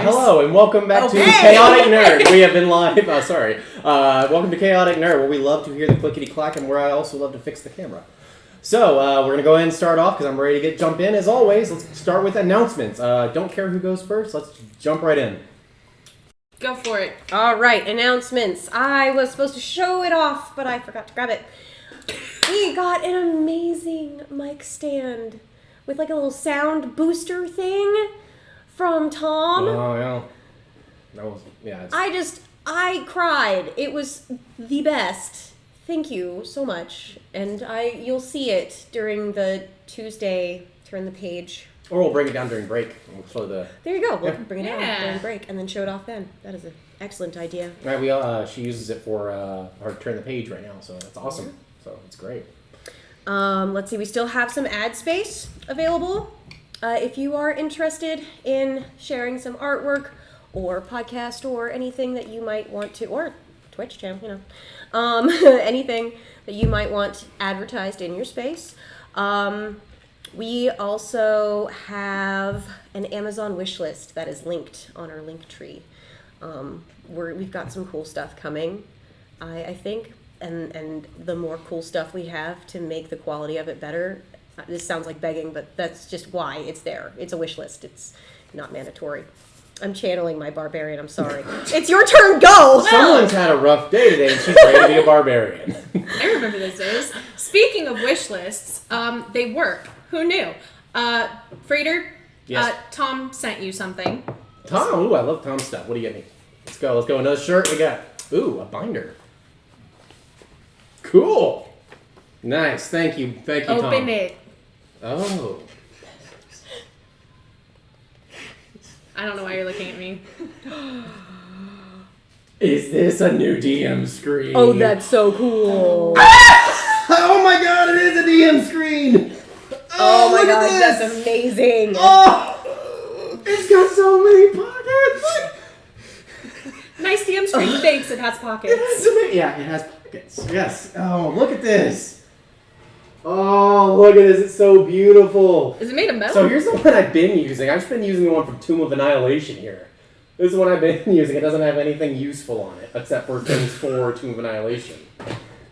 Hello and welcome back to Chaotic Nerd. We have been live. Welcome to Chaotic Nerd, where we love to hear the clickety clack and where I also love to fix the camera. So we're gonna go ahead and start off because I'm ready to jump in. As always, let's start with announcements. Don't care who goes first. Let's jump right in. Go for it. All right, announcements. I was supposed to show it off, but I forgot to grab it. We got an amazing mic stand with like a little sound booster thing from Tom. Oh, yeah. That was, yeah. I cried. It was the best. Thank you so much. And you'll see it during the Tuesday Turn the Page. Or we'll bring it down during break. We'll show the... There you go. We'll bring it down during break and then show it off then. That is an excellent idea. Right, she uses it for our Turn the Page right now, so that's awesome. Yeah. So it's great. Let's see. We still have some ad space available. If you are interested in sharing some artwork or podcast or anything that you might want to, or Twitch channel, anything that you might want advertised in your space. We also have an Amazon wish list that is linked on our link tree. We've got some cool stuff coming, I think, and the more cool stuff we have to make the quality of it better. This sounds like begging, but that's just why it's there. It's a wish list. It's not mandatory. I'm channeling my barbarian. I'm sorry. It's your turn. Go! Someone's had a rough day today, and she's ready to be a barbarian. I remember those days. Speaking of wish lists, they work. Who knew? Freighter, yes. Tom sent you something. Tom? Ooh, I love Tom's stuff. What do you get me? Let's go. Another shirt. We got, a binder. Cool. Nice. Thank you, Tom. Open it. Oh. I don't know why you're looking at me. Is this a new DM screen? Oh, that's so cool. Oh my god, it is a DM screen! Oh my god, that's amazing. Oh, it's got so many pockets. Nice DM screen. Thanks, it has pockets. It has pockets. Yes. Oh, look at this. Oh, look at this. It's so beautiful. Is it made of metal? So here's the one I've been using. I've just been using the one from Tomb of Annihilation here. This is the one I've been using. It doesn't have anything useful on it except for things for Tomb of Annihilation.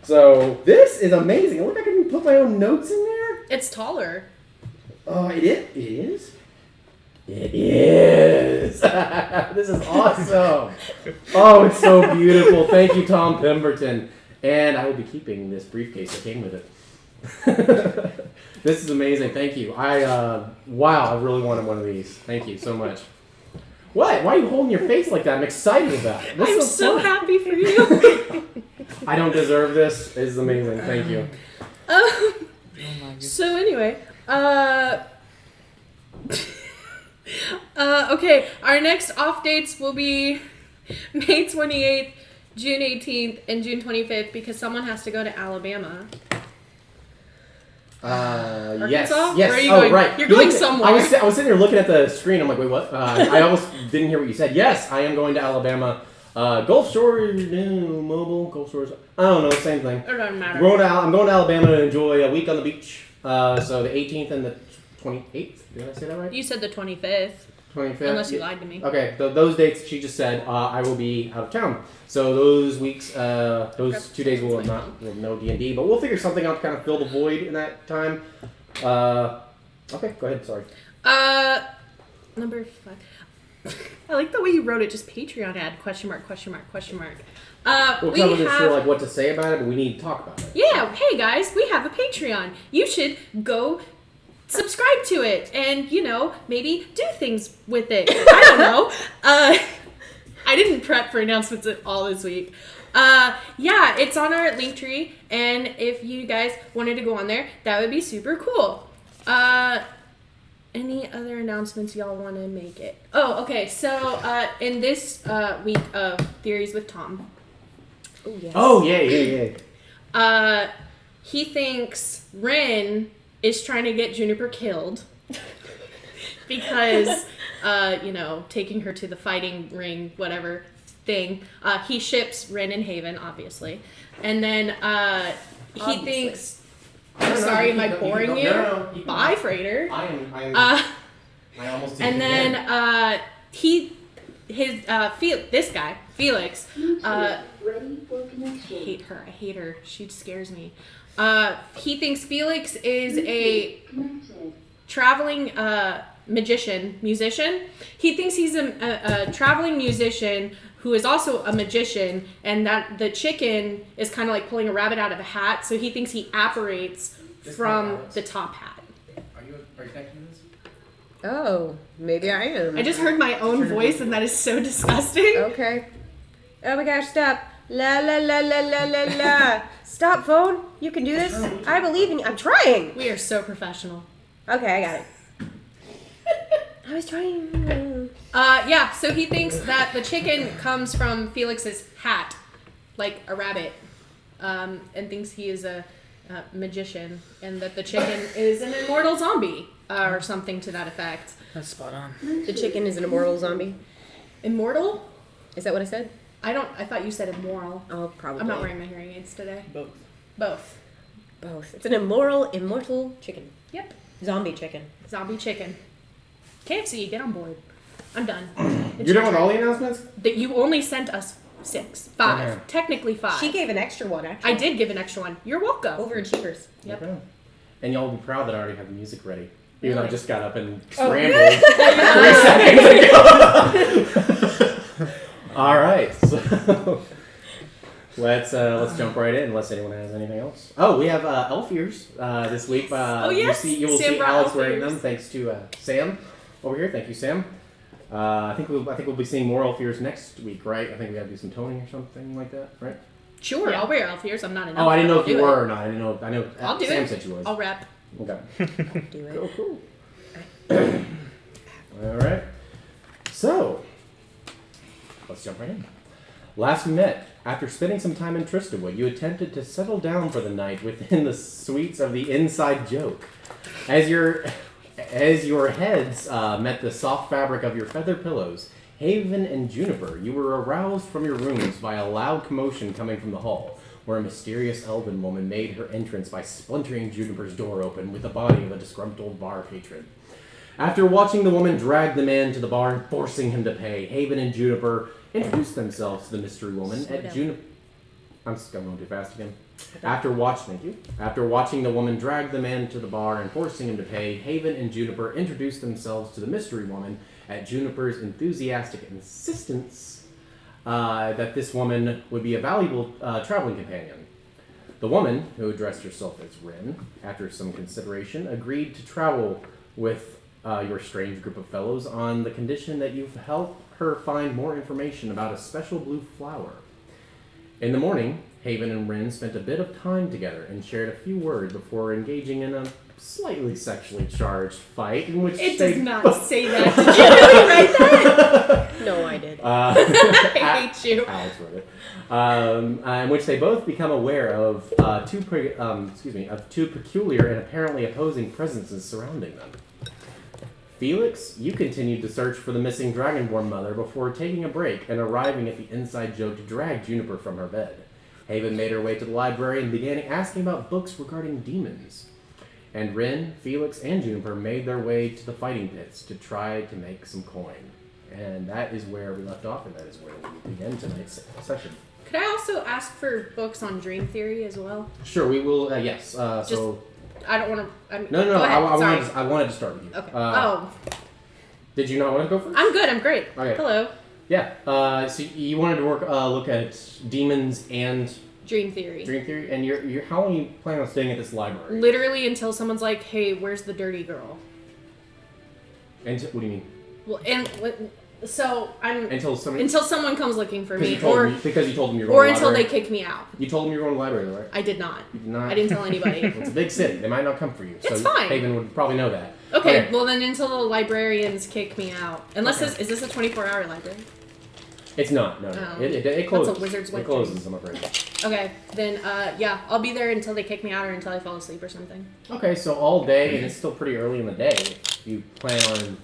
So this is amazing. Look, I can put my own notes in there. It's taller. Oh, it is? It is. This is awesome. Oh, it's so beautiful. Thank you, Tom Pemberton. And I will be keeping this briefcase that came with it. This is amazing. Thank you. I really wanted one of these. Thank you so much. What? Why are you holding your face like that? I'm excited about it. I'm so happy for you. I don't deserve this. This is amazing. Thank you. So anyway, okay, our next off dates will be May 28th, June 18th, and June 25th because someone has to go to Alabama. Yes. Where are you going? Right. You're going somewhere. I was sitting there looking at the screen. I'm like, wait, what? I almost didn't hear what you said. Yes, I am going to Alabama. Gulf Shores, mobile, Gulf Shores. I don't know, same thing. It doesn't matter. I'm going to Alabama to enjoy a week on the beach. So the 18th and the 28th. Did I say that right? You said the 25th. 25th? Unless you lied to me. Okay, those dates she just said, I will be out of town. So those weeks, those 2 days we'll no D&D, but we'll figure something out to kind of fill the void in that time. Okay, go ahead, sorry. Number 5. I like the way you wrote it, just Patreon ad, question mark. We're not really sure what to say about it, but we need to talk about it. Yeah, hey guys, we have a Patreon. You should go subscribe to it and, maybe do things with it. I don't know. I didn't prep for announcements at all this week. Yeah, it's on our link tree, and if you guys wanted to go on there, that would be super cool. Any other announcements y'all want to make it? Oh, okay, so in this week of Theories with Tom. Oh, yes. Oh, yeah. He thinks Rin is trying to get Juniper killed because, taking her to the fighting ring, whatever thing. He ships Rin and Haven, obviously. And then he thinks... I'm sorry, am I boring you? No. Bye, Freighter. I almost didn't. And then he this guy, Felix, Ready for connection. I hate her. She scares me. He thinks Felix is a Connected. traveling musician. He thinks he's a traveling musician who is also a magician, and that the chicken is kind of like pulling a rabbit out of a hat, so he thinks he apparates from the top hat. Are you connecting this? Oh, maybe I am. I just heard my own voice, and that is so disgusting. Okay. Oh my gosh, stop. La la la la la la la. Stop, phone. You can do this. I believe in you. I'm trying. We are so professional. Okay, I got it. I was trying. Yeah, so he thinks that the chicken comes from Felix's hat, like a rabbit, and thinks he is a magician, and that the chicken is an immortal zombie, or something to that effect. That's spot on. The chicken is an immortal zombie. Immortal? Is that what I said? I thought you said immoral. Oh, probably. I'm not wearing my hearing aids today. Both. Both. Both. It's an immortal chicken. Yep. Zombie chicken. Zombie chicken. KFC, get on board. I'm done. You're done with all the announcements? That you only sent us 5. Okay. Technically 5. She gave an extra one, actually. I did give an extra one. You're welcome. Over in Cheapers. Yep. Okay. And y'all will be proud that I already have the music ready. Even though I Really? just got up and Oh. scrambled 3 seconds ago. All right, so let's jump right in unless anyone has anything else. Oh, we have elf ears this week. Yes. You will Sam see brought Alex elf wearing ears. them thanks to Sam over here. Thank you, Sam. I think we'll be seeing more elf ears next week, right? I think we got to do some toning or something like that, right? Sure, Yeah. I'll wear elf ears. I'm not an elf. Oh, I didn't know I'll if you do it. were or not. I didn't know. I know. I'll do Sam it. said you was. I'll rep. Okay. Do it. Cool. All right. So, let's jump right in. Last we met, after spending some time in Tristawood, you attempted to settle down for the night within the suites of the Inside Joke. As your heads met the soft fabric of your feather pillows, Haven and Juniper, you were aroused from your rooms by a loud commotion coming from the hall, where a mysterious elven woman made her entrance by splintering Juniper's door open with the body of a disgruntled bar patron. After watching the woman drag the man to the bar and forcing him to pay, Haven and Juniper introduced themselves to the mystery woman at Juniper. I'm going too fast again. After watching the woman drag the man to the bar and forcing him to pay, Haven and Juniper introduced themselves to the mystery woman at Juniper's enthusiastic insistence that this woman would be a valuable traveling companion. The woman, who addressed herself as Rin, after some consideration, agreed to travel with your strange group of fellows on the condition that you help her find more information about a special blue flower. In the morning, Haven and Rin spent a bit of time together and shared a few words before engaging in a slightly sexually charged fight in which It they does not say that. Did you really write that? No, I did. I hate you. Alex wrote it. In which they both become aware of two peculiar and apparently opposing presences surrounding them. Felix, you continued to search for the missing Dragonborn mother before taking a break and arriving at the Inside Joke to drag Juniper from her bed. Haven made her way to the library and began asking about books regarding demons. And Rin, Felix, and Juniper made their way to the fighting pits to try to make some coin. And that is where we left off, and that is where we begin tonight's session. Could I also ask for books on dream theory as well? Sure, we will, yes. I don't want to. No, go ahead. I wanted to start with you. Okay. Did you not want to go first? I'm good. I'm great. Okay. Hello. Yeah. So you wanted to look at demons and Dream theory. dream theory, and you're how long are you planning on staying at this library? Literally until someone's like, "Hey, where's the dirty girl?" And what do you mean? Well, so I'm Until someone comes looking for me, because you told them you're or going to the until they library. kick me out. You told them you're going to the library, though, right? I did not. You did not. I didn't tell anybody. It's a big city. They might not come for you. It's so fine. Haven would probably know that. Okay, well then until the librarians kick me out. Unless Okay. is this a 24-hour library? It's not. No. Oh. It closes. That's a wizard's It wet closes, I'm afraid. Okay, then yeah, I'll be there until they kick me out or until I fall asleep or something. Okay, so all day, and it's still pretty early in the day. If you plan on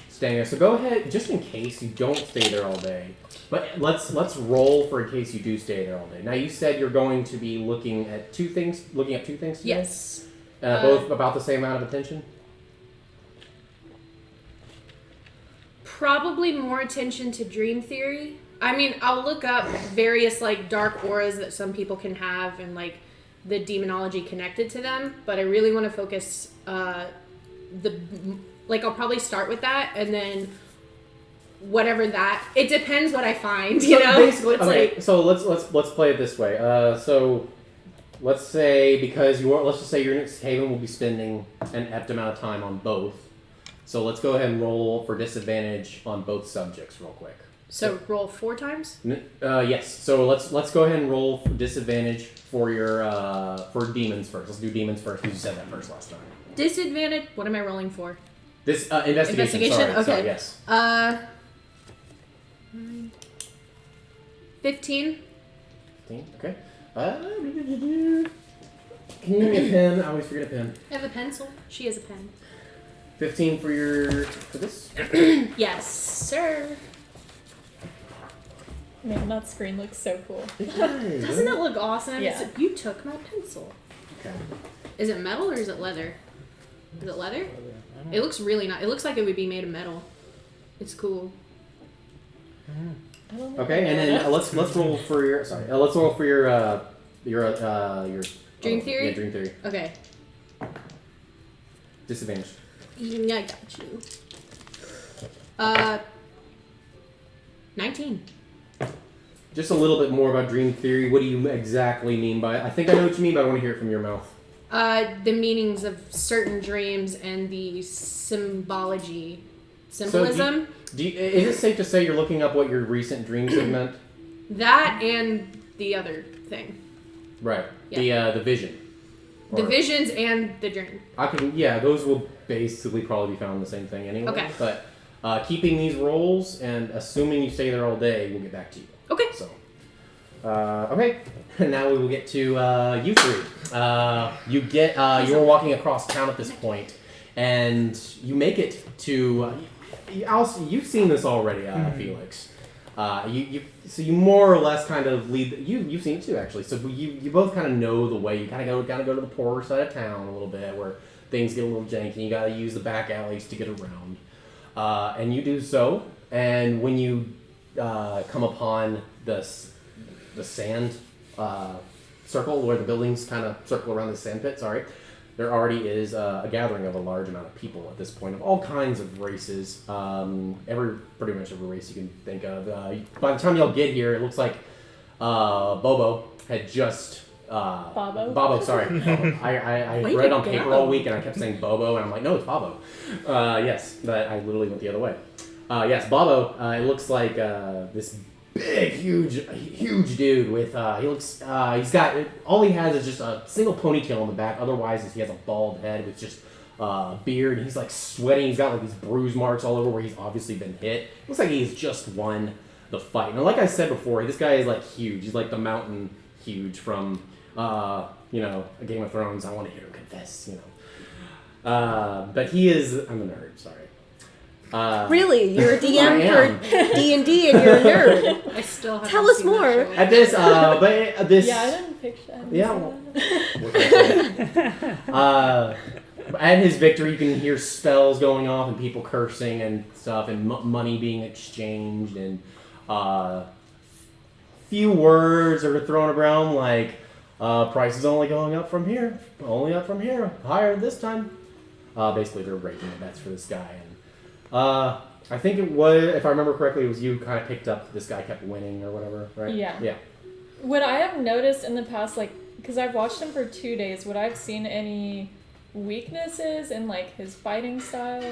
staying there, so go ahead, just in case you don't stay there all day. But let's roll for in case you do stay there all day. Now you said you're going to be looking at two things today? Yes. Both about the same amount of attention. Probably more attention to dream theory. I mean, I'll look up various like dark auras that some people can have and like the demonology connected to them, but I really want to focus I'll probably start with that and then whatever that it depends what I find, you know. Basically, It's okay. like, So let's play it this way. So let's say let's just say your next Haven will be spending an apt amount of time on both. So let's go ahead and roll for disadvantage on both subjects real quick. so roll 4 times. Yes. So let's go ahead and roll for disadvantage for your for demons first. Let's do demons first because you said that first last time. Disadvantage. What am I rolling for? This investigation. Investigation? Sorry, Okay. yes. 15. 15. Okay. Can you give me a pen? I always forget a pen. I have a pencil. She has a pen. 15 for this. Yes, sir. Man, that screen looks so cool. Doesn't it look awesome? Yeah. You took my pencil. Okay. Is it metal or is it leather? Is it leather? It looks really nice. It looks like it would be made of metal. It's cool. Okay, and then let's roll for your Dream theory? Yeah, dream theory. Okay. Disadvantage. Yeah, I got you. 19. Just a little bit more about dream theory. What do you exactly mean by it? I think I know what you mean, but I want to hear it from your mouth. The meanings of certain dreams and the symbolism. So is it safe to say you're looking up what your recent dreams have meant? That and the other thing. Right. Yeah. The vision. The Or- visions and the dream. those will basically probably be found in the same thing anyway. Okay. But keeping these rolls and assuming you stay there all day, we'll get back to you. Okay. So, okay. Now we will get to you three. You're walking across town at this point, and you make it to. You've seen this already, Felix. You more or less kind of lead. You've seen it too, actually. So you both kind of know the way. You kind of gotta go to the poorer side of town a little bit, where things get a little janky. You gotta use the back alleys to get around, and you do so. And when you come upon the sand circle where the buildings kind of circle around the sand pit, there already is a gathering of a large amount of people at this point of all kinds of races. Pretty much every race you can think of. By the time y'all get here, it looks like Bobo had just Bobo, sorry. I Way read it to on paper go. all week and I kept saying Bobo and I'm like, no, it's Bobo. Yes, but I literally went the other way. Yes, Bobo. It looks like this big, huge dude with he's got all he has is just a single ponytail on the back. Otherwise, he has a bald head with just beard. He's like sweating. He's got like these bruise marks all over where he's obviously been hit. Looks like he's just won the fight. And like I said before, this guy is like huge. He's like the mountain huge from A Game of Thrones. I want to hear him confess, but he is. I'm a nerd. Sorry. Really? You're a I DM am. for D&D and you're a nerd. I still haven't Tell us seen that more. show. At this, this. Yeah, I didn't picture that. At his victory, you can hear spells going off and people cursing and stuff, and money being exchanged, and few words are thrown around like price is only going up from here, higher this time. Basically, they're raking the bets for this guy, and I think it was, if I remember correctly, it was you kind of picked up this guy kept winning or whatever, right? Yeah. Yeah. Would I have noticed in the past, because I've watched him for 2 days, would I have seen any weaknesses in, his fighting style?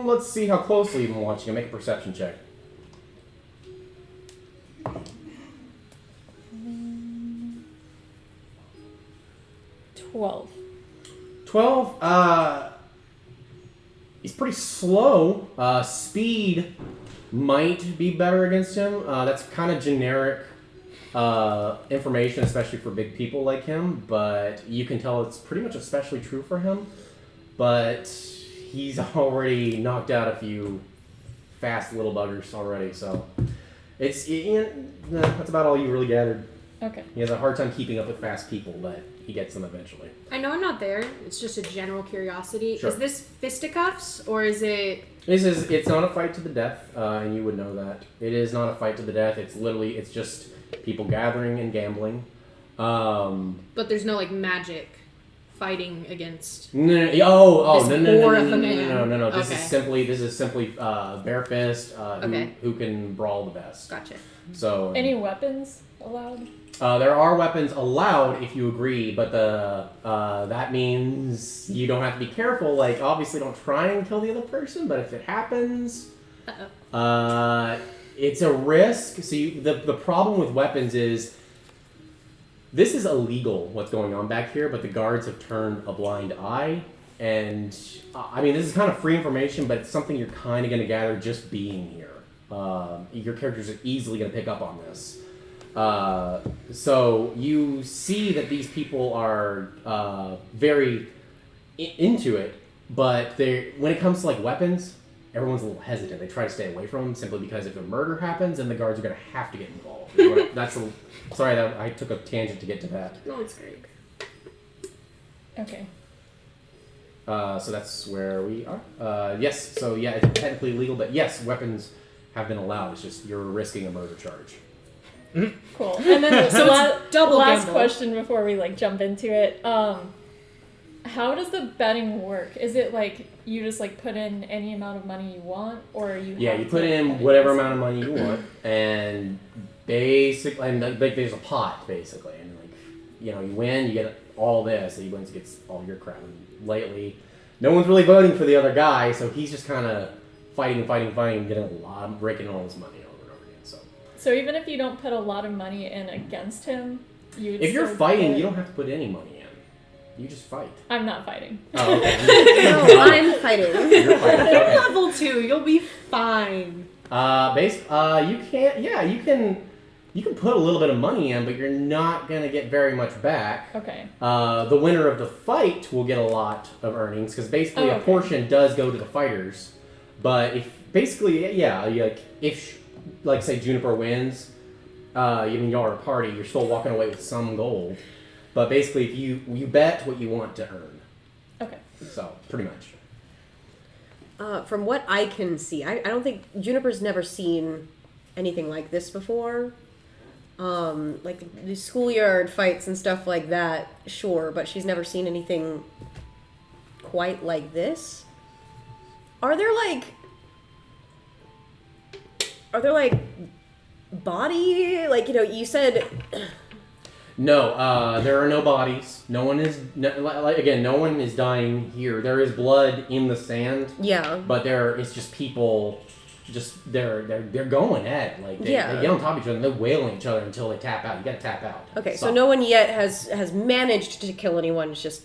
Let's see how closely you've been watching him. Make a perception check. 12. 12. He's pretty slow. Speed might be better against him. That's kind of generic information, especially for big people like him. But you can tell it's pretty much especially true for him. But he's already knocked out a few fast little buggers already. So that's about all you really gathered. Okay. He has a hard time keeping up with fast people, but he gets them eventually. I know I'm not there. It's just a general curiosity. Sure. Is this fisticuffs or is it It's not a fight to the death, and you would know that. It is not a fight to the death. It's just people gathering and gambling. But there's no like magic fighting against. No. This is simply bare fist. Who can brawl the best. Gotcha. So Any weapons allowed? there are weapons allowed if you agree, but that means you don't have to be careful. Like, obviously, don't try and kill the other person, but if it happens, it's a risk. So the problem with weapons is this is illegal, what's going on back here, but the guards have turned a blind eye. And, I mean, this is kind of free information, but it's something you're kind of going to gather just being here. Your characters are easily going to pick up on this. So you see that these people are very into it, but when it comes to like weapons, everyone's a little hesitant. They try to stay away from them simply because if a murder happens, then the guards are going to have to get involved. Sorry, I took a tangent to get to that. No, it's great. Okay. So that's where we are. Yes, so yeah, it's technically legal, but yes, weapons have been allowed. It's just you're risking a murder charge. Cool. And then So it's double last gamble. question before we like jump into it. How does the betting work? Is it like you just like put in any amount of money you want, or you? Yeah, have you to, put like, in put whatever in amount of money you want, and basically, and like there's a pot basically, and like you win, you get all this, and he wins, gets all your crap. And lately, no one's really voting for the other guy, so he's just kind of fighting, getting raking all his money over and over again. So even if you don't put a lot of money in against him, you would If you're still fighting, get- you don't have to put any money in. You just fight. I'm not fighting. Oh, okay. No, I'm fighting. You're fighting. You're Okay. level 2. You'll be fine. You can put a little bit of money in, but you're not gonna get very much back. Okay. The winner of the fight will get a lot of earnings because basically Oh, a okay. portion does go to the fighters. But if say Juniper wins, y'all are a party, you're still walking away with some gold. But basically, if you bet what you want to earn. Okay. So pretty much. From what I can see, I don't think Juniper's never seen anything like this before. Like the schoolyard fights and stuff like that, sure, but she's never seen anything quite like this. Are there like body, like, you said. No, there are no bodies. No one is dying here. There is blood in the sand. Yeah. But it's just people, they're going at it. Like they get on top of each other and they're wailing each other until they tap out. You gotta tap out. Okay, so Stop. no one yet has managed to kill anyone. It's just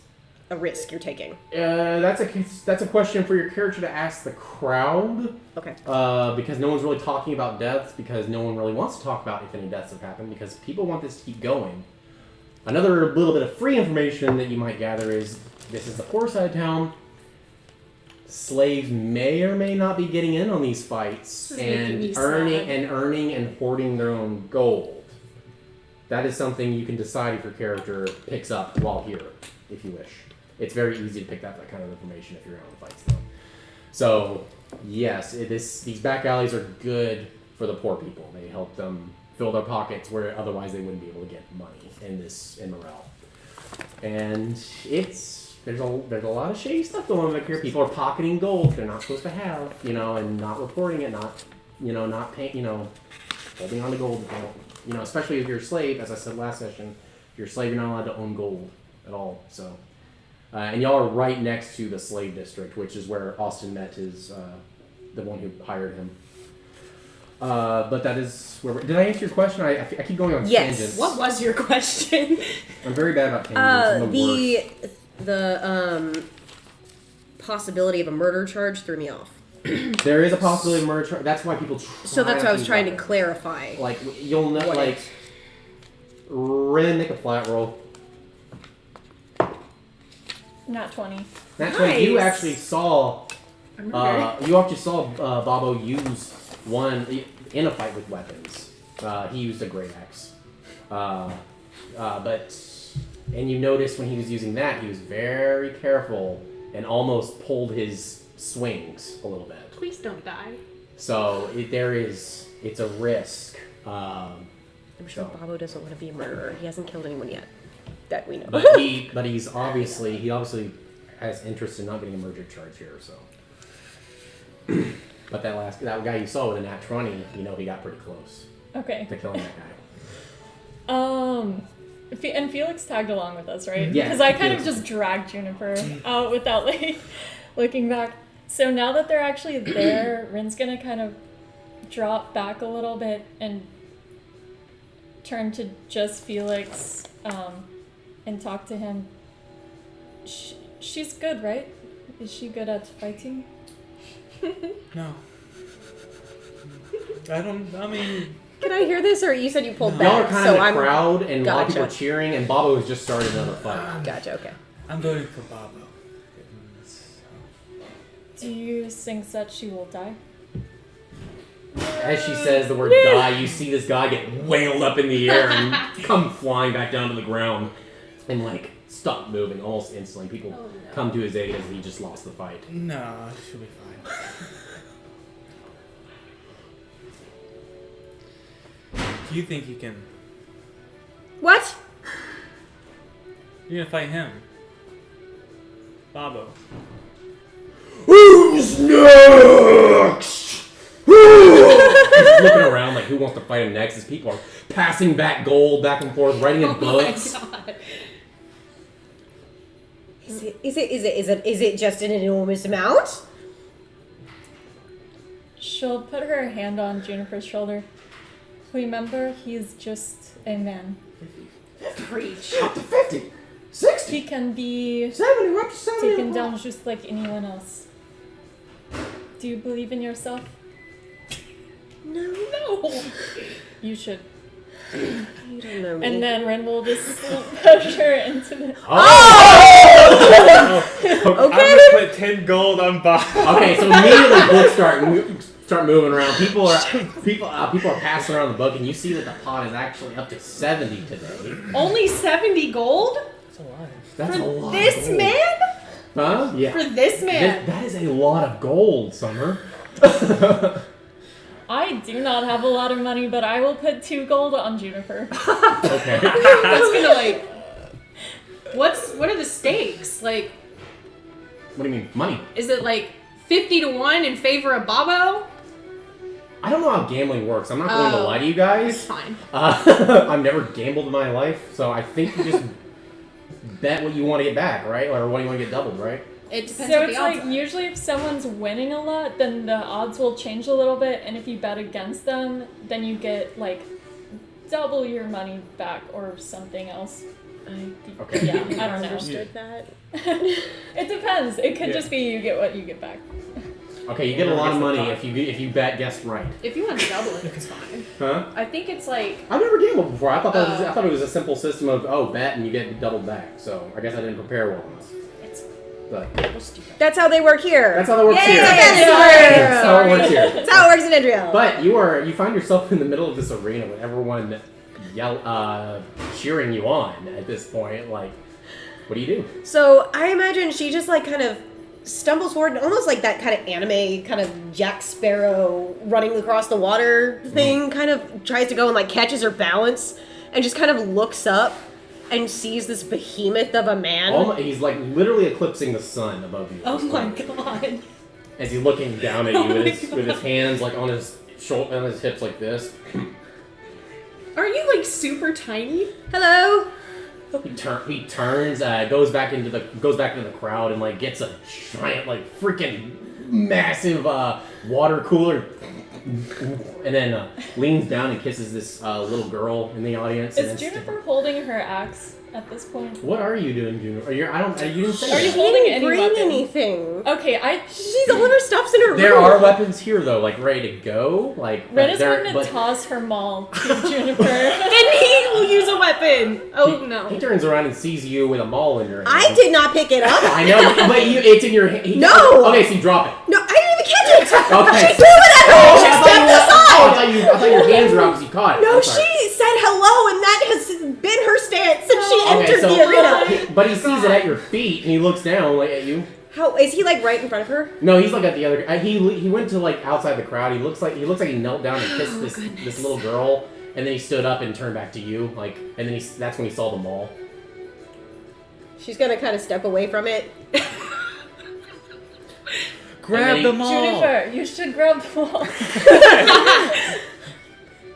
a risk you're taking. That's a question for your character to ask the crowd. Okay. Because no one's really talking about deaths because no one really wants to talk about if any deaths have happened because people want this to keep going. Another little bit of free information that you might gather is this is the poor side of town. Slaves may or may not be getting in on these fights This is making me and sad. earning and hoarding their own gold. That is something you can decide if your character picks up while here, if you wish. It's very easy to pick up that kind of information if you're on the fights, though. So, yes, these back alleys are good for the poor people. They help them fill their pockets where otherwise they wouldn't be able to get money in Merrell. And there's a lot of shady stuff going on back here. People are pocketing gold they're not supposed to have, and not reporting it, not paying, holding on to gold. Especially if you're a slave, as I said last session, if you're a slave, you're not allowed to own gold at all. So, and y'all are right next to the slave district, which is where Austin met the one who hired him. But that is where. Did I answer your question? I keep going on Yes. tangents. What was your question? I'm very bad about tangents. I'm the worst. The possibility of a murder charge threw me off. There is a possibility of murder. That's why people. So that's what I was use trying to weapons. clarify. Like you'll know, What like Ren, make a flat roll. Not 20. That's when you Nice. actually saw. You actually saw Bobo use one in a fight with weapons. He used a great axe. And you noticed when he was using that, he was very careful and almost pulled his swings a little bit. Please don't die. So it's a risk. I'm sure Bobo doesn't want to be a murderer. He hasn't killed anyone yet that we know. But he obviously has interest in not getting a murder charge here. So, but that guy you saw with a nat 20, he got pretty close Okay. to killing that guy. And Felix tagged along with us, right? Yeah, Because I kind of Felix. just dragged Juniper out without looking back. So now that they're actually there, Rin's gonna kind of drop back a little bit and turn to just Felix and talk to him. She's good, right? Is she good at fighting? No. I mean... Can I hear this, or you said you pulled Y'all are back? kind of in the crowd, and a lot of people are Gotcha. cheering, and Bobo has just started another fight. Gotcha. Okay. I'm voting for Bobo. Do you think that she will die? As she says the word die, you see this guy get whaled up in the air and come flying back down to the ground and stop moving almost instantly. People come to his aid as he just lost the fight. No, she'll be fine. Do you think you can... What? You're gonna fight him? Bobo. Who's next? He's looking around like who wants to fight him next as people are passing back gold back and forth, writing in books. God. Is it just an enormous amount? She'll put her hand on Juniper's shoulder. Remember, he's just a man. Preach. Up to 50, 60, He can be 70, we're up to 70. taken down just like anyone else. Do you believe in yourself? No. You should. You don't know me. And then Ren will just push her into the... I'm gonna put 10 gold on Bobo. Okay, so immediately books start moving around. People are passing around the book, and you see that the pot is actually up to 70 today. Only 70 gold? That's a lot. That's a lot. This of gold. man? Huh? Yeah. For this man? That is a lot of gold, Summer. I do not have a lot of money, but I will put 2 gold on Juniper. Okay. That's gonna what are the stakes? What do you mean, money? Is it 50 to 1 in favor of Bobo? I don't know how gambling works. I'm not going to lie to you guys. Fine. I've never gambled in my life, so I think you just bet what you want to get back, right? Or what you want to get doubled, right? It depends So what it's the odds are. usually if someone's winning a lot, then the odds will change a little bit, and if you bet against them, then you get double your money back or something else. Okay. Yeah, I don't know. Understood that. It depends. It could just be you get what you get back. Okay, you get a lot of money if you bet guessed right. If you want to double it, it's fine. Huh? I think it's I've never gambled before. I thought it was a simple system of bet and you get doubled back. So I guess I didn't prepare well enough. But That's how they work here. that's how that works Yay, here. that's That's how it works here. That's how it works in Andriel. But you find yourself in the middle of this arena with everyone cheering you on at this point. What do you do? So I imagine she just kind of stumbles forward and almost like that kind of anime kind of Jack Sparrow running across the water thing, kind of tries to go and catches her balance and just kind of looks up and sees this behemoth of a man. He's literally eclipsing the sun above you. Oh my god. As he's looking down at you with his hands on his shoulder, on his hips like this. Are you super tiny? Hello. He turns, goes back into the crowd and gets a giant freaking massive water cooler, and then leans down and kisses this little girl in the audience. Is Juniper holding her axe at this point? What are you doing, Juniper? You didn't say Are you that. holding She any didn't bring weapon? anything. Okay, She's all of her stuff's in her room. There are weapons here though, ready to go. Ren is they're- going to but toss her maul to Juniper. Then he will use a weapon. Oh no. He turns around and sees you with a maul in your hand. I did not pick it up. I know, but it's in your hand. No! Okay, so you drop it. No, I didn't even catch it. Okay. She threw it at me. She stepped aside. I thought your hands were out because you caught it. No, I'm sorry. she said hello, and that has been her stance since she Okay, entered so the arena. but he sees it at your feet and he looks down at you. How is he like right in front of her? No, he's like at the other. He went to like outside the crowd. He looks like he knelt down and kissed this little girl, and then he stood up and turned back to you. Like, and then that's when he saw the mall. She's gonna kind of step away from it. Grab the mall. Juniper, you should grab the mall.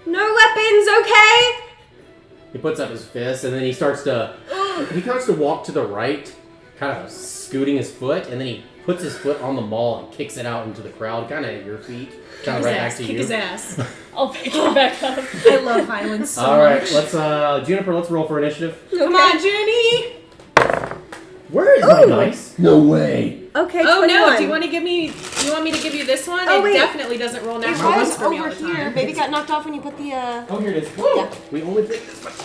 No weapons, okay? He puts up his fist, and then he starts to walk to the right, kind of scooting his foot, and then he puts his foot on the mall and kicks it out into the crowd, kind of at your feet, kind of right back to you. Kick his ass. I'll pick her back up. I love violence so All right, much. let's Juniper. Let's roll for initiative. Come on, Junie. Where is my dice? No way. Okay, Oh 21. no! Do you want me to give you this one? Oh, it wait. definitely doesn't roll It natural ones was for me all over the time. here. Baby got knocked off when you put the, Oh, here it is. Yeah. We only take this much.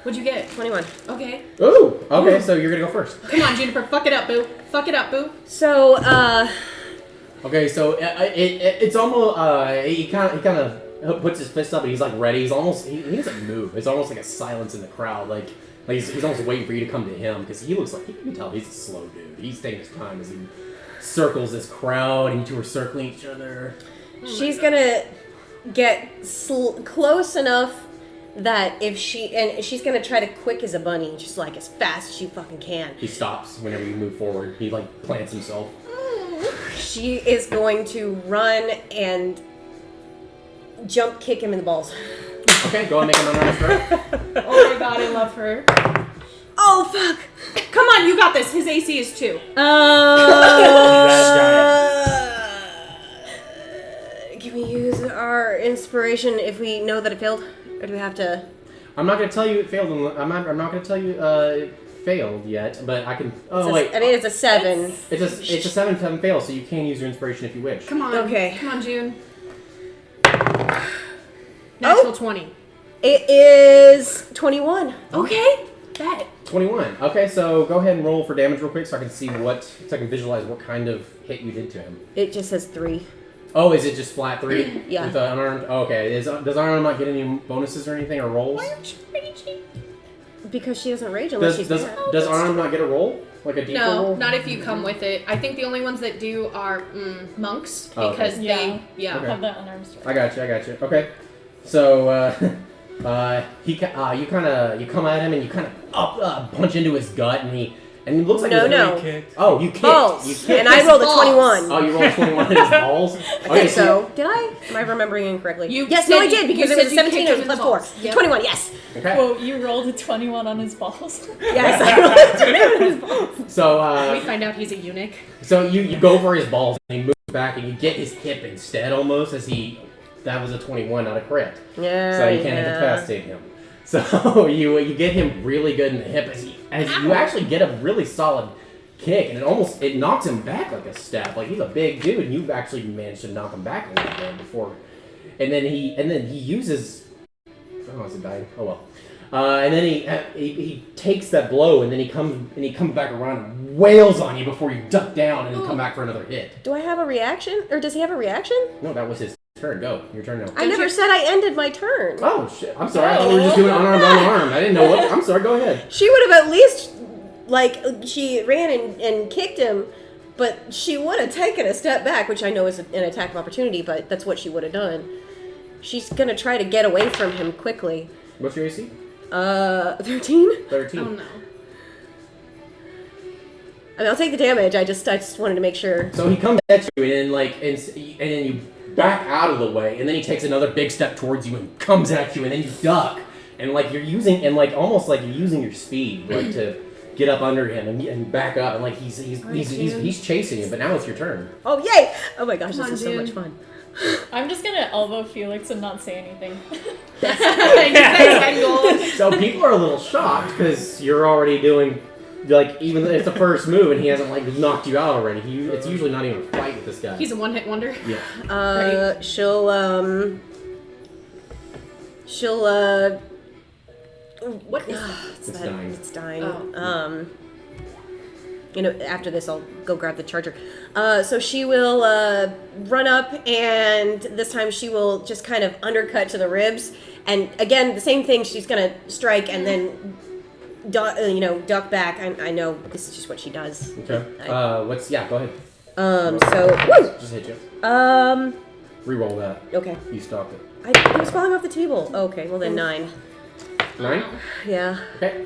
What'd you get? 21. Okay. Ooh. Okay, so you're gonna go first. Come on, Juniper. Fuck it up, boo. Fuck it up, boo. So, Okay, so it's almost he kind of puts his fist up and he's like ready. He doesn't move. It's almost like a silence in the crowd. Like he's almost waiting for you to come to him because he looks like you can tell he's a slow dude. He's taking his time as he circles this crowd and you two are circling each other. she's gonna get close enough that she's gonna try to quick as a bunny, just like as fast as she fucking can. He stops whenever you move forward. He like plants himself. She is going to run and jump kick him in the balls. Okay, go and make him unarmed strike. Oh my god, I love her. Oh, fuck! Come on, you got this. His AC is 2. Can we use our inspiration if we know that it failed? Or do we have to... I'm not gonna tell you it failed. I'm not gonna tell you it failed yet, but I can. Oh wait, I mean, it's a 7. it's a 7 fail, so you can use your inspiration if you wish. Come on. Okay. Come on, June. Natural 20. It is 21. Okay. Bet. 21. Okay, so go ahead and roll for damage real quick, so I can see so I can visualize what kind of hit you did to him. It just says 3. Oh, is it just flat 3? Yeah. With unarmed. Oh, okay. Does unarmed not get any bonuses or anything or rolls? Because she doesn't rage unless she's mad. Does unarmed not get a roll? Like a default roll? No, not if you come with it. I think the only ones that do are monks Oh, okay. because Yeah. they Okay. Have that unarmed strike. I got you. Okay. So you come at him and you kind of punch into his gut and it looks like No. Kicked. Oh, you kicked. Balls. You kicked. And I rolled a Balls. 21. Oh, you rolled 21 in his balls? I think so. Did I? Am I remembering incorrectly? You yes, said no, I you- did because you it was said you 17 kicked it him was in the plus 4. balls. Yep. 21, yes. Okay. Quote, you rolled a 21 on his balls. Yes, I rolled a 21 on his balls. So we find out he's a eunuch. so you go for his balls and he moves back and you get his hip instead almost that was a 21, not a crit. Yeah. So you can't incapacitate him. So you get him really good in the hip as you actually get a really solid kick and it knocks him back like a step. Like he's a big dude and you've actually managed to knock him back a little bit before. And then he uses oh, is it dying? Oh well. And then he takes that blow and then he comes back around and wails on you before you duck down and then come back for another hit. Do I have a reaction? Or does he have a reaction? No, that was his turn. Go. Your turn now. I never said I ended my turn. Oh shit! I'm sorry. I thought we were just doing unarmed. I didn't know what. I'm sorry. Go ahead. She would have at least, she ran and kicked him, but she would have taken a step back, which I know is an attack of opportunity, but that's what she would have done. She's going to try to get away from him quickly. What's your AC? 13? 13. Oh no. I mean, I'll take the damage. I just wanted to make sure. So he comes at you and then you back out of the way, and then he takes another big step towards you and comes at you, and then you duck, and almost like you're using your speed to get up under him and back up, and like he's chasing you, but now it's your turn. Oh, yay! Oh my gosh, Come this on, is so dude. much fun. I'm just gonna elbow Felix and not say anything. Get that 10 gold. So people are a little shocked because you're already doing even if it's the first move and he hasn't knocked you out already. It's usually not even a fight with this guy. He's a one-hit wonder. Yeah. She'll What is that? it's It's that- dying. It's dying. Oh. After this, I'll go grab the charger. So she will run up, and this time she will just kind of undercut to the ribs. And again, the same thing. She's gonna strike and then duck back. I know this is just what she does. Okay. Go ahead. Woo! Just hit you. Reroll that. Okay. You stopped it. It was falling off the table. Okay, well then 9. 9? Yeah. Okay.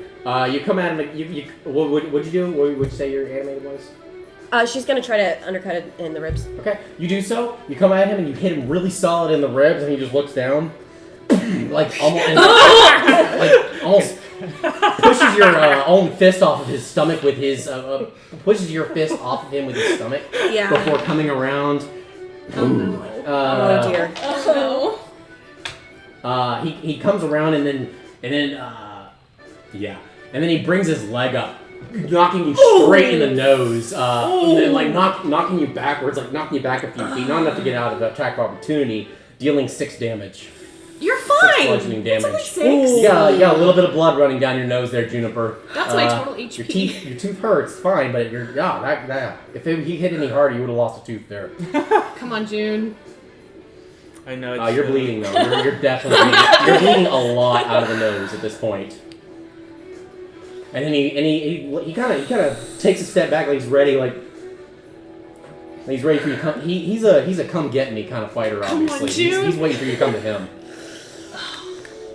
You come at him. What'd you do? What would you say your animated was? She's gonna try to undercut it in the ribs. Okay. You do so. You come at him and you hit him really solid in the ribs, and he just looks down, like almost pushes your own fist off of his stomach with his pushes your fist off of him with his stomach. Yeah. Before coming around. Oh dear. Oh no. He comes around and then he brings his leg up, knocking you straight in the nose, and then like knocking you backwards, like knocking you back a few feet, not enough to get out of the attack of opportunity, dealing 6 damage. You're 6 fine. bludgeoning damage. It's only 6. You got a little bit of blood running down your nose there, Juniper. That's my total HP. Your tooth hurts, fine, but if he hit any harder, you would have lost a tooth there. Come on, June. I know. You're bleeding though. You're definitely you're bleeding a lot out of the nose at this point. And then he kind of takes a step back, like he's ready, he's ready for you to come. He's a come get me kind of fighter, obviously. Come on, June. He's waiting for you to come to him.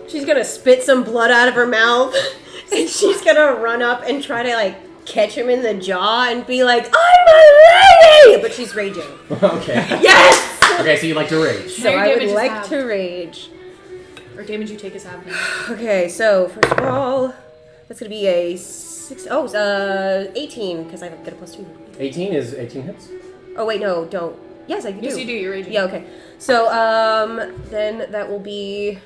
She's gonna spit some blood out of her mouth, and she's gonna run up and try to catch him in the jaw and be like, "I'm a lady!" But she's raging. Okay. Yes. Okay, so you like to rage. So Your I would damage is like half. to rage. Or damage you take is half. Okay, so first of all, that's gonna be a 18 because I get a +2. 18 hits. Oh wait, no, don't. Yes, I do. Yes, you do. You're raging. Yeah, okay. So then that will be.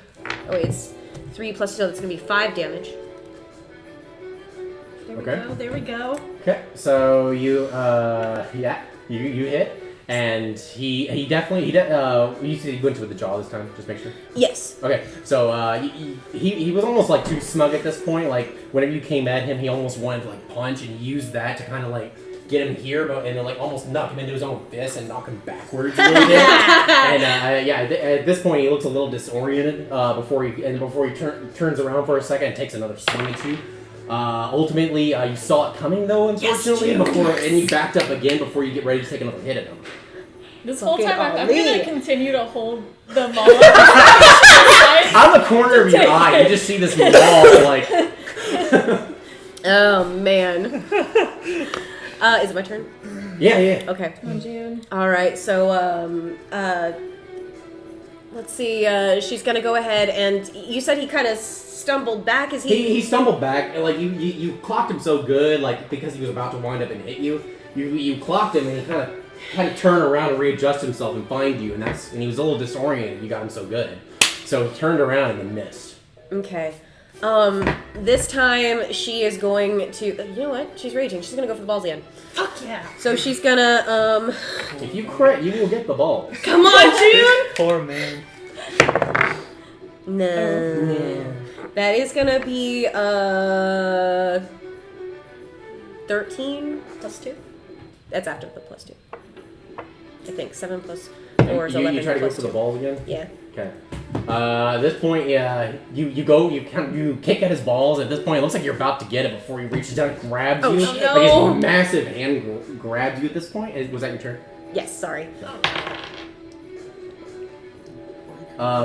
Oh wait, it's 3 plus, so it's gonna be 5 damage. There we go. Okay, so you you hit. And he definitely you said he went with the jaw this time. Just make sure. Yes. Okay, so he was almost like too smug at this point. Like whenever you came at him, he almost wanted to punch and use that to kind of get him here, and then almost knock him into his own fist and knock him backwards a little bit. And at this point he looks a little disoriented before he turns around for a second and takes another swing at you. Ultimately, you saw it coming though, unfortunately, and you backed up again before you get ready to take another hit at him. This whole Fucking time I'm Ali. gonna continue to hold the maul. Out of the corner of your eye, you just see this wall, Oh man. Is it my turn? Yeah. Okay. Come on, June. All right. So let's see. She's gonna go ahead and you said he kind of stumbled back. Is he? He stumbled back, and you clocked him so good, because he was about to wind up and hit you. You clocked him, and he kind of had to turn around and readjust himself and find you, and he was a little disoriented. You got him so good, so he turned around and then missed. Okay. This time she is going to. You know what? She's raging. She's gonna go for the balls again. Fuck yeah. So she's gonna. If you crit, you will get the balls. Come on, June. Poor man. No. That is gonna be 13 plus 2. That's after the plus 2. I think 7 plus 4 is 11. You try to go plus for 2. the balls again. Yeah. Okay. At this point, you kick at his balls. At this point, it looks like you're about to get it before he reaches down and grabs you. shit. No. Like his massive hand grabs you at this point. Was that your turn? Yes. Sorry.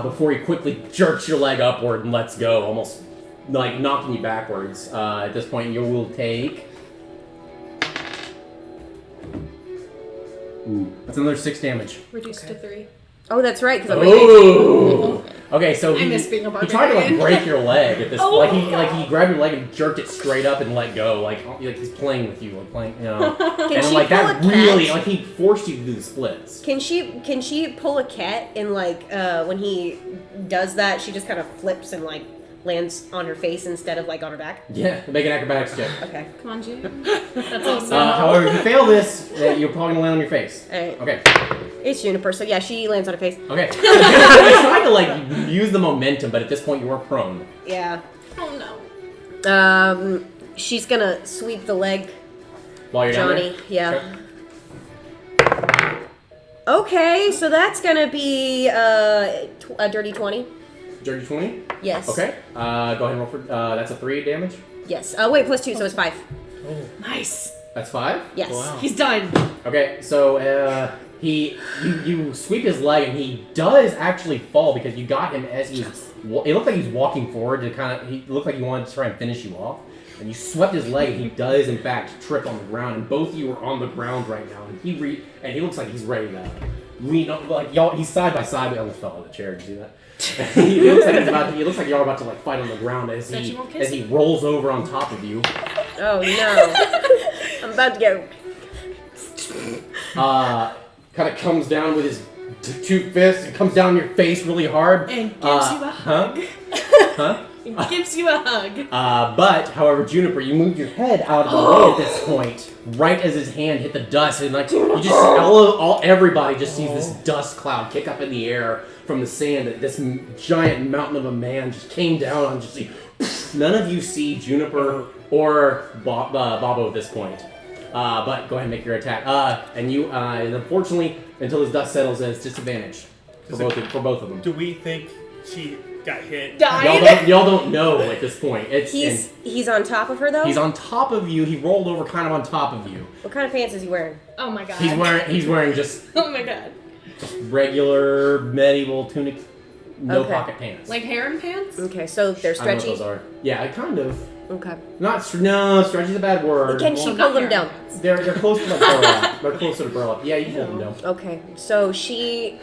Before he quickly jerks your leg upward and lets go, almost knocking you backwards. At this point, you will take. Ooh, that's another 6 damage. Reduced to 3. Oh, that's right. Because I'm Ooh. Okay, so I miss being a he tried to barbarian. break your leg at this. Oh He grabbed your leg and jerked it straight up and let go, like he's playing with you, Can and she that pull a really, cat? he forced you to do the splits. Can she pull a cat and when he does that, she just kind of flips and lands on her face instead of on her back? Yeah, make an acrobatics check. Okay. Come on, June. That's awesome. However, if you fail this, you're probably gonna land on your face. Alright. Okay. It's Juniper, so yeah, she lands on her face. Okay. So you're trying to use the momentum, but at this point you are prone. Yeah. Oh no. She's gonna sweep the leg. While you're Johnny, down there? yeah. Okay. Okay, so that's gonna be a dirty 20. Dirty 20? Yes. Okay. Go ahead and roll for. That's a 3 damage. Yes. Wait, plus 2, so it's 5. Nice. That's 5? Yes. Wow. He's done. Okay, so you sweep his leg and he does actually fall because you got him as he was. It looked like he was walking forward to he looked like he wanted to try and finish you off. And you swept his leg and he does in fact trip on the ground. And both of you are on the ground right now. And he looks like he's ready to lean up. Like y'all, he's side by side. We almost fell on the chair. Did you see that? He looks like y'all are about to like fight on the ground as he rolls over on top of you. Oh no! I'm about to go. Kind of comes down with his two fists and comes down your face really hard. And gives you a hug. Huh? And gives you a hug. But, however, Juniper, you moved your head out of the way at this point, right as his hand hit the dust, and like you just everybody just sees this dust cloud kick up in the air from the sand. That this giant mountain of a man just came down on. Just none of you see Juniper or Bobo at this point. But go ahead and make your attack. And unfortunately, until this dust settles, it's disadvantage for both of them. Do we think she got hit? Y'all don't know at this point. He's on top of her though. He's on top of you. He rolled over, kind of on top of you. What kind of pants is he wearing? Oh my god. He's wearing just Oh my god. regular medieval tunic, no Okay. pocket pants. Like harem pants? Okay, so they're I don't know what stretchy. those are. Yeah, kind of. Okay. No, stretchy's a bad word. Can she Well, pull not them harem down? pants. They're close to like burlap. They're closer to burlap. Yeah, you can pull them down. Okay, so she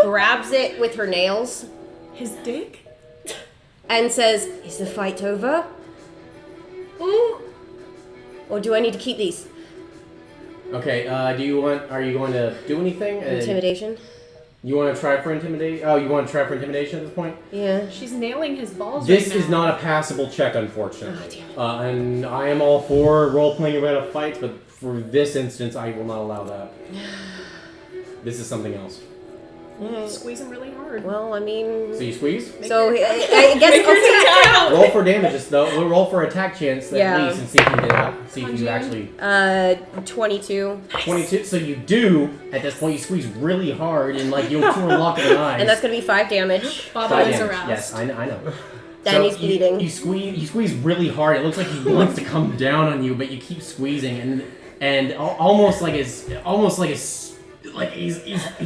grabs it with her nails His dick? and says, "Is the fight over? Or do I need to keep these?" Okay. Are you going to do anything? Intimidation. You want to try for intimidation? Oh, you want to try for intimidation at this point? Yeah. She's nailing his balls This right is now. not a passable check, unfortunately. Oh, And I am all for role-playing about fights, but for this instance, I will not allow that. This is something else. Squeeze him really hard. Well, I mean. So you squeeze? So I guess. Okay. Roll for damages, though. We'll roll for attack chance at Yeah. least and see if you get out. See if you actually. 22. 22. So you do. At this point, you squeeze really hard, and like you two are locked in eyes. And that's gonna be 5 damage. Bobo Five is damage. aroused. Yes, I know. Then he's bleeding. You squeeze really hard. It looks like he wants to come down on you, but you keep squeezing, and almost like he's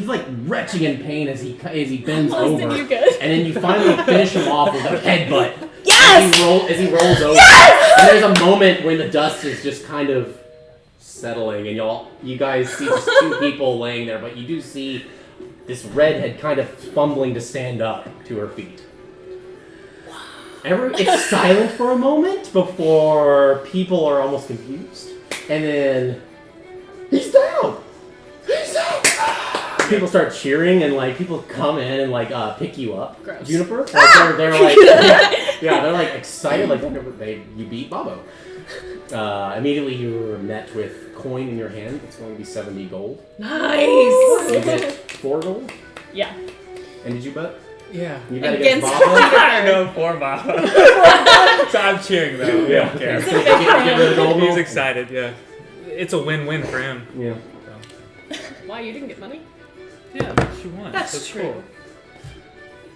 like retching in pain as he bends Austin, over, you good? and then you finally finish him off with a headbutt. Yes! As he rolls over. Yes! And there's a moment when the dust is just kind of settling, and you guys see just two people laying there, but you do see this redhead kind of fumbling to stand up to her feet. It's silent for a moment before people are almost confused, and then he's down. He's down. People start cheering, and like people come in and like pick you up. Gross. Juniper, like, they're like they're like excited, like you beat Bobo. Immediately you were met with coin in your hand. It's going to be 70 gold. Nice! You get 4 gold. Yeah. And did you bet? Yeah. You bet Against against Bobo. No, poor Bob. So I'm cheering though. Yeah. Okay. Okay. So you get rid of the gold. He's excited. Yeah. It's a win-win for him. Yeah. Why, you didn't get money? Yeah, she won. That's true. Cool.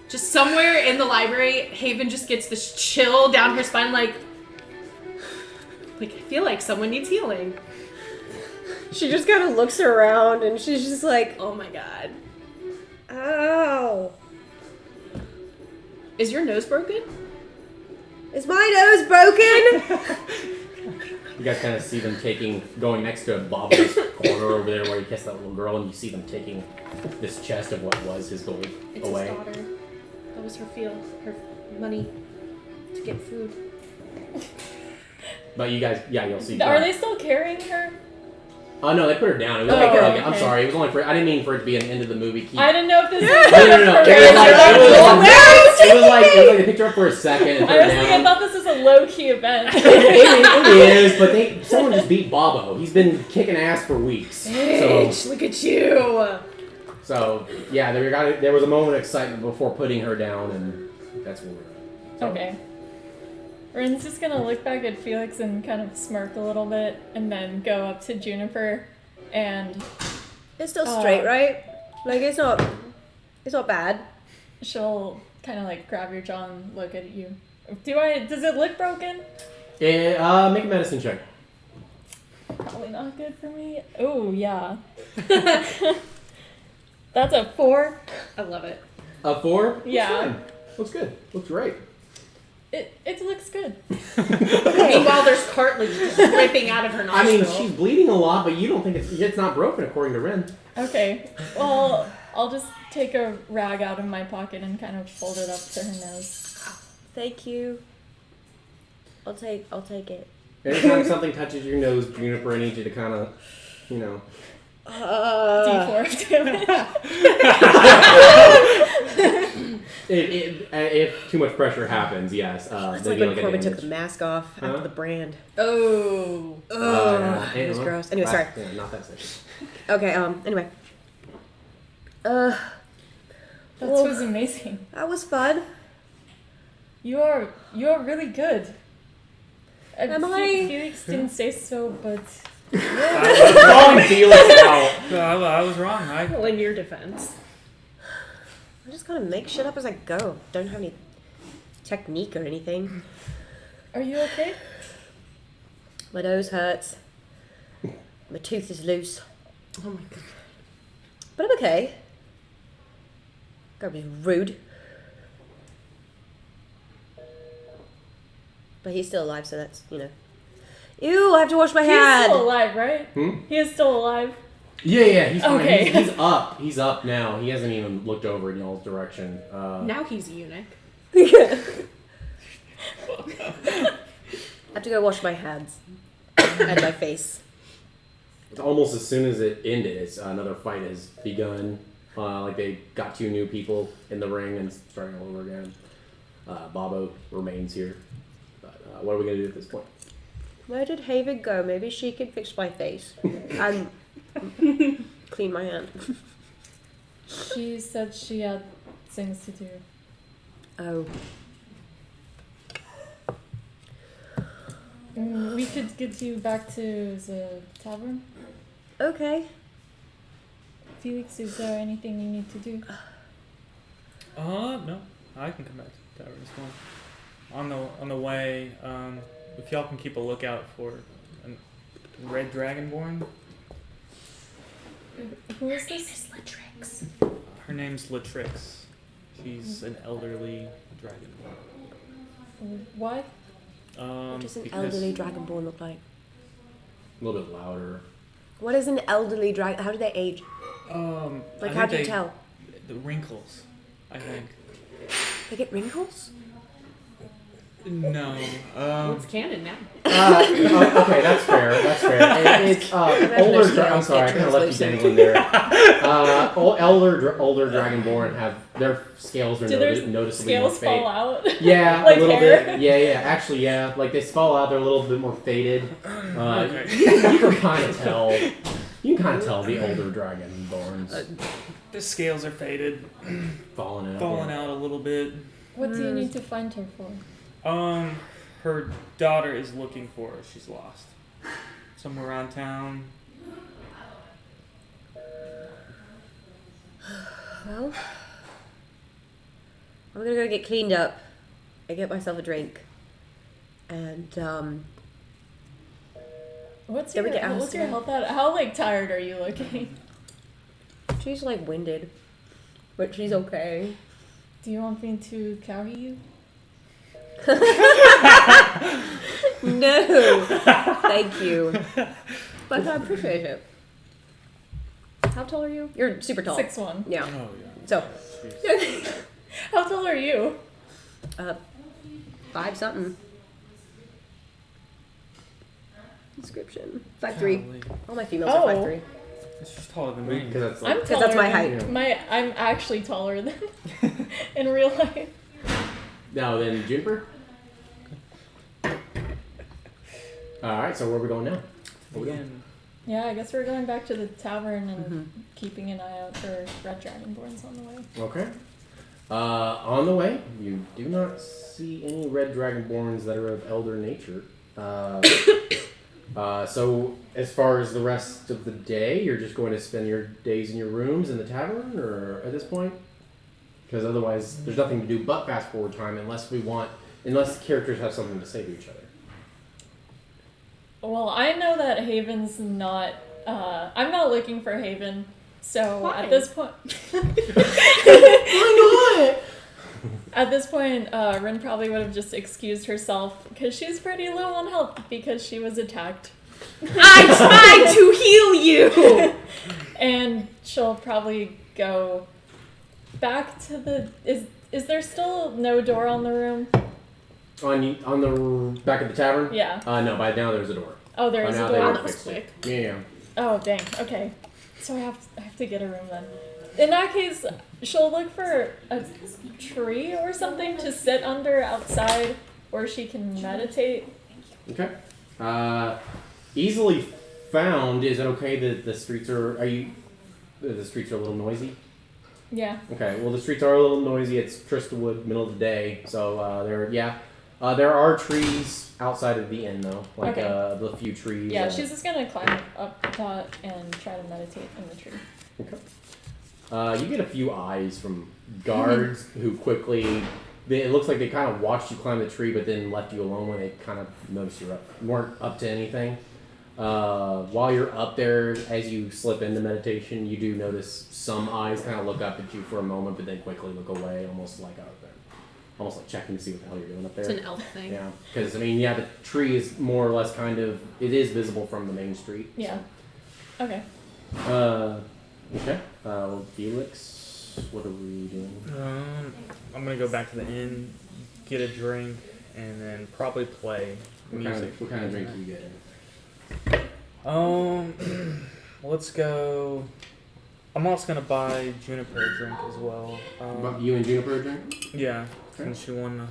Just somewhere in the library, Haven just gets this chill down her spine, like I feel like someone needs healing. She just kind of looks around and she's just like, Oh my god. "Oh, Is your nose broken? is my nose broken?" You guys kind of see them going next to Bob's corner over there where he kissed that little girl, and you see them taking this chest of what was his gold It's away. his daughter. That was her her money to get food. But you guys, you'll see. Are they still carrying her? Oh no, they put her down. It was Oh, like, okay. I'm sorry, it was only for. I didn't mean for it to be an end of the movie. I didn't know if this No. It was like they picked her up for a second and put her Honestly, I down. thought this was a low-key event. It is, but someone just beat Bobo. He's been kicking ass for weeks. Bitch, look at you. So yeah, there was a moment of excitement before putting her down, and that's where we're at. So, Okay. Rin's just gonna look back at Felix and kind of smirk a little bit, and then go up to Juniper, and It's still straight, right? Like it's not bad. she'll kind of like grab your jaw and look at you. Does it look broken? Make a medicine check. Probably not good for me. Oh, yeah. That's a 4. I love it. A 4? Yeah. Fine. Looks good. Looks great. It looks good. Meanwhile, there's cartilage just dripping out of her I nostril. mean, she's bleeding a lot, but you don't think it's not broken according to Ren. Okay. Well, I'll just take a rag out of my pocket and kind of fold it up to her nose. Thank you. I'll take it. Anytime something touches your nose, Juniper, I need you to kind of, you know. D4 of damage. If too much pressure happens, yes. It's maybe like when you'll get Corbin took damage. the mask off Huh? after the brand. Oh. It was gross. Anyway, sorry. Yeah, not that sexy. Okay, anyway. That Well- was amazing. That was fun. You're really good. Am I? Felix didn't say so, but Calling Felix out. I was wrong. Well, in your defense. I just kind of make shit up as I go. Don't have any technique or anything. are you okay? My nose hurts. My tooth is loose. Oh my god. But I'm okay. Gotta be rude. But he's still alive, so that's, you know. Ew, I have to wash my He's hand. still alive, right? Hmm? He is still alive. Yeah, he's fine. Okay. He's up. He's up now. He hasn't even looked over in y'all's direction. Now he's a eunuch. I have to go wash my hands and my face. Almost as soon as it ended, another fight has begun. Like they got 2 new people in the ring and starting all over again. Bobo remains here. But what are we going to do at this point? Where did Haven go? Maybe she can fix my face and clean my hand. She said she had things to do. Oh. We could get you back to the tavern. Okay. Felix, is there anything you need to do? No, I can come back to the tavern as well. On the way, if y'all can keep a lookout for a red dragonborn. Who is this? Miss Latrix. Her name's Latrix. She's an elderly dragonborn. Why? What does an Because elderly dragonborn look like? A little bit louder. What is an elderly dragon? How do they age? I Like, how do you think tell? the wrinkles, I think. They get wrinkles? No. It's canon now. Okay, that's fair. That's fair. It's older. I'm sorry, I kind of left you dangling there. Older dragonborn have their scales are Do their noticeably more scales faded. fall out? Yeah, Like a little hair? bit. Yeah. Actually, yeah. Like they fall out. They're a little bit more faded. Okay. You can kind of tell. You can kind of tell the older dragonborns The scales are faded, falling out. falling out a little bit. What do you need to find her for? Her daughter is looking for her. She's lost. Somewhere around town. Well, I'm gonna go get cleaned up and get myself a drink. And, What's Did we your get what's your Alistair? health at? How tired are you looking? she's like winded. But she's okay. Do you want me to carry you? No! Thank you. But I appreciate it. How tall are you? You're super tall. 6'1". Yeah. Oh yeah. So, Jeez. How tall are you? 5 something. Description. 5'3". Golly. All my females Oh. are 5'3". She's taller than me. Because that's like, I'm 'Cause taller. that's my than- height. I'm actually taller than in real life. now then, Juniper. All right. So where are we going now? Where we going? Again. Yeah, I guess we're going back to the tavern and keeping an eye out for red dragonborns on the way. Okay. On the way, you do not see any red dragonborns that are of elder nature. So as far as the rest of the day, you're just going to spend your days in your rooms in the tavern, or at this point? Because otherwise, there's nothing to do but fast forward time unless the characters have something to say to each other. Well, I know that Haven's not. I'm not looking for Haven, so Why? at this point. Why not? At this point, Rin probably would have just excused herself because she's pretty low on health because she was attacked. I tried to heal you! And she'll probably go back to the. Is there still no door on the room? On the back of the tavern? Yeah. No, by now there's a door. Oh, there By is now a they door. would That was fix it. quick. Yeah. Oh, dang. Okay. So I have to get a room then. In that case, she'll look for a tree or something to sit under outside where she can meditate. Okay. Easily found. Is it okay that the streets are the streets are a little noisy? Yeah. Okay. Well, the streets are a little noisy. It's Tristawood, middle of the day, so there are trees outside of the inn though, like Okay. the few trees. Yeah, she's just gonna climb up that and try to meditate in the tree. Okay. You get a few eyes from guards who quickly. It looks like they kind of watched you climb the tree, but then left you alone when they kind of noticed you weren't up to anything. While you're up there, as you slip into meditation, you do notice some eyes kind of look up at you for a moment, but then quickly look away, almost like checking to see what the hell you're doing up there. It's an elf thing. Yeah, because the tree is more or less it is visible from the main street. Yeah. Okay. Okay. Felix, what are we doing? I'm gonna go back to the inn, get a drink, and then probably play music. What kind of drink do you get? Let's go. I'm also gonna buy Juniper a drink as well. You and Juniper a drink? Yeah, Okay. since she won.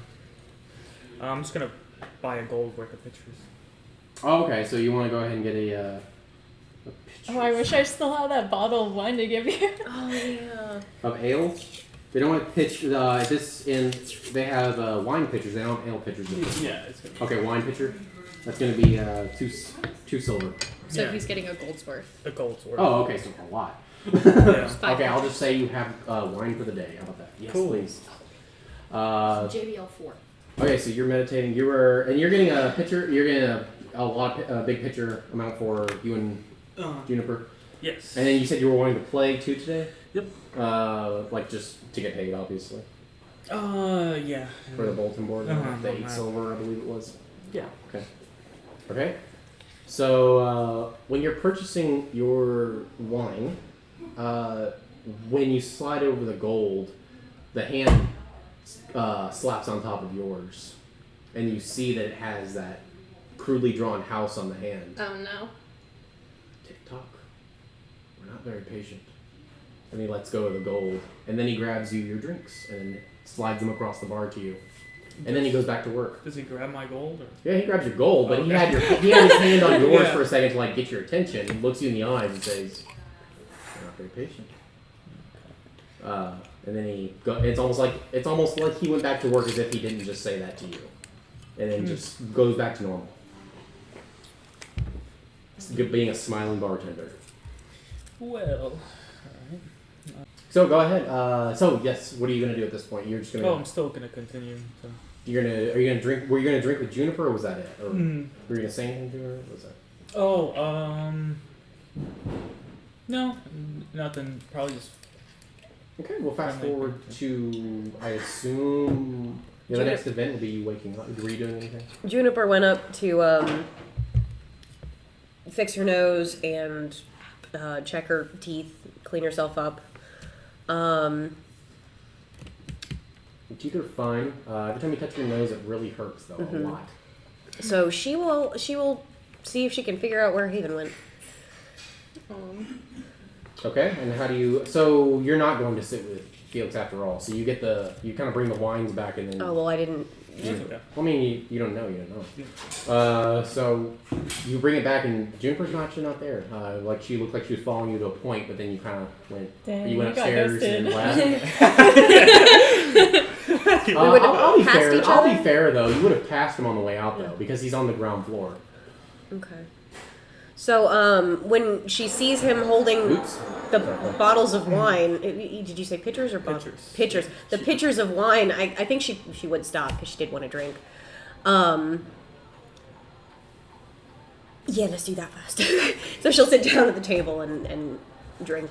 I'm just gonna buy a gold worth of pictures. Oh, okay. So you want to go ahead and get a picture Oh, I wish I still had that bottle of wine to give you. Oh yeah. of ale? They don't have pitch. This in they have wine pitchers. They don't have ale pitchers. Yeah, it's gonna. Okay, wine pitcher. That's gonna be two silver. So Yeah. he's getting a gold's worth. A gold's worth. Oh, okay. So a lot. Yeah. Okay, I'll just say you have wine for the day. How about that? Yes, Cool. please. JBL 4. Okay, so you're meditating. You're getting a pitcher. You're getting a big pitcher amount for you and Juniper. Yes. And then you said you were wanting to play too today. Yep. Like just to get paid, obviously, Yeah. for the bulletin board. Uh-huh, The 8 uh-huh. silver, I believe it was. Yeah. Okay. Okay. So when you're purchasing your wine, when you slide over the gold, the hand slaps on top of yours, and you see that it has that crudely drawn house on the hand. Oh no. Tick-tock. We're not very patient. And he lets go of the gold, and then he grabs you your drinks and slides them across the bar to you. And then he goes back to work. Does he grab my gold or? Yeah, he grabs your gold, but Okay. he had his hand on yours Yeah. for a second to like get your attention. He looks you in the eyes and says, "You're not very patient." And then it's almost like he went back to work as if he didn't just say that to you, and then just goes back to normal. It's good being a smiling bartender. Well. So go ahead. So yes, what are you gonna do at this point? You're just gonna. Oh, I'm still gonna continue. So. Are you gonna drink? Were you gonna drink with Juniper, or was that it? Or were Mm. you gonna say anything to her? What was that? Oh, no, nothing. Probably just. Okay, we'll fast Friendly forward thing, to, I assume, the Juniper- next event will be you waking up. Were you doing anything? Juniper went up to fix her nose and check her teeth, clean herself up. Your teeth are fine. Every time you touch your nose, it really hurts, though, a lot. So she will see if she can figure out where Haven went. Okay, and how do you... So you're not going to sit with Felix after all, so you kind of bring the wines back and then... Oh well, I didn't. Okay. I mean, you don't know. So you bring it back, and Juniper's actually not there. Like she looked like she was following you to a point, but then you kind of went. Dang, you went you got upstairs and ghosted. left. We would have I'll be passed fair. each I'll other? be fair though. You would have passed him on the way out though, because he's on the ground floor. Okay. So when she sees him holding Oops. the bottles of wine, did you say pitchers or bottles? Pitchers. Pitchers. The pitchers of wine. I think she would stop because she did want to drink. Yeah, let's do that first. So she'll sit down at the table and drink.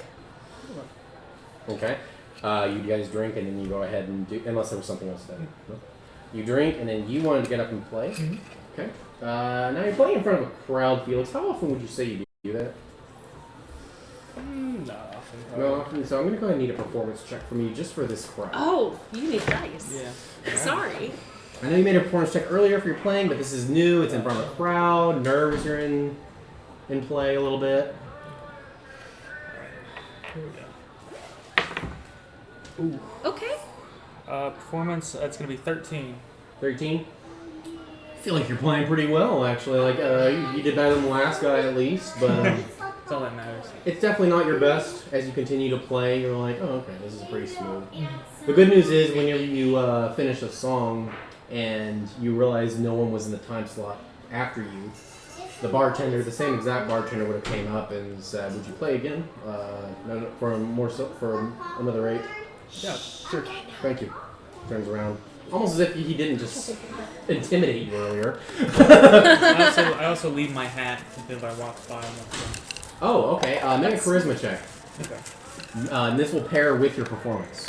Okay. You guys drink and then you go ahead and do, unless there was something else to do. No? You drink and then you wanted to get up and play. Mm-hmm. Okay. Now you're playing in front of a crowd, Felix. How often would you say you do that? Not often. Well, often. So I'm going to go ahead and need a performance check from you just for this crowd. Oh, you need dice. Yeah. Sorry. I know you made a performance check earlier for your playing, but this is new. It's in front of a crowd. Nerves are in play a little bit. Here we go. Ooh. Okay. Performance, that's going to be 13. 13. I feel like you're playing pretty well, actually. Like you did better than the last guy at least, but That's all that matters. it's definitely not your best. As you continue to play, you're like, oh, okay, this is pretty smooth. The good news is when you finish a song and you realize no one was in the time slot after you, the bartender, the same exact bartender, would have came up and said, "Would you play again? For another rate?" Yeah, sure. Thank you. Turns around, almost as if he didn't just intimidate you earlier. I also leave my hat if I walk by. Oh, okay. Make a charisma check. Okay. And this will pair with your performance.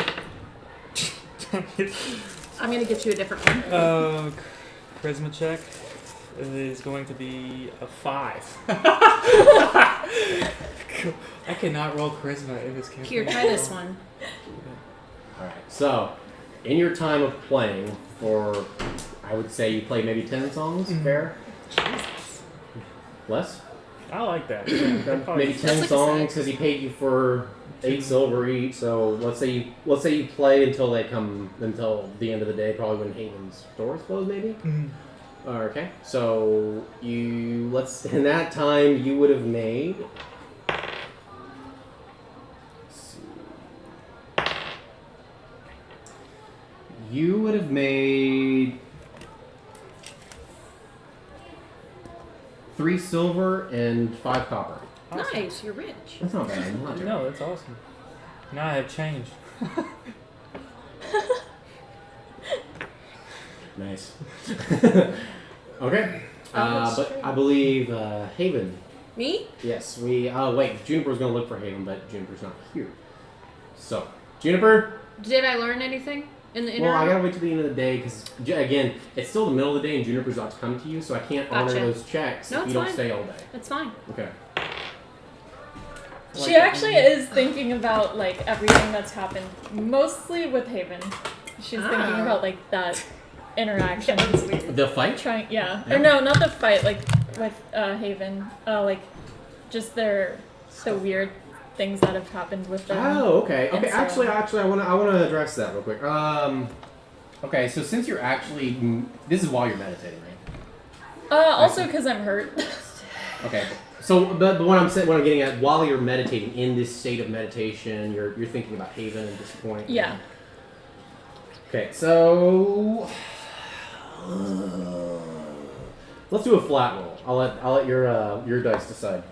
I'm gonna get you a different one. Charisma check is going to be a 5. I cannot roll charisma in this campaign. Here, try this one. Alright, so, in your time of playing, for, I would say you play maybe 10 songs, fair? Less? I like that. Yeah, Maybe 10 like a songs, because he paid you for 8 silver each, so let's say you play until the end of the day, probably when Haven's doors close, maybe? Mhm. Okay, so in that time you would have made. Let's see. You would have made 3 silver and 5 copper. Awesome. Nice, you're rich. That's not bad. Not terrible. No, that's awesome. Now I have change. Nice. Okay. But I believe Haven. Me? Yes, wait, Juniper's gonna look for Haven, but Juniper's not here. So, Juniper? Did I learn anything in the interim? Well, I gotta wait till the end of the day, because, again, it's still the middle of the day and Juniper's about to come to you, so I can't honor Gotcha. those checks No, if it's you don't fine. stay all day. That's fine. Okay. She actually is thinking about like everything that's happened, mostly with Haven. She's thinking about like that interaction. The fight? Yeah. Or no, not the fight. Like with Haven. Like just the weird things that have happened with them. Oh, okay. Okay, And so- actually, I wanna address that real quick. Okay, so since you're actually, this is while you're meditating, right? Also because I'm hurt. Okay. So, but what I'm getting at, while you're meditating in this state of meditation, you're thinking about Haven at this point. Yeah. Okay, so let's do a flat roll. I'll let your dice decide.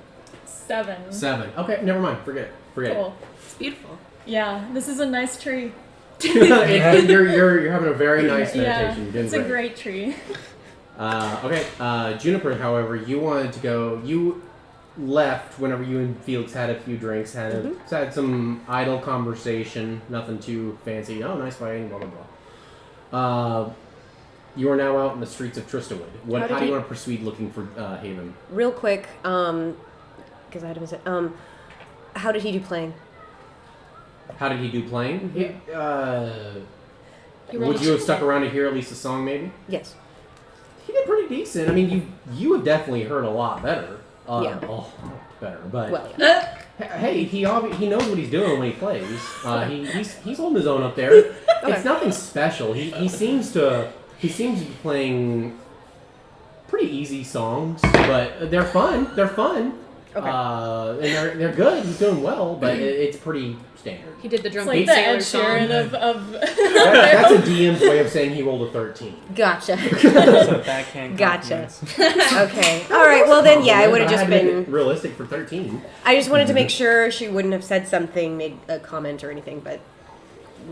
7. 7. Okay, never mind. Forget it. Cool. It's beautiful. Yeah, this is a nice tree. You're having a very nice meditation. Yeah, You're doing it's a great tree. Okay, Juniper, however, you wanted to go. You left whenever you and Felix had a few drinks, had some idle conversation, nothing too fancy. Oh, nice fighting, blah blah blah. You are now out in the streets of Tristawood. How do you want to proceed looking for Haven? Real quick, because I had to miss it. How did he do playing? How did he do playing? He rolled Would you have stuck around to hear at least a song, maybe? Yes. He did pretty decent. I mean, you have definitely heard a lot better. Yeah. Oh, better. But Well, yeah. hey, he knows what he's doing when he plays. He's holding his own up there. It's nothing special. He seems to be playing pretty easy songs, but they're fun. They're fun. Okay. And they're good. He's doing well, but it's pretty standard. He did the It's drunk like beat the sailor Ed song. Sheeran of That's a DM's way of saying he rolled a 13. Gotcha. That's a backhand Gotcha. compliment. Okay. All right. Well, then, yeah, I would have But I just had to make been. it realistic for 13. I just wanted to make sure she wouldn't have said something, made a comment or anything, but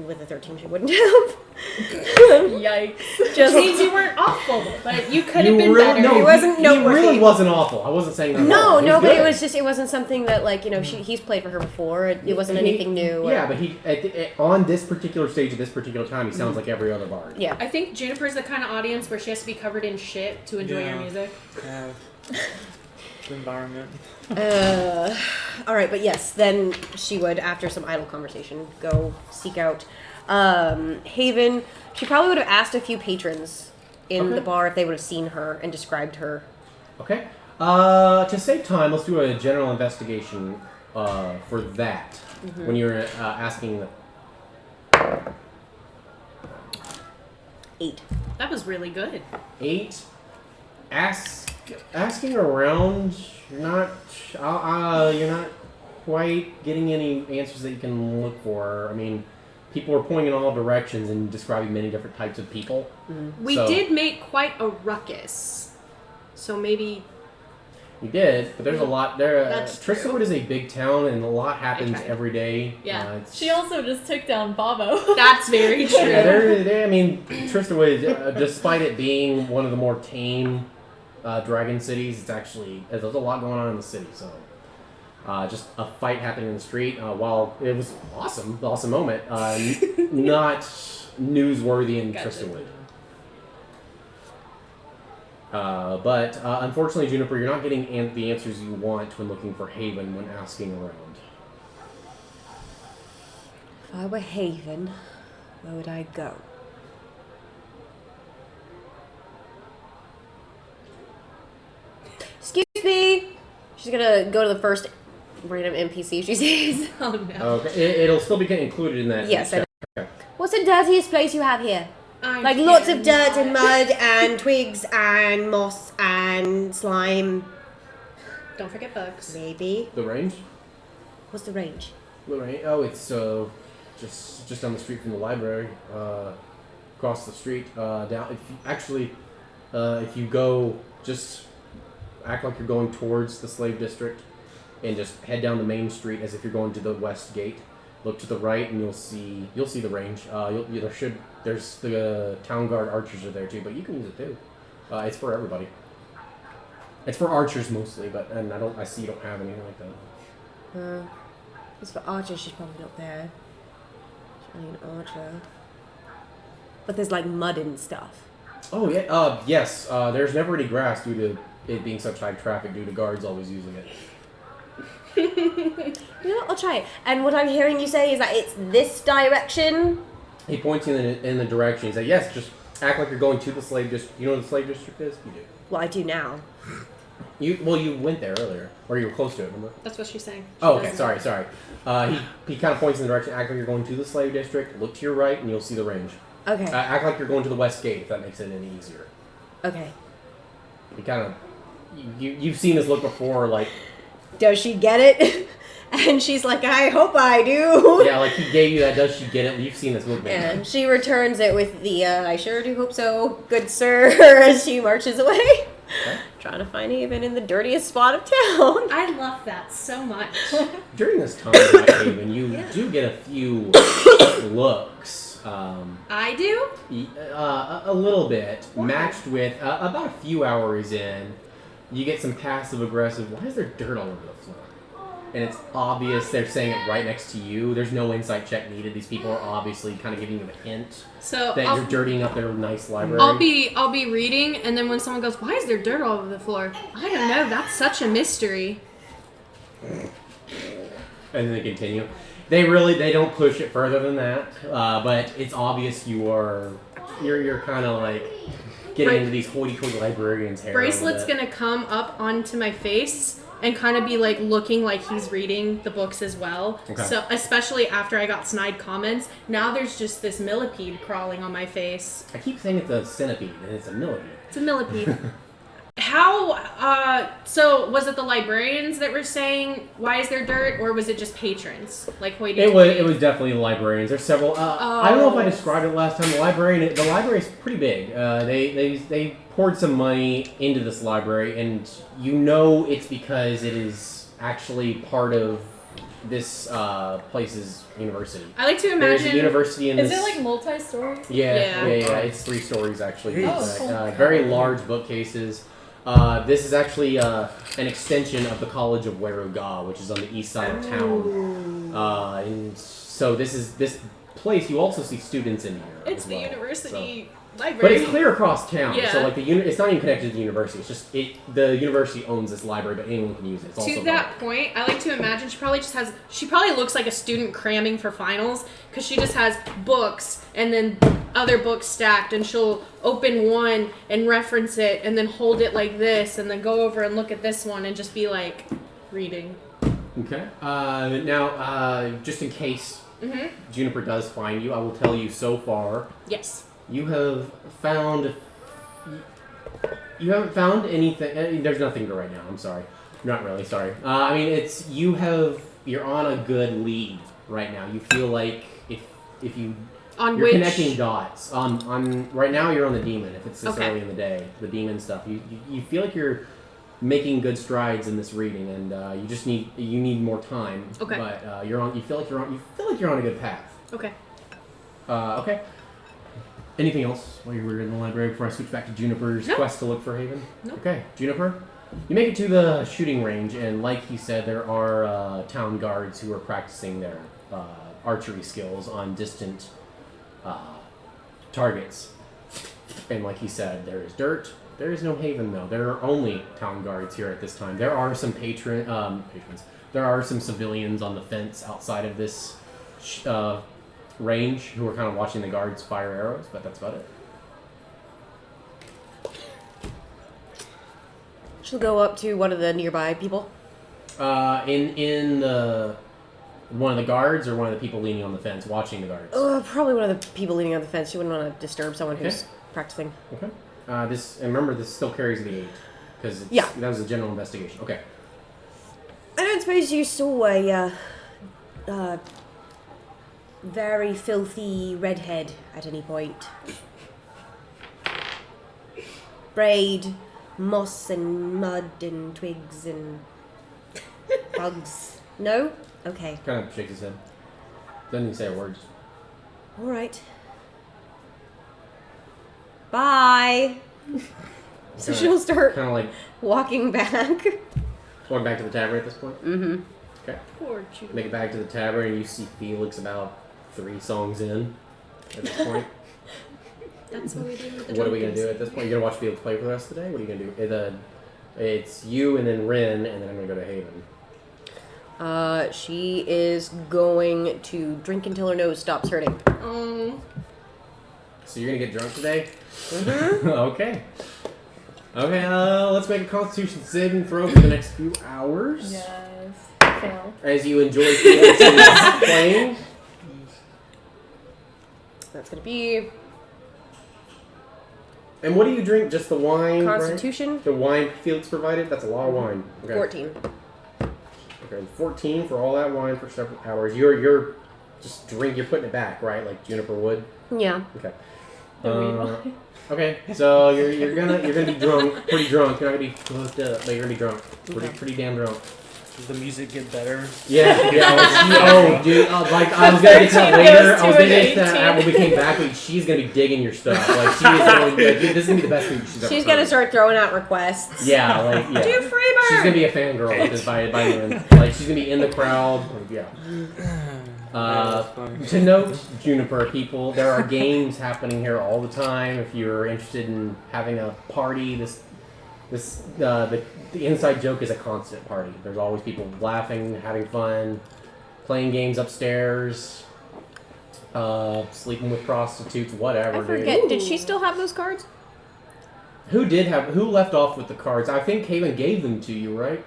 with a 13, she wouldn't have. Yikes. Just It means you weren't awful, but you could have been really, better. No, He wasn't he noteworthy. really wasn't awful. I wasn't saying that. no, He no, was but good. it wasn't something that like he's played for her before. It wasn't anything new. Yeah, but on this particular stage at this particular time, he sounds like every other bard. Yeah. I think Juniper's the kind of audience where she has to be covered in shit to enjoy your music. The environment. All right, but yes, then she would, after some idle conversation, go seek out Haven. She probably would have asked a few patrons in the bar if they would have seen her and described her. Okay. To save time, let's do a general investigation for that. When you're asking. 8. That was really good. 8. Asking around. You're not quite getting any answers that you can look for. I mean, people are pointing in all directions and describing many different types of people. We did make quite a ruckus, so maybe. We did, but there's a lot there. That's Tristanwood is a big town, and a lot happens Okay. every day. Yeah. She also just took down Bobo. That's very true. Yeah, I mean, Tristanwood, despite it being one of the more tame dragon cities, there's a lot going on in the city. So, just a fight happening in the street. While it was awesome moment, not newsworthy in Gotcha. Tristanwood. But unfortunately, Juniper, you're not getting the answers you want when looking for Haven when asking around. If I were Haven, where would I go? Excuse me. She's gonna go to the first random NPC she sees. Oh no. Okay, it'll still be included in that. Yes, I check. know. Okay. What's the dirtiest place you have here? I Lots of dirt cannot. and mud and twigs and moss and slime. Don't forget bugs. Maybe. The range? What's the range? The range? Oh, it's just down the street from the library. Across the street. Down. If you go, just act like you're going towards the slave district, and just head down the main street as if you're going to the west gate. Look to the right, and you'll see the range. There's the town guard archers are there too, but you can use it too. It's for everybody. It's for archers mostly, I see you don't have anything like that. It's for archers, she's probably not there. She's only an archer. But there's like mud and stuff. Oh yeah. Yes. There's never any grass due to it being such high traffic due to guards always using it. You know what? I'll try it. And what I'm hearing you say is that it's this direction. He points you in the direction. He said, "Yes, just act like you're going to the slave district. You know what the slave district is? You do. Well, I do now. You went there earlier, or you were close to it. Remember? That's what she's saying. She Oh, okay. doesn't Sorry. He kind of points in the direction. Act like you're going to the slave district. Look to your right, and you'll see the range. Okay. Act like you're going to the west gate. If that makes it any easier. Okay. He kind of you've seen this look before, like. Does she get it? And she's like, I hope I do. Yeah, like he gave you that. Does she get it? You've seen this look before. And she returns it with the, I sure do hope so, good sir, as she marches away. Okay. Trying to find Haven in the dirtiest spot of town. I love that so much. During this time, Haven, you do get a few looks. I do? A little bit, matched with about a few hours in, you get some passive aggressive. Why is there dirt all over the floor? And it's obvious they're saying it right next to you. There's no insight check needed. These people are obviously kind of giving you a hint So that you're dirtying up their nice library. I'll be reading, and then when someone goes, "Why is there dirt all over the floor?" I don't know. That's such a mystery. And then they continue. They don't push it further than that. But it's obvious you're kind of like getting into these hoity-toity librarians' hair. Bracelet's gonna come up onto my face and kind of be like looking like he's reading the books as well. Okay. So especially after I got snide comments, now there's just this millipede crawling on my face. I keep saying it's a centipede, and it's a millipede. It's a millipede. So was it the librarians that were saying, why is there dirt, or was it just patrons? Like hoity-toity? It was definitely the librarians. There's several. I don't know if I described it last time. The library is pretty big. They poured some money into this library, and you know it's because it is actually part of this place's university. I like to There's imagine. a university in Is this. it like multi-story? Yeah. Yeah. It's 3 stories actually. Oh, It's, cool. very large bookcases. This is actually an extension of the College of Weruga, which is on the east side of town. And so this place, you also see students in here. It's as the well, university so. library. But it's clear across town, Yeah. so like it's not even connected to the university. It's just the university owns this library, but anyone can use it. It's also To that public. point, I like to imagine she probably looks like a student cramming for finals because she just has books and then other books stacked, and she'll open one and reference it and then hold it like this and then go over and look at this one and just be like reading. Okay. Now, just in case Mm-hmm. Juniper does find you, I will tell you so far. Yes. You have found. You haven't found anything. There's nothing to right now. I'm sorry. Not really. Sorry. I mean, it's you have. You're on a good lead right now. You feel like if you On you're which connecting dots on right now. You're on the demon. If it's this Okay. early in the day, the demon stuff. You feel like you're making good strides in this reading, and you just need more time. Okay. But you're on. You feel like you're on a good path. Okay. Okay. Anything else while you were in the library before I switch back to Juniper's No. quest to look for Haven? No. Okay, Juniper, you make it to the shooting range, and like he said, there are town guards who are practicing their archery skills on distant targets. And like he said, there is dirt. There is no Haven, though. There are only town guards here at this time. There are some patrons. There are some civilians on the fence outside of this range who are kind of watching the guards fire arrows, but that's about it. She'll go up to one of the nearby people. In the one of the guards or one of the people leaning on the fence watching the guards. Probably one of the people leaning on the fence. She wouldn't want to disturb someone who's practicing. Okay. And remember, this still carries the 8 because that was a general investigation. Okay. I don't suppose you saw a very filthy redhead at any point. Braid, moss and mud and twigs and bugs. No? Okay. Kind of shakes his head. Doesn't even say a word. All right. Bye. So she'll start Kind of like walking back. going back to the tavern at this point. Mm-hmm. Okay. Poor Juniper. Make it back to the tavern, and you see Felix about 3 songs in at this point. That's what we do with the What are we gonna tokens. do at this point? You're gonna watch Felix play for the rest of the day? What are you gonna do? It's you and then Rin, and then I'm gonna go to Haven. She is going to drink until her nose stops hurting. So you're gonna get drunk today? Mm-hmm. Okay. Okay, let's make a Constitution saving throw for the next few hours. Yes. Fail. As you enjoy Felix's playing. That's gonna be And what do you drink? Just the wine, Constitution. right? The wine Felix provided? That's a lot of wine. Okay. 14. Okay, 14 for all that wine for several hours. You're just you're putting it back, right? Like Juniper would? Yeah. Okay. The weed wine. Okay, so you're gonna be drunk, pretty drunk. You're not gonna be hooked up, but you're gonna be drunk, pretty damn drunk. Does the music get better? Yeah. Dude. Like I was gonna get to that 13 later. goes I was to gonna an get to that when we came back. But she's gonna be digging your stuff. Like she is going. Like, this is gonna be the best movie she's ever. She's gonna heard. start throwing out requests. Yeah, like yeah. Do Freebird! She's gonna be a fangirl at this by the end. Like she's gonna be in the crowd. Like, yeah. That's funny. To note, Juniper people, there are games happening here all the time. If you're interested in having a party, the inside joke is a constant party. There's always people laughing, having fun, playing games upstairs, sleeping with prostitutes, whatever. I forget. Dude. Did she still have those cards? Who left off with the cards? I think Haven gave them to you, right?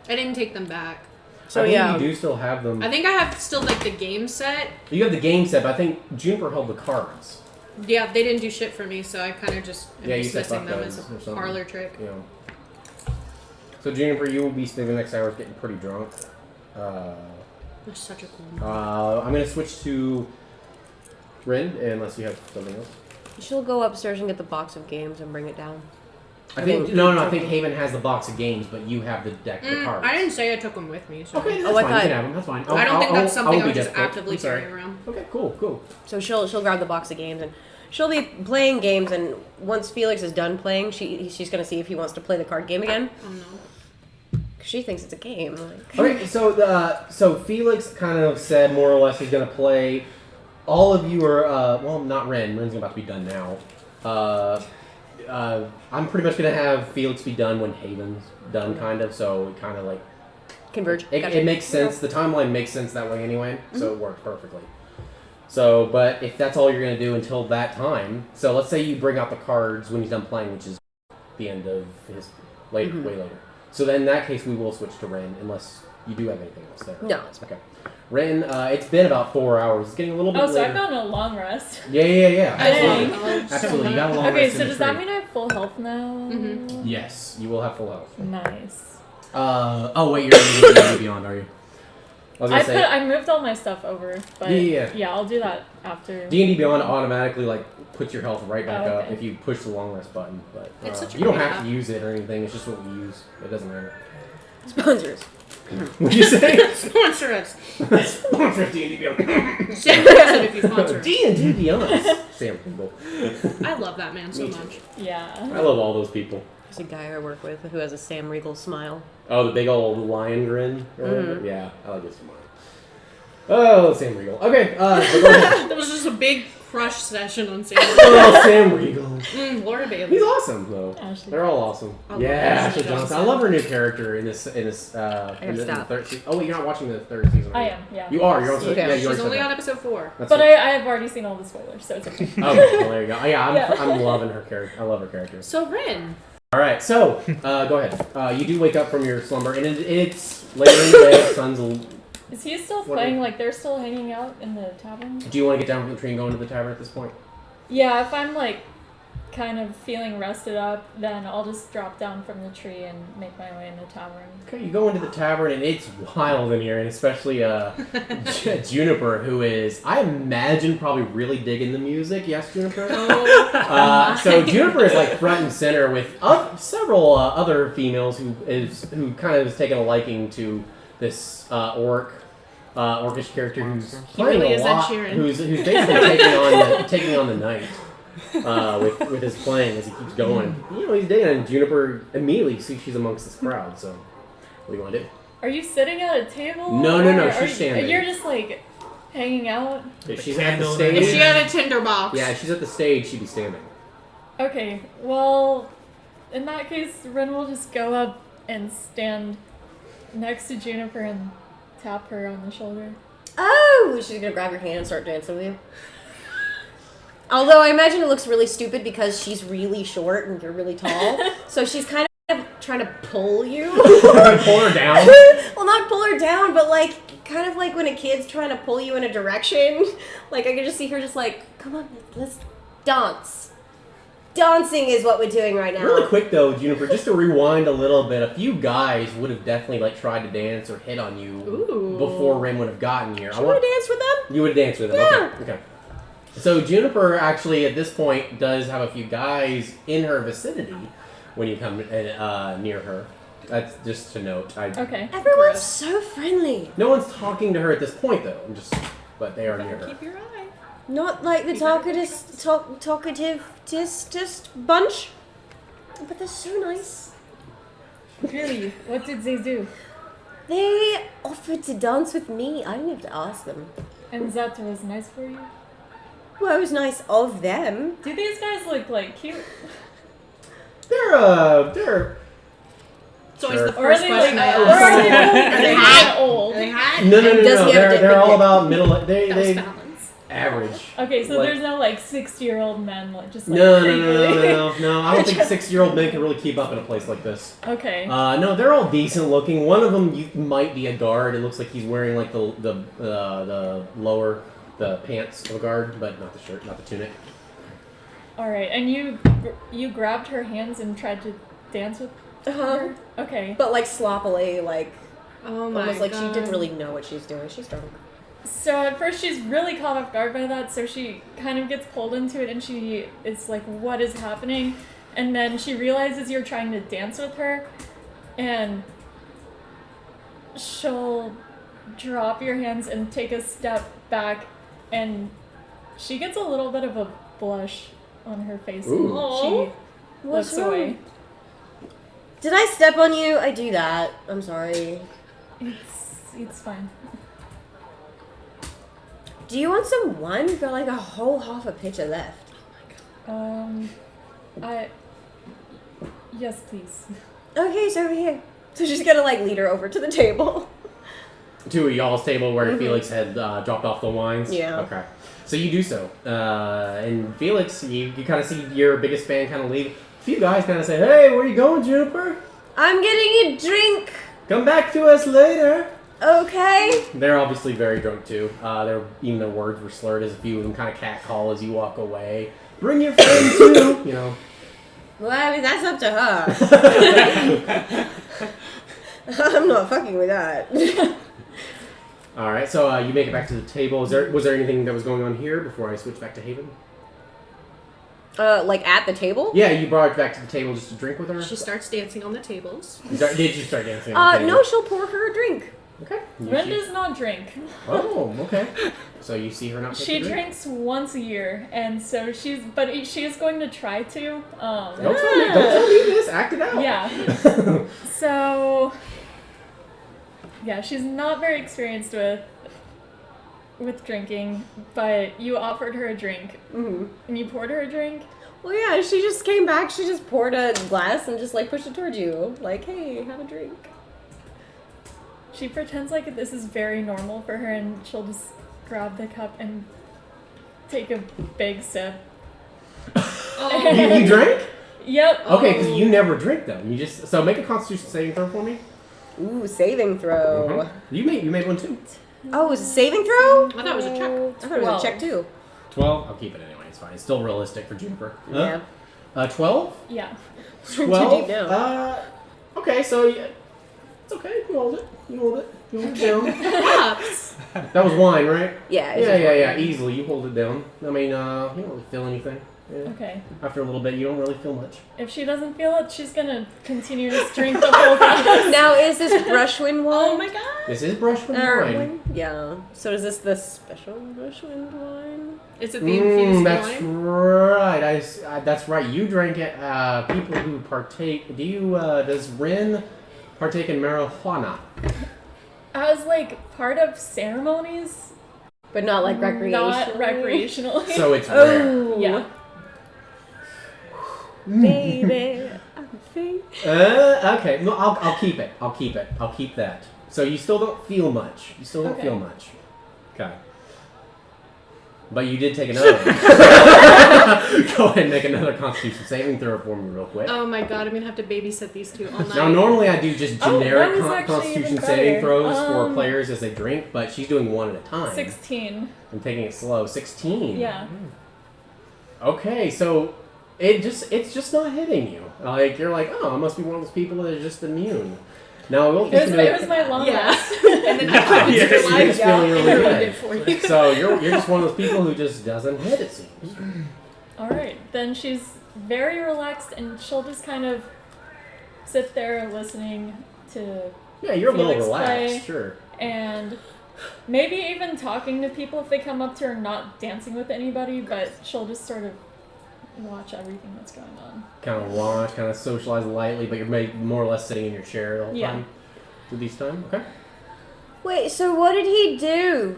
I didn't take them back. So I believe yeah. you do still have them. I think I have still like the game set. You have the game set, but I think Juniper held the cards. Yeah, they didn't do shit for me, so I kind of just am Yeah, you said dismissing fuck them as those or a something. parlor trick. You know. So Juniper, you will be spending the next hours getting pretty drunk. They're such a cool. I'm gonna switch to Rin, unless you have something else. She'll go upstairs and get the box of games and bring it down. I think I think Haven has the box of games, but you have the deck of cards. I didn't say I took them with me. So. Okay, that's Oh, I fine. thought- You can have them. That's fine. I don't think that's something I be would just difficult. actively I'm sorry. carry around. Okay, cool. So she'll grab the box of games and she'll be playing games. And once Felix is done playing, she's gonna see if he wants to play the card game again. Oh no. 'Cause she thinks it's a game. Like. Okay, so Felix kind of said more or less he's gonna play. All of you are well, not Ren. Ren's about to be done now. I'm pretty much gonna have Felix be done when Haven's done, kind of. So it kind of like Converge. it makes sense. The timeline makes sense that way anyway, so it works perfectly. So, but if that's all you're gonna do until that time, so let's say you bring out the cards when he's done playing, which is the end of his way later. So then in that case, we will switch to Ren, unless you do have anything else there. No, it's Okay. Ren, it's been about 4 hours. It's getting a little bit Oh, so later. I've gotten a long rest. Yeah. Dang. Absolutely. You got a long Okay, rest so in does the that tree. mean I have full health now? Mhm. Yes, you will have full health. Nice. Oh wait, you're going to do Beyond, are you? I was gonna say, I moved all my stuff over, but Yeah. I'll do that after. D&D Beyond automatically like puts your health right back Oh, up okay. if you push the long rest button. But It's such a you don't great have app. to use it or anything. It's just what we use. It doesn't matter. Sponsors. What'd you say? Sponsor us. Sponsor D&D Beyond. Sam Jackson if you sponsor us. D&D Beyond. Sam people. I love that man so Me too. much. Yeah. I love all those people. There's a guy I work with who has a Sam Riegel smile. Oh, the big old lion grin? Or whatever? Yeah, I like this one. Oh, Sam Riegel. Okay, so go ahead. That was just a big crush session on Sam. Oh, Sam Riegel. Laura Bailey. He's awesome, though. Ashley. They're all awesome. I love Yeah, Ashley Ashley Johnson. Johnson. I love her new character in this in the stop. third season. Oh, wait, you're not watching the third season. I Right? am, yeah. You are. You're on. Okay. Yeah, you She's already only said on that. episode 4. That's But it. I have already seen all the spoilers, so it's okay. Okay, well, there you go. Yeah, Yeah. I'm loving her character. I love her character. So Rin. All right, so go ahead. You do wake up from your slumber, and it's later in the day. Sun's. Is he still What playing? are- Like they're still hanging out in the tavern? Do you want to get down from the tree and go into the tavern at this point? Yeah, if I'm like kind of feeling rested up, then I'll just drop down from the tree and make my way in the tavern. Okay, you go into the tavern and it's wild in here, and especially Juniper, who is, I imagine, probably really digging the music. Yes, Juniper? So Juniper is like front and center with several other females who kind of has taken a liking to this orcish character who's playing really a is Ed lot, Sheeran. who's basically taking on the night. With his playing as he keeps going. You know, he's digging it, and Juniper immediately sees she's amongst this crowd, so what do you want to do? Are you sitting at a table? No, Or she's standing. You're just like hanging out? If she's at the candle stage, If she had a tinderbox. yeah, if she's at the stage, she'd be standing. Okay, well, in that case, Ren will just go up and stand next to Juniper and tap her on the shoulder. Oh, she's gonna grab your hand and start dancing with you. Although I imagine it looks really stupid because she's really short and you're really tall. So she's kind of trying to pull you. Pull her down. Well, not pull her down, but like kind of like when a kid's trying to pull you in a direction. Like I could just see her just like, come on, let's dance. Dancing is what we're doing right now. Really quick though, Juniper, just to rewind a little bit, a few guys would have definitely like tried to dance or hit on you Ooh. before Ren would have gotten here. Should we dance with them? You would dance with them. Yeah. Okay. So Juniper actually at this point does have a few guys in her vicinity when you come near her. That's just to note. Okay. Everyone's Gross. so friendly. No one's talking to her at this point though. But they are near her. Keep your eye. Not like the talkative bunch. But they're so nice. Really? What did they do? They offered to dance with me. I didn't have to ask them. And that was nice for you? Well, it was nice of them. Do these guys look like cute? They're It's always Sure. the Or are first they question like, I or are they ask. really hot? old? Are they hot? no. Does he have a dick They're all dick? about middle. That was They balance. average. Okay, so Like- there's no like 60-year-old men like just like No. creepily- I don't think 6-year-old men can really keep up in a place like this. Okay. No, they're all decent looking. One of them might be a guard. It looks like he's wearing like the lower pants of a guard, but not the shirt, not the tunic. All right, and you grabbed her hands and tried to dance with her. Okay. But like sloppily, like Oh my almost like she God. didn't really know what she's doing. She's drunk. So at first she's really caught off guard by that, so she kind of gets pulled into it and she is like, what is happening? And then she realizes you're trying to dance with her, and she'll drop your hands and take a step back, and she gets a little bit of a blush on her face. Ooh. And she looks away. Did I step on you? I do that. I'm sorry. It's fine. Do you want some wine? We've got like a whole half a pitcher left. Yes, please. Okay, it's over here. So she's gonna like lead her over to the table. To y'all's table where Felix had dropped off the wines? Yeah. Okay. So you do so. And Felix, you kind of see your biggest fan kind of leave. A few guys kind of say, hey, where you going, Juniper? I'm getting a drink. Come back to us later. Okay. They're obviously very drunk too. Even their words were slurred as a few of them kind of catcall as you walk away. Bring your friend too, you know. Well, I mean, that's up to her. I'm not fucking with that. All right, so you make it back to the table. Was there anything that was going on here before I switch back to Haven? Like at the table? Yeah, you brought her back to the table just to drink with her? She starts dancing on the tables. Did you start dancing on the table? No, she'll pour her a drink. Okay. Ren does not drink. Oh, okay. So you see her not take She a drink? drinks once a year, and so she is going to try to. Don't tell me this. Act it out. Yeah. So, yeah, she's not very experienced with drinking, but you offered her a drink, and you poured her a drink. Well, yeah, she just came back. She just poured a glass and just like pushed it towards you. Like, hey, have a drink. She pretends like this is very normal for her, and she'll just grab the cup and take a big sip. You drank? Yep. Okay, because you never drink them. So make a Constitution saving throw for me. Ooh, saving throw. Mm-hmm. You made one too. Oh, it was a saving throw? I thought it was a check. I thought it was a check too. 12. I'll keep it anyway. It's fine. It's still realistic for Juniper. Yeah. 12. Yeah. 12. Too deep down. Okay, so it's okay. You hold it. You hold it down. Cups. That was wine, right? Yeah. Yeah. Easily, you hold it down. I mean, you don't really feel anything. Yeah. Okay. After a little bit, you don't really feel much. If she doesn't feel it, she's gonna continue to drink the whole thing. Now, is this brushwind wine? Oh my god. This is brushwind wine. Yeah. So is this the special brushwind wine? Is it the infused That's wine? right. That's right. You drank it. People who partake. Does Rin partake in marijuana? As like part of ceremonies, But not like recreationally? not recreationally. So it's rare. Oh. yeah. Baby, I'm fake. Okay. No, I'll keep it. I'll keep that. So you still don't feel much. Okay. Okay. But you did take another one. Go ahead and make another Constitution saving throw for me real quick. Oh my god, I'm gonna have to babysit these two all night. Now, normally I do just Oh, generic that was actually Constitution even saving better. throws for players as they drink, but she's doing one at a time. 16. I'm taking it slow. 16. Yeah. Okay, so it's just not hitting you. Like you're like, oh, I must be one of those people that are just immune. Now we'll It was my long Yeah. rest. And then I You're your life. just feeling really Ruined good. it for you. So you're just one of those people who just doesn't hit, it seems. Alright, then she's very relaxed, and she'll just kind of sit there listening to Yeah, you're a little Felix relaxed, play. sure. and maybe even talking to people if they come up to her, not dancing with anybody, but she'll just sort of watch everything that's going on. Kind of watch, kind of socialize lightly, but you're more or less sitting in your chair all the Yeah. time. Through these time, okay. Wait, so what did he do?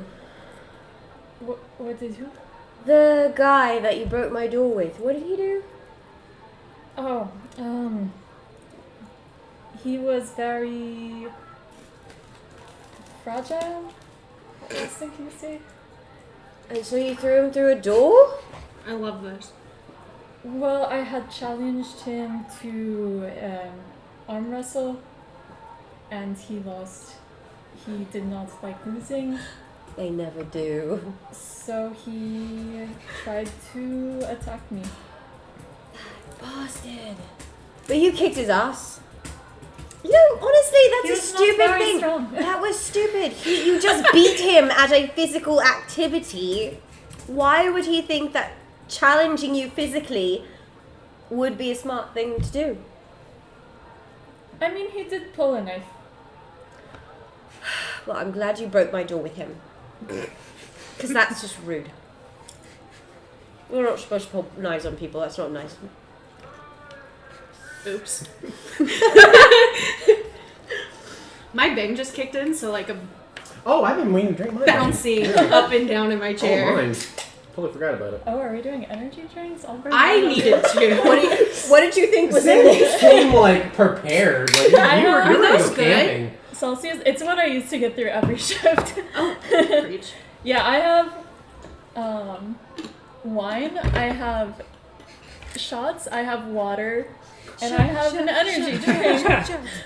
What did you? The guy that you broke my door with, what did he do? Oh, he was very fragile, I think you say. And so you threw him through a door? I love this. Well, I had challenged him to arm wrestle, and he lost. He did not like losing, They never do. so he tried to attack me. Bastard. But you kicked his ass. You know, honestly, He that's a was not stupid very thing. strong. That was stupid. You just beat him at a physical activity. Why would he think that challenging you physically would be a smart thing to do. I mean, he did pull a knife. Well, I'm glad you broke my door with him. Because that's just rude. We're not supposed to pull knives on people. That's not nice. Oops. My bang just kicked in, so like I'm Oh, I've been waiting to drink mine. bouncing up and down in my chair. Oh, mine. Totally forgot about it. Oh, are we doing energy drinks? I'll bring I mine up. needed to. What did you think was in this? Came like prepared. Like, I know. you were Are gonna those go good? camping. Celsius, it's what I use to get through every shift. Oh, preach. Yeah, I have wine, I have shots, I have water, and I have an energy drink.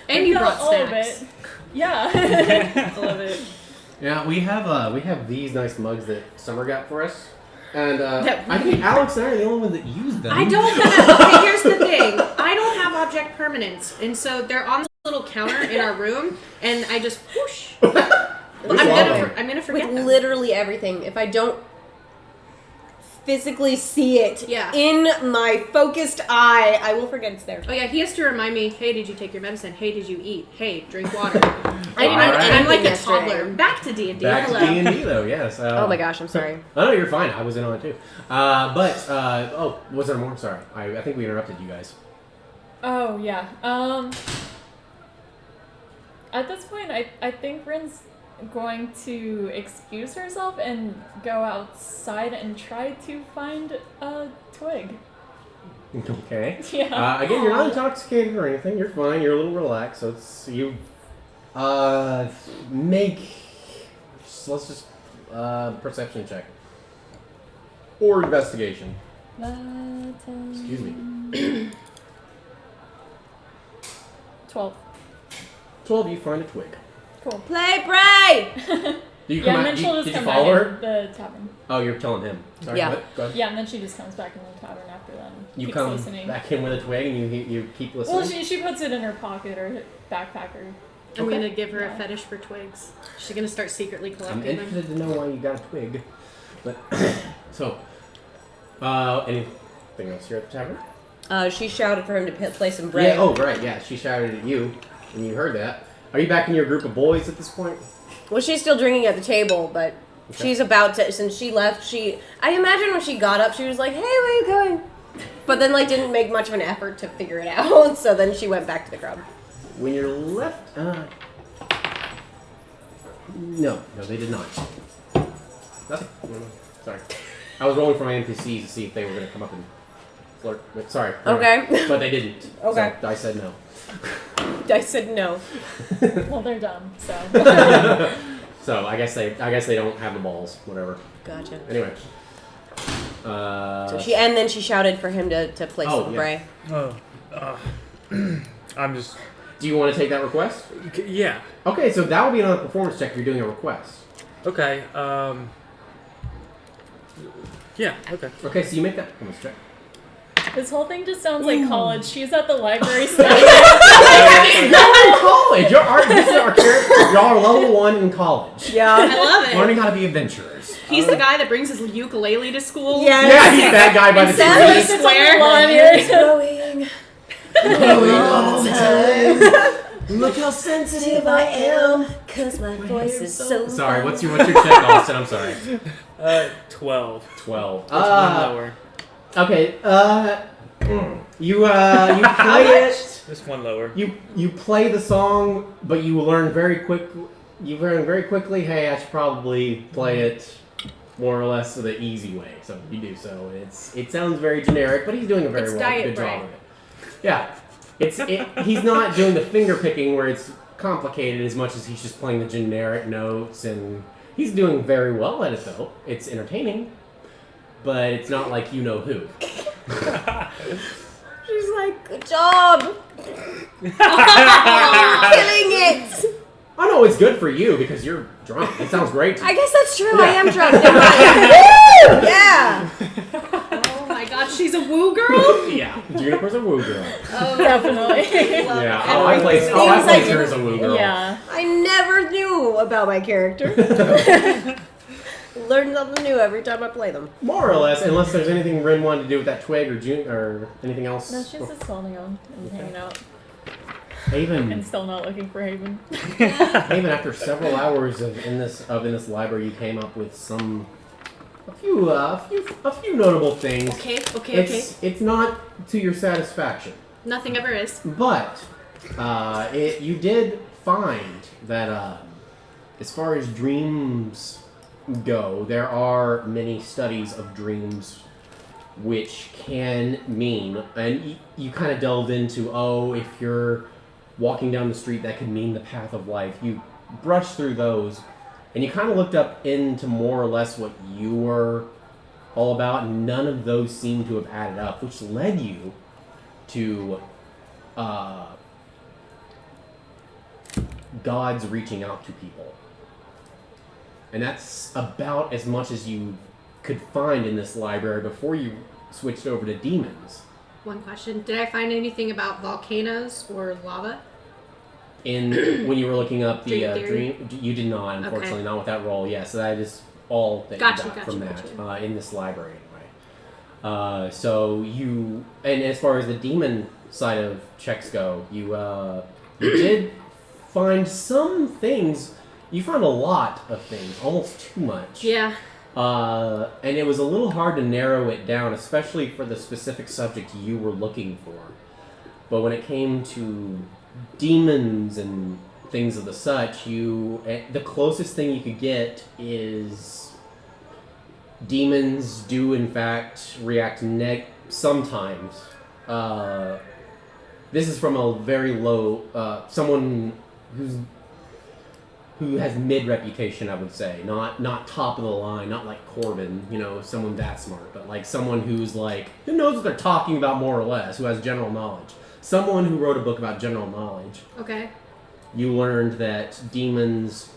And you Got brought all snacks. of it. Yeah. I love it. Yeah, we have these nice mugs that Summer got for us, and That I think Alex and I are the only ones that use them. I don't have. Okay, here's the thing. I don't have object permanence, and so they're on the little counter in our room, and I just whoosh. I'm gonna forget With them. literally everything. If I don't physically see it Yeah. in my focused eye, I will forget it's there. Oh yeah, he has to remind me. Hey, did you take your medicine? Hey, did you eat? Hey, drink water. I didn't have I'm like anything a yesterday. toddler. Back to D&D. Back to Hello. D&D though, yes. Oh my gosh, I'm sorry. Oh, no, you're fine. I was in on it too. Oh, was there more? Sorry, I think we interrupted you guys. Oh, yeah. At this point, I think Rin's going to excuse herself and go outside and try to find a twig. Okay. Yeah. Again, you're not intoxicated or anything. You're fine. You're a little relaxed. So it's you. Let's just perception check or investigation. Excuse me. 12. 12. You find a twig. Cool. Play Bray! Do you Yeah, come and out? then she'll Did just you come back follow in her? the tavern. Oh, you're telling him. Sorry. Yeah. What? Go ahead. Yeah, and then she just comes back in the tavern after that. And You keeps come listening. back in with a twig and you keep listening. Well, she puts it in her pocket or backpack or... I'm Okay. gonna give her Yeah. a fetish for twigs. She's gonna start secretly I'm collecting them. interested to know why you got a twig. But so, anything else here at the tavern? She shouted for him to play some Bray. Yeah. Oh, right. Yeah. She shouted at you, and you heard that. Are you back in your group of boys at this point? Well, she's still drinking at the table, but Okay. she's about to, since she left, I imagine when she got up, she was like, hey, where are you going? But then, like, didn't make much of an effort to figure it out, so then she went back to the crowd. When you're left, no, they did not. Nothing. No. Sorry. I was rolling for my NPCs to see if they were going to come up and flirt. But sorry. Okay. But they didn't. Okay. So I said no. I said no. Well, they're dumb, so... So I guess they don't have the balls. Whatever. Gotcha. Anyway. So then she shouted for him to play Oh, some yeah. Bray. Oh, I'm just. Do you want to take that request? Yeah. Okay, so that will be another performance check if you're doing a request. Okay. Yeah. Okay. Okay, so you make that performance check. This whole thing just sounds like college. She's at the library studying. You're in college. This is our character. Y'all are level 1 in college. Yeah. I love it. Learning how to be adventurers. He's the guy that brings his ukulele to school. Yes. Yeah, he's that guy by the Instead TV. of Square. Growing. Look how sensitive I am, cause my voice is so Sorry, what's your check, Austin? I'm sorry. 12. 12. That's one lower. Okay. You play it. Just one lower. You play the song, but you learn very quick. You learn very quickly. Hey, I should probably play it more or less the easy way. So you do so. It sounds very generic, but he's doing a very It's diet good Bray. job of it. Yeah, he's not doing the finger picking where it's complicated as much as he's just playing the generic notes, and he's doing very well at it though. It's entertaining, but it's not like you know who. She's like, good job. Killing it. I know it's good for you because you're drunk. It sounds great. To I you. guess that's true. Yeah. I am drunk. Woo! Yeah. Oh my god, she's a woo girl? Yeah, Juniper's a woo girl. Oh, Definitely. Yeah, I placed her as a woo girl. Yeah. I never knew about my character. learn something new every time I play them. More or less, unless there's anything Rin wanted to do with that twig or anything else. No, she's just holding on and Okay. hanging out. Haven. And still not looking for Haven. Haven, after several hours in this library, you came up with a few notable things. Okay. It's not to your satisfaction, Nothing ever is. but you did find that as far as dreams go, there are many studies of dreams which can mean, and you kind of delved into, if you're walking down the street, that could mean the path of life. You brushed through those, and you kind of looked up into more or less what you were all about, and none of those seem to have added up, which led you to gods reaching out to people. And that's about as much as you could find in this library before you switched over to demons. One question. Did I find anything about volcanoes or lava? When you were looking up the Dream theory? dream, you did not, unfortunately, Okay. not with that roll. Yeah, so that is all that Gotcha, you got gotcha, from gotcha. that in this library anyway. So you, and as far as the demon side of checks go, you did find some things. You found a lot of things, almost too much. Yeah. And it was a little hard to narrow it down, especially for the specific subject you were looking for. But when it came to demons and things of the such, the closest thing you could get is demons do in fact react sometimes. This is from a very low, someone who has mid reputation, I would say, not top of the line, not like Corbin, someone that smart, but like someone who knows what they're talking about more or less, who has general knowledge. Someone who wrote a book about general knowledge. Okay. You learned that demons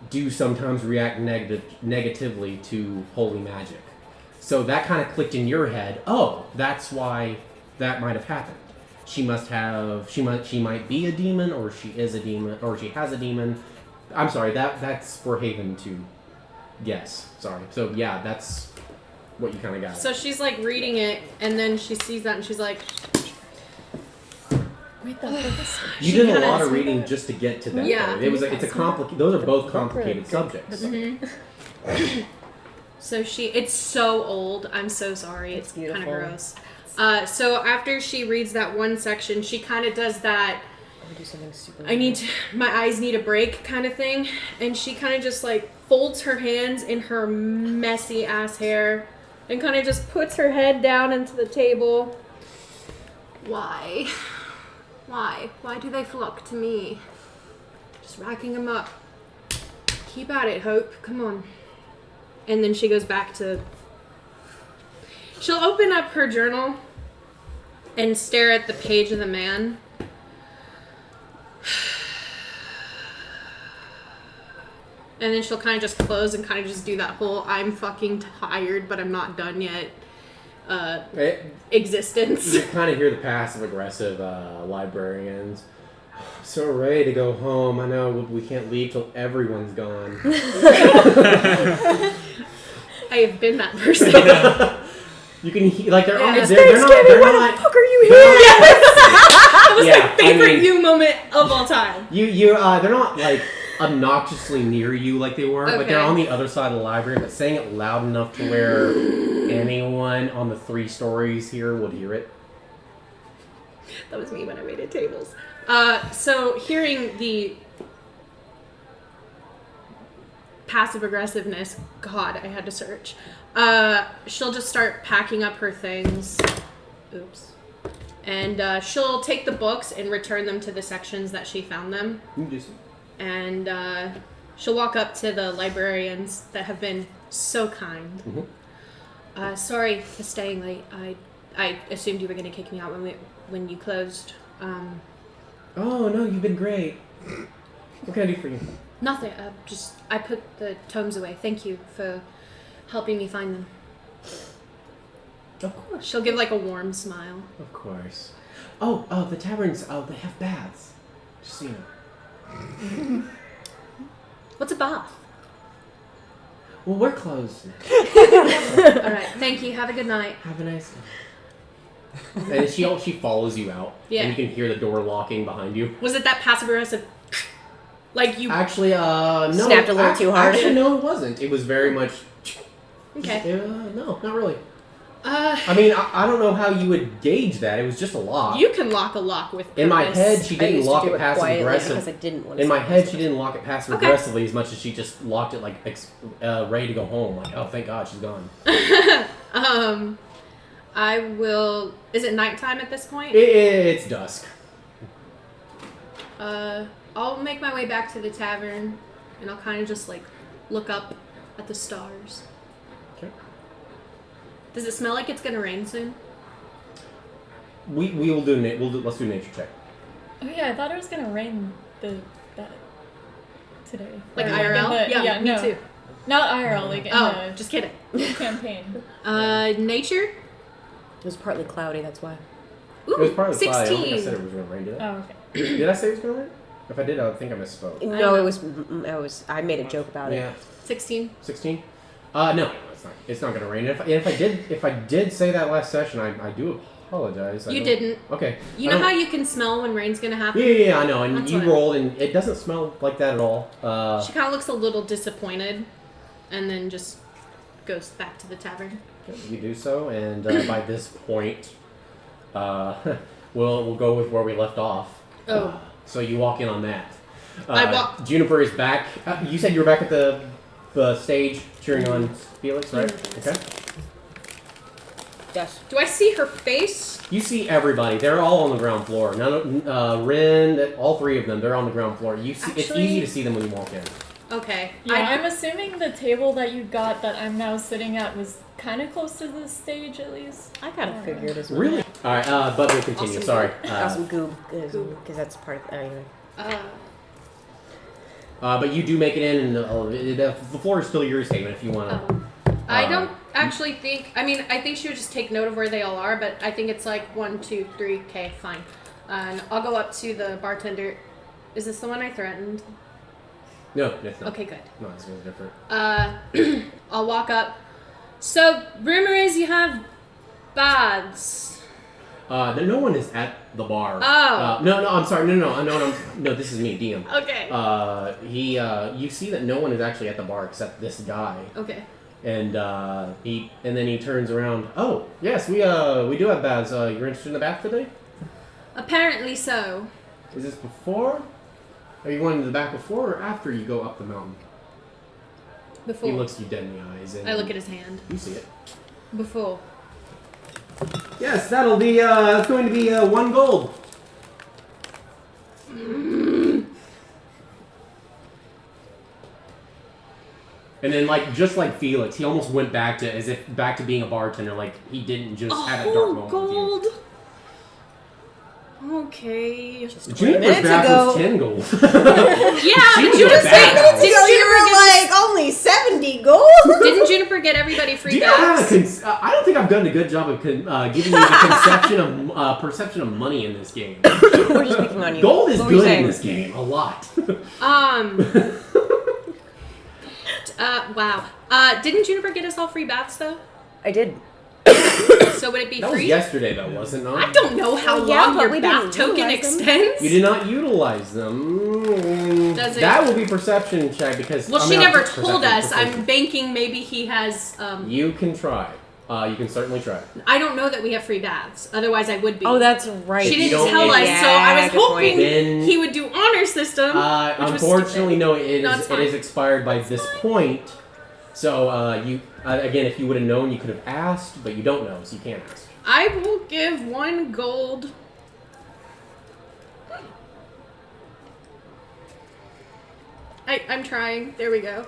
do sometimes react negatively to holy magic. So that kind of clicked in your head. Oh, that's why that might have happened. She might be a demon, or she is a demon, or she has a demon. I'm sorry, that's for Haven to guess. Sorry. So yeah, that's what you kind of got. So she's like reading it, and then she sees that, and she's like, Wait, that's you did a kinda lot of said reading just to get to that. Yeah. Though. It's a complicated. Those are both complicated subjects. So it's so old. I'm so sorry. It's kind of beautiful. gross. So after she reads that one section, she kind of does that. Do something super My eyes need a break kind of thing. And she kind of just like folds her hands in her messy ass hair and kind of just puts her head down into the table. Why? Why do they flock to me? Just racking them up. Keep at it, Hope. Come on. And then she goes back to... She'll open up her journal and stare at the page of the man. And then she'll kind of just close and kind of just do that whole I'm fucking tired but I'm not done yet existence. You kind of hear the passive-aggressive librarians. I'm so ready to go home. I know we can't leave till everyone's gone. I have been that person. You can hear, like, they're on. Yeah. They're not. Why the fuck are you here? That was Yeah, my favorite I mean- you moment of all time. They're not like obnoxiously near you like they were, but they're Okay. on the other side of the library. But saying it loud enough to where anyone on the 3 stories here would hear it. That was me when I waited tables. So hearing the passive aggressiveness, God, I had to search. She'll just start packing up her things. Oops. And she'll take the books and return them to the sections that she found them. You can do some. And she'll walk up to the librarians that have been so kind. Mhm. Sorry for staying late. I assumed you were going to kick me out when you closed. Oh no, you've been great. What can I do for you? Nothing. I put the tomes away. Thank you for helping me find them. Of course. She'll give like a warm smile. Of course. Oh, the taverns. Oh, they have baths. Just so you know. What's a bath? Well, we're closed now. All right. Thank you. Have a good night. Have a nice day. And she follows you out. Yeah. And you can hear the door locking behind you. Was it that passive aggressive? Like you? Actually, no. Snapped a little too hard. Actually, no, it wasn't. It was very much. Okay. No, not really. I mean, I don't know how you would gauge that. It was just a lock. You can lock a lock with purpose. In my head, she I didn't used lock to do it passive quietly aggressive. because I didn't want to In my say head, this. she didn't lock it passive Okay. aggressively as much as she just locked it like ready to go home. Like, oh, thank God, she's gone. I will. Is it nighttime at this point? It's dusk. I'll make my way back to the tavern, and I'll kind of just like look up at the stars. Okay. Does it smell like it's gonna rain soon? We will let's do a nature check. Oh yeah, I thought it was gonna rain that today. Like Or IRL? yeah, me no. too. Not IRL, like in Oh, just kidding. the campaign. Nature? It was partly cloudy, that's why. Ooh, It was part of the 16. fly. I don't think I said it was going to rain, did I? Oh, okay. Did I say it was going to rain? If I did, I think I misspoke. No, it was. I made a joke about it. Yeah. 16. 16? No, it's not. It's not going to rain. If I did say that last session, I do apologize. You didn't. Okay. You know how you can smell when rain's gonna happen? Yeah, I know. And That's you what- rolled, and it doesn't smell like that at all. She kind of looks a little disappointed, and then just goes back to the tavern. You do so, and by this point, we'll go with where we left off. Oh. So you walk in on that. I walk- Juniper is back. You said you were back at the stage cheering on Felix, right? Okay. Yes. Do I see her face? You see everybody. They're all on the ground floor. Rin, all three of them. They're on the ground floor. It's Actually- easy to see them when you walk in. Okay. Yeah, I'm assuming the table that you got that I'm now sitting at was kind of close to the stage at least. I kind of figured as well. Really? All right, but we'll continue. Awesome. Sorry. Awesome goob, because that's part of anyway. But you do make it in, and the floor is still yours, Haven, if you want to. I don't actually think. I mean, I think she would just take note of where they all are, but I think it's like 1, 2, 3. Okay, fine. And I'll go up to the bartender. Is this the one I threatened? No, it's not. Okay, good. No, it's really different. I'll walk up. So, rumor is you have baths. No one is at the bar. Oh. No, I'm sorry. No, this is me, DM. Okay. You see that no one is actually at the bar except this guy. Okay. And then he turns around. Oh, yes, we do have baths. You're interested in the bath today? Apparently so. Is this before? Are you going to the back before or after you go up the mountain? Before. He looks you dead in the eyes. And I look at his hand. You see it. Before. Yes, that'll be. It's going to be 1 gold. And then, just like Felix, he almost went back to being a bartender. Like he didn't just have that dark moment gold. with you. Okay. Juniper's bath was 10 gold. Yeah, She but was Juniper. a bad Didn't So you Juniper were get? like only 70 gold. Didn't Juniper get everybody Do free you know how baths? I don't think I've done a good job of giving you the perception of money in this game. We're just picking on you. Gold is What were you good in saying? this game, a lot. Wow. Didn't Juniper get us all free baths though? I did. So would it be That was free? yesterday, though, was it not? I don't know how Well, yeah, long but your we bath didn't token utilize them. extends. You did not utilize them. Does it- That will be perception check because. Well, I she mean, never perception, told us. perception. I'm banking maybe he has. You can try. You can certainly try. I don't know that we have free baths. Otherwise, I would be. Oh, that's right. She you didn't don't- tell us, yeah, so I was good point. hoping Then- he would do honor system. which was Unfortunately, stupid. no. It No, it's is fine. expired by this point. So you again, if you would have known, you could have asked, but you don't know, so you can't ask. I will give 1 gold. I'm trying. There we go.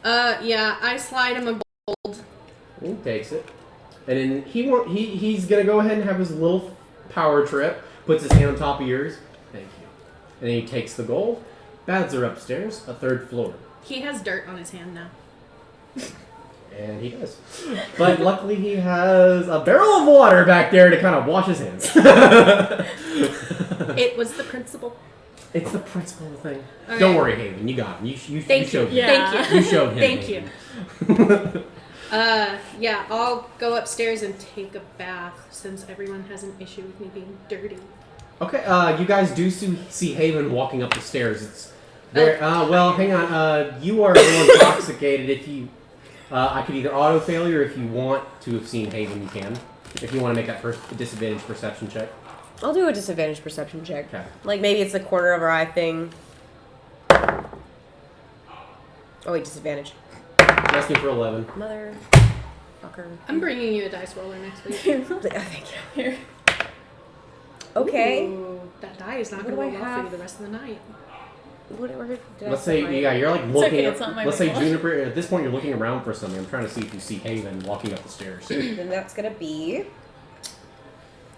Yeah, I slide him a gold. He takes it, and then he's gonna go ahead and have his little power trip. Puts his hand on top of yours. Thank you. And then he takes the gold. Baths are upstairs, a 3rd floor. He has dirt on his hand now. And he does. But luckily he has a barrel of water back there to kind of wash his hands. It was the principal. It's the principal thing. Okay. Don't worry, Haven. You got him. You Thank showed you. him. Yeah. Thank you. You showed him. Thank Haven. Yeah, I'll go upstairs and take a bath since everyone has an issue with me being dirty. Okay, you guys do see Haven walking up the stairs. It's there. Well, hang on. You are a little intoxicated. If you, I could either auto failure if you want to have seen Haven. You can. If you want to make that first disadvantage perception check. I'll do a disadvantage perception check. Okay. Like maybe it's the corner of her eye thing. Oh wait, disadvantage. Asking for 11. Motherfucker. I'm bringing you a dice roller next week. Thank you. Here. Okay. Ooh, that die is not What going do to I roll well for have? you the rest of the night. Where did I Let's put say, my- yeah, you're like It's looking. okay, it's not my let's say roll. Juniper. At this point, you're looking around for something. I'm trying to see if you see Haven walking up the stairs. Then that's gonna be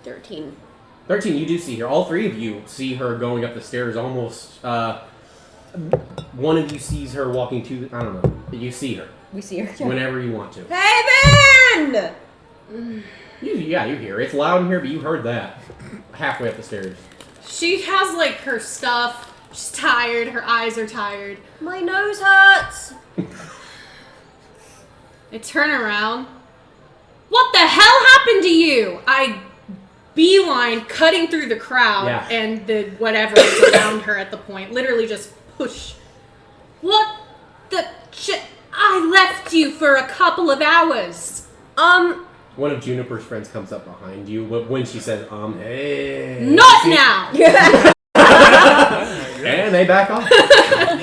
13. 13, you do see her. All three of you see her going up the stairs. Almost. One of you sees her walking to. I don't know. You see her We see her. whenever you want to. Haven! You hear. It's loud in here, but you heard that halfway up the stairs. She has like her stuff. She's tired. Her eyes are tired. My nose hurts. I turn around. What the hell happened to you? I beeline cutting through the crowd Yeah. and the whatever is around her at the point. Literally just push. What the shit? I left you for a couple of hours. One of Juniper's friends comes up behind you when she says, hey. Not now. And they back off. And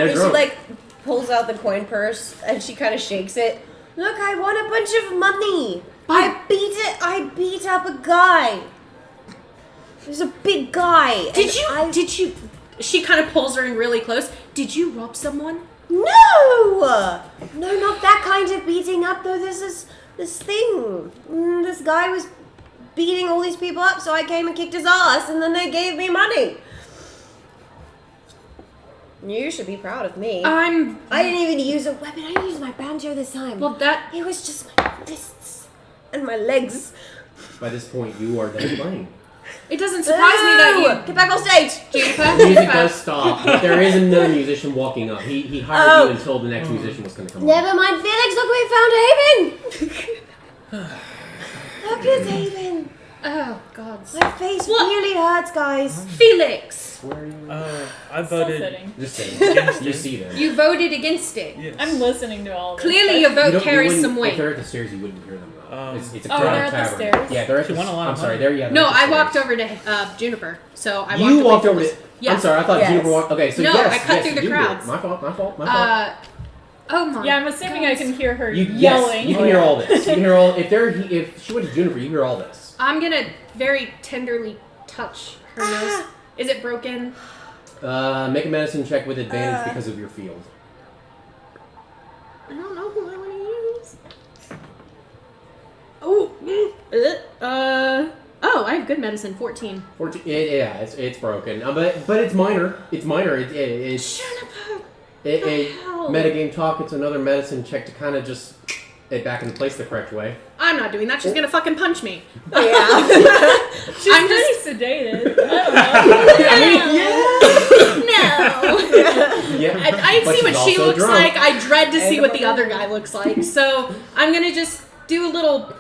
she drunk. like pulls out the coin purse and she kind of shakes it. Look, I won a bunch of money. I beat up a guy. He was a big guy. Did and you? She kind of pulls her in really close. Did you rob someone? No, not that kind of beating up. Though this thing. This guy was beating all these people up, so I came and kicked his ass, and then they gave me money. You should be proud of me. I didn't even use a weapon. I used my banjo this time. Well, that It was just my fists and my legs. By this point, you are done playing. it doesn't surprise me that you Get back on stage. Juniper. The music does stop, but there is another musician walking up. He hired you until the next musician was going to come on. Never mind, Felix. Look, we found Haven. Look at Haven. Oh God. My face What? really hurts, guys. Felix, Where are you? I Still voted. sitting. Just saying. You see them. you voted against it. Yes. I'm listening to all of this. Clearly, but- your You vote don't- you carries wouldn't- some weight. If they're at the stairs, you wouldn't hear them though. It's a Oh, crowded they're at the tavern. stairs? Yeah, they're at She the. won a lot of I'm sorry, money. there. Yeah. No, they're at the I stairs. walked over to Juniper, so I walked You away walked from over this- to. Yeah. I'm sorry, I thought Yes. Juniper walked. Okay, so No, yes, I cut yes, through the you did. crowds. My fault. Oh my. Yeah, I'm assuming I can hear her You yelling. Yes, you can hear all this. You can hear all. If she went to Juniper, you hear all this. I'm gonna very tenderly touch her nose. Is it broken? Make a medicine check with advantage because of your field. I don't know who I want to use. Oh, I have good medicine. 14. 14. Yeah, it's broken. But it's minor. It's minor. It's Shut up. hell? metagame talk. It's another medicine check to kind of just it back into place the correct way. I'm not doing that. She's gonna fucking punch me. Yeah. She's I'm pretty just- sedated. I No. Yeah. I But see she's what she also looks drunk. like. I dread to see what the other guy looks like. So I'm gonna just do a little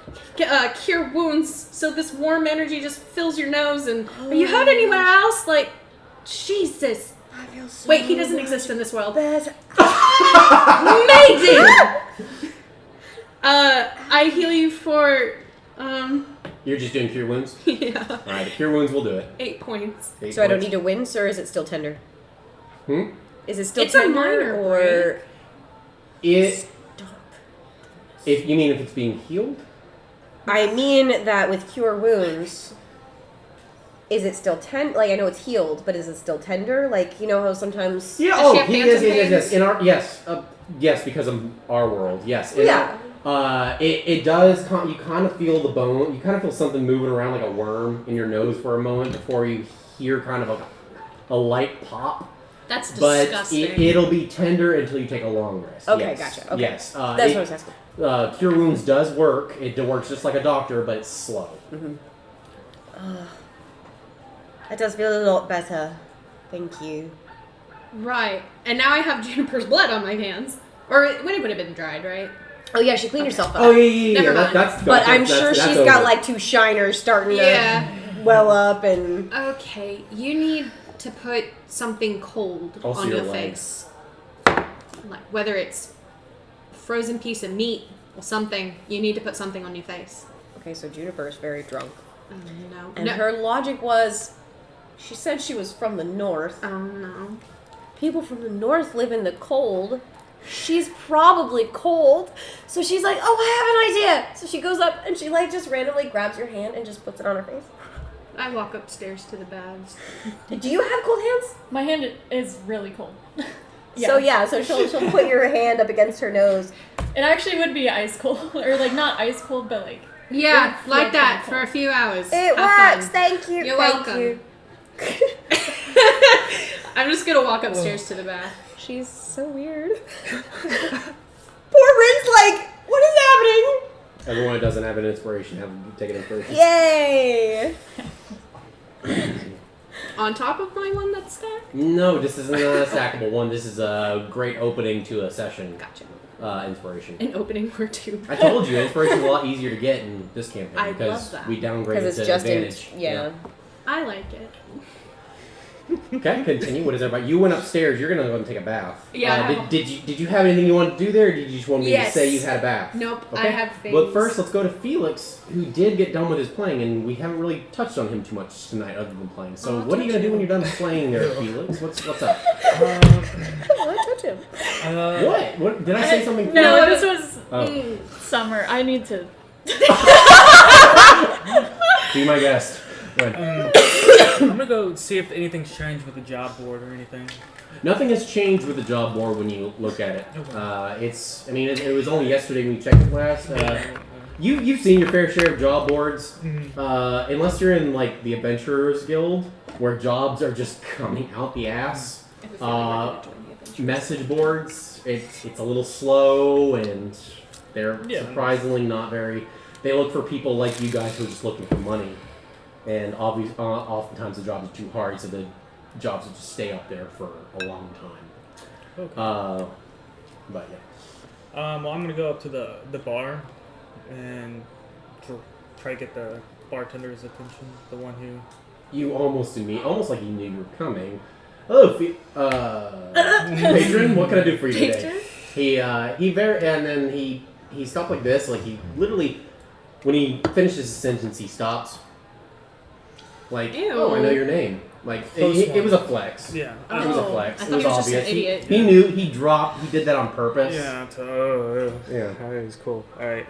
cure wounds, so this warm energy just fills your nose. And are you hurt anywhere else? Like, Jesus. I feel so Wait, he doesn't exist in this world. better. Amazing. I heal you for You're just doing cure wounds. yeah, All right, the cure wounds will do it. 8 points. 8 So I don't points. need to wince, or is it still tender? Hmm? Is it still It's a tender, minor or If you mean if it's being healed. I mean that with cure wounds, is it still tender? Like I know it's healed, but is it still tender? Like you know how sometimes Yeah. Does she Oh, have he phantom is. Yes. pains? In our yes, because of our world. Yes. Yeah. It does. You kind of feel the bone. You kind of feel something moving around like a worm in your nose for a moment before you hear kind of a light pop. That's But disgusting. it'll be tender until you take a long rest. Okay, Yes. gotcha. Okay. Yes. that's what I was asking. Cure wounds does work. It works just like a doctor, but it's slow. That does feel a lot better. Thank you. Right. And now I have Juniper's blood on my hands. Or it would have been dried, right? Oh yeah, she cleaned herself up. Oh yeah. Never mind. But I'm sure she's got like 2 shiners starting to well up and. Okay, you need to put something cold Also on your your legs. face. Like whether it's a frozen piece of meat or something, you need to put something on your face. Okay, so Juniper's very drunk. No. And her logic was, she said she was from the north. Oh no. People from the north live in the cold. She's probably cold. So she's like, oh, I have an idea. So she goes up and she like just randomly grabs your hand and just puts it on her face. I walk upstairs to the bags. Do you have cold hands? My hand is really cold. So she'll put your hand up against her nose. It actually would be ice cold, or like not ice cold, but like Yeah, it would like feel that kinda for a few hours. It Have works. fun. Thank you. You're Thank welcome. you. I'm just gonna walk upstairs to the bath. She's so weird. Poor Rin's like, what is happening? Everyone that doesn't have an inspiration, have take an inspiration. Yay! On top of my one that's stacked? No, this isn't a stackable one. This is a great opening to a session. Gotcha. Inspiration. An opening or two. I told you, inspiration is a lot easier to get in this campaign I because love that. we downgraded Because it's to just advantage. yeah. I like it. Okay, continue. What is everybody? You went upstairs. You're gonna go and take a bath. Yeah. Did you have anything you wanted to do there? Or did you just want me to say you had a bath? Nope. Okay. I have things. But first, let's go to Felix, who did get done with his playing, and we haven't really touched on him too much tonight, other than playing. So, I'll what are you touch gonna do when you're done playing there, Felix? What's up? What? Touch him. What? Did I say something? No, this was Oh. summer. I need to. Be my guest. Go ahead. I'm gonna go see if anything's changed with the job board or anything. Nothing has changed with the job board when you look at it. Okay. It was only yesterday when we checked it last. You've seen your fair share of job boards, unless you're in like the Adventurers Guild, where jobs are just coming out the ass. Message boards, it's a little slow, and they're surprisingly not very. They look for people like you guys who are just looking for money, and oftentimes the jobs are too hard, so the jobs will just stay up there for a long time. Okay. But yeah. Well, I'm gonna go up to the bar and try to get the bartender's attention. The one who. You almost like you knew you were coming. Hello, patron. What can I do for you today? He stopped like this. Like he literally, when he finishes his sentence, he stops. Like, Ew. oh, I know your name. Like it was a flex. Yeah. It was a flex. I It thought was he was just an obvious. idiot. He knew. He dropped. He did that on purpose. Yeah. Yeah. That was cool. All right.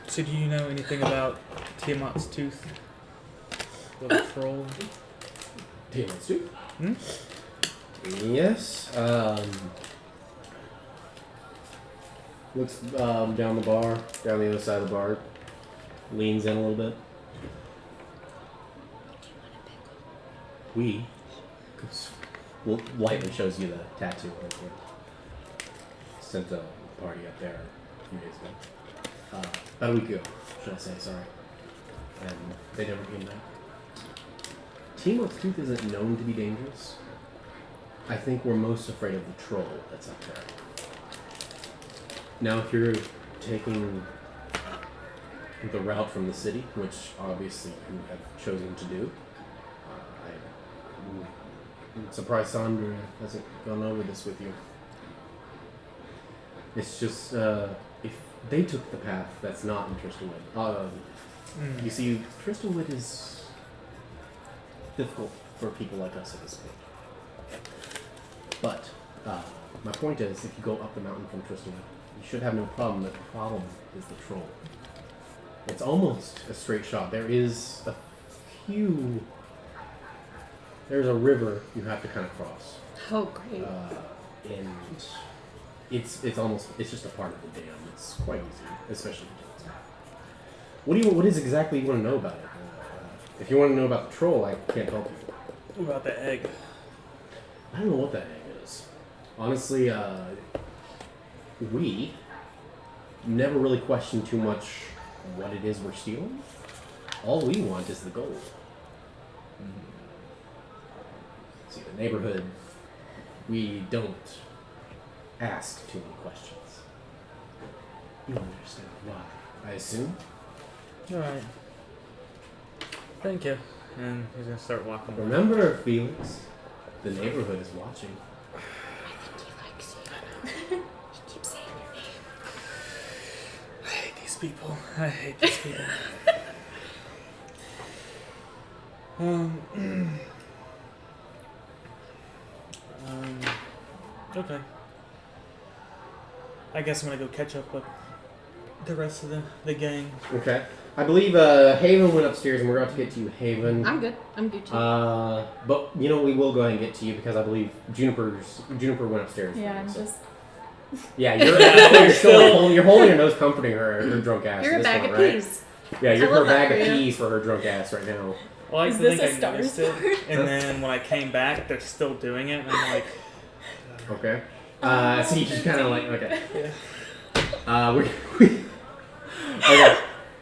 So do you know anything about Tiamat's tooth? The troll. Tiamat's tooth? Hmm? Yes. Looks down the bar, down the other side of the bar. Leans in a little bit. Well, lightly shows you the tattoo right there. Sent a party up there a few days ago. About a week ago, should I say, sorry. And they never came back. Tiamat's tooth isn't known to be dangerous. I think we're most afraid of the troll that's up there. Now, if you're taking the route from the city, which obviously you have chosen to do, I'm surprised Sandra hasn't gone over this with you. It's just, if they took the path that's not in Tristanwood, you see, Tristanwood is difficult for people like us at this point. But, my point is, if you go up the mountain from Tristanwood, you should have no problem. The problem is the troll. It's almost a straight shot. There's a river you have to kind of cross. Oh, great. And it's just a part of the dam. It's quite easy, especially for kids. What is exactly you want to know about it? If you want to know about the troll, I can't help you. What about the egg? I don't know what that egg is. Honestly, we never really question too much what it is we're stealing. All we want is the gold. See, the neighborhood, we don't ask too many questions. You understand why, I assume? Alright. Thank you. And he's gonna start walking away. Remember, Felix, the neighborhood is watching. I hate these people. I hate these people. Okay. I guess I'm gonna go catch up with the rest of the gang. Okay. I believe Haven went upstairs, and we're about to get to you, Haven. I'm good. I'm good too. But you know we will go ahead and get to you because I believe Juniper went upstairs. Yeah, I'm so. just. Yeah, you're holding her nose, comforting her drunk ass. You're in a this bag one, of right? peas. Yeah, you're I love her that bag for of you. peas for her drunk ass right now. Well, I Is think this a I Star missed it, and then when I came back, they're still doing it, and I'm like, Okay. So you just kind of like okay. yeah. Okay.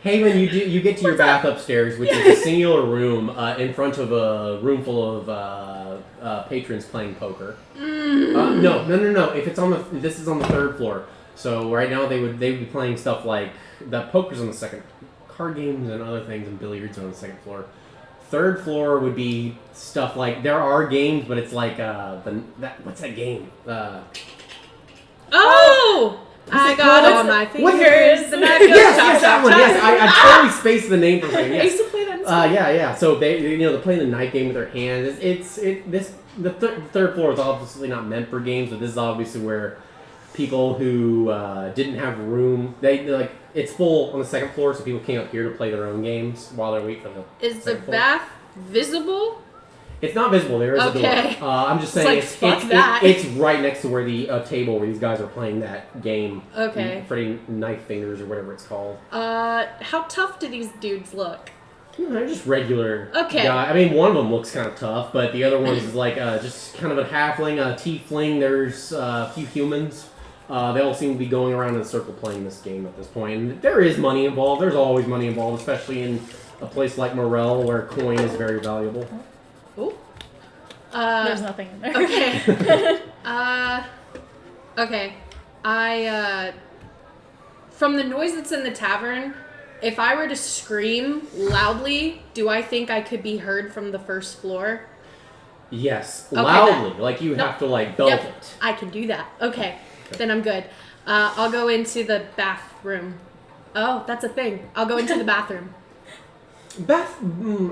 Haven, you get to your bath upstairs, which is a singular room in front of a room full of patrons playing poker. No. If it's this is on the third floor. So right now they would be playing stuff like the poker's on the second, card games and other things, and billiards are on the second floor. Third floor would be stuff like there are games, but it's like what's that game? Oh! I got called? all my What fingers. is- The knife goes Yes, chop, that chop, one. chop. Yes, I totally spaced the name for a second. I Yes. used to play that in school. Yeah. So they're playing the knife game with their hands. The third floor is obviously not meant for games, but this is obviously where people who didn't have room, it's full on the second floor, so people came up here to play their own games while they're waiting for the. Is the second floor. bath visible? It's not visible. There is Okay. a door. I'm just saying like, fuck that. it's right next to where the table where these guys are playing that game. Okay. Freddy Knife Fingers or whatever it's called. How tough do these dudes look? They're just regular. Okay. Guy. I mean, one of them looks kind of tough, but the other one is like just kind of a halfling, a tiefling. There's a few humans. They all seem to be going around in a circle playing this game at this point. And there is money involved. There's always money involved, especially in a place like Merrell where coin is very valuable. Ooh. There's nothing in there. Okay. Okay. From the noise that's in the tavern, if I were to scream loudly, do I think I could be heard from the first floor? Yes, Okay, loudly. then. Like you Nope. have to like belt Yep. it. I can do that. Okay. Then I'm good. I'll go into the bathroom. Oh, that's a thing. I'll go into the bathroom. I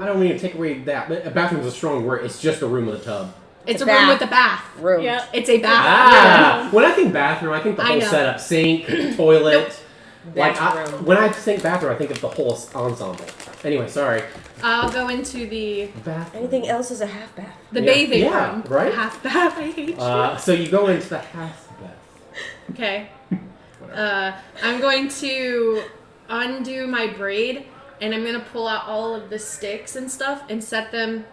don't mean to take away that, but a bathroom is a strong word. It's just a room with a tub. It's a a room bath. with a bath. Room. Yeah. It's a bath. When I think bathroom, I think the I whole know. setup: sink, toilet. Bathroom. When I think bathroom, I think of the whole ensemble. Anyway, sorry. I'll go into the Bathroom. Anything else is a half bath. bathing Yeah, room. right? Half bath. I hate you. So you go into the half bath. Okay. I'm going to undo my braid, and I'm going to pull out all of the sticks and stuff and set them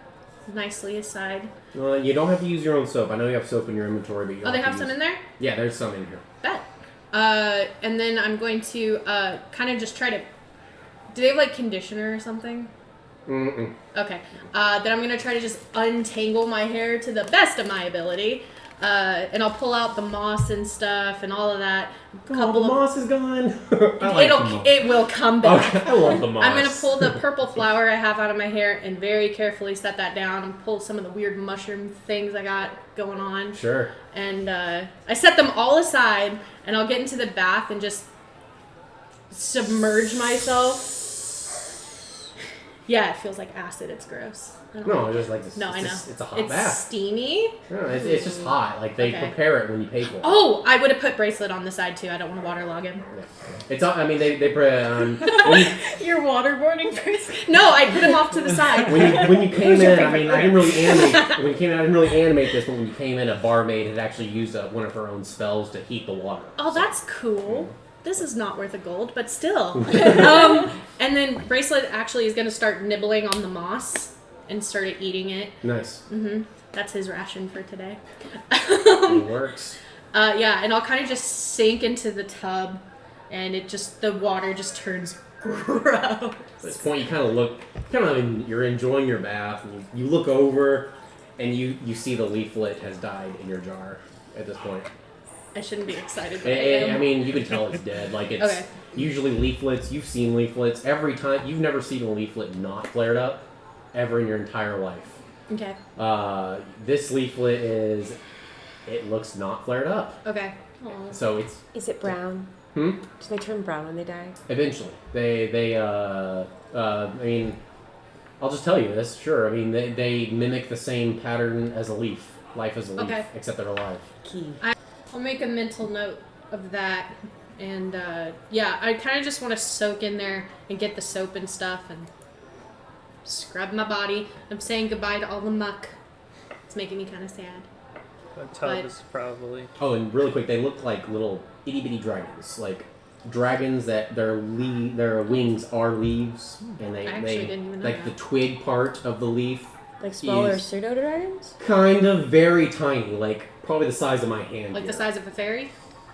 nicely aside. You don't have to use your own soap. I know you have soap in your inventory, but you Oh, they have some in there? Yeah, there's some in here. Bet. And then I'm going to kind of just try to... Do they have, like, conditioner or something? Mm-mm. Okay. Then I'm going to try to just untangle my hair to the best of my ability. And I'll pull out the moss and stuff and all of that. The moss is gone. It will come back. Okay, I love the moss. I'm going to pull the purple flower I have out of my hair and very carefully set that down and pull some of the weird mushroom things I got going on. Sure. And I set them all aside, and I'll get into the bath and just submerge myself. Yeah, it feels like acid. It's gross. I don't No, like it's just like this. No, I know. It's a hot It's bath. steamy. No, it's just hot. Like they Okay. prepare it when you pay for it. Oh, I would have put bracelet on the side too. I don't want to waterlog him. It's. I mean, they put when you, Your waterboarding person. No, I put him off to the side. when you came in. I mean, I didn't really animate. When you came in, I didn't really animate this. But when you came in, a barmaid had actually used one of her own spells to heat the water. Oh, that's cool. This is not worth a gold, but still. And then bracelet actually is going to start nibbling on the moss and started eating it. Nice. That's his ration for today. It works. Yeah, and I'll kind of just sink into the tub and the water just turns gross. At this point, you kind of you're enjoying your bath, and you look over, and you see the leaflet has died in your jar at this point. I shouldn't be excited, but I am. I mean, you can tell it's dead. Like, it's Okay. usually leaflets. You've seen leaflets. Every time, you've never seen a leaflet not flared up, ever in your entire life. Okay. This leaflet it looks not flared up. Okay. So it's... Is it brown? Do they turn brown when they die? Eventually. I mean, I'll just tell you this, sure. I mean, they mimic the same pattern as a leaf. Life as a leaf, Okay. except they're alive. Key. I'll make a mental note of that. And, I kind of just want to soak in there and get the soap and stuff and scrub my body. I'm saying goodbye to all the muck. It's making me kind of sad. A tub is probably. Oh, and really quick, they look like little itty-bitty dragons. Like, dragons that their wings are leaves. And I actually didn't even know like that. the twig part of the leaf. Like smaller is pseudo-dragons? Kind of very tiny, like probably the size of my hand. Like here. the size of a fairy?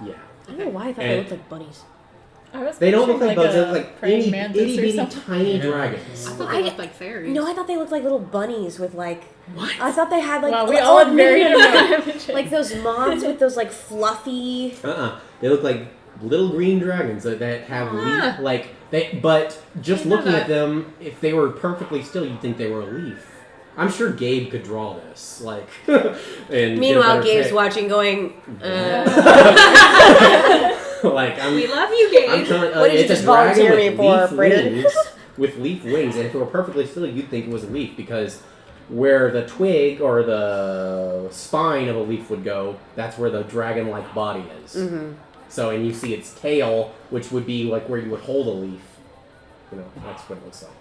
Yeah. I don't know why I thought they looked like bunnies. I was They don't look like bugs, a they look like praying itty mantis or bitty something. tiny dragons. I thought they looked like fairies. No, I thought they looked like little bunnies with like... What? I thought they had like... Wow, we all had very no. different images. Like those moths with those like fluffy... They look like little green dragons that have leaf, like but just I know looking at that. them, if they were perfectly still, you'd think they were a leaf. I'm sure Gabe could draw this, like. And Meanwhile, Gabe's watching, going, like We love you, Gabe. I'm telling What did you it's just a dragon volunteer with me for, leaf Brayden? wings, with leaf wings, and if it were perfectly still, you'd think it was a leaf because where the twig or the spine of a leaf would go, that's where the dragon-like body is. Mm-hmm. So, and you see its tail, which would be like where you would hold a leaf. You know, that's what it looks like.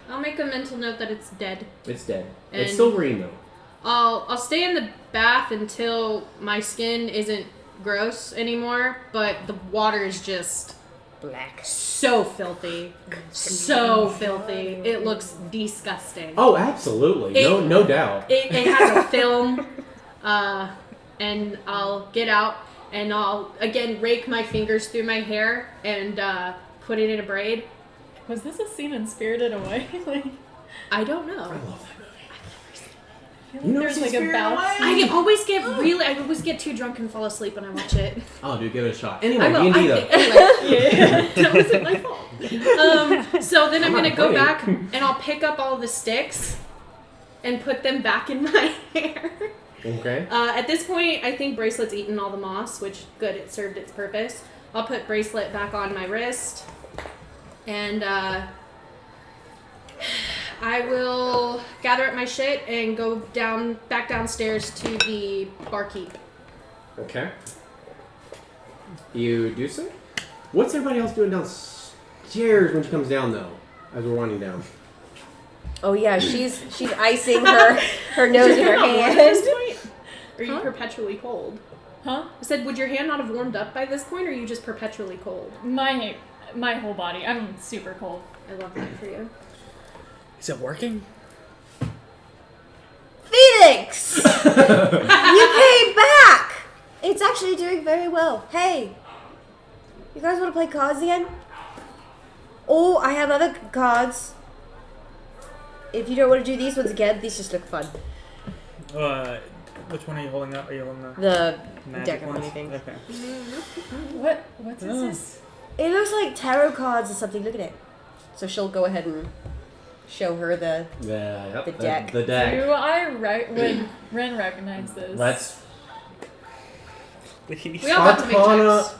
I'll make a mental note that it's dead. It's dead. And It's still green though. I'll stay in the bath until my skin isn't gross anymore, but the water is just black. so filthy. So filthy. It looks disgusting. Oh, absolutely. No doubt. It has a film, and I'll get out and I'll again rake my fingers through my hair and put it in a braid. Was this a scene in Spirited Away? Like, I don't know. I love that movie. I feel You know there's what's like a Spirited bounce. Away? I always get too drunk and fall asleep when I watch it. Oh, dude, give it a shot. I Anyway, will. D&D though. Anyway, that wasn't my fault. So then I'm I'm gonna not go playing. back and I'll pick up all the sticks and put them back in my hair. Okay. At this point, I think Bracelet's eaten all the moss, which good, it served its purpose. I'll put Bracelet back on my wrist, and I will gather up my shit and go back downstairs to the barkeep. Okay. You do so? What's everybody else doing downstairs when she comes down though? As we're winding down. Oh yeah, she's icing her nose with her hand. Are you perpetually cold? Huh? I said, would your hand not have warmed up by this point, or are you just perpetually cold? My whole body. I'm super cold. I love that for you. Is it working? Phoenix! You came back! It's actually doing very well. Hey, you guys want to play cards again? Oh, I have other cards. If you don't want to do these ones again, these just look fun. Which one are you holding up? Are you holding up? The Magic deck of ones? funny things. Okay. What's this? It looks like tarot cards or something. Look at it. So she'll go ahead and show her the The deck. The deck. Do would Ren recognize this? Let's Please. We all have to make Arcana. checks.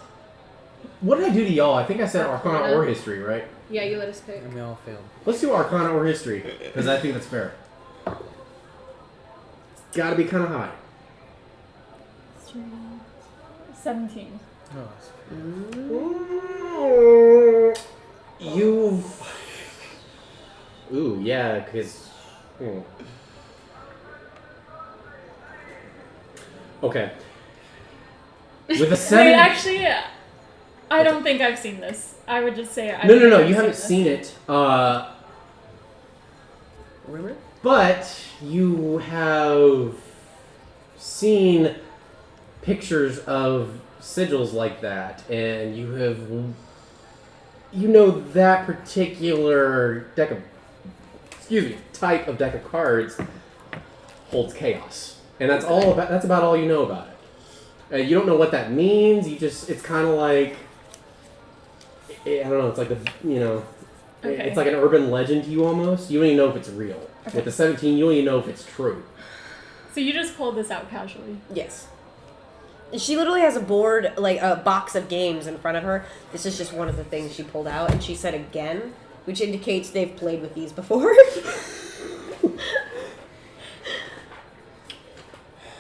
What did I do to y'all? I think I said Arcana Arcana. or History, right? Yeah, you let us pick. And we all failed. Let's do Arcana or History, because I think that's fair. It's gotta be kind of high. 17. Oh, You've... Ooh, yeah, because... Okay. With a 7... Wait, actually, I don't think I've seen this. I would just say I No, think I've you haven't this. seen it. rumor. But you have seen pictures of sigils like that, and you have you know that particular type of deck of cards holds chaos, and that's about all you know about it. You don't know what that means. It's kind of like, I don't know. It's like it's like an urban legend to you almost. You don't even know if it's real. Okay. With the 17, you don't even know if it's true. So you just pulled this out casually? Yes. She literally has a board, like a box of games in front of her. This is just one of the things she pulled out, and she said again, which indicates they've played with these before.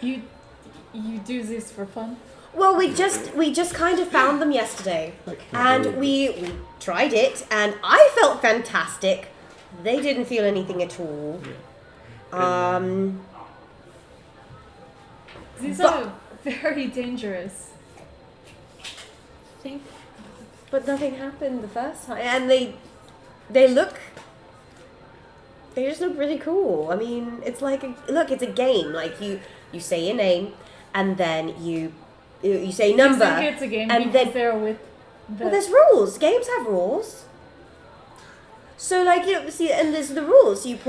You do this for fun? Well, we just kind of found them yesterday, and we tried it, and I felt fantastic. They didn't feel anything at all. These are very dangerous. But nothing happened the first time, and they just look really cool. I mean, it's like it's a game. Like you say your name, and then you say number. I think it's a game and because they're with. Well, there's rules. Games have rules. So, see, and there's the rules. You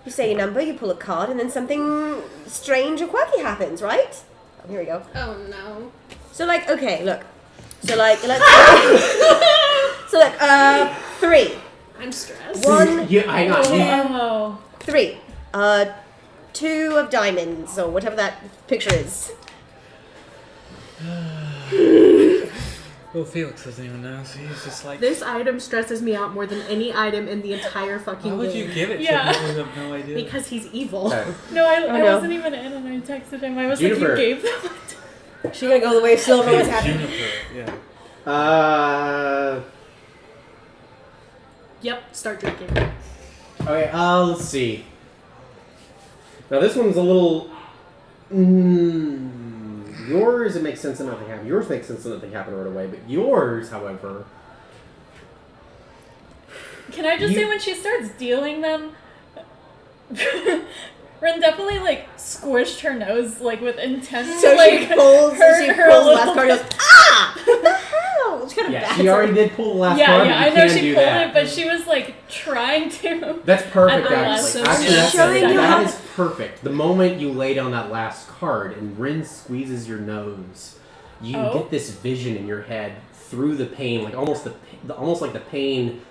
say your number, you pull a card, and then something strange or quirky happens, right? Oh, here we go. Oh, no. So, okay, look. So, let's So, 3. I'm stressed. 1, I got Oh. 3. 2 of diamonds, or whatever that picture is. Well, Felix doesn't even know, so he's just like... This item stresses me out more than any item in the entire fucking game. Why would you give it to Yeah. him? I have no idea. Because he's evil. Okay. No, I no. wasn't even in, and I texted him. I was Juniper. like, you gave them it. She's gonna go the way of silver. What's happening? Juniper, yeah. Yep, start drinking. Okay, let's see. Now this one's a little... yours, it makes sense that nothing happened. Yours makes sense that nothing happened right away. But yours, however... Can I just say when she starts dealing them... Ren definitely, squished her nose, with intent. So she pulls the last card and goes, ah! What the hell? It's kind of Yeah, bad. she already did pull the last Yeah, card, yeah, but I you know can she do pulled that. it, but she was, trying to. That's perfect, At the actually. last Actually, second. Showing you that how- is perfect. The moment you lay down that last card and Rin squeezes your nose, you get this vision in your head through the pain, almost like the pain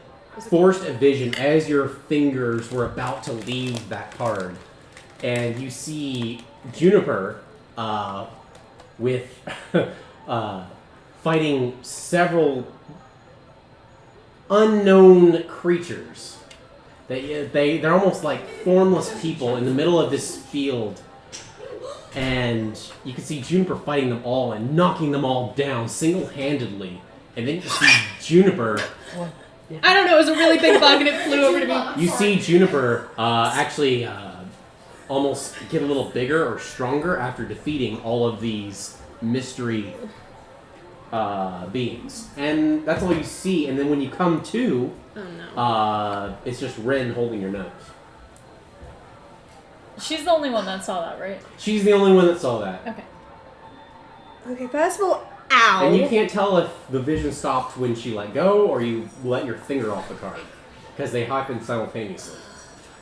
forced a vision as your fingers were about to leave that card. And you see Juniper with fighting several unknown creatures. They're almost like formless people in the middle of this field. And you can see Juniper fighting them all and knocking them all down single-handedly. And then you see Juniper... I don't know, it was a really big bug and it flew over to me. You see Juniper actually almost get a little bigger or stronger after defeating all of these mystery beings. And that's all you see. And then when you come to, it's just Ren holding your nose. She's the only one that saw that, right? She's the only one that saw that. Okay. Okay, first of all, ow. And you can't tell if the vision stopped when she let go or you let your finger off the card. Because they happen simultaneously.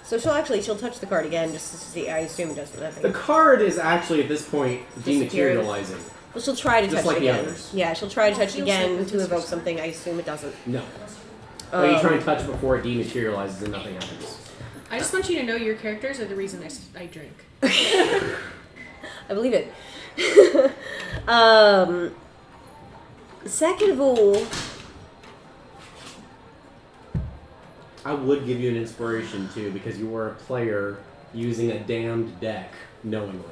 So she'll touch the card again just to see. I assume it does for nothing. The card is actually, at this point, Disappears. dematerializing. Well, she'll try to Just touch like it the again. others. Yeah, she'll try to touch it feels again like to this evoke was- something. I assume it doesn't. No. But you try and touch before it dematerializes and nothing happens. I just want you to know your characters are the reason I drink. I believe it. Second of all, I would give you an inspiration too, because you were a player using a damned deck knowingly.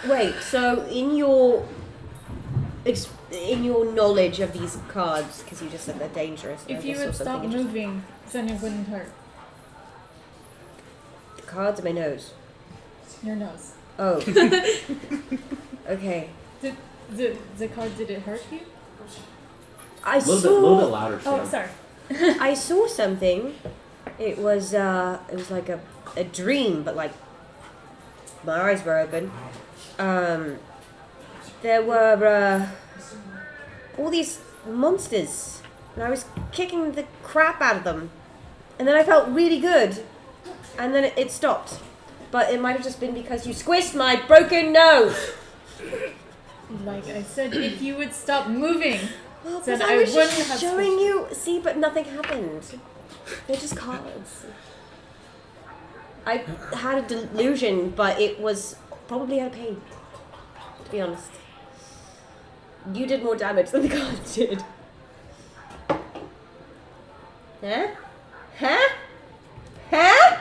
wait. So in your knowledge of these cards, because you just said they're dangerous. I If you just saw would stop something interesting. moving, then it wouldn't hurt. The cards in my nose. Your nose. Oh. Okay. Did the card, did it hurt you? I A little bit louder, Sam. Oh, sorry. I saw something. It was like a dream, but my eyes were open. There were all these monsters, and I was kicking the crap out of them, and then I felt really good, and then it stopped. But it might have just been because you squished my broken nose. Like I said, if you would stop moving, Well, then because I I was wouldn't just have showing you. See, but nothing happened. They're just cards. I had a delusion, but it was probably out of pain. To be honest, you did more damage than the cards did. Huh? Huh? Huh?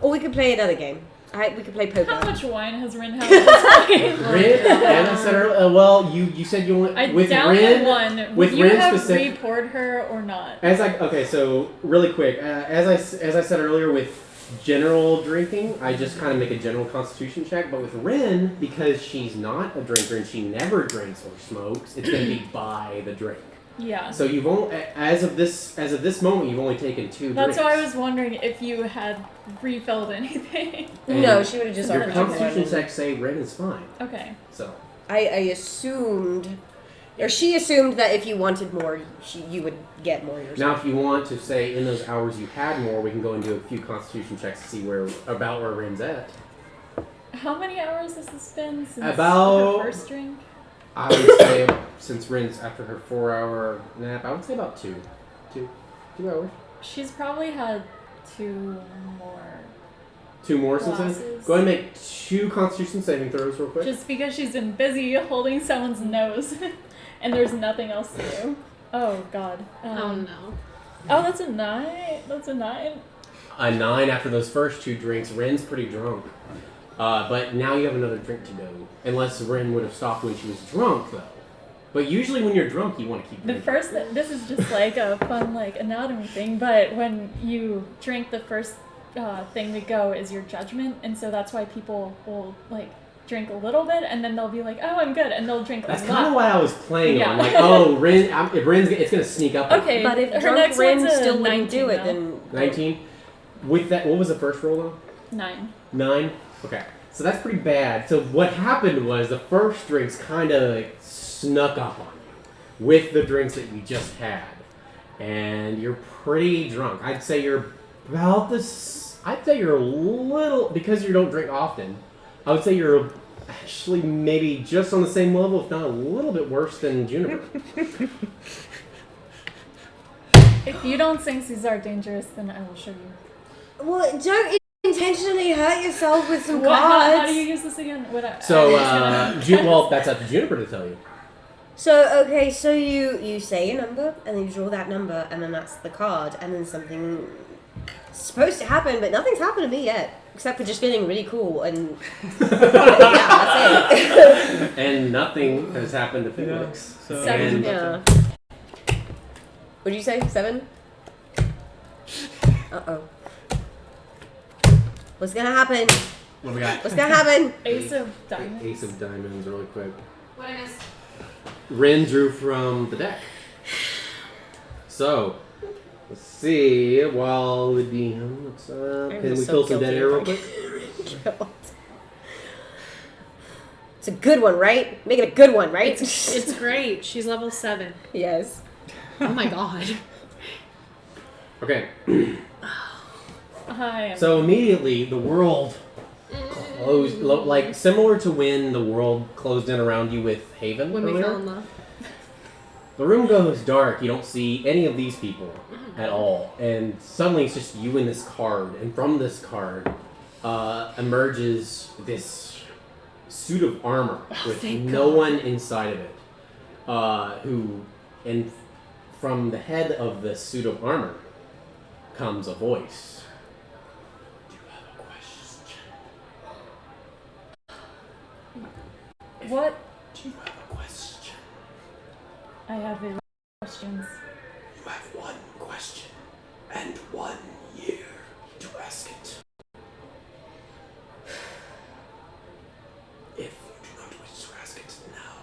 Or we could play another game. We could play poker. How much wine has Rin had at this point? Rin, and I said earlier, well, you said you only I with downed Rin. one. With Would you Rin have specific, re-poured her or not? okay, so really quick, as I said earlier, with general drinking, I just kind of make a general constitution check. But with Rin, because she's not a drinker and she never drinks or smokes, it's going to be by the drink. Yeah. So you've only, as of this moment, you've only taken 2 That's drinks. why I was wondering if you had refilled anything. And No, she would have just your offered constitution one. checks say Rin is fine. Okay. So I assumed, or she assumed that if you wanted more, you would get more yourself. now, if you want to say in those hours you had more, we can go and do a few constitution checks to see where Rin's at. How many hours has this been since About- her first drink? I would say since Rin's after her 4-hour nap, I would say about 2 hours. She's probably had 2 more. 2 more since then. Glasses. Go ahead and make 2 constitution saving throws real quick. Just because she's been busy holding someone's nose and there's nothing else to do. Oh, God. Oh no. Oh, that's a 9. That's a 9. A 9 after those first 2 drinks. Rin's pretty drunk. But now you have another drink to go. Unless Rin would have stopped when she was drunk, though. But usually when you're drunk, you want to keep The drinking. first, this is just like a fun anatomy thing, but when you drink, the first thing to go is your judgment, and so that's why people will drink a little bit, and then they'll be like, "Oh, I'm good," and they'll drink That's a kind of lot. what I was playing Yeah. on. Like, oh, if Rin's, it's going to sneak up on Okay, But if her drunk next Rin one's a still wouldn't 19 do it, now. then 19? With that, what was the first roll, though? 9. 9? Okay. So that's pretty bad. So what happened was the first drinks kind of snuck up on you with the drinks that you just had. And you're pretty drunk. I'd say you're about this... I'd say you're a little... Because you don't drink often, I would say you're actually maybe just on the same level, if not a little bit worse than Juniper. If you don't think these are dangerous, then I will show you. well, don't intentionally hurt yourself with some What, cards. how do you use this again? So, well, that's up to Juniper to tell you. So okay, so you say a number and then you draw that number and then that's the card and then something supposed to happen, but nothing's happened to me yet except for just feeling really cool and yeah, that's it. And nothing has happened to Felix. So 7. And- Yeah. What'd you say? 7? Uh-oh. What's gonna happen? What do we got? What's gonna happen? Ace of diamonds. Ace of diamonds, really quick. What I missed? Rin drew from the deck. So, let's see. While the DM looks up, I'm can we so kill some dead guilty air real if I quick? It's a good one, right? Make it a good one, right? It's great. She's level 7. yes. Oh my god. Okay. Hi. So immediately the world closed, like similar to when the world closed in around you with Haven When we earlier. fell in love. The room goes dark. You don't see any of these people at all. And suddenly it's just you and this card. And from this card emerges this suit of armor with thank no God. one inside of it. And from the head of the suit of armor comes a voice. Do you have a question? What? Do you have a question? I have a lot of questions. You have one question and 1 year to ask it. If you do not wish to ask it now,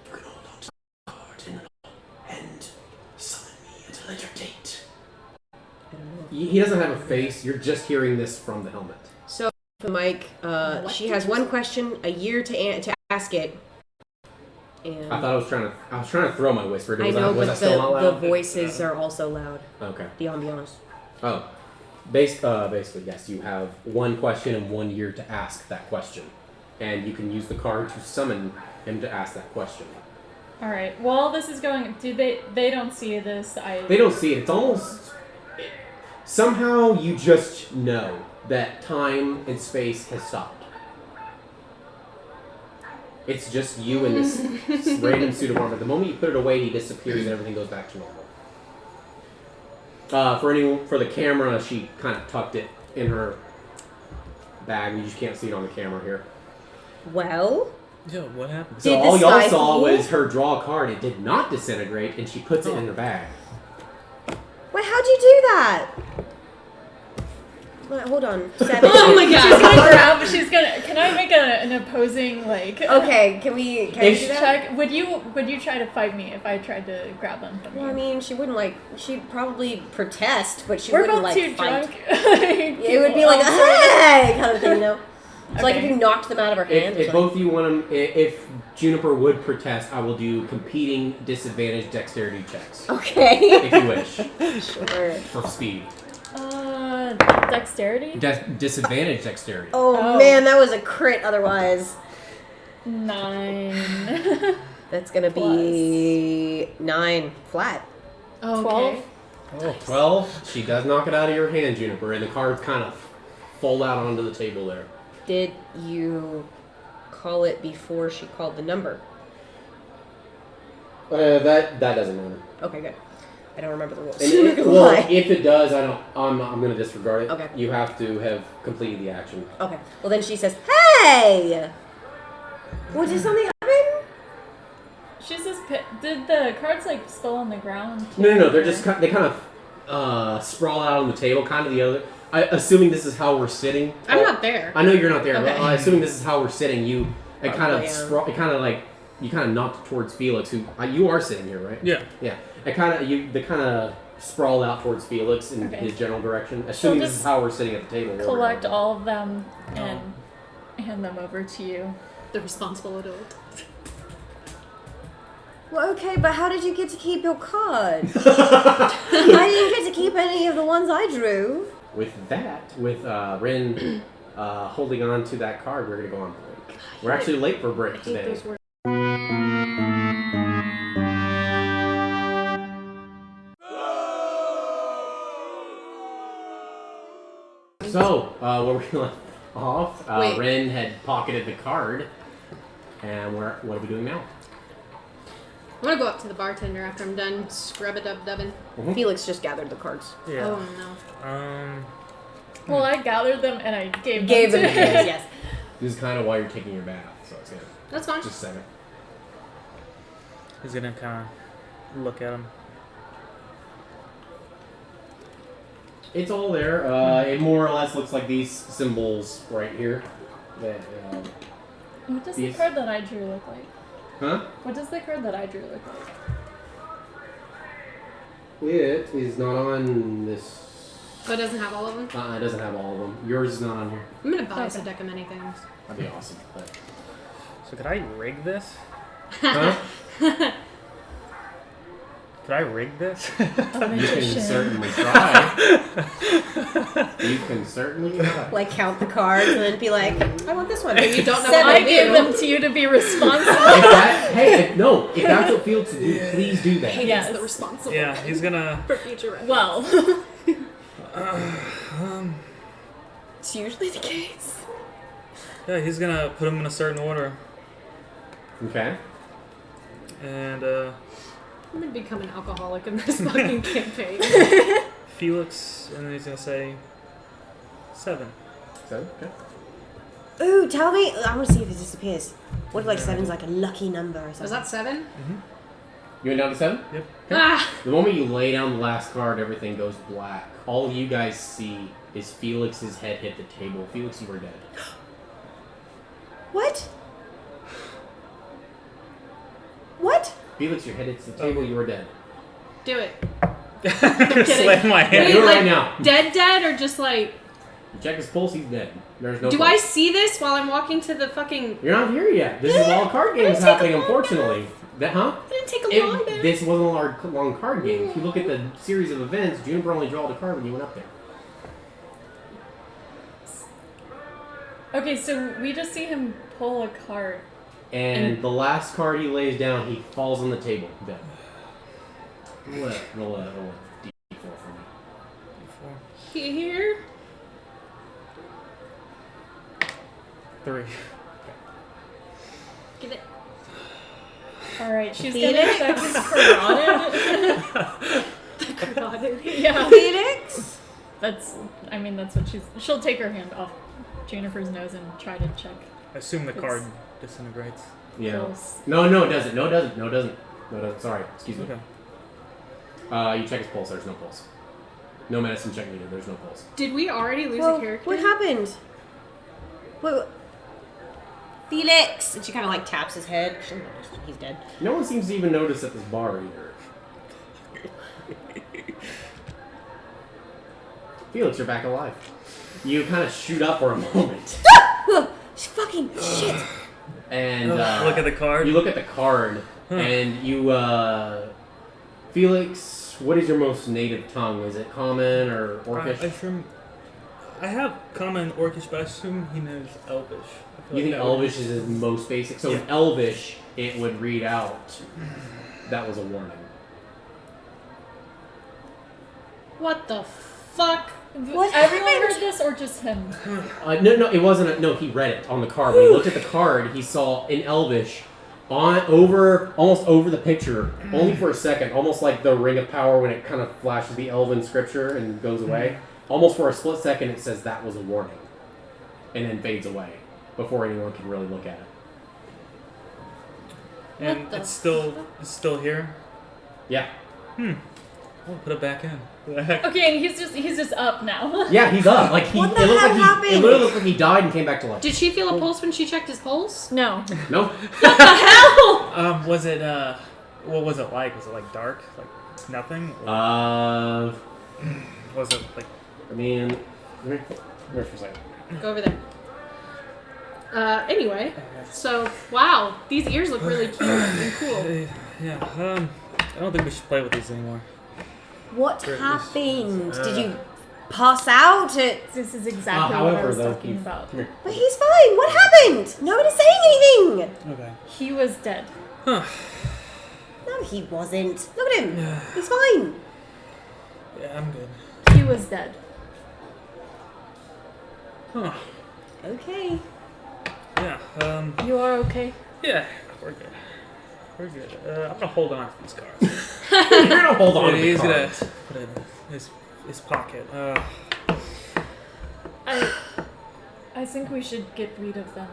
you can hold on to the card and summon me at a later date. He doesn't have a face. You're just hearing this from the helmet. For Mike, she has one question, a year to ask it, And I thought I was trying to throw my whisper. I know, was I but still not the loud? voices are also loud. Okay. The ambiance. Oh. Basically, yes, you have one question and 1 year to ask that question. And you can use the card to summon him to ask that question. All right. While this is going, they don't see this? They don't see it. It's almost... Somehow you just know that time and space has stopped. It's just you in this random suit of armor. The moment you put it away, he disappears and everything goes back to normal. For the camera, she kind of tucked it in her bag. You just can't see it on the camera here. Well, Yo, what happened? So Did all the y'all sky saw fall? was her draw a card. It did not disintegrate, and she puts it in her bag. wait, how'd you do that? Wait, hold on. 7. Oh my She's god. gonna grab. She's gonna. Can I make an opposing like? Okay, can we do that? Check. Would you try to fight me if I tried to grab them from Well, I you? mean, she wouldn't she'd probably protest, but she We're wouldn't both like too fight. drunk. It would be like a hey kind of thing, you know? It's like if Okay. you knocked them out of her hand. If both of you want them, if Juniper would protest, I will do competing disadvantage dexterity checks. Okay. If you wish. Sure. For speed. Dexterity. Disadvantage dexterity. Oh, Oh. man, that was a crit otherwise. 9. That's gonna be 9 flat. Okay. 12. She does knock it out of your hand, Juniper, and the cards kind of fold out onto the table there. Did you call it before she called the number? That doesn't matter. Okay, good. I don't remember the rules. And Why? if it does, I'm going to disregard it. Okay. You have to have completed the action. Okay. Well, then she says, "Hey, what did something happen?" She's just. Did the cards like spill on the ground? No. They're just they kind of sprawl out on the table, kind of the other. Assuming this is how we're sitting. I'm not there. I know you're not there, Okay. but assuming this is how we're sitting, you kind of Probably, you kind of knocked towards Felix, who you are sitting here, right? Yeah. Yeah. They kind of sprawled out towards Felix in Okay. his general direction. Assuming this just is how we're sitting at the table. Collect all of them and hand them over to you. The responsible adult. Well, okay, but how did you get to keep your card? I didn't get to keep any of the ones I drew. With Rin holding on to that card, we're gonna go on break. We're actually late for break I hate today. those words. So, where we left off, Wait. Ren had pocketed the card, and what are we doing now? I'm gonna go up to the bartender after I'm done scrub-a-dub-dubbing. Felix just gathered the cards. Yeah. Oh no. Well, I gathered them and I gave Gave them them to the kids, yes. This is kind of why you're taking your bath, so it's good. That's fine. Just a second. He's gonna kind of look at him. It's all there. It more or less looks like these symbols right here. That, What does the These- card that I drew look like? huh? What does the card that I drew look like? It is not on this. So it doesn't have all of them? It doesn't have all of them. Yours is not on here. I'm gonna buy us a Okay. deck of many things. That'd be awesome. But, So could I rig this? huh? Could I rig this? You can certainly try. You can certainly try. Like count the cards and then be like, I want this one. You don't know Seven. what I to gave do. them to you to be responsible. If that's what Felix to do, please do that. He Yes. is the responsible Yeah, he's gonna. for future reference. Well, It's usually the case. Yeah, he's gonna put them in a certain order, Okay. and I'm gonna become an alcoholic in this fucking campaign. Felix, and then he's gonna say 7. So, okay. Ooh, tell me. I want to see if it disappears. What if like 7's like a lucky number or something? Was that 7? You went down to 7? Yep. Ah! The moment you lay down the last card, everything goes black. All you guys see is Felix's head hit the table. Felix, you are dead. What? What? Felix, your head hits the table. You are dead. Do it. Slam my Yeah, hand. do it like, right now. Dead or just like... Check his pulse, he's dead. There's no Do pulse. I see this while I'm walking to the fucking... You're not here yet. This is while a card game is happening, unfortunately. That, huh? It didn't take a long bit. This wasn't a long card game. If you look at the series of events, Juniper only drawed a card when you went up there. Okay, so we just see him pull a card. And the last card he lays down, he falls on the table, dead. Roll a D4 for me. Here. 3. Give it. Alright, she's Felix? gonna check his carotid. Yeah. Felix? That's what she'll take her hand off Juniper's nose and try to check. I assume the It's- card disintegrates. Yeah. Pulse. No, it doesn't. No, it doesn't. Sorry, excuse me. Okay. You check his pulse, there's no pulse. No medicine check needed, there's no pulse. Did we already lose Well, a character? what happened? What? Felix! And she kind of like taps his head. He's dead. No one seems to even notice at this bar either. Felix, you're back alive. You kind of shoot up for a moment. Fucking shit! And look at the card. You look at the card, and you, Felix, what is your most native tongue? Is it Common or Orcish? I have Common Orcish, but I assume he knows Elvish. You think Elvish is his most basic? So in Elvish, it would read out, that was a warning. What the fuck? What Everyone happened? heard this or just him? No, it wasn't. No, he read it on the card. When he looked at the card, he saw in Elvish, almost over the picture, only for a second, almost like the Ring of Power when it kind of flashes the Elven scripture and goes away. Almost for a split second, it says that was a warning, and then fades away before anyone can really look at it. And What the it's still here. Yeah. I'll put it back in. Okay, and he's just up now. Yeah, he's up. Like What the it looked heck like it happened? literally looked like he died and came back to life. Did she feel a pulse when she checked his pulse? No. No. Was it what was it like? Was it like dark? Like nothing? Or was it like I mean, where for a second. Go over there. Anyway, so, wow, these ears look really cute and cool. yeah, I don't think we should play with these anymore. What Or at happened? least, Did you pass out? This is exactly what I however, was though, talking about. Come here. But he's fine. What happened? Nobody's saying anything. Okay. He was dead. Huh. No, he wasn't. Look at him. Yeah. He's fine. Yeah, I'm good. He was dead. Huh. Okay. Yeah. You are okay? Yeah. We're good. We're good. I'm gonna hold on to these cards. You're gonna hold on to the He's gonna cards. put it in his pocket. I think we should get rid of them.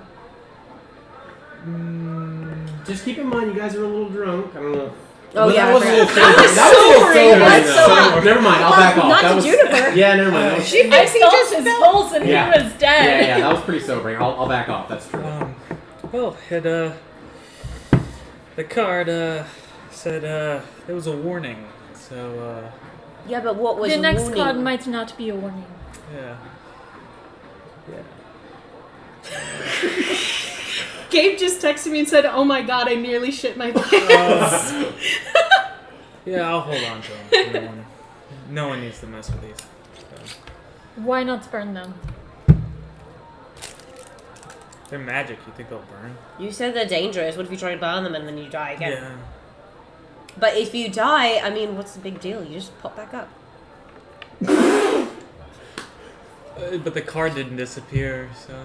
Just keep in mind, you guys are a little drunk. I don't know. Oh, yeah, that I was a little forgot. sobering. That was sobering. That That's was sobering. Never mind. I'll back off. Not That to was Juniper. Yeah, never mind. That was, I felt his pulse and Yeah. he was dead. yeah, that was pretty sobering. I'll back off. That's true. Well, the card said there was a warning. So Yeah, but what was The next warning? card might not be a warning. yeah. Gabe just texted me and said, "Oh my god, I nearly shit my pants." Yeah, I'll hold on to them. No one needs to mess with these. So. Why not burn them? They're magic. You think they'll burn? You said they're dangerous. What if you try to burn them and then you die again? Yeah. But if you die, I mean, what's the big deal? You just pop back up. But the card didn't disappear, so.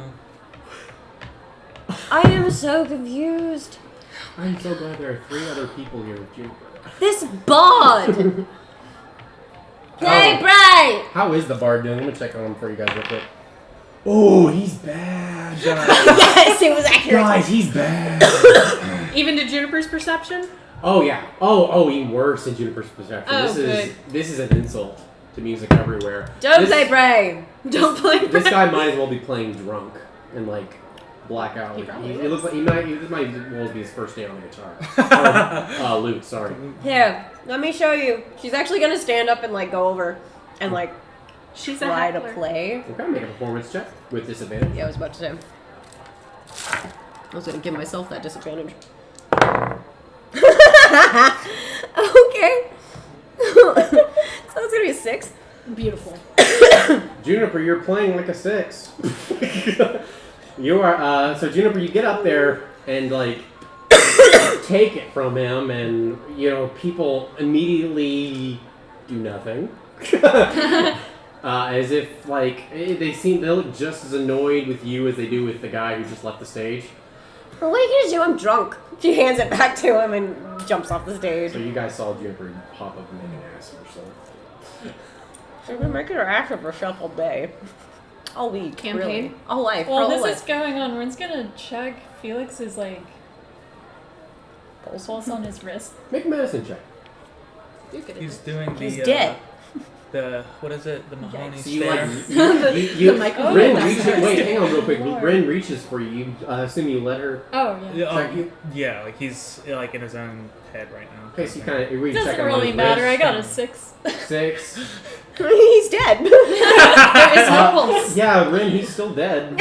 I am so confused. I'm so glad there are 3 other people here with Juniper. This bard! Play bright! How is the bard doing? Let me check on him for you guys real quick. Oh, he's bad, guys. Yes, it was accurate. Guys, he's bad. Even to Juniper's perception? Oh yeah. Oh, even worse than Juniper's perception. Oh, This is an insult to music everywhere. Don't play brave. Don't play This guy might as well be playing drunk and like blackout. He probably It looks like this might as well be his first day on the guitar. Or, lute, sorry. Here, let me show you. She's actually gonna stand up and like go over and like She's a try to heckler. play. Okay, make a performance check with disadvantage. Yeah, I was about to say. I was gonna give myself that disadvantage. Okay. So it's gonna be a 6. Beautiful. Juniper, you're playing like a 6. You are, so Juniper, you get up there and, like, take it from him, and, you know, people immediately do nothing. As if, like, they look just as annoyed with you as they do with the guy who just left the stage. Well, what are you gonna do? I'm drunk. She hands it back to him and jumps off the stage. So you guys saw Juniper hop up and make an ass of herself. She's been making her ass of herself all day. All week. Campaign? Really. All life. While her whole this life. is going on, Rin's gonna check Felix's like pulse on his wrist. Make a medicine check. You're good at He's it. doing the. He's dead. The what is it? The Mahoney So you stare. like The microphone. Ren Oh, reaches. that's Wait, nice. hang on real quick. Lord. Ren reaches for you. I assume you let her. Oh yeah. Yeah, Check you? yeah, like he's like in his own head right now. Okay, so you kind of reach. Doesn't check him on really his matter. I wrist. got a 6. 6. He's dead. There is no pulse. Yeah, Ren, he's still dead.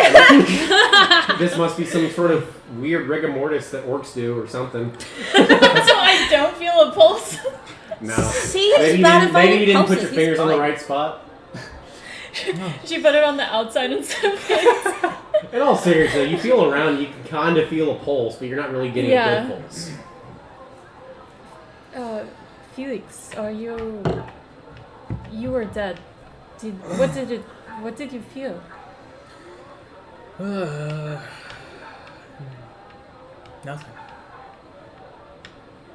This must be some sort of weird rigor mortis that orcs do or something. So I don't feel a pulse. No. See, it's Maybe you bad didn't, if maybe I you didn't put pulses, your fingers he's on the fine. right spot. She put it on the outside instead of it. In all seriousness, you feel around, you can kind of feel a pulse, but you're not really getting a Yeah. good pulse. Felix, are you? You were dead. What did you feel? Nothing.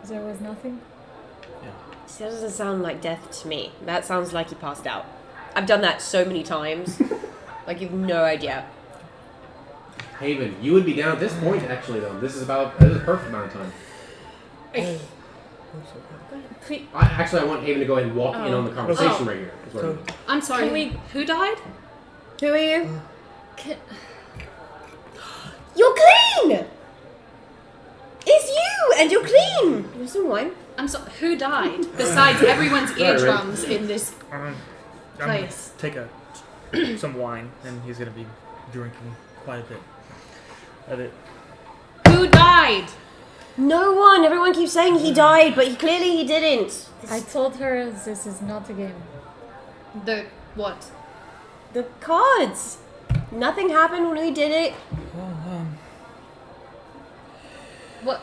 There was nothing. That doesn't sound like death to me. That sounds like he passed out. I've done that so many times. Like, you've no idea. Haven, you would be down at this point, actually, though. This is a perfect amount of time. Please, I want Haven to go ahead and walk in on the conversation Oh. right here. Is what I mean. I'm sorry. Can we- Who died? Who are you? can, You're clean! It's you! And you're clean! There's some wine. I'm sorry. Who died? Besides everyone's Sorry, Ren. eardrums in this I'm place. gonna take some wine, and he's gonna be drinking quite a bit of it. Who died? No one! Everyone keeps saying he died, but clearly he didn't. I told her this is not a game. The what? The cards! Nothing happened when we did it. What?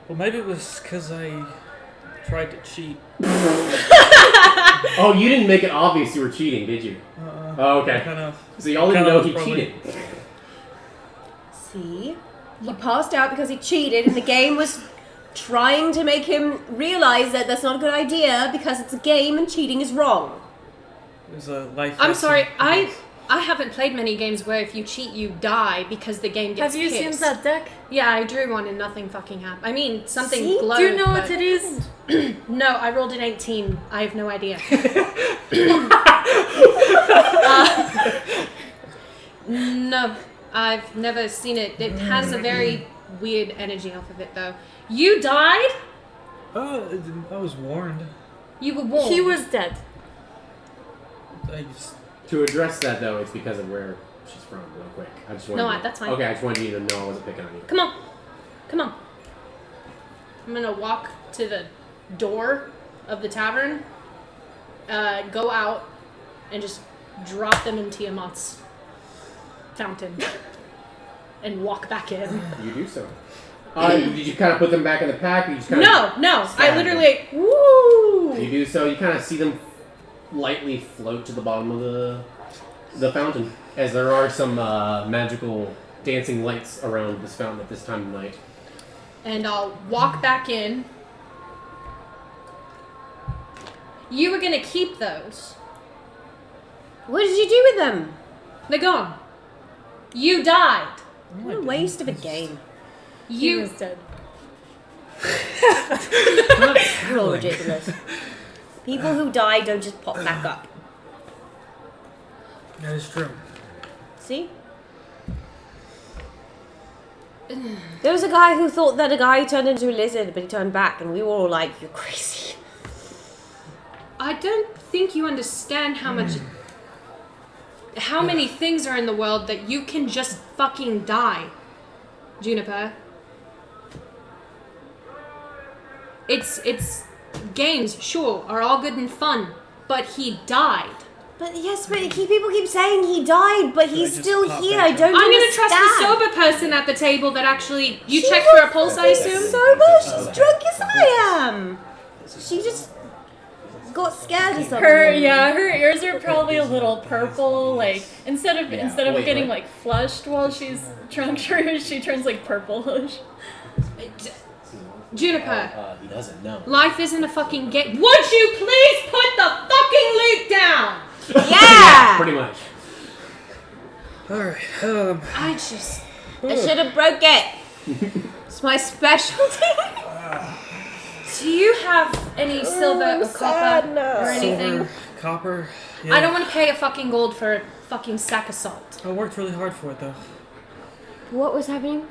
Well, maybe it was because I tried to cheat. Oh, you didn't make it obvious you were cheating, did you? Oh, okay. Kind of. So y'all didn't know he cheated. See? He passed out because he cheated, and the game was trying to make him realize that that's not a good idea because it's a game and cheating is wrong. It was a life. I'm lesson. sorry. I haven't played many games where if you cheat you die because the game gets Have you seen pissed. that deck? Yeah, I drew one and nothing fucking happened. I mean, something See? glowed. Do you know what but- it is? No, I rolled an 18. I have no idea. No, I've never seen it. It has a very weird energy off of it, though. You died? Oh, I was warned. You were warned. He was dead. I just, To address that, though, it's because of where she's from, real quick. I just wanted No, you- that's fine. Okay, I just wanted you to know I wasn't picking on you. Come on. Come on. I'm gonna walk to the door of the tavern, go out, and just drop them in Tiamat's fountain. And walk back in. You do so. Did you kind of put them back in the pack? Or you just kind No, no. I Stab literally, woo! You do so. You kind of see them lightly float to the bottom of the fountain, as there are some magical dancing lights around this fountain at this time of night. And I'll walk back in. You were gonna keep those. What did you do with them? They're gone. You died. What a waste of a game. He You was dead. You're all ridiculous. People who die don't just pop back up. that is true. See? There was a guy who thought that a guy turned into a lizard, but he turned back, and we were all like, you're crazy. I don't think you understand how much how many things are in the world that you can just fucking die, Juniper. It's games, sure, are all good and fun, but he died. But people keep saying he died, but he's still here. I don't I'm gonna understand. trust the sober person at the table that actually you checked for a pulse, I assume. Sober? She's drunk as I am. She just got scared or something. Her ears are probably a little purple. Like instead of getting like flushed while she's drunk, she turns like purplish. Juniper, he doesn't know. life isn't a fucking game. Would you please put the fucking loot down? Yeah! Pretty much. Alright, I should have broke it. It's my specialty. Do you have any silver or copper or anything? silver, copper. Yeah. I don't want to pay a fucking gold for a fucking sack of salt. I worked really hard for it though. What was happening?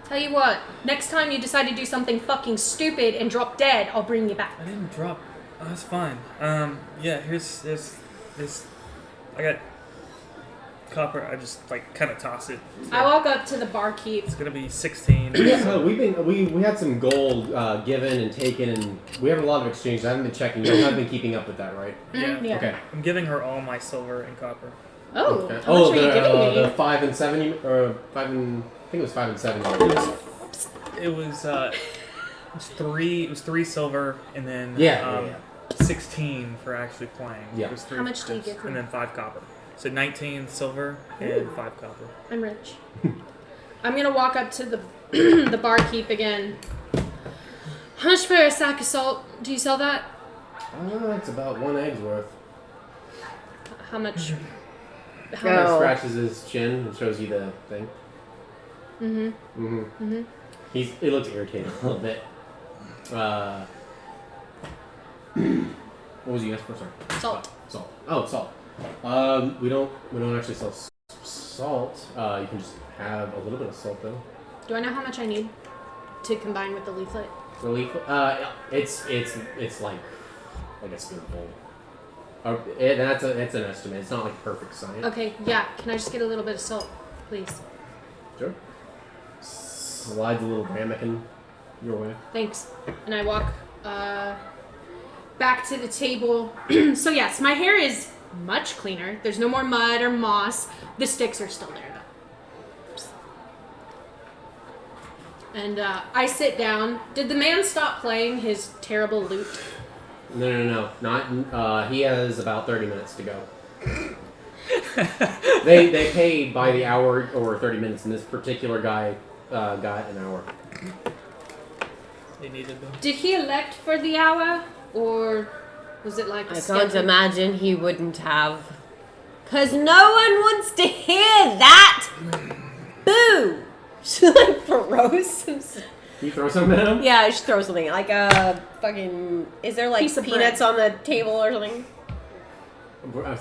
Tell you what, next time you decide to do something fucking stupid and drop dead, I'll bring you back. I didn't drop. Oh, that's fine. Yeah. Here's I got copper. I just like kind of toss it. I walk up to the barkeep. It's gonna be 16. So we had some gold given and taken, and we have a lot of exchanges. I haven't been checking. You haven't been keeping up with that, right? Yeah. Okay. I'm giving her all my silver and copper. Oh, Okay. how much are you giving me? The 5 and 7, or 5 and I think it was 5 and 7. It was 3. It was 3 silver, and then 16 for actually playing. Yeah. It was 3 How much do you gold, give me? And then 5 copper. So 19 silver and 5 copper. I'm rich. I'm gonna walk up to the the barkeep again. How much for a sack of salt? Do you sell that? It's about 1 egg's worth. How much? Kind of scratches his chin and shows you the thing. He looks irritated a little bit. What was you asking for? Sorry. Salt. Salt. Oh, salt. We don't actually sell salt. You can just have a little bit of salt though. Do I know how much I need to combine with the leaflet? The leaflet. It's like a spoonful. That's an estimate. It's not like perfect science. Okay, yeah. Can I just get a little bit of salt, please? Sure. Slides a little ramekin your way. Thanks. And I walk back to the table. So yes, my hair is much cleaner. There's no more mud or moss. The sticks are still there though. And I sit down. Did the man stop playing his terrible lute? No. Not. He has about 30 minutes to go. They pay by the hour or 30 minutes, and this particular guy got an hour. They needed them. Did he elect for the hour, or was it like a I schedule? can't imagine he wouldn't have. Because no one wants to hear that! Boo! She like throws some... You throw something at him? Yeah, just throw something. Like a fucking... Is there like Piece of peanuts bread. on the table or something?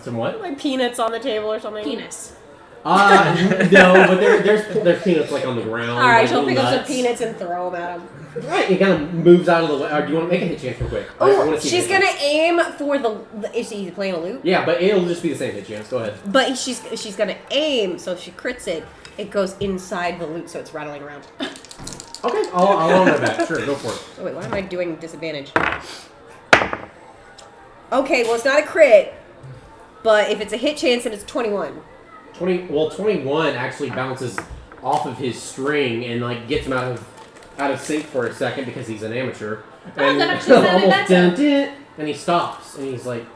Some what? Like peanuts on the table or something? Penis. No, but there's peanuts like on the ground. Alright, like she'll pick little up some nuts. peanuts and throw them at him. Right, he kind of moves out of the way. Do you want to make a hit chance real quick? I wanna Oh, see she's hit gonna chance. aim for the... Is she playing a loop? Yeah, but it'll just be the same hit chance. Go ahead. But she's gonna aim, so if she crits it, it goes inside the loop, so it's rattling around. Okay, I'll honor that. Sure, go for it. Oh wait, why am I doing disadvantage? Okay, well it's not a crit, but if it's a hit chance, then it's 21. 21 actually bounces off of his string and like gets him out of sync for a second because he's an amateur. And that actually sounded almost better. dun, dun, and he stops and he's like,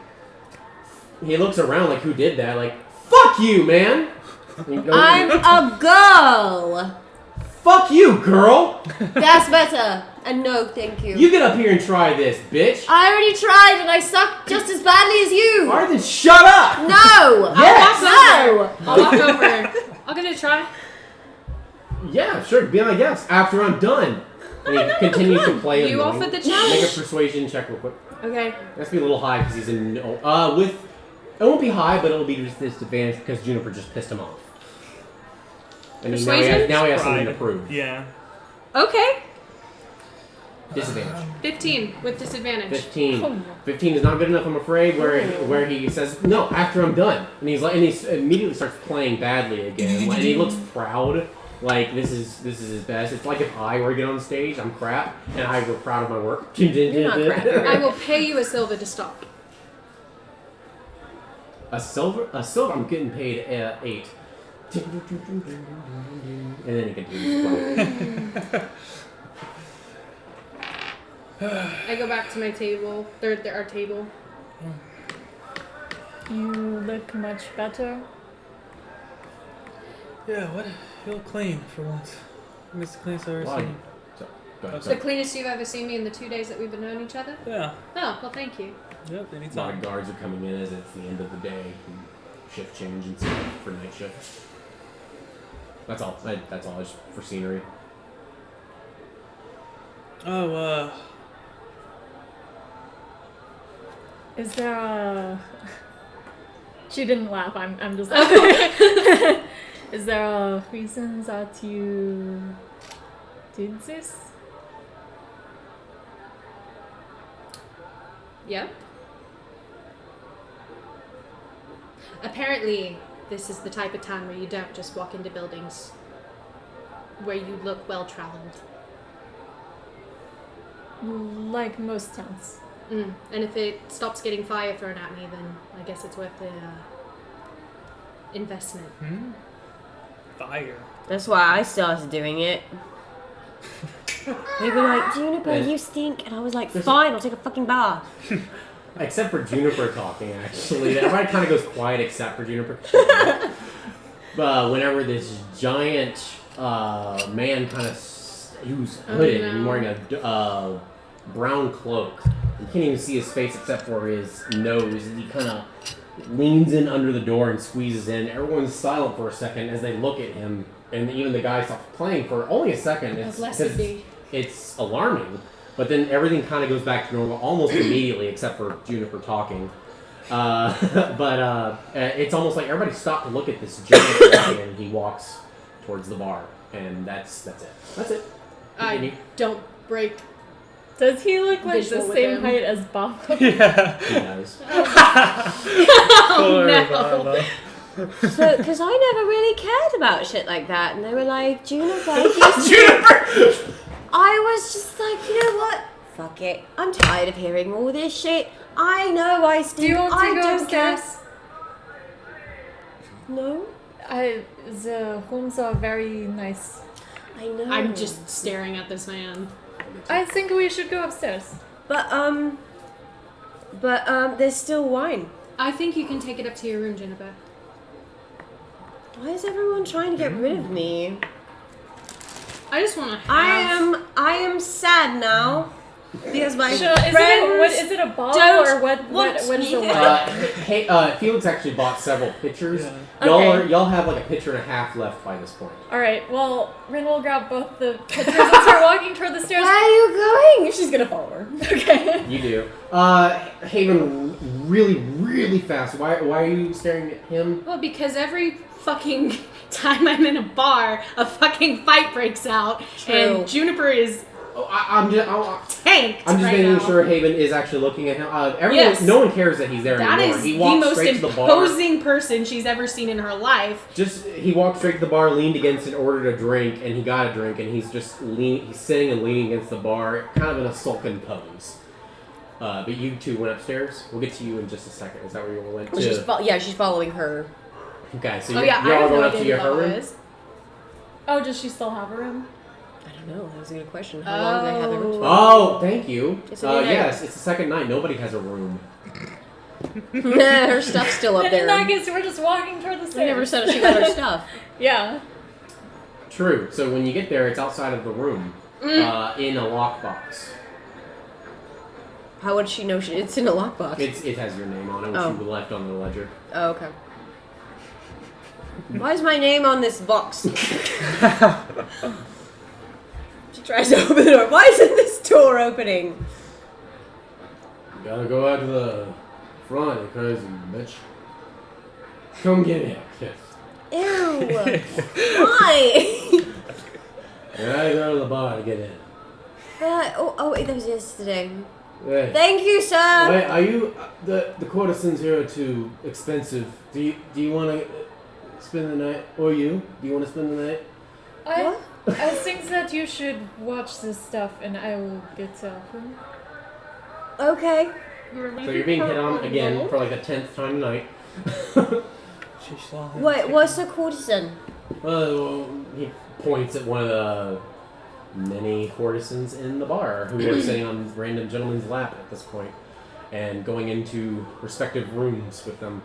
he looks around like, who did that? Like, fuck you, man. And he goes, I'm a girl! fuck you, girl. That's better. And no, thank you. You get up here and try this, bitch. I already tried and I suck just as badly as you! Alright, then shut up. No! Yes. No! I'll walk over. I'll give it a try. Yeah, sure. Be my guest after I'm done. And he continues to play. You along. offered the Make a challenge. persuasion check real quick. Okay. It has to be a little high because he's in. With it won't be high, but it'll be just disadvantage because Juniper just pissed him off. And now he has something to prove. Yeah. Okay. Disadvantage. 15 with disadvantage. 15. 15 is not good enough, I'm afraid. Where he says no after I'm done, and he immediately starts playing badly again, and he looks proud. Like this is his best. It's like if I were to get on stage, I'm crap, and I were proud of my work. You're not crap. I will pay you a silver to stop. A silver. I'm getting paid 8. And then he continues playing. I go back to my table. Our table. You look much better. Yeah, what? You look clean for once. I guess the cleanest I've ever Why? seen. Go ahead. The cleanest you've ever seen me in the 2 days that we've been knowing each other? Yeah. Oh, well, thank you. Yep, A lot anytime. of guards are coming in as it's the end of the day. And shift change and stuff for night shift. That's all. That's all. Just for scenery. Oh, Is there a... She didn't laugh, I'm just Is there a reason that you did this? Yep. Apparently, this is the type of town where you don't just walk into buildings, where you look well-traveled. Like most towns. And if it stops getting fire thrown at me, then I guess it's worth the investment. fire. That's why I started doing it. They were like, Juniper, you stink. And I was like, fine, I'll take a fucking bath. Except for Juniper talking, actually. Everybody kind of goes quiet except for Juniper. Whenever this giant man kind of, he was hooded and wearing a brown cloak. You can't even see his face except for his nose. And he kind of leans in under the door and squeezes in. Everyone's silent for a second as they look at him. And even the guy stops playing for only a second. It's alarming. But then everything kind of goes back to normal almost immediately, except for Juniper talking. But it's almost like everybody stopped to look at this giant guy, and he walks towards the bar, and that's it. That's it. I don't break. Does he look like Visual the with same him. height as Bob? Yeah. He does. Oh no! So, because I never really cared about shit like that, and they were like, Juniper, Juniper! I was just like, you know what? Fuck it. I'm tired of hearing all this shit. I know I stink. Do you want to I go don't upstairs? care. No? The rooms are very nice. I know. I'm just staring at this man. I think we should go upstairs. But there's still wine. I think you can take it up to your room, Jennifer. Why is everyone trying to get rid of me? I just want to have... I am sad now. Because my Is friends it a bottle don't or what want is the me. wine? Felix actually bought several pitchers. Yeah. Y'all have like a pitcher and a half left by this point. Alright, well, Rin will grab both the pitchers and start walking toward the stairs. Where are you going? She's gonna follow her. Okay. You do. Haven, really, really fast. Why are you staring at him? Well, because every fucking time I'm in a bar, a fucking fight breaks out, True. and Juniper is I'm just tanked right making now. sure Haven is actually looking at him. Everyone, Yes. no one cares that he's there That anymore. is He the walked most straight to the bar. imposing person she's ever seen in her life. He walked straight to the bar, leaned against it, ordered a drink, and he got a drink, and he's just he's sitting and leaning against the bar, kind of in a sullen pose. But you two went upstairs. We'll get to you in just a second. Is that where you went to? She's following her. Okay, so Oh you're yeah, I all have going no up to idea your who her that room? is. Oh, does she still have a room? I don't know. That was a good question. How long do they have their rooms for? Oh, thank you. It's a new night. Yes, it's the second night. Nobody has a room. Her stuff's still up In there. that case, we're just walking toward the I stairs. never said she got her stuff. Yeah. True. So when you get there, it's outside of the room, in a lockbox. How would she know it's in a lockbox? It has your name on it, which Oh. you left on the ledger. Oh, okay. Why is my name on this box? She tries to open the door. Why isn't this door opening? You gotta go out to the front, you crazy bitch. Come get me a kiss. Ew. Why? And I go to the bar to get in. Wait, that was yesterday. Hey. Thank you, sir. Wait, are you the courtesans here are too expensive? Do you want to spend the night, or you? Do you want to spend the night? I think that you should watch this stuff, and I will get off him. Okay. So you're being hit on again for like the 10th time tonight. She saw him. Wait, what's a courtesan? Well, he points at one of the many courtesans in the bar who are sitting on random gentlemen's lap at this point and going into respective rooms with them.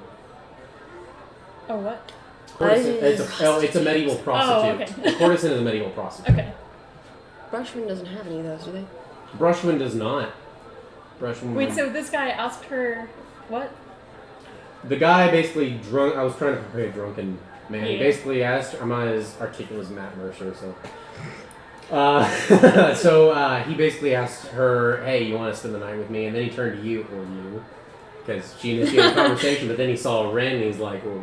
Oh, what? It's a medieval prostitute. okay. A courtesan is a medieval prostitute. Okay. Brushman doesn't have any of those, do they? Brushman does not. Brushman. Wait, so this guy asked her what? The guy basically drunk. I was trying to portray a drunken man. He Yeah. basically asked. I'm not as articulate as Matt Mercer, so. He basically asked her, "Hey, you want to spend the night with me?" And then he turned to you, or you, because she initiated the conversation. But then he saw Ren, and he's like, "Well,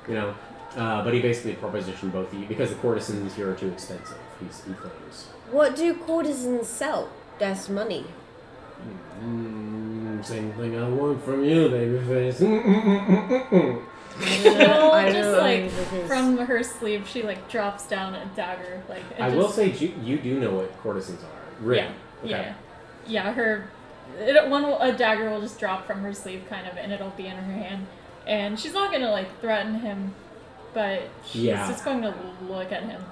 you know." But he basically propositioned both of you because the courtesans here are too expensive. He claims. What do courtesans sell? That's money. Same thing I want from you, babyface. I Just don't like know. from her sleeve, she like drops down a dagger. Like it I just, will say you do know what courtesans are. Ren. Yeah, yeah. A dagger will just drop from her sleeve, kind of, and it'll be in her hand. And she's not gonna like threaten him, but she's just going to look at him.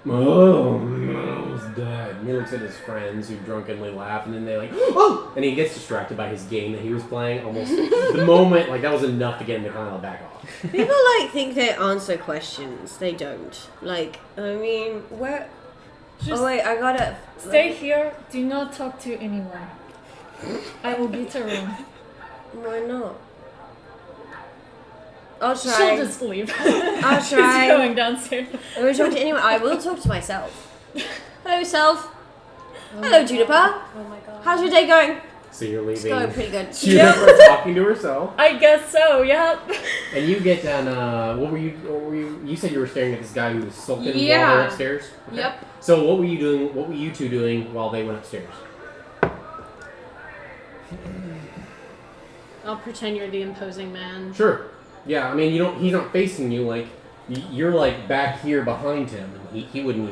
Oh, he's dead. And he looks at his friends who drunkenly laugh, and then they like, oh! And he gets distracted by his game that he was playing. Almost the moment, like that was enough to get him to kind of back off. People like think they answer questions. They don't. Like, I mean, where? Just Oh wait, I gotta stay here. Do not talk to anyone. I will get a room. Why not? I'll She'll try. just leave. I'll She's try. going downstairs. I will talk to anyone. I will talk to myself. Hello, self. Hello, Juniper. Oh my god. How's your day going? So you're It's leaving. going pretty good. Juniper talking to herself, I guess so. Yeah. and you get down. What were you? You said you were staring at this guy who was sulking while they Yeah. were upstairs. Okay. Yep. So what were you doing? What were you two doing while they went upstairs? I'll pretend you're the imposing man. Sure. Yeah, I mean, he's not facing you. Like you're like back here behind him, and you wouldn't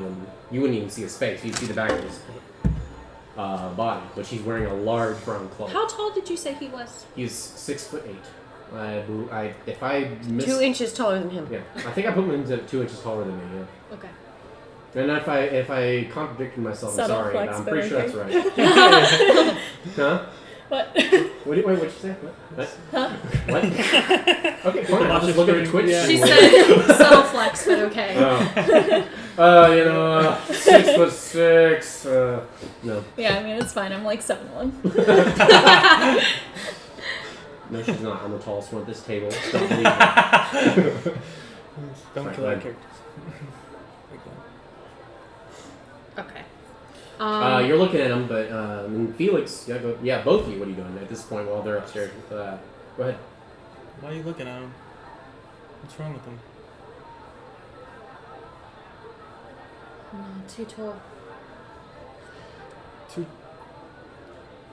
even see his face. You'd see the back of his body, but she's wearing a large brown cloak. How tall did you say he was? He's 6'8". If I miss 2 inches taller than him. yeah, I think I put him into 2 inches taller than me. Yeah. Okay. And if I contradicted myself, I'm Subtle sorry. flex, But I'm but pretty sure okay. that's right. Huh? What? What'd you say? What? What? Okay, fine. I'll just look at the Twitch. Yeah. She stream. said subtle flex, but okay. 6'6". No. Yeah, I mean it's fine. I'm like 7'1". No, she's not. I'm the tallest one at this table. Don't believe me. Don't Right, kill right. that character. Okay. You're looking at him, but Felix, yeah, both of you. What are you doing at this point while they're upstairs? Go ahead. Why are you looking at him? What's wrong with him? No, too tall.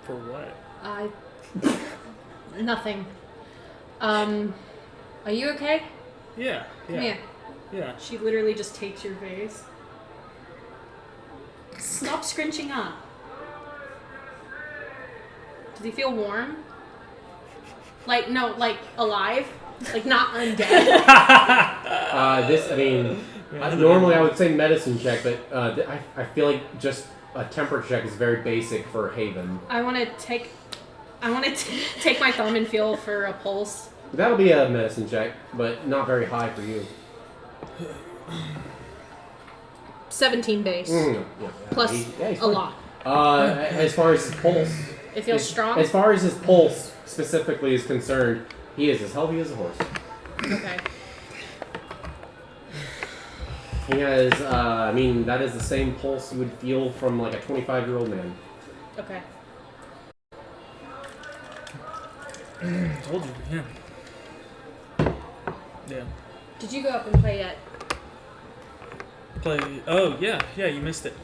For what? Nothing. Are you okay? Yeah. Come here. Yeah. She literally just takes your face. Stop scrunching up. Does he feel warm? Like, no, like alive? Like not undead? Normally I would say medicine check, but I feel like just a temper check is very basic for Haven. I want to take my thumb and feel for a pulse. That'll be a medicine check, but not very high for you. 17 base. Yeah, Plus he's a fine. lot. As far as his pulse, It feels strong? As far as his pulse specifically is concerned, he is as healthy as a horse. Okay. He has, that is the same pulse you would feel from like a 25-year-old man. Okay. Told you, yeah. Yeah. Did you go up and play yet? Oh, yeah, you missed it.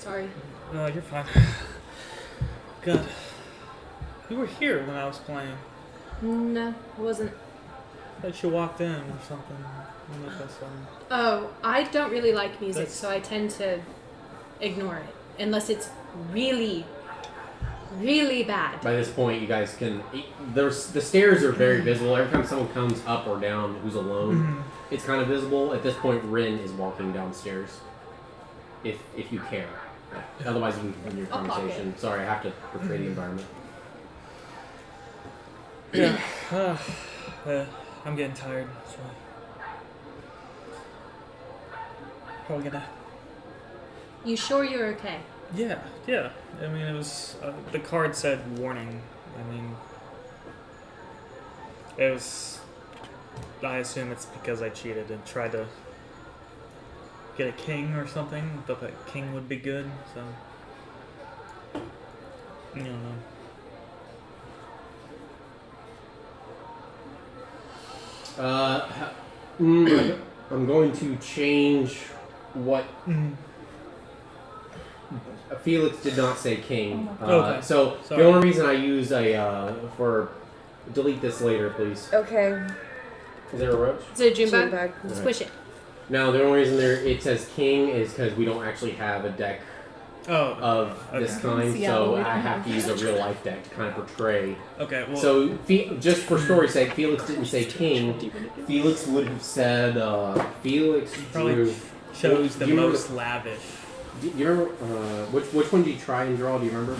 Sorry. No, you're fine. God. You were here when I was playing. No, it wasn't. I thought you walked in or something. Unless I saw you. Oh, I don't really like music, That's- so I tend to ignore it. Unless it's really, really bad. By this point, you guys can. The stairs are very visible. Every time someone comes up or down who's alone, it's kind of visible. At this point, Rin is walking downstairs. If you care. Otherwise, you can continue your I'll block conversation. Sorry, I have to portray the environment. Yeah. I'm getting tired. So. Probably gonna. You sure you're okay? Yeah. I mean, it was. The card said warning. I mean. It was. I assume it's because I cheated and tried to get a king or something. Thought that king would be good, so. I don't know. I'm going to change what Felix did not say king. Okay. So Sorry. the only reason I use for delete this later, please. Okay. Is there a roach? Is it a June June bug? bug. Squish it. Now the only reason it says king is because we don't actually have a deck of this Okay. kind, Seattle, so we I don't have to use a real life deck to kind of portray. Okay, well. So just for story's sake, Felix didn't say king. Felix would have said Felix Probably drew. chose the do you remember- most lavish. Do you remember which one did you try and draw? Do you remember?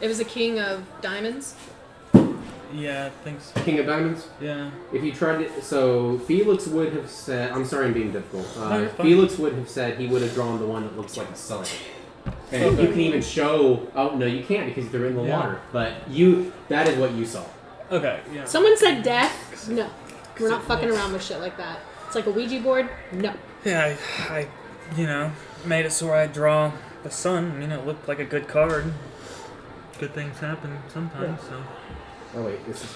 It was a king of diamonds. Yeah, I think so. King of Diamonds. Yeah. If you tried it, so Felix would have said. I'm sorry, I'm being difficult. No, you're fine. Felix would have said he would have drawn the one that looks like a sun. And Okay. you can even show. Oh no, you can't because they're in the Yeah. water. But that is what you saw. Okay, yeah. Someone said death. No. We're not fucking around with shit like that. It's like a Ouija board. No. Yeah, I made it so where I draw the sun. I mean, it looked like a good card. Good things happen sometimes, so. Oh wait, this is.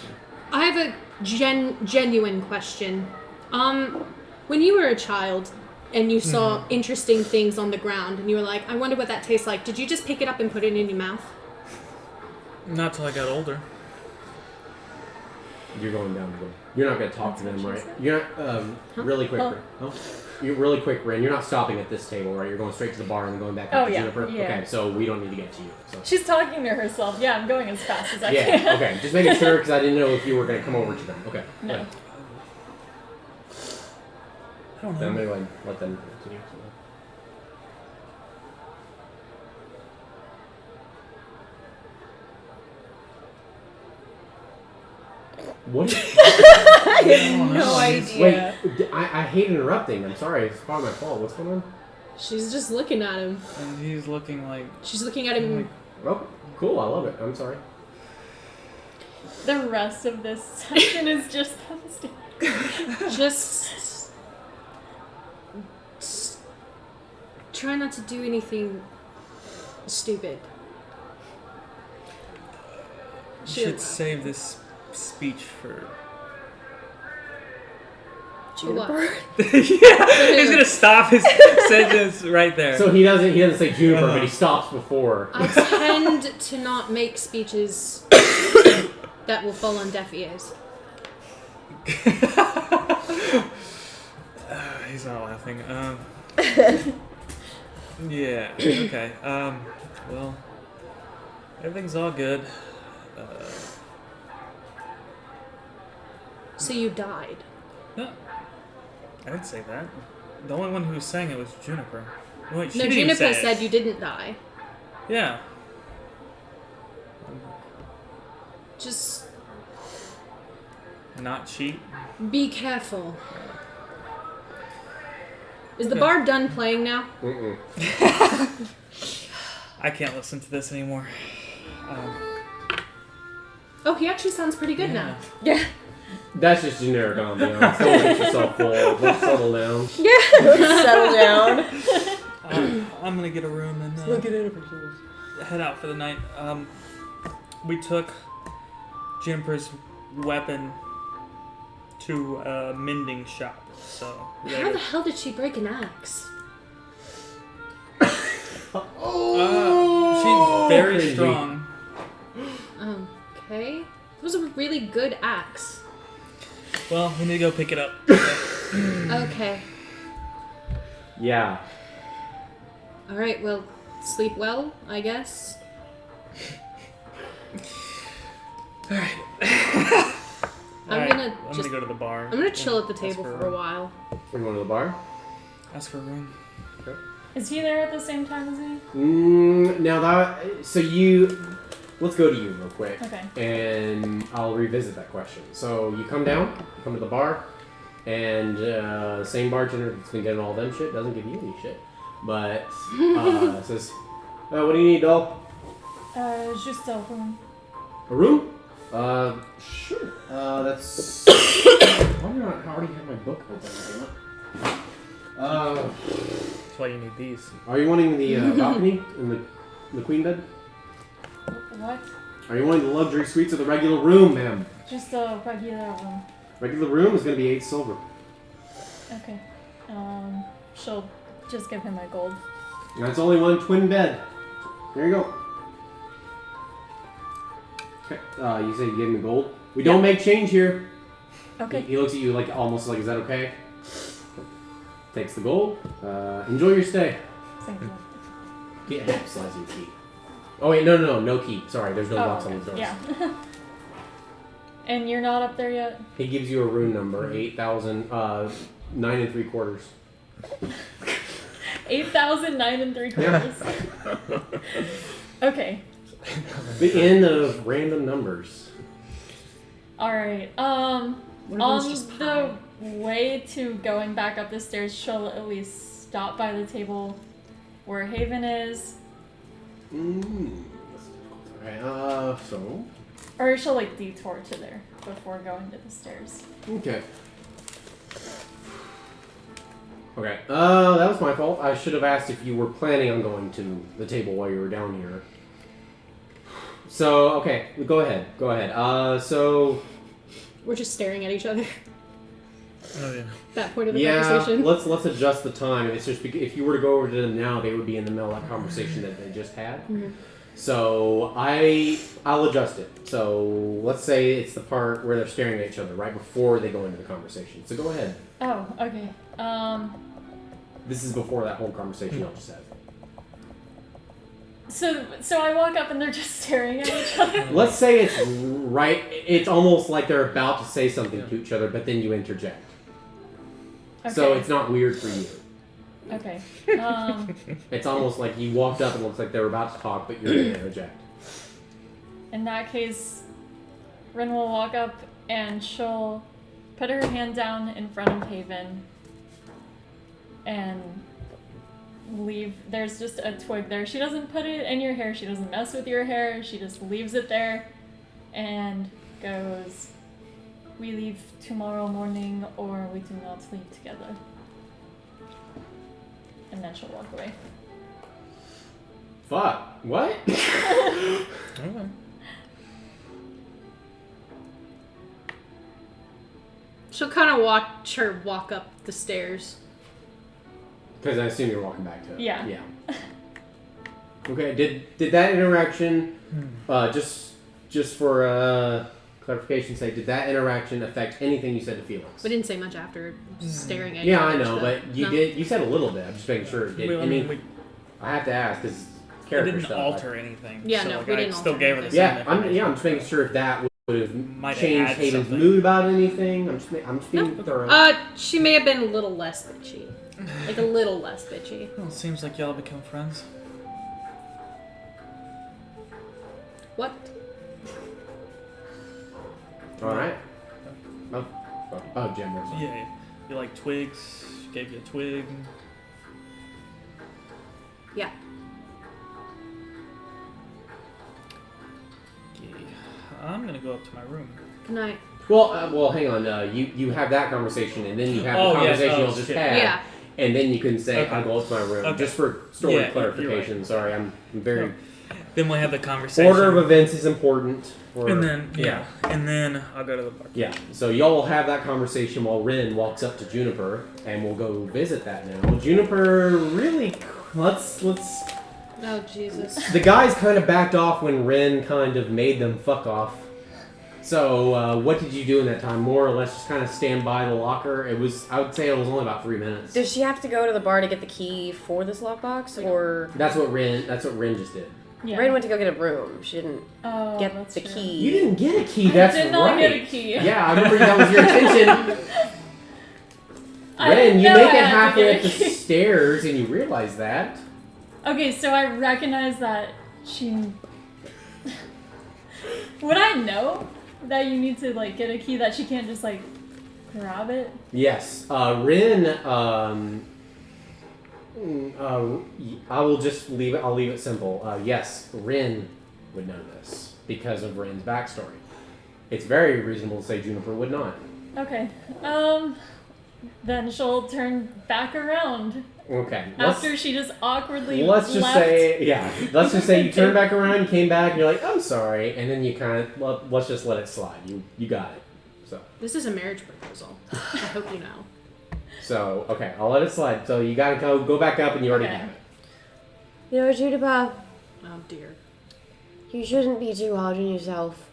I have a genuine question. When you were a child and you saw interesting things on the ground and you were like, I wonder what that tastes like, did you just pick it up and put it in your mouth? Not till I got older. You're going down the road. You're not going to talk to them, right? You're not really quick. Rin. Oh. You're really quick, Rin. You're not stopping at this table, right? You're going straight to the bar and going back up to Juniper. Yeah. Okay, so we don't need to get to you. So. She's talking to herself. Yeah, I'm going as fast as I Yeah. can. Okay. Just making sure because I didn't know if you were going to come over to them. Okay. No. Yeah. I don't Then I'm know. going to let them continue. What? I have no idea. Wait, I hate interrupting. I'm sorry. It's probably my fault. What's going on? She's just looking at him. And he's looking like. She's looking at him. Oh, cool. I love it. I'm sorry. The rest of this session is just Just try not to do anything stupid. Should save this speech for. What? Yeah, he's gonna stop his sentence right there. So he doesn't say Juniper, but he stops before. I tend to not make speeches that will fall on deaf ears. He's not laughing. Yeah. Okay. Well, everything's all good. So you died. No, I didn't say that. The only one who was saying it was Juniper. Wait, she No, didn't even Juniper say said it. you didn't die. Yeah. Just Not cheat. be careful. Is the bard done playing now? Mm-mm. I can't listen to this anymore. Oh, he actually sounds pretty good now. Yeah. That's just generic, I'll be honest. Don't get yourself full. Let's settle down. Yeah. Let's settle down. I'm gonna get a room and head out for the night. We took Juniper's weapon to a mending shop. So How the hell did she break an axe? Oh! very cringy. strong. Okay. It was a really good axe. Well, we need to go pick it up. Okay. Yeah. All right. Well, sleep well, I guess. Alright. I'm gonna go to the bar. I'm gonna chill at the Ask table for a while. We're going to the bar? Ask for a room. Is he there at the same time as me? Now that... So you... Let's go to you real quick. Okay. And I'll revisit that question. So you come down, you come to the bar, and same bartender that's been getting all them shit doesn't give you any shit. But says, what do you need, doll? Just a room. A room? Sure. That's... Why do I already have my book open? That's why you need these. Are you wanting the balcony in the queen bed? What? Are you wanting the luxury suites or the regular room, ma'am? Just a regular room. Regular room is going to be 8 silver. Okay. She'll just give him my gold. That's only one twin bed. There you go. Okay. You say you gave him the gold? We don't make change here. Okay. He looks at you like almost like, is that okay? Takes the gold. Enjoy your stay. Thank you. Yeah, slides your key. Oh wait, no key. Sorry, there's no locks on the doors. Yeah. And you're not up there yet? He gives you a room number, 8,000, 9 3/4. 8,009 3/4. Okay. The end of random numbers. Alright. On the way to going back up the stairs, she'll at least stop by the table where Haven is. Okay, so... Or she'll like detour to there before going to the stairs. Okay. Okay, that was my fault. I should have asked if you were planning on going to the table while you were down here. So, okay, go ahead. So... We're just staring at each other. Oh yeah. That point of the conversation. let's adjust the time. It's just if you were to go over to them now, they would be in the middle of that conversation that they just had. Mm-hmm. So I'll adjust it. So let's say it's the part where they're staring at each other right before they go into the conversation. So go ahead. Oh, okay. This is before that whole conversation y'all just had. So I walk up and they're just staring at each other. Let's say it's right. It's almost like they're about to say something to each other, but then you interject. Okay. So it's not weird for you. Okay. It's almost like you walked up and it looks like they were about to talk, but you're going to interject. In that case, Rin will walk up and she'll put her hand down in front of Haven and leave. There's just a twig there. She doesn't put it in your hair. She doesn't mess with your hair. She just leaves it there and goes, "We leave tomorrow morning or we do not leave together." And then she'll walk away. Fuck. What? Okay. She'll kind of watch her walk up the stairs. Because I assume you're walking back to it. Yeah. Yeah. Okay. Did that interaction, just for clarification's sake, did that interaction affect anything you said to Felix? We didn't say much after staring at each Yeah, other. I know, so- but you No. did. You said a little bit. I'm just making sure. Did, I mean, we I have to ask because it character didn't stuff. alter anything. Yeah, so, no, like, we I didn't still alter gave her the anything. same Yeah, I'm information. just making sure if that would have Might have changed added Hayden's something. mood about anything. I'm just being No. thorough. She may have been a little less bitchy. Like a little less bitchy. Well, it seems like y'all become friends. What? All right. Oh, Jim. was- Yeah, you like twigs? Gave you a twig. Yeah. Okay. I'm gonna go up to my room. Good night. Well, hang on. You have that conversation, and then you have the conversation you'll just shit. had, Yeah. and then you can say, Okay. "I'll go up to my room." Okay. Just for story Yeah, you're clarification. right. Sorry, I'm very. No. Then we'll have the conversation. Order of events is important. And then and then I'll go to the bar. Yeah, so y'all will have that conversation while Rin walks up to Juniper, and we'll go visit that now. Juniper, really, let's Oh, Jesus. The guys kind of backed off when Ren kind of made them fuck off. So, what did you do in that time? More or less just kind of stand by the locker? I would say it was only about 3 minutes. Does she have to go to the bar to get the key for this lockbox, or? That's what Ren just did. Yeah. Ren went to go get a room. She didn't get that's the true. key. You didn't get a key, that's I right. did not get a key. Yeah, I remember that was your intention. I Ren, didn't you know make I it had to halfway get up a the key. stairs and you realize that. Okay, so I recognize that she... Would I know that you need to, like, get a key, that she can't just, like, grab it? Yes. Ren, I will just leave it, I'll leave it simple. Yes, Ren would know this because of Ren's backstory. It's very reasonable to say Juniper would not. Okay. Then she'll turn back around. Okay. After she just awkwardly Let's just left. say, yeah. Let's just say you turn back around, you came back, and you're like, I'm sorry, and then you kind of let's just let it slide. You got it. So. This is a marriage proposal. I hope you know. So okay, I'll let it slide. So you gotta go back up, and you already Okay. have it. You know, Juniper, Oh, dear. you shouldn't be too hard on yourself.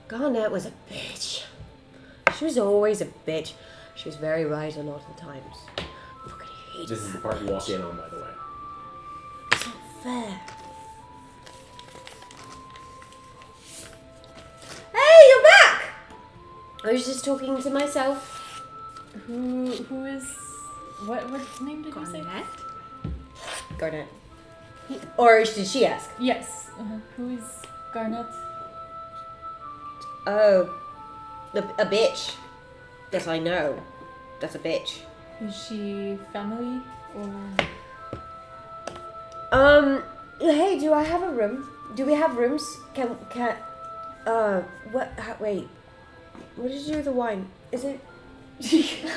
Garnet was a bitch. She was always a bitch. She was very right a lot of the times. I fucking hate This is the that part you walk bitch. in on, by the way. It's not fair. Hey, you're back! I was just talking to myself. Who is... What name did you say? Garnet? Garnet. Or did she ask? Yes. Who is Garnet? Oh, a bitch. Yes, I know. That's a bitch. Is she family or... Hey, do I have a room? Do we have rooms? Wait. What did you do with the wine? Is it?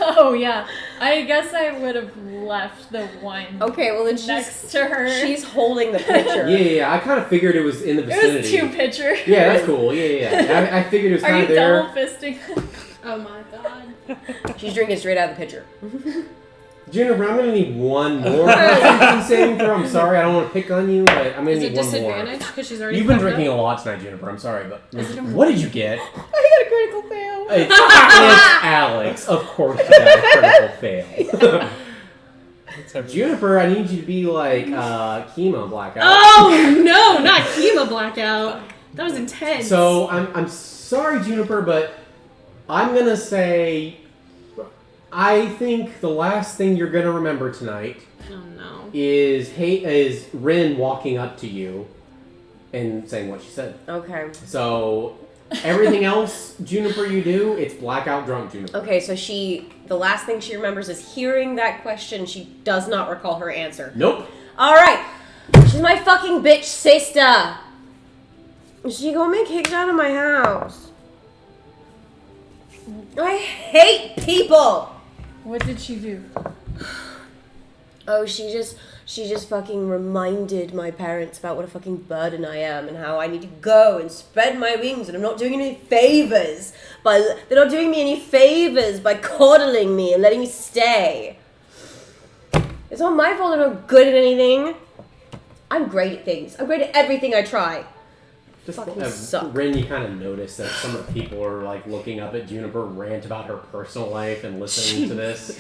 Oh yeah, I guess I would have left the wine Okay, well then next to her. she's holding the picture. Yeah. I kind of figured it was in the It vicinity. was two pitcher. Yeah, that's cool. Yeah. I figured it was Are kind you of there. double fisting? Oh my god. She's drinking straight out of the pitcher. Juniper, I'm gonna need one more Constitution saving throw. I'm sorry, I don't want to pick on you, but I'm gonna Is need it one more. disadvantage? Because she's already You've been fucked up? drinking a lot tonight, Juniper. I'm sorry, but what did you get? I got a critical fail. It's Alex. Of course, you got a critical fail. Juniper, I need you to be like chemo blackout. Oh no, not chemo blackout. That was intense. So I'm sorry, Juniper, but I'm gonna say I think the last thing you're gonna remember tonight Oh no. is Rin walking up to you and saying what she said. Okay. So everything else, Juniper, you do, it's blackout drunk, Juniper. Okay, so the last thing she remembers is hearing that question. She does not recall her answer. Nope. Alright. She's my fucking bitch sister. She got me kicked out of my house. I hate people. What did she do? Oh, she just fucking reminded my parents about what a fucking burden I am and how I need to go and spread my wings and I'm not doing any favors they're not doing me any favors by coddling me and letting me stay. It's not my fault I'm not good at anything. I'm great at things. I'm great at everything I try. Just Fucking suck. Rin, you kind of notice that some of the people are like looking up at Juniper rant about her personal life and listening to this.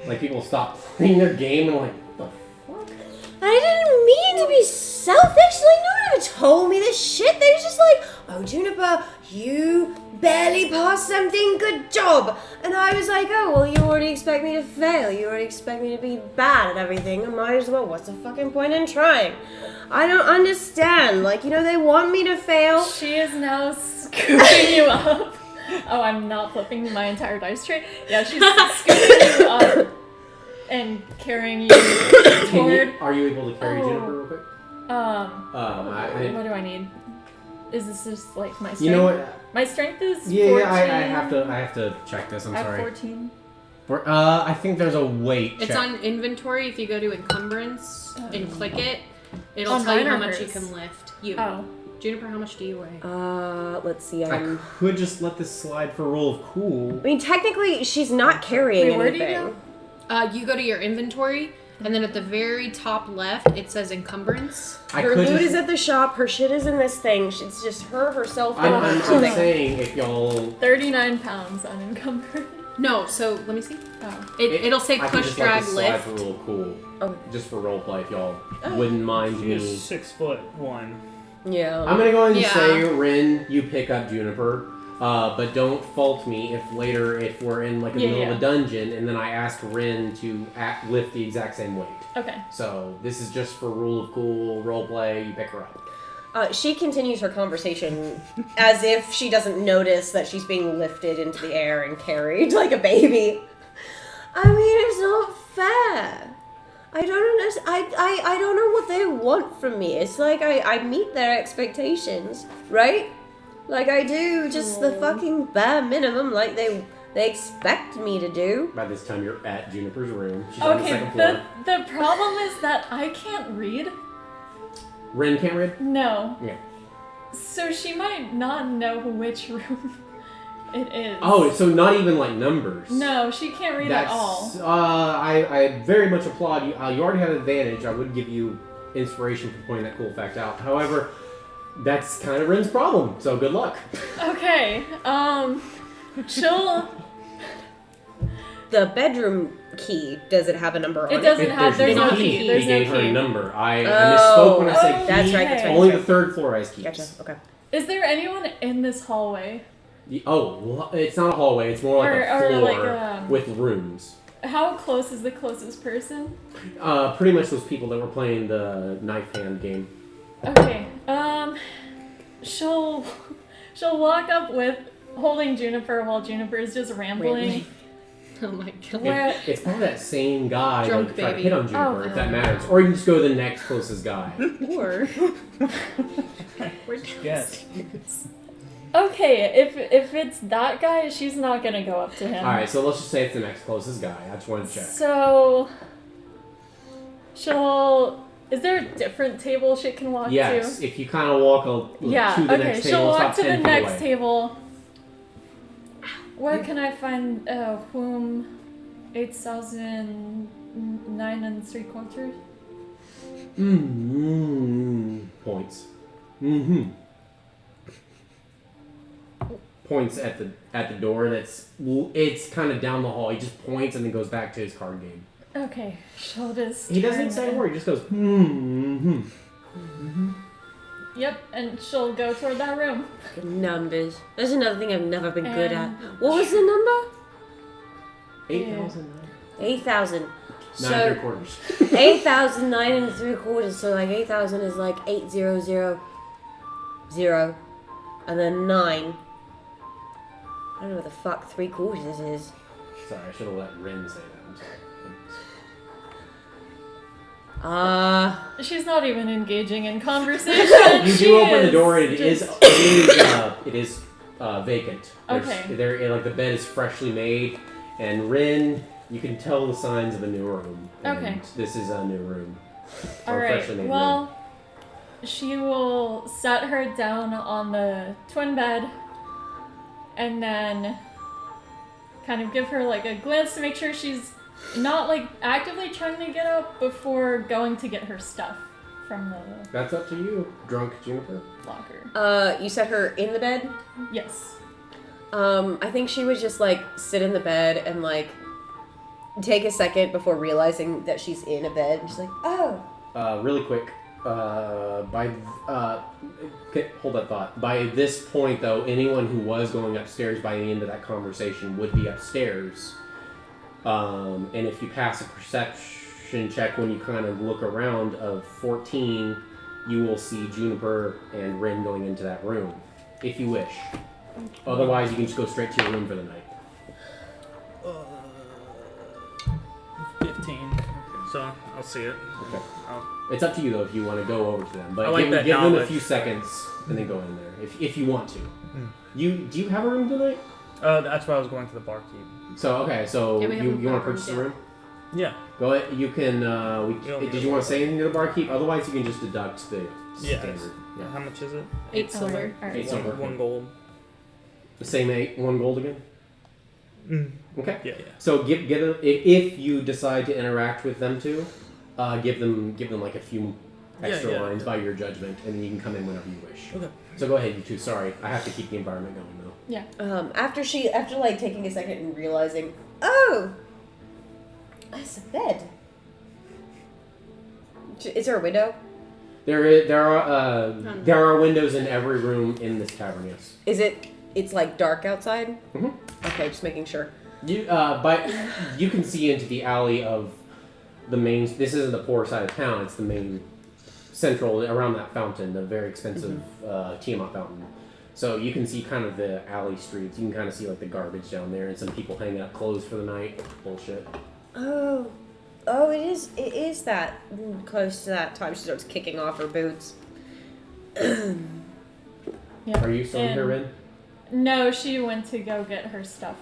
Like people stop playing their game and like, the fuck? I didn't mean to be selfish. Like, no one ever told me this shit. They was just like, oh, Juniper, you barely passed something. Good job. And I was like, oh, well, you already expect me to fail. You already expect me to be bad at everything. I might as well. What's the fucking point in trying? I don't understand. Like, they want me to fail. She is now scooping you up. Oh, I'm not flipping my entire dice tray. Yeah, she's scooping you up and carrying you toward. Are you able to carry Juniper real quick? What do I need? Is this just like my strength? You know what? My strength is 14. Yeah, I have to check this. I'm I have sorry. 14. I think there's a weight It's check. on inventory. If you go to encumbrance and click it, it'll On tell you mine how or much you hers? can lift. You. Oh. Juniper, how much do you weigh? Let's see. I could just let this slide for rule of cool. I mean, technically, she's not carrying Wait, where do you anything. go? You go to your inventory, And then at the very top left, it says encumbrance. Her loot is at the shop. Her shit is in this thing. It's just herself. I'm saying if y'all... 39 pounds unencumbered. No, so let me see. Oh. It'll say I push, just drag, like to slide lift. for real cool. Oh. Just for roleplay, if y'all wouldn't mind me. She's 6'1". Yeah. I'm gonna go ahead and Yeah. say, Rin, you pick up Juniper. But don't fault me if later, if we're in like the middle of a dungeon, and then I ask Rin to lift the exact same weight. Okay. So this is just for rule of cool, roleplay, you pick her up. She continues her conversation as if she doesn't notice that she's being lifted into the air and carried like a baby. I mean, it's not fair. I don't understand. I don't know what they want from me. It's like I meet their expectations, right? Like I do just the fucking bare minimum like they expect me to do. By this time you're at Juniper's room. She's on the Okay, second floor. the problem is that I can't read. Rin can't read? No. Yeah. So she might not know which room it is. Oh, so not even like numbers. No, she can't read at all. I very much applaud you. You already have an advantage. I would give you inspiration for pointing that cool fact out. However, that's kind of Rin's problem. So good luck. Okay. She'll. The bedroom key, does it have a number on it? It doesn't have. There's no key. He There's no gave her a key. number. I misspoke when I said That's key. right, that's right. Only the third floor has keys. Gotcha, okay. Is there anyone in this hallway? It's not a hallway. It's more like a floor with rooms. How close is the closest person? Pretty much those people that were playing the knife hand game. Okay. She'll walk up with holding Juniper while Juniper is just rambling. Oh my god. Where, It's probably that same guy Drunk that tried to baby. hit on Juniper, if that matters. Or you can just go to the next closest guy. Or Yes. okay, if it's that guy, she's not gonna go up to him. Alright, so let's just say it's the next closest guy. I just wanted to check. So is there a different table she can walk Yes, to? if you kind of walk to the Okay, next table, she'll walk stop to the 10 feet next away. table. Where can I find whom 8,009 3/4? Points. Mm-hmm. Points at the door. It's kind of down the hall. He just points and then goes back to his card game. Okay, she'll just. He doesn't say a word. He just goes. Mm-hmm. Yep, and she'll go toward that room. Numbers. That's another thing I've never been good at. And- What was the number? 8,000. 8,000. 9 So 3/4. 8,009 3/4. So like 8,000 is like 8,000, and then 9. I don't know what the fuck 3/4 is. Sorry, I should have let Rin say that. I'm sorry. She's not even engaging in conversation. You She do open the door. is It is vacant. Okay. Like the bed is freshly made, and Rin, you can tell the signs of a new room. And Okay. This is a new room. Or All a right. freshly made Well, she will set her down on the twin bed, and then kind of give her like a glance to make sure she's not like actively trying to get up before going to get her stuff from the room. That's up to you, drunk Juniper. locker. You set her in the bed? Yes. I think she would just like sit in the bed and like take a second before realizing that she's in a bed. And she's like, oh. Really quick. Hold that thought. By this point, though, anyone who was going upstairs by the end of that conversation would be upstairs. And if you pass a perception check when you kind of look around of 14, you will see Juniper and Rin going into that room, if you wish. Otherwise, you can just go straight to your room for the night. 15. So I'll see it. Okay. I'll- It's up to you, though, if you want to go over to them. But I like that give them a knowledge. few seconds and then go in there, if you want to. Do you have a room tonight? That's why I was going to the barkeep. So, okay, so Yeah, we have you a want to room, purchase a yeah. room? Yeah. Go ahead. You can. Did you want to say anything to the barkeep? Otherwise, you can just deduct the Yeah. standard. Yeah. How much is it? 8 silver. Alright. 8 silver. One gold. The same 1 gold again. Okay. Yeah. So if you decide to interact with them two, give them like a few extra Yeah. lines by your judgment, and then you can come in whenever you wish. Okay. So go ahead, you two. Sorry, I have to keep the environment going though. Yeah. After like taking a second and realizing, oh, it's a bed. Is there a window? There are windows in every room in this tavern. Yes. It's like dark outside? Mhm. Okay, just making sure. But you can see into the alley of the main. This isn't the poor side of town. It's the main central around that fountain, the very expensive Tiamat fountain. So you can see kind of the alley streets. You can kind of see like the garbage down there and some people hanging up clothes for the night. Bullshit. Oh, it is that close to that time. She starts kicking off her boots. Yeah. Are you still in here, Rin? No, she went to go get her stuff.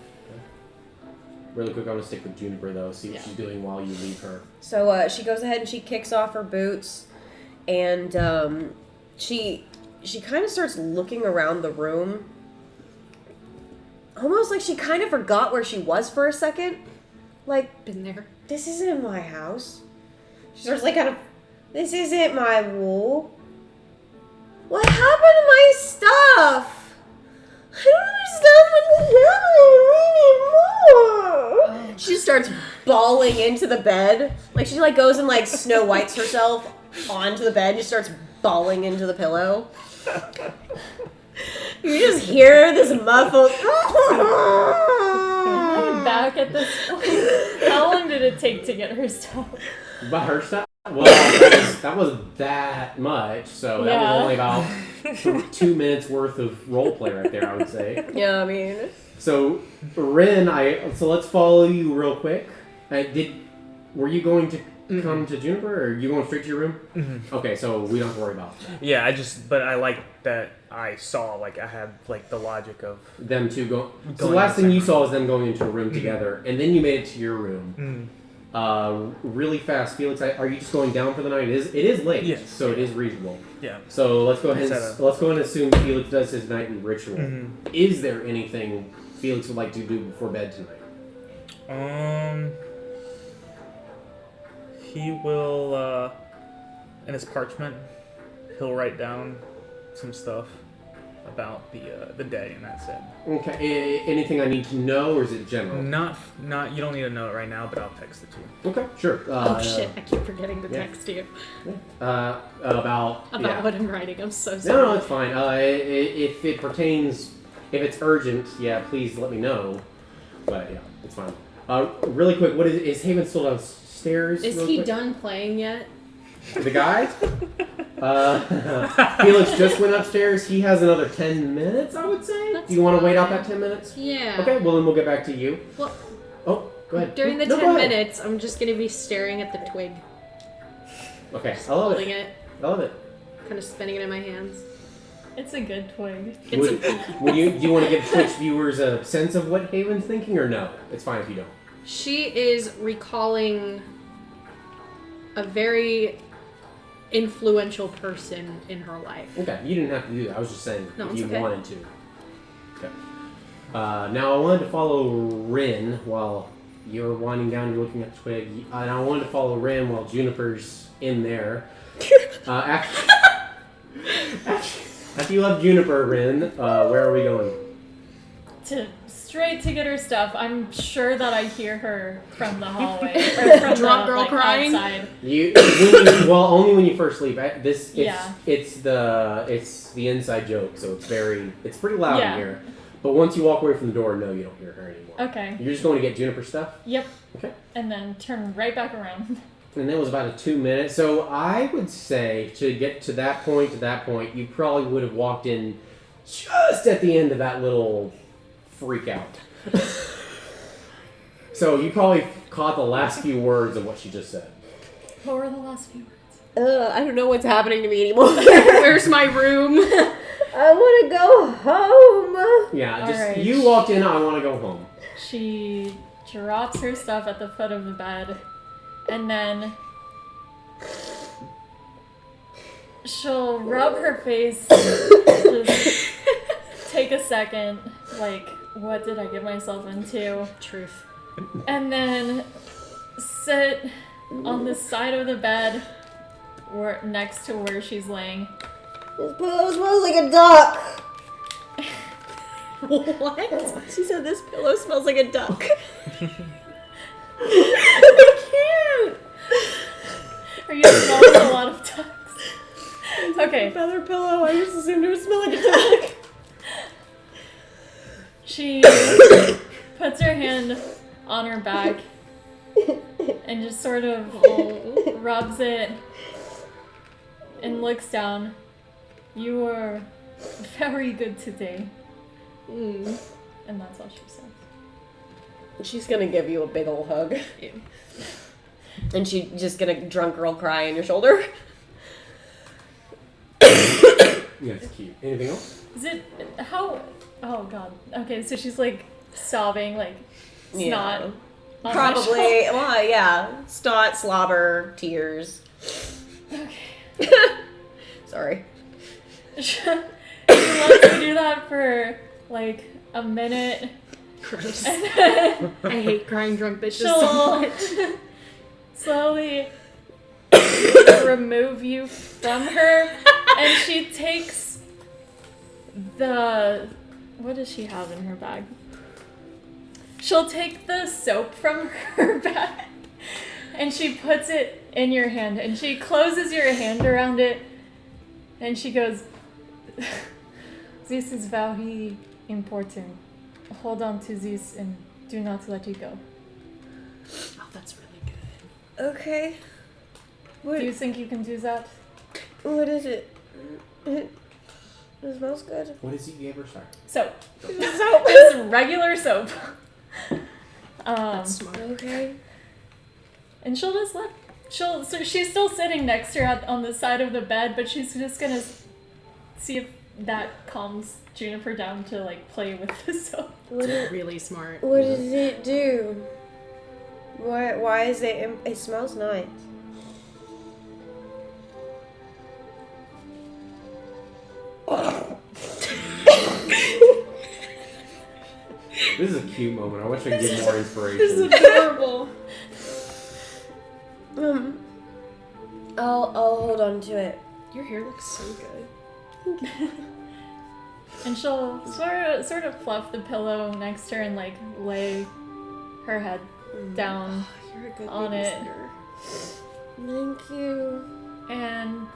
Really quick, I want to stick with Juniper though. See what she's doing while you leave her. So she goes ahead and she kicks off her boots, and she kind of starts looking around the room, almost like she kind of forgot where she was for a second. Like, Been there. this isn't my house. She starts like kind of, this isn't my wall. What happened to my stuff? I don't understand what's happening anymore. She starts bawling into the bed. Like she like goes and like Snow Whites herself onto the bed and just starts bawling into the pillow. You just hear this muffled. Am I back at this point? How long did it take to get her stuff? But her stuff? Well, that wasn't that much, so that was only about 2 minutes worth of roleplay right there, I would say. Yeah, I mean. So, Rin, so let's follow you real quick. Were you going to come to Juniper, or are you going straight to your room? Mm-hmm. Okay, so we don't have to worry about that. Yeah, but I like that I saw, like, I had, like, the logic of Them two So the Going last in thing the you same saw was them going into a room together, and then you made it to your room. Really fast, Felix. Are you just going down for the night? It is late, Yes. so it is reasonable. Yeah. So let's go ahead Set and up. let's go ahead and assume Felix does his nightly ritual. Is there anything Felix would like to do before bed tonight? He will, in his parchment, he'll write down some stuff about the day, and that's it. Okay. Anything I need to know, or is it general? Not. You don't need to know it right now, but I'll text it to you. Okay, sure. Oh shit! I keep forgetting to yeah. text you About what I'm writing. I'm so sorry. No, it's fine. If it pertains, if it's urgent, please let me know. But yeah, it's fine. Really quick, what is Haven still downstairs? Is real he quick? done playing yet? The guy? Felix just went upstairs. He has another 10 minutes, I would say. That's Do you want to wait out fine. that 10 minutes? Yeah. Okay, well then we'll get back to you. Well, Oh, go ahead. during the No, 10 go ahead. minutes, I'm just gonna be staring at the twig, Okay, I love holding it. it, I love it. kind of spinning it in my hands. It's a good twig. Do you want to give Twitch viewers a sense of what Haven's thinking, or no? It's fine if you don't. She is recalling a very influential person in her life. Okay, you didn't have to do that. I was just saying No, if it's you okay. wanted to. Okay. Now I wanted to follow Rin while you're winding down. You're looking at Twig, and I wanted to follow Rin while Juniper's in there. After you left Juniper, Rin, where are we going? Straight to get her stuff. I'm sure that I hear her from the hallway. Or from Drunk the, girl crying? Outside. Only when you first leave. It's the inside joke, so it's pretty loud in here. But once you walk away from the door, no, you don't hear her anymore. Okay. You're just going to get Juniper stuff? Yep. Okay. And then turn right back around. And that was about a 2 minute. So I would say to get to that point, you probably would have walked in just at the end of that little freak out. So you probably caught the last few words of what she just said. What were the last few words? I don't know what's happening to me anymore. Where's my room? I want to go home. Yeah, just Alright. you walked in, I want to go home. She drops her stuff at the foot of the bed, and then she'll rub her face, just take a second, like, what did I get myself into? Truth. And then sit on the side of the bed, next to where she's laying. This pillow smells like a duck. What? She said this pillow smells like a duck. Cute. Are you smelling a lot of ducks? Okay. Feather pillow. I just assumed it would smell like a duck. She puts her hand on her back and just sort of rubs it and looks down. You were very good today. And that's all she says. She's gonna give you a big ol' hug. Yeah. And she's just gonna drunk girl cry on your shoulder. Yeah, it's cute. Anything else? Is it how? Oh god. Okay, so she's like sobbing, like snot. on my Probably. shoulder. Well, yeah. Snot, slobber, tears. Okay. Sorry. She lets me do that for like a minute. Gross. And then I hate crying drunk bitches so much. she'll slowly remove you from her, and she takes the... What does she have in her bag? She'll take the soap from her bag, and she puts it in your hand, and she closes your hand around it, and she goes, "This is very important. Hold on to this and do not let it go." Oh, that's really good. Okay. Do you think you can do that? What is it? It smells good. What is it you gave her? Sorry. Soap. Just regular soap. Smart. Okay. And she'll just so she's still sitting next to her on the side of the bed, but she's just gonna see if that calms Juniper down to like play with the soap. That's really smart. What does it do? Why is it? It smells nice. This is a cute moment. I wish I could give more inspiration. This is adorable. I'll hold on to it. Your hair looks so good. And she'll sort of fluff the pillow next to her and like lay her head down You're a good on it. Thank you. And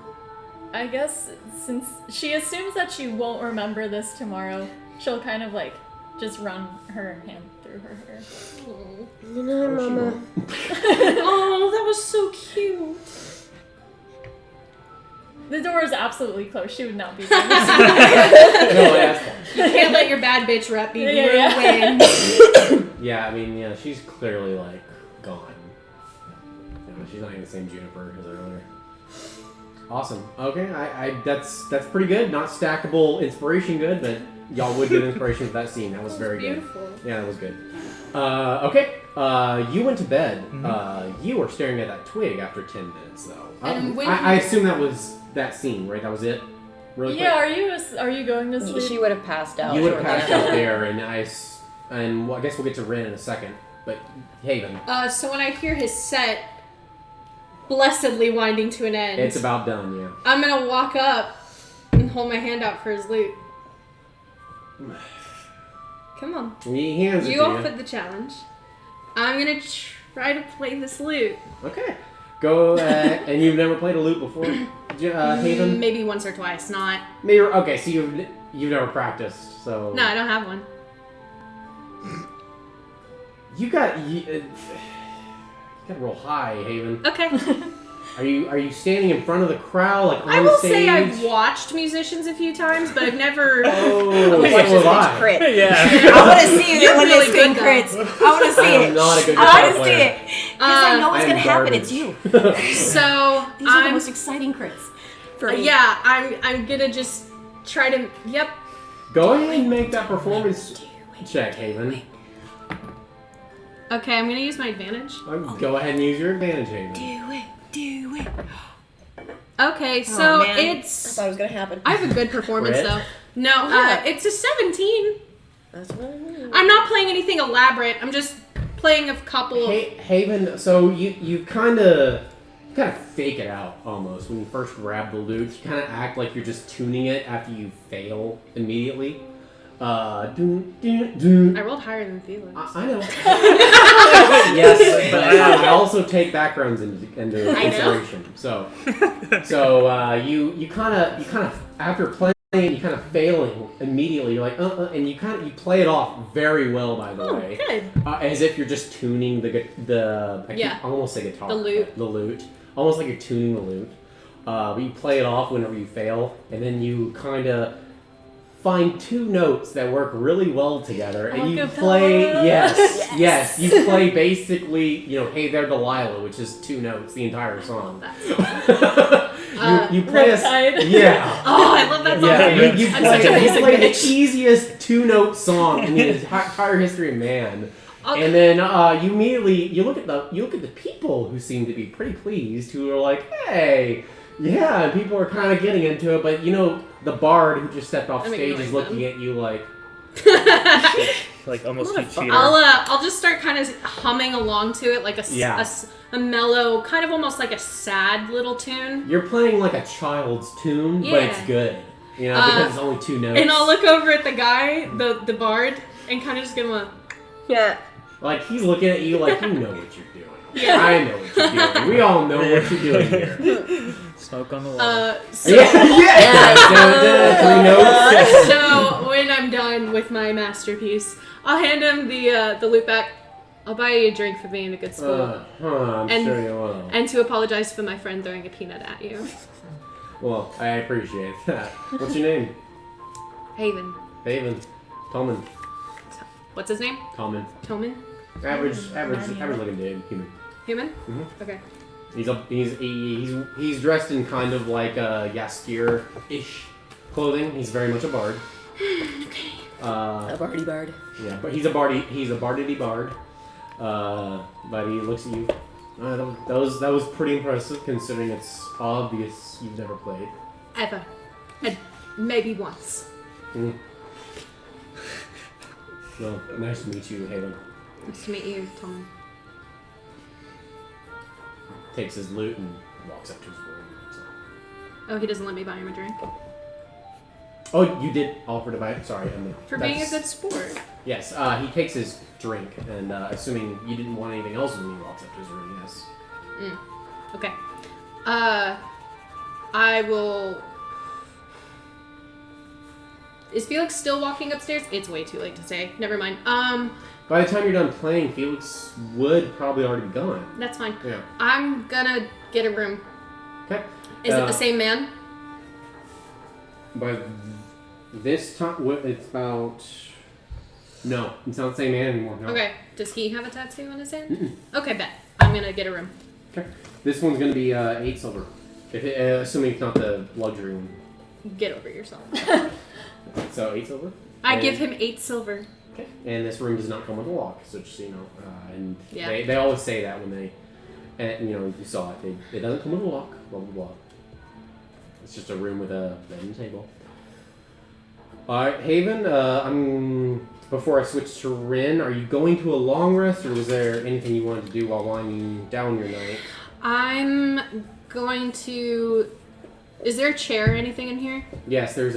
I guess since she assumes that she won't remember this tomorrow, she'll kind of like just run her hand through her hair. Good night, Mama. Oh, that was so cute. The door is absolutely closed. She would not be doing this. No, that's fine. You can't let your bad bitch rep be Yeah. ruined. Yeah, I mean, yeah, she's clearly like gone. You know, she's not even the same Juniper as earlier. Awesome. Okay, I that's pretty good. Not stackable inspiration good, but y'all would get inspiration for that scene. That was very Beautiful. good. Yeah, that was good. Okay, you went to bed. You were staring at that twig after 10 minutes, though. And when I assume that was that scene, right? That was it. Really quick? Yeah, are you going to sleep? She would have passed out. You would have shortly passed after. out there, and I guess we'll get to Ren in a second. But Haven, So when I hear his set blessedly winding to an end, it's about done. Yeah. I'm gonna walk up and hold my hand out for his loot. Come on. He hands it You to offered the challenge. I'm gonna try to play this lute. Okay. Go. And you've never played a lute before, Haven? Maybe once or twice, not. Maybe. Okay, so you've never practiced, so. No, I don't have one. You got roll high, Haven. Okay. Are you standing in front of the crowd, like on I will stage? say I've watched musicians a few times, but I've never. Oh, Watch so this have bitch I. crit. Yeah. I want to see You're it when really this thing good, crits. though. I want to see I am it. not a good I guitar want to see player. it. Because I know what's I am going to happen. garbage. It's you. So These are the I'm. most exciting crits. For me. Yeah, I'm gonna just try to. Yep. Go ahead and make that performance check, Haven. Okay, I'm gonna use my advantage. Go ahead and use your advantage, Haven. Do it. Okay, so man. I it's. thought it was gonna happen. I have a good performance Crit? though. No, Yeah. it's a 17. That's what I mean. I'm not playing anything elaborate. I'm just playing a couple of... Haven, so you kind of fake it out almost when you first grab the loot. You kind of act like you're just tuning it after you fail immediately. I rolled higher than Felix. I know. Yes, but I also take backgrounds into consideration. So you kind of after playing, you kind of failing immediately. You're like and you play it off very well, by the way. Good. As if you're just tuning I almost say guitar. The lute. The lute. Almost like you're tuning the lute. But you play it off whenever you fail, and then you kind of find two notes that work really well together, and you play. Yes, you play basically. Hey There Delilah, which is two notes the entire song. You play yeah. Oh, I love that song. Yeah, you I'm such a basic play the bitch. easiest two-note song in the entire history of man. Okay. And then you immediately look at the people who seem to be pretty pleased, who are like, hey, yeah, and people are kind of getting into it, but the bard who just stepped off stage is looking at you like like almost a cheater. I'll just start kind of humming along to it like a mellow, kind of almost like a sad little tune. You're playing like a child's tune, but it's good, because it's only two notes. And I'll look over at the guy, the bard, and kind of just give him a like he's looking at you like you know what you're doing. Yeah, I know what you're doing. We all know what you're doing here. Smoke on the wall. So when I'm done with my masterpiece, I'll hand him the loot back. I'll buy you a drink for being a good sport. I'm sure you will. And to apologize for my friend throwing a peanut at you. Well, I appreciate that. What's your name? Haven. Tolman. What's his name? Toman. Average looking dude. Human? Mm-hmm. Okay. He's dressed in kind of like Yaskir-ish clothing. He's very much a bard. Okay. A bardy bard. Yeah, but he's a bardity bard. But he looks at you. That was pretty impressive considering it's obvious you've never played. Ever. And maybe once. Mm. Well, nice to meet you, Haven. Nice to meet you, Tom. Takes his loot and walks up to his room. So. Oh, he doesn't let me buy him a drink? Oh, you did offer to buy it? Sorry. For being a good sport. Yes, he takes his drink, and assuming you didn't want anything else when he walks up to his room, yes. Okay. I will... Is Felix still walking upstairs? It's way too late to say. Never mind. By the time you're done playing, Felix would probably already be gone. That's fine. Yeah. I'm gonna get a room. Okay. Is it the same man? By this time, it's about... No, it's not the same man anymore. No. Okay. Does he have a tattoo on his hand? Mm-mm. Okay, bet. I'm gonna get a room. Okay. This one's gonna be 8 silver. Assuming it's not the luxury one. Get over yourself. So 8 silver? I give him 8 silver. Okay. And this room does not come with a lock, so just so you know. And yeah. they always say that when they, you saw it. It doesn't come with a lock, blah, blah, blah. It's just a room with a bed and table. Alright, Haven, before I switch to Rin, are you going to a long rest, or was there anything you wanted to do while winding down your night? I'm going to... Is there a chair or anything in here? Yes, there's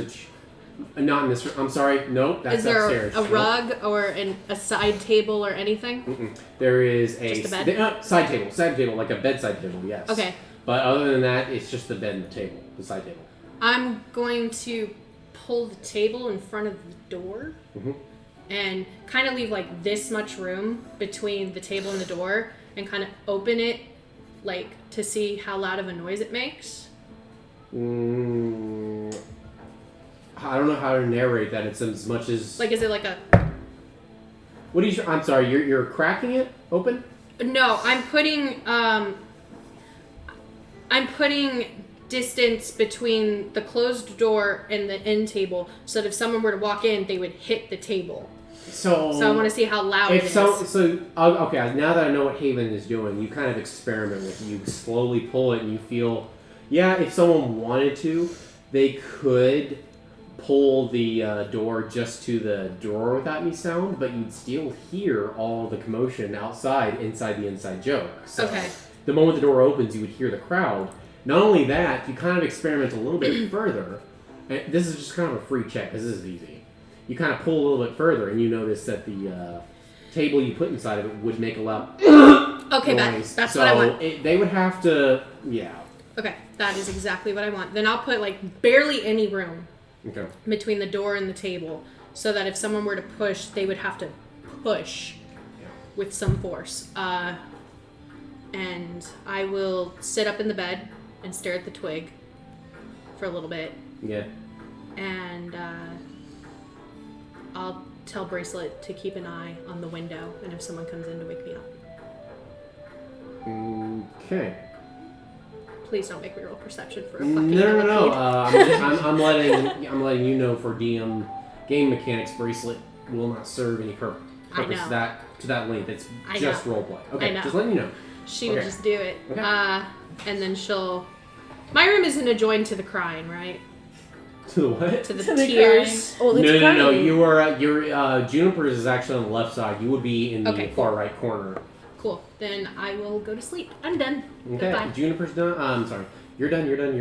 not in this room. I'm sorry. Nope, that's upstairs. Is there a rug or a side table or anything? Mm-mm. There is just a bed? Side table, like a bedside table, yes. Okay. But other than that, it's just the bed and the table, the side table. I'm going to pull the table in front of the door and kind of leave like this much room between the table and the door and kind of open it like to see how loud of a noise it makes. I don't know how to narrate that. It's as much as... Like, is it like a... What are you... I'm sorry, you're cracking it open? No, I'm putting distance between the closed door and the end table so that if someone were to walk in, they would hit the table. So I want to see how loud it is. Okay, now that I know what Haven is doing, you kind of experiment with it. You slowly pull it and you feel... Yeah, if someone wanted to, they could... pull the door just to the drawer without any sound, but you'd still hear all the commotion inside the inside joke. So Okay. the moment the door opens, you would hear the crowd. Not only that, you kind of experiment a little bit further. And this is just kind of a free check, because this is easy. You kind of pull a little bit further, and you notice that the table you put inside of it would make a loud Okay, noise. that's So what I want. they would have to, yeah. Okay, that is exactly what I want. Then I'll put like barely any room Okay. between the door and the table, so that if someone were to push, they would have to push with some force. And I will sit up in the bed and stare at the twig for a little bit, Yeah. and I'll tell Bracelet to keep an eye on the window, and if someone comes in to wake me up. Okay. Please don't make me roll perception for a No, fucking no. millipede. I'm letting you know for DM game mechanics, Bracelet will not serve any purpose I know. to that length. It's I just know. roleplay. I Okay, know. just letting you know. She would Okay. just do it. Okay. And then she'll... My room isn't adjoined to the crying, right? To the what? To the To the tears. Oh, No. it's crying. You are your Juniper's is actually on the left side. You would be in the Okay, far cool. right corner. Cool. Then I will go to sleep. I'm done. Okay. Goodbye. Juniper's done. I'm sorry. You're done. Rin,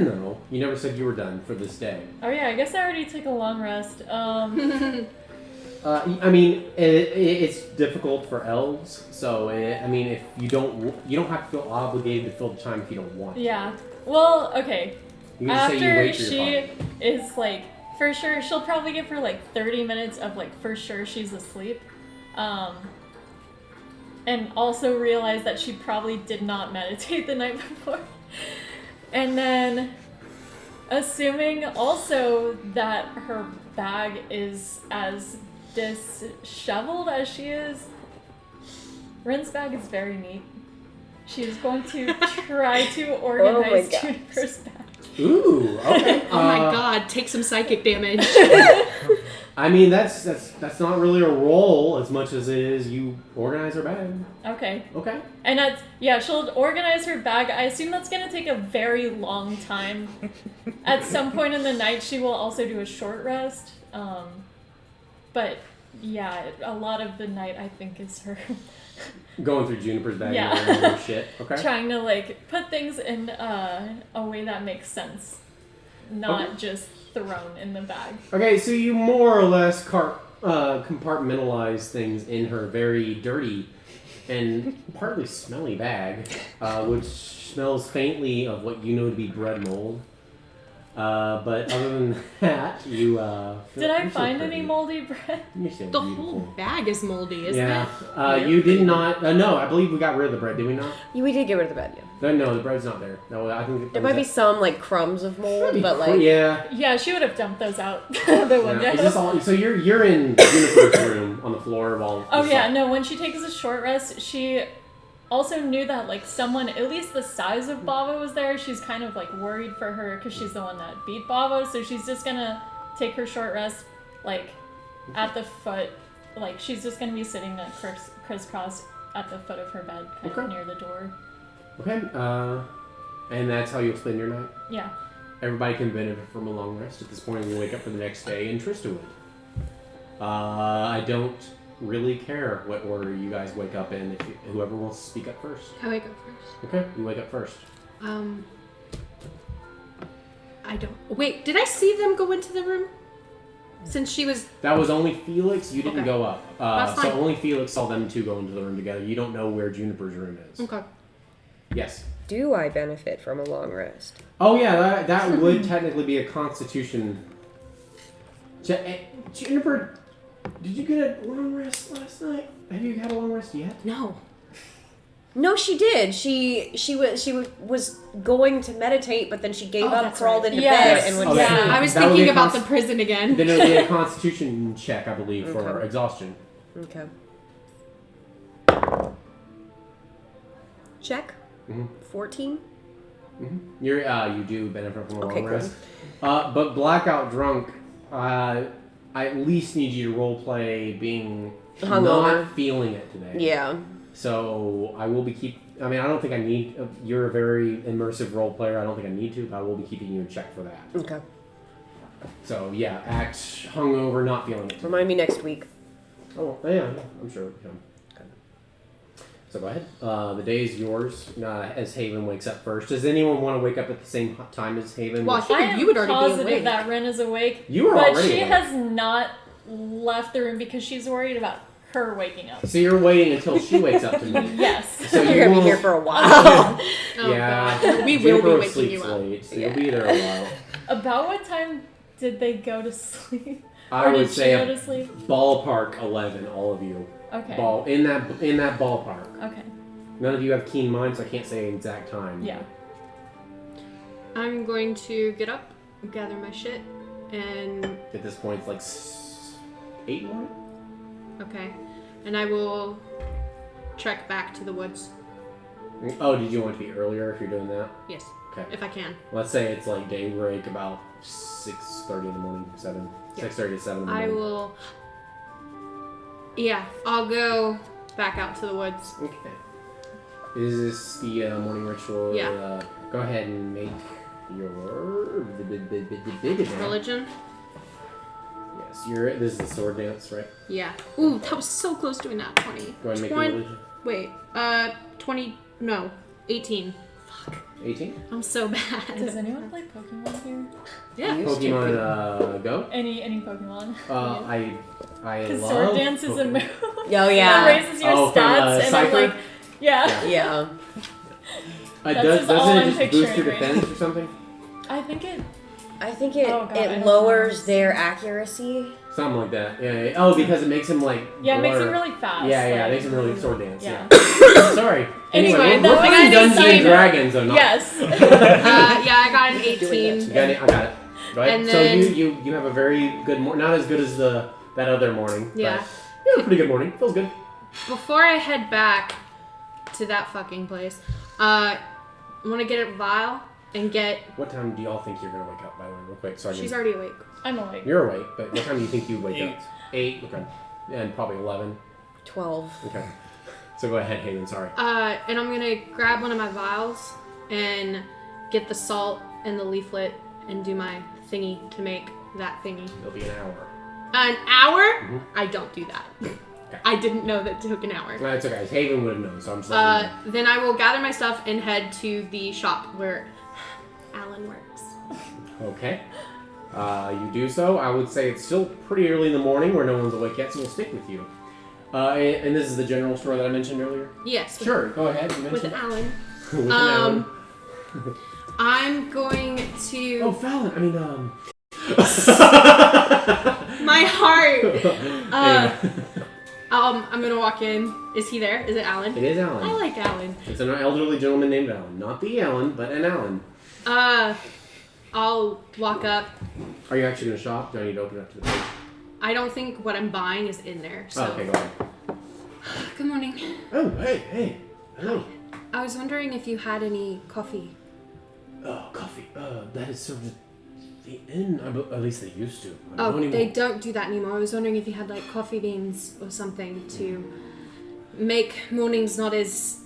though, you never said you were done for this day. Oh yeah, I guess I already took a long rest. I mean, it's difficult for elves, so if you don't have to feel obligated to fill the time if you don't want. Yeah. Well, okay. You can just say you After wait for your she body. is like, for sure, she'll probably give her like 30 minutes of like, for sure she's asleep. And also realize that she probably did not meditate the night before. And then, assuming also that her bag is as disheveled as she is, Rin's bag is very neat. She's going to try to organize God. Juniper's bag. Ooh, okay. Oh my god, take some psychic damage. I mean, that's not really a roll as much as it is you organize her bag. Okay. Okay. And she'll organize her bag. I assume that's going to take a very long time. At some point in the night, she will also do a short rest. But yeah, a lot of the night I think is her Going through Juniper's bag Yeah. and all that shit. Okay. trying to like put things in a way that makes sense, not just thrown in the bag. Okay, so you more or less compartmentalize things in her very dirty and partly smelly bag, which smells faintly of what you know to be bread mold. But other than that, you Did I find any moldy bread? You said The beautiful. whole bag is moldy, isn't Yeah. it? You did not. No, I believe we got rid of the bread. Did we not? We did get rid of the bed, yeah. No, the bread's not there. No, I think There might be some, like, crumbs of mold, but, like... Yeah. Yeah, she would have dumped those out the Yeah. window. Is this all? So you're in Juniper's room on the floor while. Oh yeah, no, when she takes a short rest, she also knew that like someone, at least the size of Bava was there. She's kind of like worried for her because she's the one that beat Bava, so she's just gonna take her short rest like at the foot, like she's just gonna be sitting like crisscross at the foot of her bed, kind of near the door. Okay. And that's how you'll spend your night. Yeah. Everybody can benefit from a long rest. At this point, we wake up for the next day in Tristawood. I don't really care what order you guys wake up in. Whoever wants to speak up first. I wake up first. Okay, you wake up first. I don't... Wait, did I see them go into the room? Since she was... That was only Felix. You didn't Okay. go up. That's So fine. only Felix saw them two go into the room together. You don't know where Juniper's room is. Okay. Yes. Do I benefit from a long rest? Oh yeah, that would technically be a Constitution. Juniper, did you get a long rest last night? Have you had a long rest yet? No. No, she did. She was going to meditate, but then she gave up, that's crawled right. into Yes. bed, and went Okay. to sleep. I was That would be thinking a about cons- the prison again. Then it would be a Constitution check, I believe, for Okay. exhaustion. Okay. Check. 14. You do benefit from a Okay, long cool. rest. But blackout drunk, I at least need you to role play being Hungover. not feeling it today. Yeah. So I will be I don't think I need. You're a very immersive role player. I don't think I need to, but I will be keeping you in check for that. Okay. So yeah, act hungover, not feeling it. Remind me next week. Oh yeah, I'm sure. Okay. So go ahead. The day is yours. As Haven wakes up first. Does anyone want to wake up at the same time as Haven? Well, I figured you would already be positive awake. that Ren is awake. You were but already she awake. has not left the room because she's worried about her waking up. So you're waiting until she wakes up to me. Yes. So You're gonna be won't- here for a while. Oh, Yeah, God. We will be Juniper waking sleeps you up. late, so you'll be there a while. About what time did they go to sleep? I or would did say she go a to sleep? ballpark 11, all of you. Okay. In that ballpark. Okay. None of you have keen minds, so I can't say an exact time. Yeah. I'm going to get up, gather my shit, and At this point, it's like 8 more. okay, and I will trek back to the woods. Oh, did you want it to be earlier if you're doing that? Yes, Okay. if I can. Let's say it's like daybreak, about 6:30 in the morning, 7. Yeah. 6:30 to 7 in the I morning. will. Yeah, I'll go back out to the woods. Okay. Is this the morning ritual? Yeah. Go ahead and make your Religion? Yes, this is the sword dance, right? Yeah. Ooh, that was so close to a nat 20. Go ahead and make your religion. Wait, 20, no, 18. 18? I'm so Does bad. anyone play Pokemon here? Yeah. Pokemon, go. Any Pokemon? I Because love sword dance is a Pokemon. move. Oh That yeah. raises your Oh, from, stats and I'm Cypher? like, yeah. Yeah. That's Doesn't all it I'm just boost your picturing right defense or something? I think it. I think it Oh, God, I it don't lowers know. their accuracy. Something like that. Yeah. Oh, because it makes him like. Yeah, it makes blur. him really fast. Yeah, it like- makes him really sword dance. Yeah. Yeah. Sorry. Anyway, we're that's playing what I Dungeons and decided. Dragons, or not? Yes. Yeah, I got an Doing 18. You got it. I got it. Go ahead. And So then- you have a very good morning. Not as good as that other morning. Yeah. But you have a pretty good morning. Feels good. Before I head back to that fucking place, I want to get a vial and get. What time do y'all think you're gonna wake up? By the way, real quick. Sorry. She's already awake. I'm awake. You're awake, but what time do you think you wake 8. up? 8. Okay. And probably 11. 12. Okay. So go ahead, Hayden. Sorry. And I'm gonna grab one of my vials and get the salt and the leaflet and do my thingy to make that thingy. It'll be an hour. An hour? Mhm. I don't do that. Okay. I didn't know that it took an hour. No, it's okay. Haven would have known, so I'm just letting you know. Then I will gather my stuff and head to the shop where Alan works. Okay. You do so. I would say it's still pretty early in the morning where no one's awake yet, so we'll stick with you. And this is the general store that I mentioned earlier? Yes. Sure, go ahead. You With mentioned Alan. with an Alan. I'm going to. Oh, Fallon. I mean, My heart. Anyway. I'm gonna walk in. Is he there? Is it Alan? It is I Alan. like Alan. It's an elderly gentleman named Alan. Not the Alan, but an Alan. I'll walk up. Are you actually going to shop? Do I need to open up to the page? I don't think what I'm buying is in there. So. Oh, okay, go ahead. Good morning. Oh, hey. Hello. I was wondering if you had any coffee. Oh, coffee. That is served at the inn. At least they used to. I Oh, don't they anymore. don't do that anymore. I was wondering if you had like coffee beans or something to make mornings not as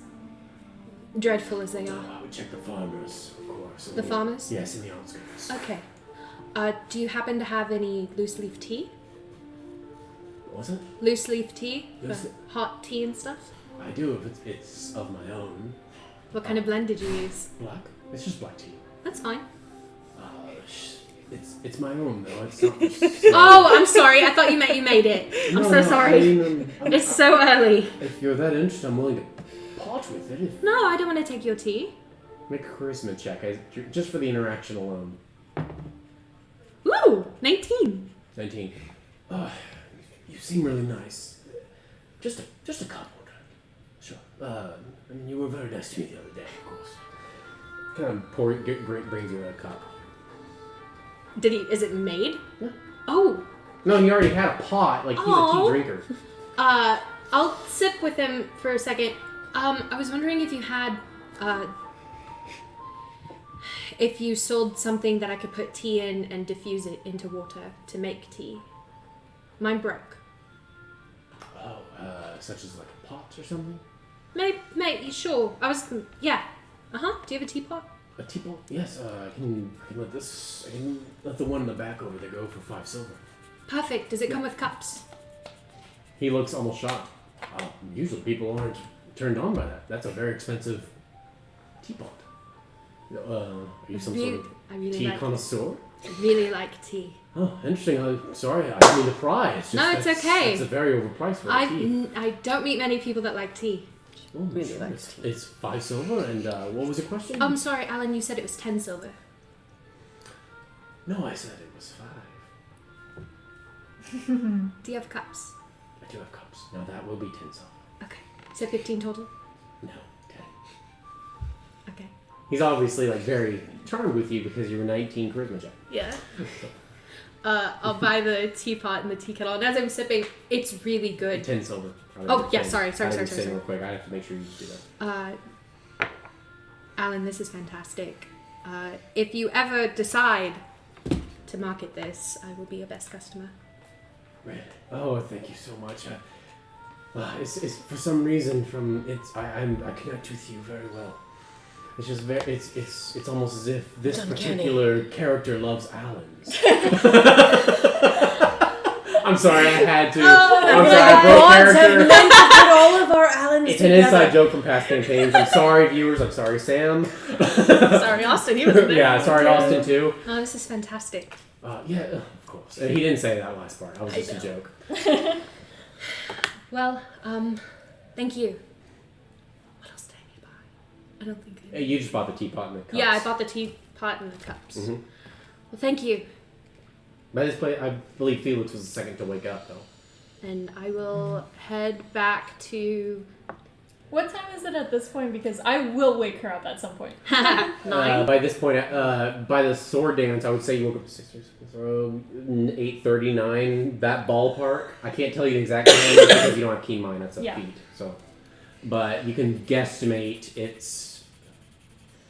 dreadful as they are. I would check the farmers, of course. The farmers? Yes, in the outskirts. Okay. Do you happen to have any loose leaf tea? What was it? Loose leaf tea? Loose For leaf- hot tea and stuff? I do if it's of my own. What kind of blend did you use? Black? It's just black tea. That's fine. It's my own though. It's not. Oh, I'm sorry. I thought you meant you made it. I'm so sorry. I mean, It's so early. if you're that interested, I'm willing to part with it. No, I don't want to take your tea. Make a charisma check, just for the interaction alone. Ooh, 19. 19. You seem really nice. Just a couple. Sure. I mean, you were very nice to me the other day, of course. Kind of brings you a cup. Is it made? Yeah. Oh. No, he already had a pot. Like, he's a tea Oh. drinker. I'll sip with him for a second. I was wondering if you had, if you sold something that I could put tea in and diffuse it into water to make tea. Mine broke. Oh, such as like a pot or something? Maybe, sure. Yeah. Do you have a teapot? A teapot? Yes, I can let the one in the back over there go for 5 silver. Perfect. Does it come with cups? He looks almost shocked. Usually people aren't turned on by that. That's a very expensive teapot. Are you some sort of tea connoisseur? I really like tea. Oh, interesting. Sorry, I didn't mean to pry. It's just No, it's okay. It's a very overpriced for tea. I don't meet many people that like tea. Oh, really nice. It's 5 silver, and what was the question? I'm sorry, Alan, you said it was 10 silver. No, I said it was 5. Do you have cups? I do have cups. Now that will be 10 silver. Okay. So 15 total? No, 10. Okay. He's obviously like very charmed with you because you were 19 charisma check. Yeah. I'll buy the teapot and the tea kettle, and as I'm sipping, it's really good. 10 silver. Oh, yeah, sorry. Real quick. I have to make sure you do that. Alan, this is fantastic. If you ever decide to market this, I will be your best customer. Right. Oh, thank you so much. It's for some reason I connect with you very well. It's just it's almost as if this particular character loves Alan's. I'm sorry, I had to. I'm sorry, I broke character. Meant to put all of our Allens It's together. an inside joke from past campaigns. I'm sorry, viewers. I'm sorry, Sam. Sorry, Austin. He was there. Yeah, sorry, Austin too. Oh, this is fantastic. Yeah, of course. And he didn't say that last part. That was just a joke. Well, thank you. What else did I need to buy? I don't think I did. You just bought the teapot and the cups. Yeah, I bought the teapot and the cups. Mm-hmm. Well, thank you. By this point, I believe Felix was the second to wake up, though. And I will head back to... What time is it at this point? Because I will wake her up at some point. 9. By this point, by the sword dance, I would say you woke up at 8:39. That ballpark. I can't tell you the exact time because you don't have keen mind. That's a feat. So, but you can guesstimate it's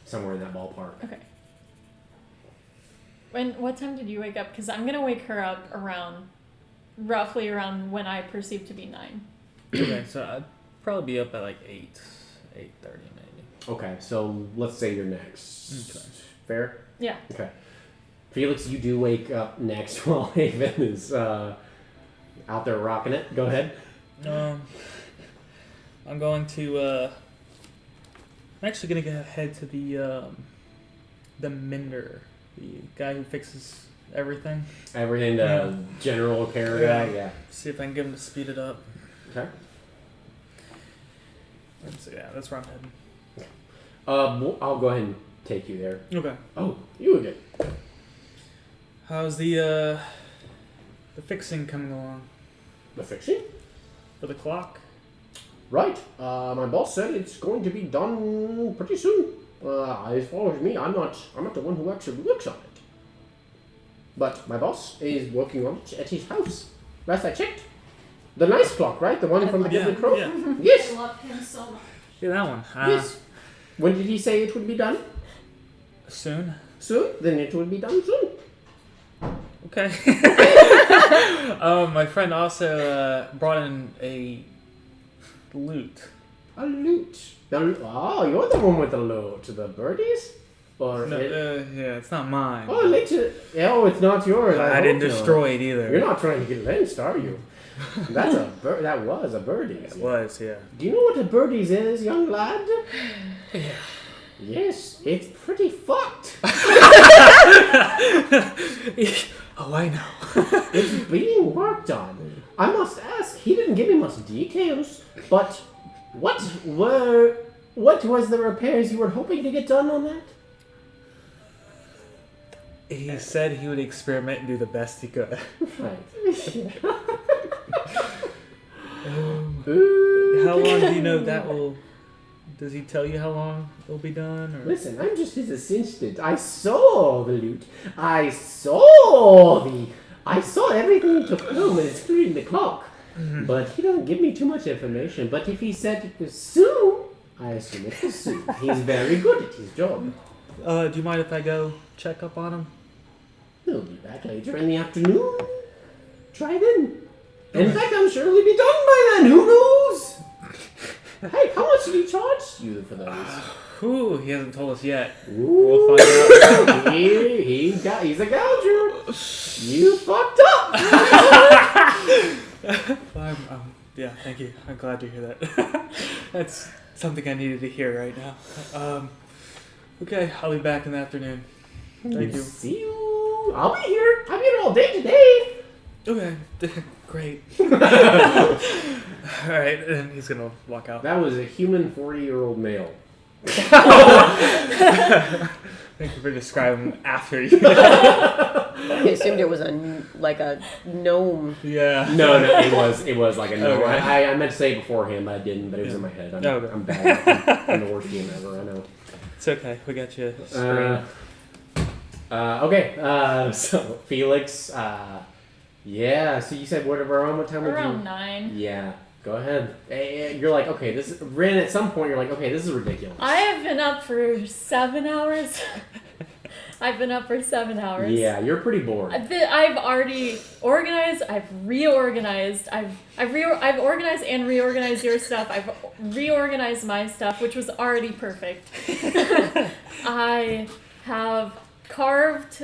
somewhere in that ballpark. Okay. What time did you wake up? Because I'm gonna wake her up roughly around when I perceive to be 9. Okay, so I'd probably be up at like 8:30 maybe. Okay, so let's say you're next. Okay. Fair? Yeah. Okay. Felix, you do wake up next while Haven is out there rocking it. Go ahead. I'm going to. I'm actually gonna head to the mender, the guy who fixes everything. Everything to general repair guy. Yeah. See if I can get him to speed it up. Okay. So yeah, that's where I'm heading. I'll go ahead and take you there. Okay. Oh, you again. How's the fixing coming along? The fixing? For the clock? Right. My boss said it's going to be done pretty soon. As far as me, I'm not the one who actually works on it. But my boss is working on it at his house. Last I checked. The nice clock, right? The one from the Gilded Crow? Yeah. Yes. I love him so much. Yeah, that one. Yes. When did he say it would be done? Soon. Soon? Then it will be done soon. Okay. My friend also brought in a lute. A lute. Oh, you're the one with the lute. The birdies? Or No, yeah, it's not mine. oh, later. Oh, it's not yours. I didn't destroy it either. You're not trying to get lynched, are you? That's a that was a birdies. It was, yeah. Do you know what a birdies is, young lad? Yeah. Yes, it's pretty fucked. Oh, I know. It's being worked on. I must ask, he didn't give me much details, but what was the repairs you were hoping to get done on that? He said he would experiment and do the best he could. Right. How long do you know that will... Does he tell you how long it'll be done? Or? Listen, I'm just his assistant. I saw the loot. I saw everything he took home, including the clock. Mm-hmm. But he doesn't give me too much information. But if he said it was soon, I assume it was soon. He's very good at his job. Do you mind if I go check up on him? He'll be back later in the afternoon. Try then. In fact, I'm sure he'll be done by then. Who knows? Hey, how much did he charge you for those? Whew, he hasn't told us yet. Ooh, We'll find out. he's a gouger. You fucked up. Yeah, thank you. I'm glad to hear that. That's something I needed to hear right now. Okay, I'll be back in the afternoon. Thank you. See you. I'll be here. I'm here all day today. Okay, great. Alright, and he's gonna walk out. That was a human 40-year-old male. Thank you for describing after you. I assumed it was a gnome. Yeah. No, it was like a no. Okay. I meant to say it beforehand, but I didn't. But it was in my head. Okay. I'm bad. I'm the worst game ever. I know. It's okay. We got you. Okay. So Felix. Yeah. So you said what time would you? Around 9. Yeah. Go ahead. You're like, okay, this Rin. At some point, you're like, okay, this is ridiculous. I have been up for 7 hours. I've been up for 7 hours. Yeah, you're pretty bored. I've already organized. I've reorganized. I've organized and reorganized your stuff. I've reorganized my stuff, which was already perfect. I have carved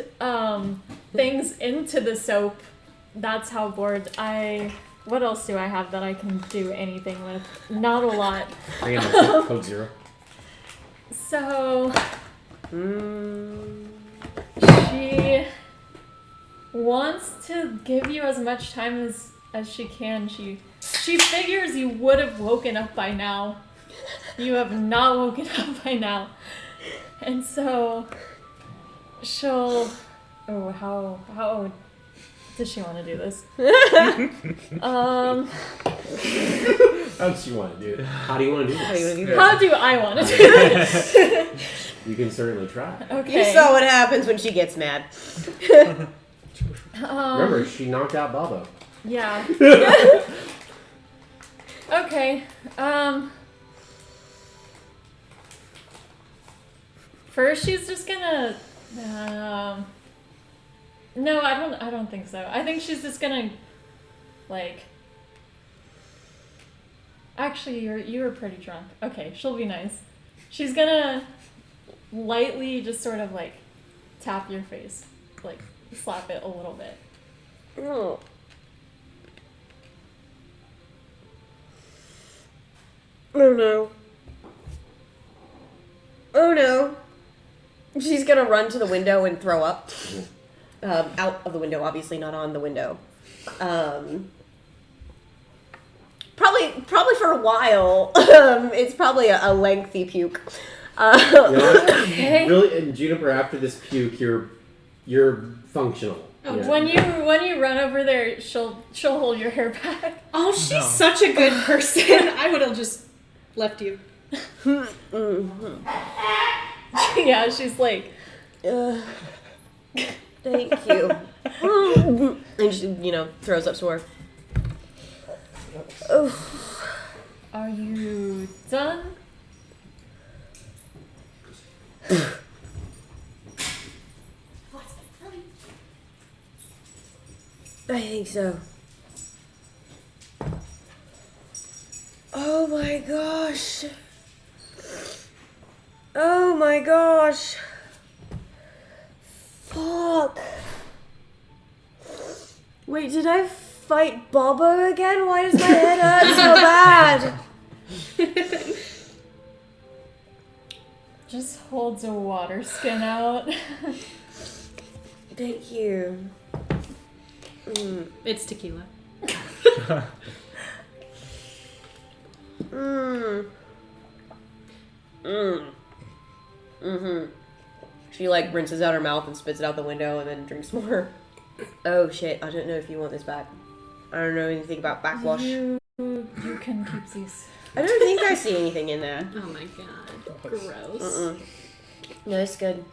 things into the soap. That's how bored What else do I have that I can do anything with? Not a lot. I got code 0. So, she wants to give you as much time as she can. She figures you would have woken up by now. You have not woken up by now. And so, she'll... Oh, how does she want to do this? How does she want to do it? How do you want to do this? How do I want to do this? You can certainly try. Okay. You saw what happens when she gets mad. Remember, she knocked out Bobo. Yeah. Okay. First, she's just gonna. No, I don't think so. I think she's just gonna, like. Actually, you were pretty drunk. Okay, she'll be nice. She's gonna lightly just sort of like tap your face, like slap it a little bit. Oh. Oh no. Oh no. She's gonna run to the window and throw up. Out of the window, obviously not on the window. Probably for a while. It's probably a lengthy puke. Okay. Really, and Juniper, after this puke, you're functional. Oh, Yeah. When you run over there, she'll hold your hair back. Oh, she's such a good person. I would have just left you. Yeah, she's like, Thank you. And she, throws up sore. Oh. are you done? I think so. Oh my gosh. Oh my gosh. Fuck. Wait, did I fight Bobo again? Why does my head hurt so bad? Just holds a water skin out. Thank you. It's tequila. She rinses out her mouth and spits it out the window and then drinks more. Oh shit, I don't know if you want this back. I don't know anything about backwash. You can keep these. I don't think I see anything in there. Oh my god. Gross. No, it's good.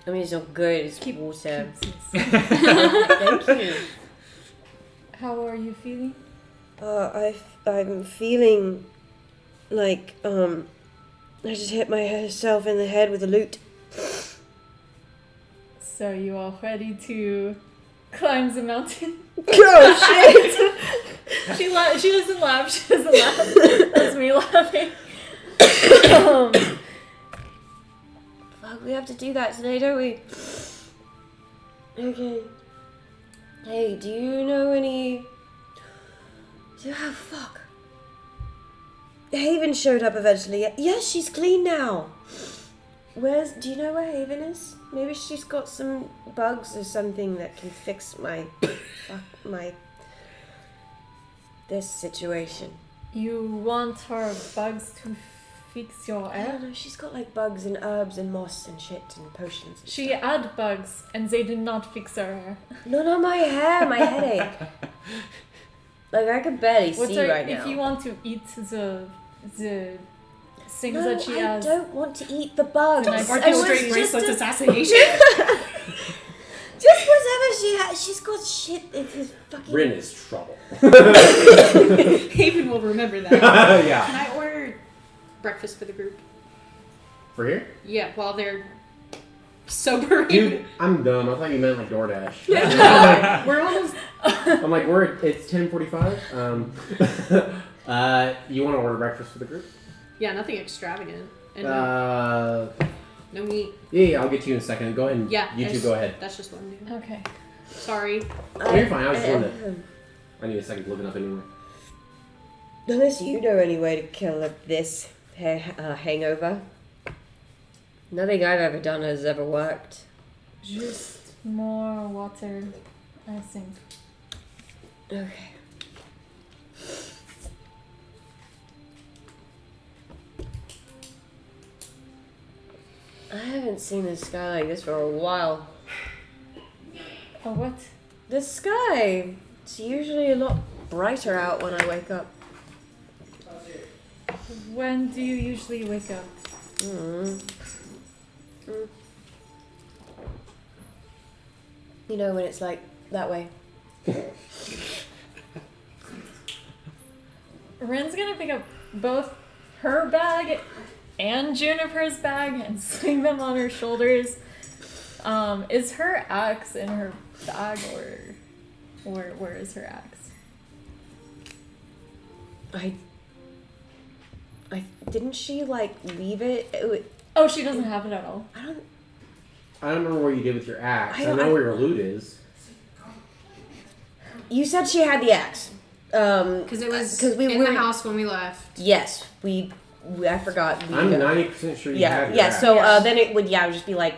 I mean, it's not good, it's water. Thank you. How are you feeling? I'm feeling like, I just hit myself in the head with a lute. So you are ready to climb the mountain? Oh shit! She doesn't laugh. She doesn't laugh. That's me laughing. Fuck, we have to do that today, don't we? Okay. Hey, do you know any... Oh, fuck. Haven showed up eventually. Yes, she's clean now. Do you know where Haven is? Maybe she's got some bugs or something that can fix this situation. You want her bugs to fix your I hair? don't know, she's got like bugs and herbs and moss and shit and potions and She stuff. had bugs, and they did not fix her hair. No, not my hair, my headache. Like, I can barely see right now. If you want to eat the things No, that she I has... don't want to eat the bugs. Then I Or I was straight just bracelet a- assassination. Just whatever she has. She's got shit. It's fucking... Rin is trouble. Haven will remember that. Yeah. Can I order breakfast for the group? For here? Yeah, while they're sober. Dude, I'm dumb. I thought you meant like DoorDash. We're almost. I'm like, it's 10:45. You want to order breakfast for the group? Yeah, nothing extravagant. And no meat. Yeah, I'll get to you in a second. Go ahead and you two go ahead. That's just what I'm doing. Okay. Sorry. Oh, you're fine. I was just wondering. I need a second to look it up anyway. Unless you know any way to kill this hangover. Nothing I've ever done has ever worked. Just more water, I think. Okay. I haven't seen the sky like this for a while. Oh, what? The sky! It's usually a lot brighter out when I wake up. When do you usually wake up? You know, when it's like that way. Ren's gonna pick up both her bag and Juniper's bag and sling them on her shoulders. Is her axe in her bag, or where is her axe? I didn't she like leave it? Oh, she doesn't have it at all. I don't remember what you did with your axe. I I- know where your loot is. You said she had the axe. Because it was in the house when we left. Yes, I forgot. I'm 90% sure you have your yeah. axe. So then it would just be like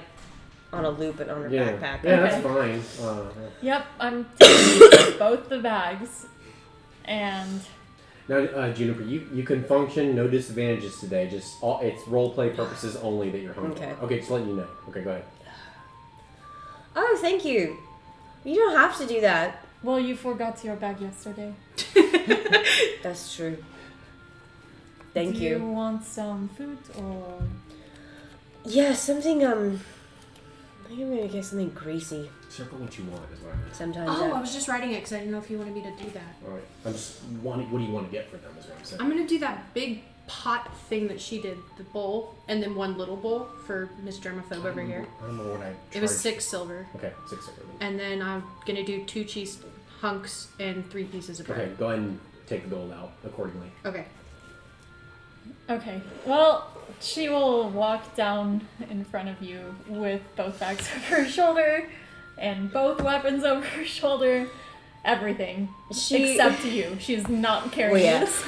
on a loop and on her backpack. Yeah, Okay. that's fine. Yep, I'm taking both the bags, and Now, Juniper, you can function, no disadvantages today. Just it's roleplay purposes only that you're home. Okay, just letting you know. Okay, go ahead. Oh, thank you. You don't have to do that. well, you forgot your bag yesterday. That's true. Thank Do you. you want some food or? Yeah, something. I think I'm gonna get something greasy. Circle what you want is what I meant. Sometimes. Oh, I was just writing it because I didn't know if you wanted me to do that. All right. I'm just wanting. What do you want to get for them? Is what I'm saying. I'm gonna do that big pot thing that she did, the bowl, and then one little bowl for Miss Germaphobe over here. I don't know what I. It was charged. 6 silver. Okay, 6 silver. And then I'm gonna do 2 cheese hunks and 3 pieces of bread. Okay, go ahead and take the gold out accordingly. Okay. Okay. Well, she will walk down in front of you with both bags over her shoulder and both weapons over her shoulder. Everything. Except you. She's not carrying this.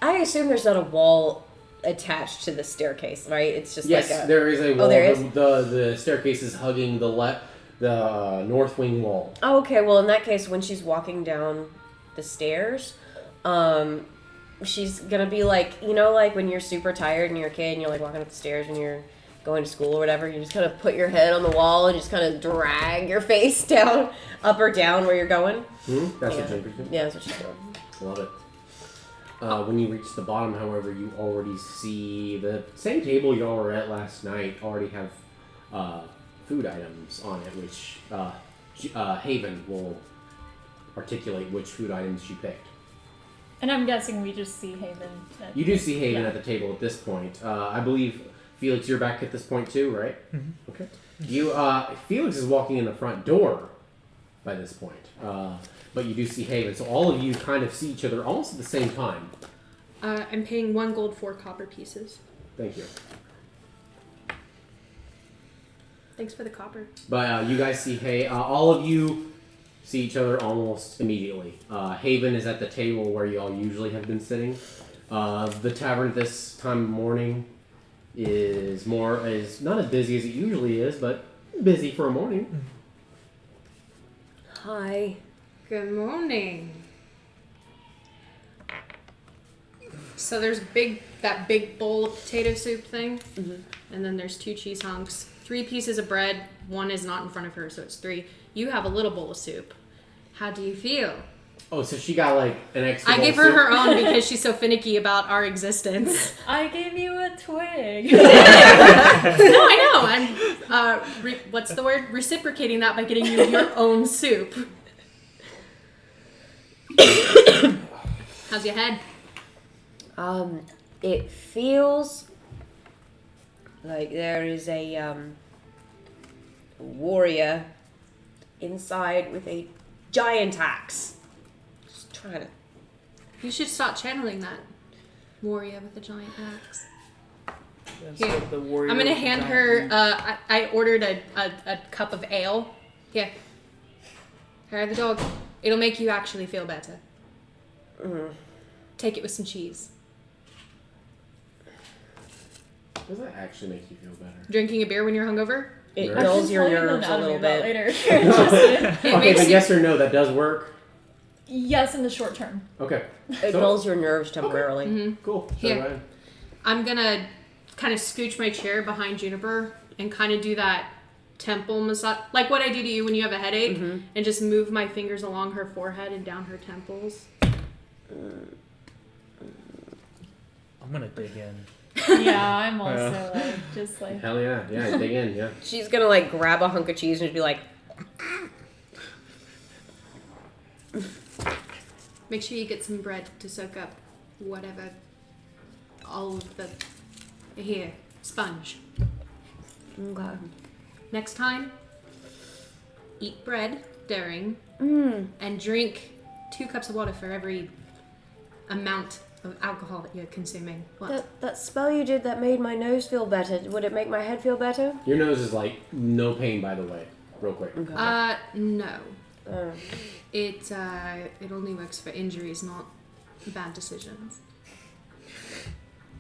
I assume there's not a wall attached to the staircase, right? It's just Yes, like a... there is a wall. Oh, there is? The staircase is hugging the north wing wall. Oh, okay. Well, in that case, when she's walking down the stairs, she's gonna be like, you know, like when you're super tired and you're a kid and you're like walking up the stairs when you're going to school or whatever, you just kind of put your head on the wall and just kind of drag your face down, up or down where you're going. That's what Juniper's doing. Yeah, that's what she's doing. Love it. When you reach the bottom, however, you already see the same table y'all were at last night already have food items on it, which Haven will articulate which food items she picked. And I'm guessing we just see Haven. You do see Haven at the table at this point. I believe, Felix, you're back at this point too, right? Mm-hmm. Okay. You, Felix is walking in the front door by this point. But you do see Haven. So all of you kind of see each other almost at the same time. I'm paying 1 gold, 4 copper pieces. Thank you. Thanks for the copper. But you guys see, all of you see each other almost immediately. Haven is at the table where you all usually have been sitting. The tavern at this time of morning is not as busy as it usually is, but busy for a morning. Hi. Good morning. So there's that big bowl of potato soup thing, and then there's 2 cheese hunks, 3 pieces of bread. 1 is not in front of her, so it's 3. You have a little bowl of soup. How do you feel? Oh, so she got like an extra. I gave her her own because she's so finicky about our existence. I gave you a twig. No, I know. I'm what's the word? Reciprocating that by getting you your own soup. How's your head? It feels like there is a warrior inside with a giant axe. Just trying to. You should start channeling that warrior with a giant axe. That's Here. what the warrior I'm gonna with the hand giant- her. I ordered a cup of ale. Here. Her the dog. It'll make you actually feel better. Take it with some cheese. Does that actually make you feel better? Drinking a beer when you're hungover? It I dulls your Tell you nerves a anatomy little about bit. later. if you're interested. Okay, makes but you- yes or no, that does work. Yes, in the short term. Okay. It dulls your nerves temporarily. Cool. So, Here. Ryan. I'm gonna kind of scooch my chair behind Juniper and kind of do that temple massage, like what I do to you when you have a headache, and just move my fingers along her forehead and down her temples. I'm gonna dig in. Yeah, I'm also like just like. Hell yeah. Yeah, dig in, yeah. She's gonna like grab a hunk of cheese and just be like, Make sure you get some bread to soak up whatever, all of the, here, sponge. okay. Next time, eat bread during, and drink 2 cups of water for every amount of alcohol that you're consuming. What? That spell you did that made my nose feel better, would it make my head feel better? Your nose is like no pain, by the way. Real quick. No. It only works for injuries, not bad decisions.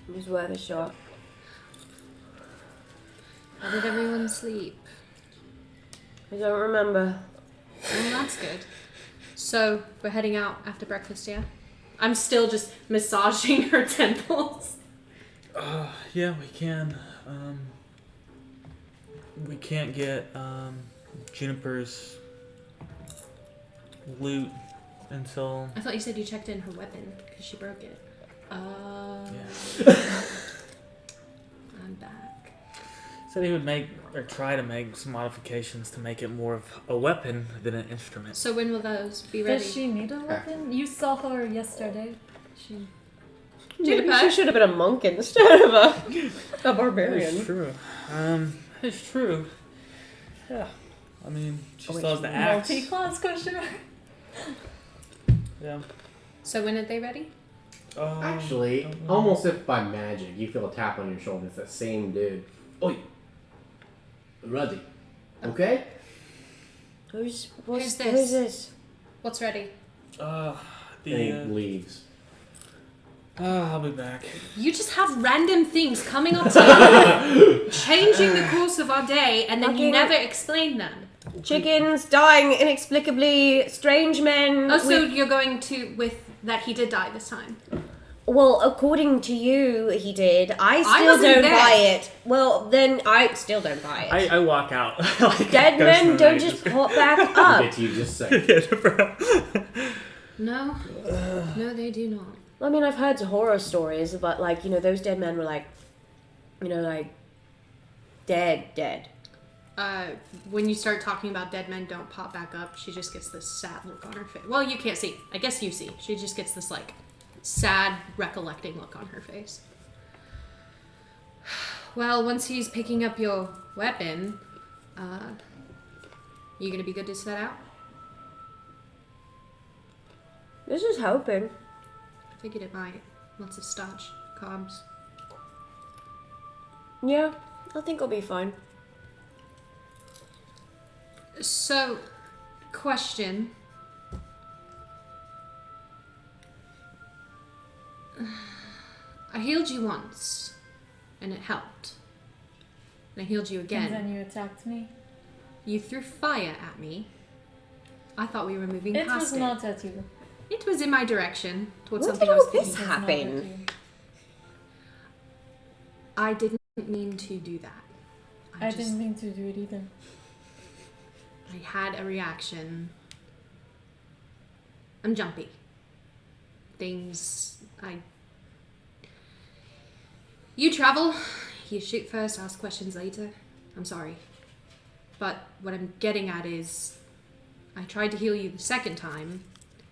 It was worth a shot. How did everyone sleep? I don't remember. Well, that's good. So, we're heading out after breakfast, yeah? I'm still just massaging her temples. Yeah, we can. We can't get Juniper's loot until. I thought you said you checked in her weapon because she broke it. Yeah. I'm back. Said he would make or try to make some modifications to make it more of a weapon than an instrument. So when will those be ready? Does she need a weapon? You saw her yesterday. She. Maybe she should have been a monk instead of a barbarian. It's true. It's true. Yeah. I mean, she still has the axe. Multi-class question mark. Yeah. So when are they ready? Actually, almost if by magic, you feel a tap on your shoulder. It's that same dude. Oi. Ready. Okay? Who's Who's this? this? What's ready? And he leaves. I'll be back. You just have random things coming up to you, changing the course of our day, and then you Fucking- never explain them. Chickens dying inexplicably, strange men. Oh, so you're going to with that he did die this time. Well, according to you, he did. I still wasn't don't there. buy it. Well, then I still don't buy it. I walk out. Like, Dead ghost in men the don't night, just pop back I'll up. get to you just a second. No, no, they do not. I mean, I've heard horror stories about, like, you know, those dead men were like, you know, like, dead. When you start talking about dead men don't pop back up, she just gets this sad look on her face. Well, you can't see. I guess you see. She just gets this, like, sad, recollecting look on her face. Well, once he's picking up your weapon, you gonna be good to set out? This is hoping. I figured it might. Lots of starch, carbs. Yeah, I think I'll be fine. So, question. I healed you once, and it helped. And I healed you again. And then you attacked me. You threw fire at me. I thought we were moving It past was it. not at you. It was in my direction, towards When something did I was all this thinking. It was not at happen? you. I didn't mean to do that. I didn't mean to do it either. I had a reaction. I'm jumpy. You travel, you shoot first, ask questions later. I'm sorry. But what I'm getting at is, I tried to heal you the second time,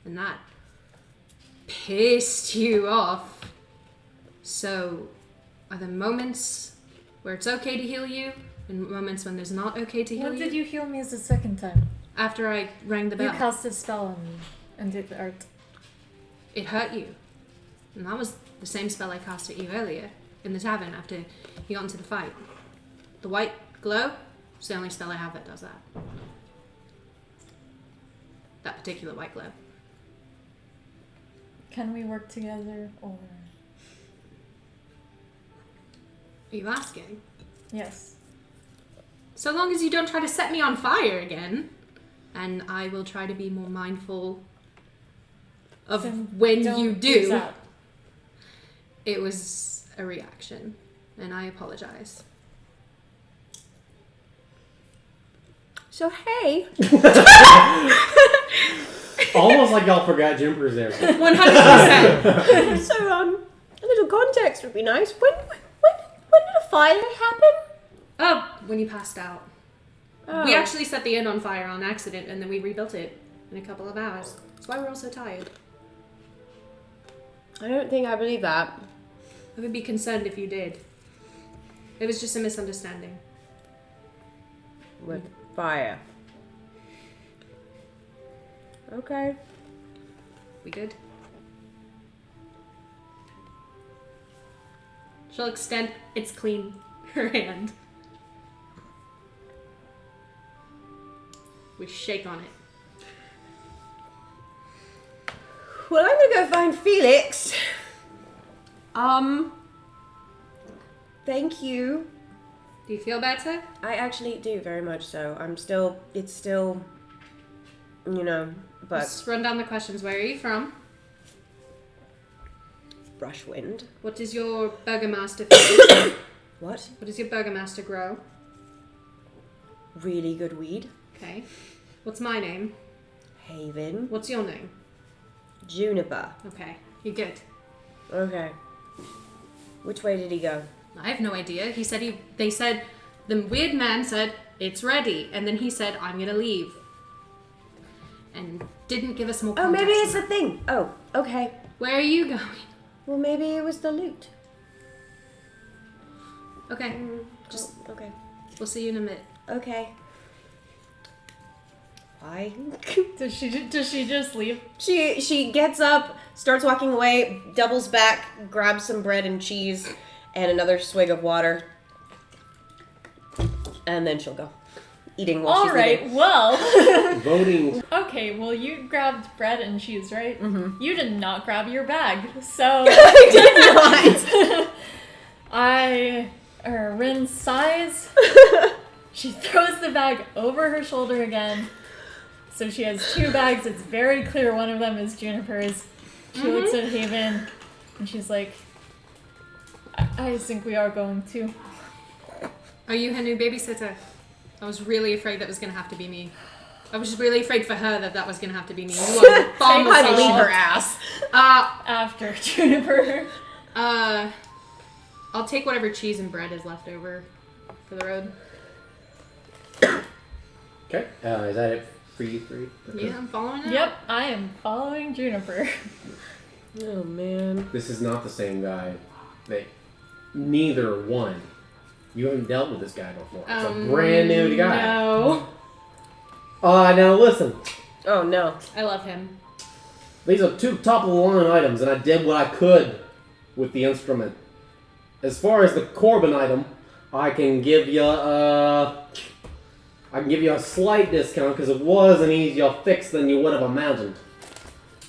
and that pissed you off. So, are there moments where it's okay to heal you, and moments when there's not okay to heal When you? did you heal me the second time? After I rang the bell. You cast a spell on me and did art. It hurt you. And that was the same spell I cast at you earlier in the tavern after you got into the fight. The white glow is the only spell I have that does that. That particular white glow. Can we work together or... Are you asking? Yes. So long as you don't try to set me on fire again, and I will try to be more mindful of Then when don't you use do. that. It was a reaction, and I apologize. So, hey. Almost like y'all forgot Jumper's there. 100%. So, a little context would be nice. When did a fire happen? Oh, when you passed out. Oh. We actually set the inn on fire on accident, and then we rebuilt it in a couple of hours. That's why we're all so tired. I don't think I believe that. I would be concerned if you did. It was just a misunderstanding. With fire. Okay. We good? She'll extend it's clean her hand. We shake on it. Well, I'm gonna go find Felix. Thank you. Do you feel better? I actually do, very much so. It's still, but Let's run down the questions. Where are you from? Brushwind. What does your burgomaster feed? What? What does your burgomaster grow? Really good weed. Okay. What's my name? Haven. What's your name? Juniper. Okay. You're good. Okay. Which way did he go? I have no idea. They said, the weird man said, it's ready. And then he said, I'm gonna leave. And didn't give us more Oh, context. maybe it's a thing. Oh, okay. Where are you going? Well, maybe it was the loot. Okay. Just, okay. we'll see you in a minute. Okay. Bye. Does she just leave? She gets up, starts walking away, doubles back, grabs some bread and cheese, and another swig of water, and then she'll go. Eating while she's Alright, eating. well. Voting. Okay, well you grabbed bread and cheese, right? Mm-hmm. You did not grab your bag, so... I did not! Rin sighs. She throws the bag over her shoulder again. So she has two bags. It's very clear one of them is Juniper's. She looks at Haven and she's like, I think we are going to. Are you her new babysitter? I was really afraid that was going to have to be me. I was just really afraid for her that was going to have to be me. You are far more I'd leave patient. her ass. After Juniper. I'll take whatever cheese and bread is left over for the road. Okay. Is that it for you three? Okay. Yeah, I'm following it. Yep, I am following Juniper. Oh, man. This is not the same guy. Neither one. You haven't dealt with this guy before. It's a brand new guy. No. Now listen. Oh, no. I love him. These are two top of the line items, and I did what I could with the instrument. As far as the Corbin item, I can give you a slight discount because it was an easier fix than you would have imagined.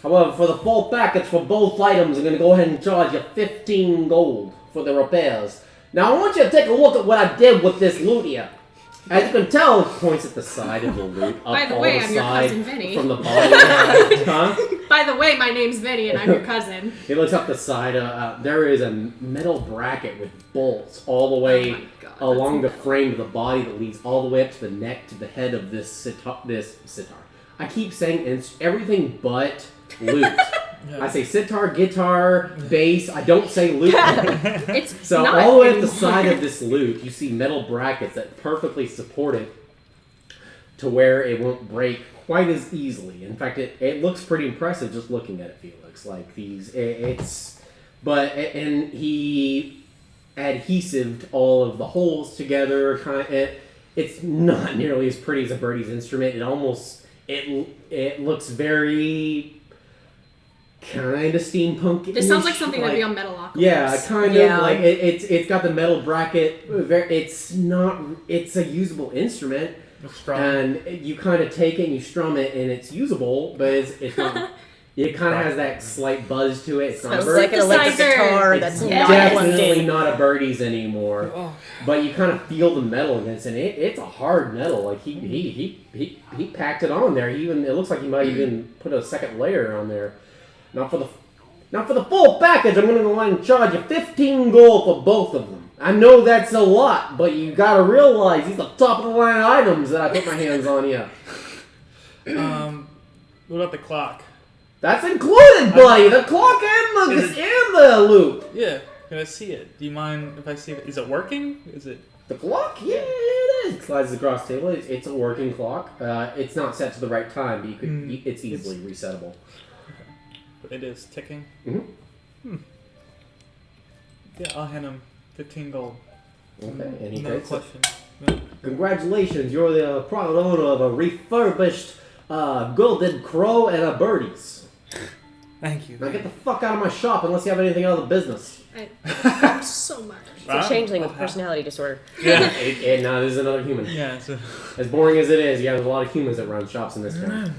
However, for the full package for both items, I'm going to go ahead and charge you 15 gold for the repairs. Now, I want you to take a look at what I did with this loot here. As you can tell, it points at the side of the loot. Up By the way, I'm your side cousin Vinny. From the body. Huh? By the way, my name's Vinny and I'm your cousin. He looks up the side. There is a metal bracket with bolts all the way along the frame of the body that leads all the way up to the neck to the head of this sitar. I keep saying everything but loot. I say sitar, guitar, bass. I don't say lute. It's so not all the way up anymore. the side of this lute, you see metal brackets that perfectly support it to where it won't break quite as easily. In fact, it looks pretty impressive just looking at it, Felix. Like these, and he adhesived all of the holes together. It's not nearly as pretty as a birdie's instrument. It looks very kind of steampunk. This sounds like something that'd be on Metal Alchemist. Yeah, kind of like it's got the metal bracket. It's a usable instrument, and you kind of take it and you strum it, and it's usable, but it's not. It kind of has that slight buzz to it. It's not like an electric guitar. That's definitely not a birdie's anymore. But you kind of feel the metal against it. It's a hard metal. Like he packed it on there. It looks like he might even put a second layer on there. Now for the full package, I'm going to go ahead and charge you 15 gold for both of them. I know that's a lot, but you got to realize these are top of the line items that I put my hands on you. What about the clock? That's included, buddy. The clock and the loop. Yeah, can I see it? Do you mind if I see it? Is it working? Is it the clock? Yeah, it is. It slides across the table. It's a working clock. It's not set to the right time, but it's easily resettable. It is ticking. Mm-hmm. Yeah, I'll hand him 15 gold. Okay, and he no takes question. it. Congratulations, you're the proud owner of a refurbished golden crow and a birdies. Thank you. Now get the fuck out of my shop unless you have anything out of the business. So much. It's a changeling with personality disorder. Yeah. No, this is another human. Yeah. As boring as it is, you have a lot of humans that run shops in this town.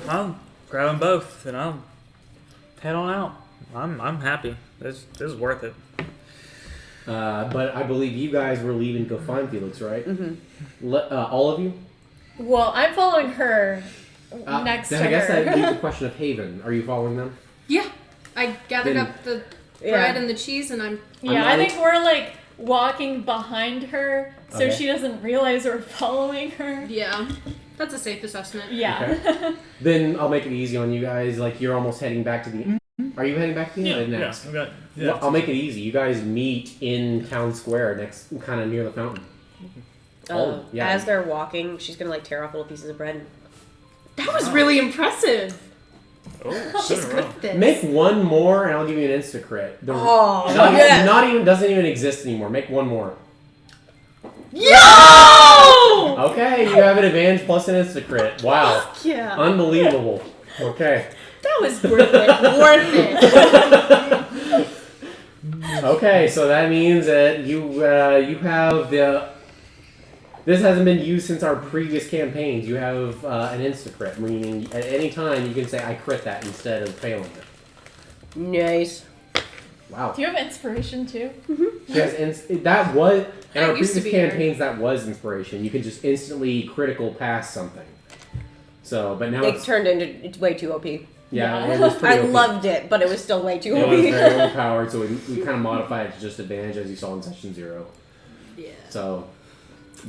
I'll grab them both and I'll head on out. I'm happy. This is worth it. But I believe you guys were leaving to go find Felix, right? Mm-hmm. All of you? Well, I'm following her next to her. I guess that leaves the question of Haven. Are you following them? Yeah. I gathered up the bread and the cheese and I'm... Yeah, I think we're like walking behind her so she doesn't realize we're following her. Yeah. That's a safe assessment. Yeah. Okay. Then I'll make it easy on you guys. Like, you're almost heading back to the... Are you heading back to the end? Yeah. I'll make it easy. You guys meet in Town Square, next, kind of near the fountain. As they're walking, she's gonna like tear off little pieces of bread. That was really impressive. Oh, She's good at this. Make one more, and I'll give you an insta crit. Doesn't even exist anymore. Make one more. Yo! Okay, you have an advantage plus an insta crit. Wow. Yeah. Unbelievable. Okay. That was worth it. Worth it. Okay, so that means that you have the. This hasn't been used since our previous campaigns. You have an insta-crit, meaning at any time you can say, I crit that instead of failing it. Nice. Wow. Do you have inspiration too? She has that was, in our used to previous be campaigns, that was inspiration. You can just instantly critical pass something. So, but now It turned into it's way too OP. Yeah, it was pretty I OP. loved it, but it was still way too It OP. was very overpowered, so we kind of modified it to just advantage, as you saw in Session 0. Yeah. So,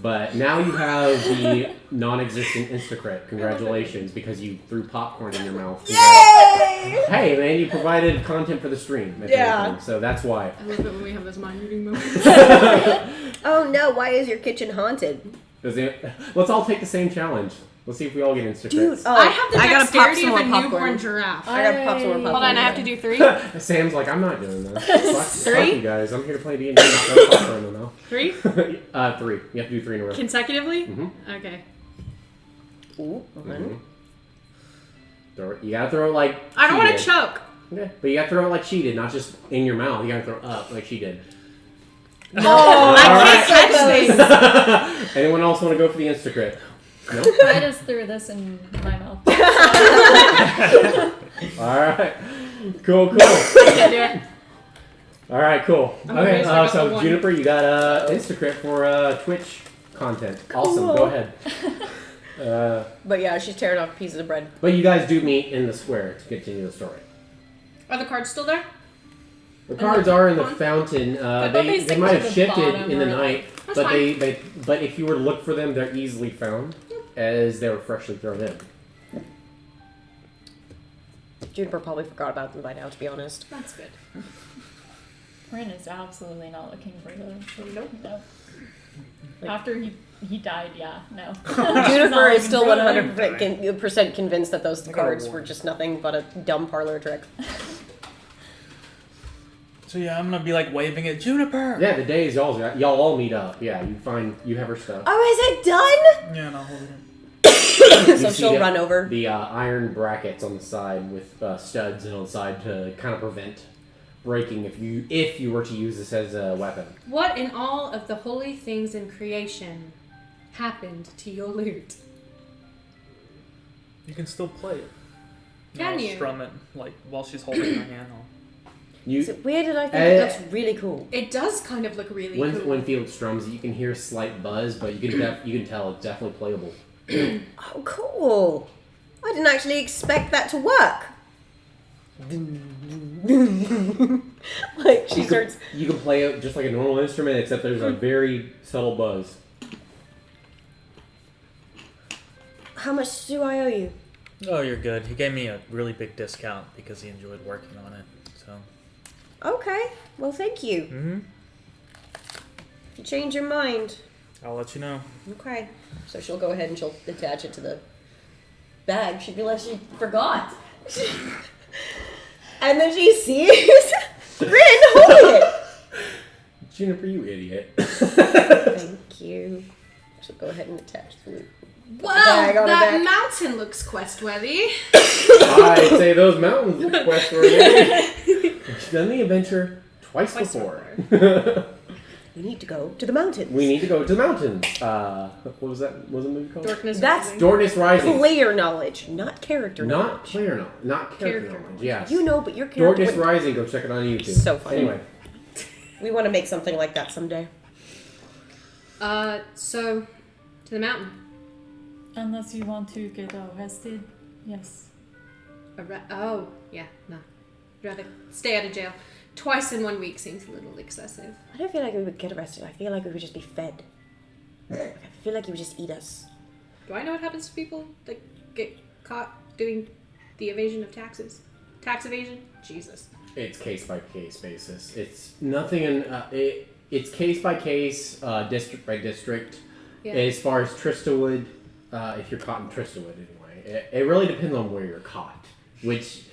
but now you have the non-existent Instacrit. Congratulations, because you threw popcorn in your mouth. Yay! Hey, man, you provided content for the stream. if Yeah. anything, so that's why. I love it when we have those mind-reading moments. Oh no, why is your kitchen haunted? Let's all take the same challenge. Let's see if we all get Instacrits. Dude, I have the I gotta pop dexterity some of a more newborn popcorn. giraffe. I gotta pop some more popcorn. Hold on, I have to do 3. Sam's like, I'm not doing this. Fuck 3? you guys. I'm here to play D&D, not no popcorn, no. 3? 3. You have to do 3 in a row. Consecutively? Mm-hmm. Okay. Ooh, okay. You gotta throw it like. I don't want cheated. to choke. Okay, but you gotta throw it like she did, not just in your mouth. You gotta throw it up like she did. No, I can't catch those. Anyone else want to go for the Instacrit? No? I just threw this in my mouth. Alright. Cool. Can't do it. Alright, cool. I'm gonna Okay, raise my so one. Juniper, you got Instacrit for Twitch content. Awesome, Cool. go ahead. But yeah, she's tearing off pieces of bread. But you guys do meet in the square to continue the story. Are the cards still there? The cards are in the pond? fountain. thought They they might sank have to the shifted bottom in the or night, That's but fine. but if you were to look for them, they're easily found as they were freshly thrown in. Juniper probably forgot about them by now, to be honest. That's good. Rin is absolutely not looking for those. Nope. No. After he died, yeah, no. Juniper is still Not 100% convinced that those I got a cards war. were just nothing but a dumb parlor trick. So yeah, I'm gonna be like waving at Juniper. Yeah, the day is y'all all meet up. Yeah, you have her stuff. Oh, is it done? Yeah, and I'll hold it. You So see she'll the- run over. The iron brackets on the side with studs and on the side to kind of prevent breaking if you were to use this as a weapon. What in all of the holy things in creation happened to your lute? You can still play it. Can I'll you? strum it like while she's holding my hand. Is You it weird that I think it looks really cool? It does kind of look really when cool. when Felix strums it, you can hear a slight buzz, but you can tell it's definitely playable. Oh, cool. I didn't actually expect that to work. Like, she starts... You can play it just like a normal instrument, except there's a very subtle buzz. How much do I owe you? Oh, you're good. He gave me a really big discount because he enjoyed working on it. So. Okay. Well, thank you. Mm-hmm. If you change your mind. I'll let you know. Okay. So she'll go ahead and she'll attach it to the bag. She'd realize she forgot. And then she sees Rin holding it. Juniper, you idiot. Thank you. She'll go ahead and attach the loop. Well, Bag on her that back. mountain looks quest-worthy. I'd say those mountains look quest-worthy. She's done the adventure twice before. We need to go to the mountains. We need to go to the mountains. What was that? What was the movie called? Darkness That's Rising. Dornis Rising. Player knowledge, not character Not knowledge. player knowledge. Not character Character knowledge. Yes. You know, but your character. Dornis Rising. Go check it on YouTube. So funny. Anyway. We want to make something like that someday. So to the mountain. Unless you want to get arrested, yes. Oh, yeah, no. I'd rather stay out of jail. Twice in 1 week seems a little excessive. I don't feel like we would get arrested. I feel like we would just be fed. Like, I feel like you would just eat us. Do I know what happens to people that get caught doing the evasion of taxes? Tax evasion? Jesus. It's case by case basis. It's nothing in. It's case by case, district by district. Yeah. As far as Tristawood, if you're caught in Tristawood anyway, it really depends on where you're caught. Which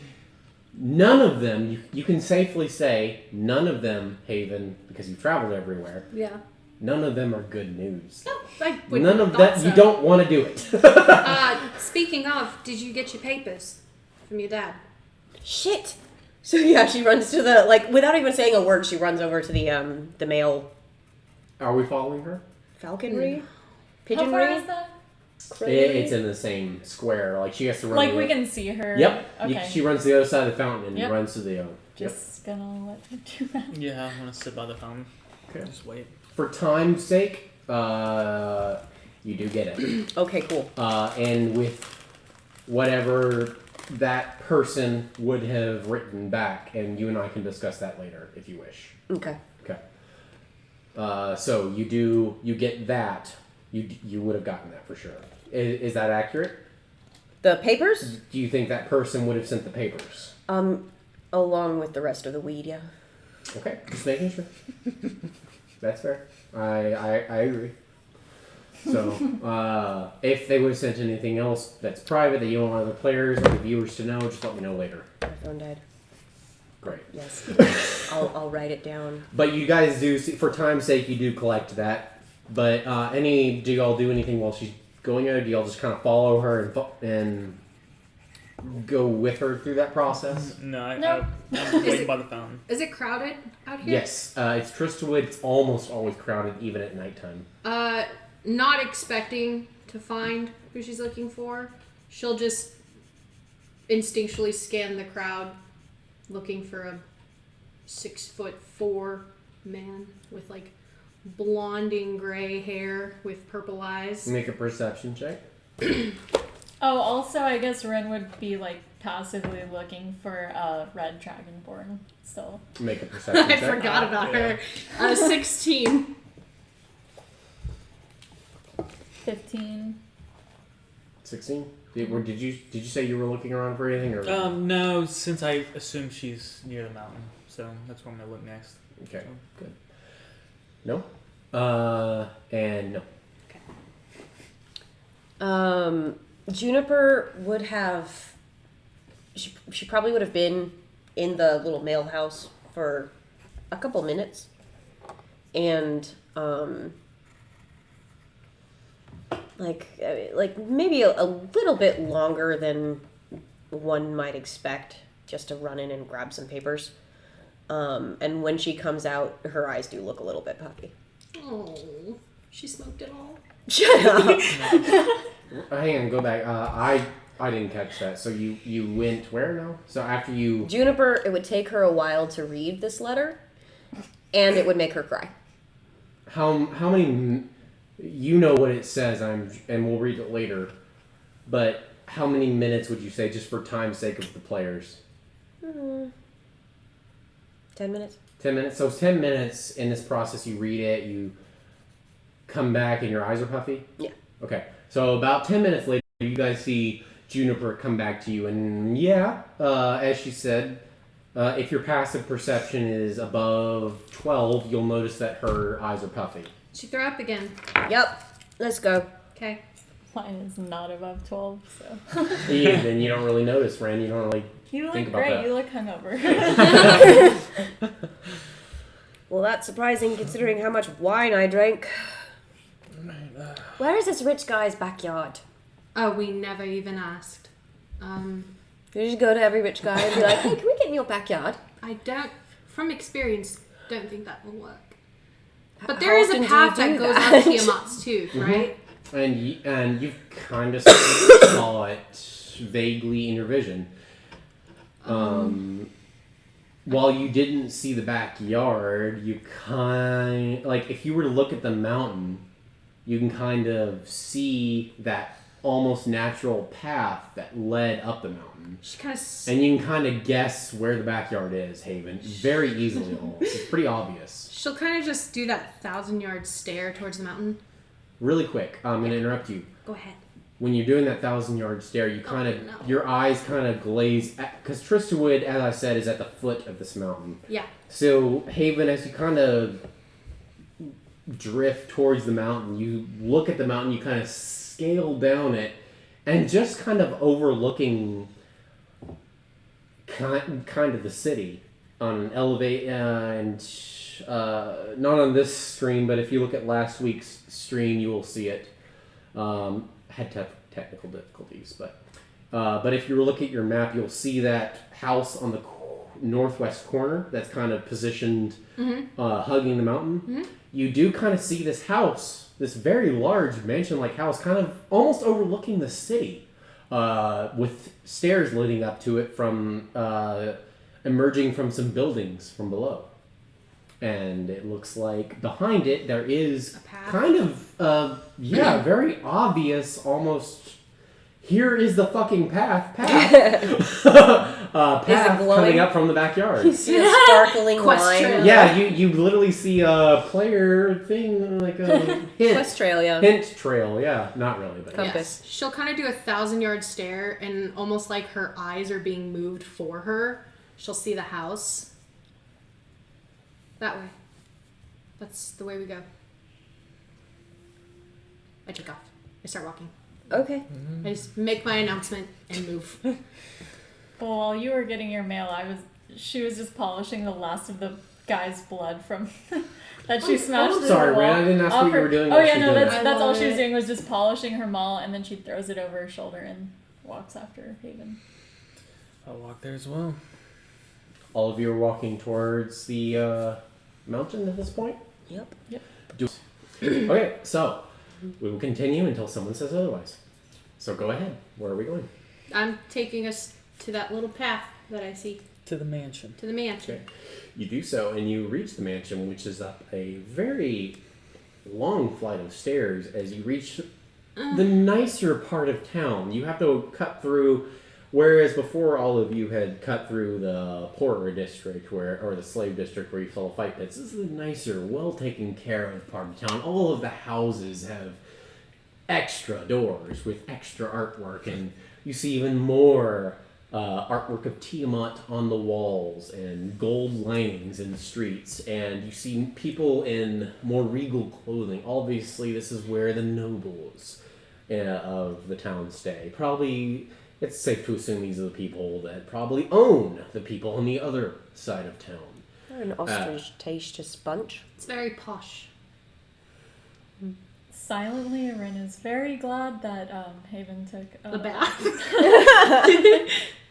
none of them, you can safely say, none of them, Haven, because you've traveled everywhere. Yeah. None of them are good news. No, I wouldn't None have of thought that. so. You don't want to do it. Speaking of, did you get your papers from your dad? Shit. So yeah, she runs to the without even saying a word. She runs over to the male Are we following her? falconry, How far pigeonry. is that? It's in the same square. Like she has to run. Like the we other- can see her. Yep. Okay. She runs to the other side of the fountain and Yep. runs to the. Yep. Just gonna let her do that. Yeah, I'm gonna sit by the fountain. Okay. Just wait. For time's sake, you do get it. Okay, cool. And with whatever that person would have written back, and you and I can discuss that later if you wish. Okay. Okay. So you get that. You would have gotten that for sure. Is that accurate? The papers, Do you think that person would have sent the papers? along with the rest of the weed, yeah. Okay, just making sure. That's fair. I agree. So, if they would have sent anything else that's private that you don't want other players or the viewers to know, just let me know later. My phone died. Great. Yes. I'll write it down. But you guys do, for time's sake, you do collect that. But do y'all do anything while she's going there? Do y'all just kind of follow her and go with her through that process? No, No. I'm waiting by the fountain. Is it crowded out here? Yes, it's Tristawood. It's almost always crowded, even at nighttime. Not expecting to find who she's looking for. She'll just instinctually scan the crowd, looking for a 6'4" man with like blonding gray hair with purple eyes. Make a perception check. Oh, also, I guess Ren would be like passively looking for a red dragonborn still. Make a perception I check. forgot about her. 16. 15. 16. Did you say you were looking around for anything, or No, since I assume she's near the mountain, so that's where I'm gonna look next. Okay, good. No. And no. Juniper would have. She probably would have been in the little mail house for a couple minutes, and like maybe a little bit longer than one might expect, just to run in and grab some papers. And when she comes out, her eyes do look a little bit puffy. Oh, she smoked it all. Shut up. Hang on, go back. I didn't catch that. So you went where now? So after you Juniper, it would take her a while to read this letter, and it would make her cry. how many you know what it says, and we'll read it later. But how many minutes would you say, just for time's sake of the players? 10 minutes. 10 minutes. So 10 minutes in this process. You read it. You come back, and your eyes are puffy. Yeah. Okay. So about 10 minutes later, you guys see Juniper come back to you, and as she said, if your passive perception is above 12, you'll notice that her eyes are puffy. She threw up again. Yep. Let's go. Okay. Mine is not above 12, so. Yeah, then you don't really notice, Ren. You don't really You think look about great. that. You look hungover. Well, that's surprising considering how much wine I drank. Where is this rich guy's backyard? Oh, we never even asked. You just go to every rich guy and be like, hey, can we get in your backyard? I don't, from experience, don't think that will work. But How there is a often do path you do that goes that? up Tiamat's tooth, right? And you've kind of saw it vaguely in your vision. While you didn't see the backyard, you if you were to look at the mountain, you can kind of see that almost natural path that led up the mountain. She kind of... And you can kind of guess where the backyard is, Haven. Very easily almost. It's pretty obvious. She'll kind of just do that 1,000-yard stare towards the mountain. Really quick, I'm going to interrupt you. Go ahead. When you're doing that 1,000-yard stare, you kind of, your eyes kind of glaze, because Tristawood, as I said, is at the foot of this mountain. Yeah. So, Haven, as you kind of drift towards the mountain, you look at the mountain, you kind of scale down it, and just kind of overlooking kind of the city on an elevate, and not on this stream, but if you look at last week's stream, you will see it. Had technical difficulties, but if you look at your map, you'll see that house on the northwest corner that's kind of positioned, hugging the mountain. Mm-hmm. You do kind of see this house, this very large mansion-like house, kind of almost overlooking the city, with stairs leading up to it from emerging from some buildings from below. And it looks like behind it there is kind of, very obvious, almost, here is the fucking path coming up from the backyard. You see a sparkling line. Yeah, you literally see a player thing, like a hint trail, yeah. Not really, but compass. Yes. She'll kind of do a 1,000-yard stare, and almost like her eyes are being moved for her. She'll see the house. That way. That's the way we go. I take off. I start walking. Okay. I just make my announcement and move. Well, while you were getting your mail, she was just polishing the last of the guy's blood from that she smashed through sorry, the wall. Ren, I didn't ask what you were doing. Oh yeah, no, that's all she was doing was just polishing her maul, and then she throws it over her shoulder and walks after Haven. I'll walk there as well. All of you are walking towards the mountain at this point? Yep. Okay, so we will continue until someone says otherwise. So go ahead. Where are we going? I'm taking us to that little path that I see. To the mansion. To the mansion. Okay. You do so, and you reach the mansion, which is up a very long flight of stairs. As you reach the nicer part of town, you have to cut through. Whereas before, all of you had cut through the poorer district, or the slave district, where you saw the fight pits. This is a nicer, well taken care of part of town. All of the houses have extra doors with extra artwork, and you see even more artwork of Tiamat on the walls and gold linings in the streets, and you see people in more regal clothing. Obviously, this is where the nobles of the town stay. Probably, it's safe to assume these are the people that probably own the people on the other side of town. They're an ostentatious bunch. It's very posh. Silently, Rin is very glad that Haven took A bath.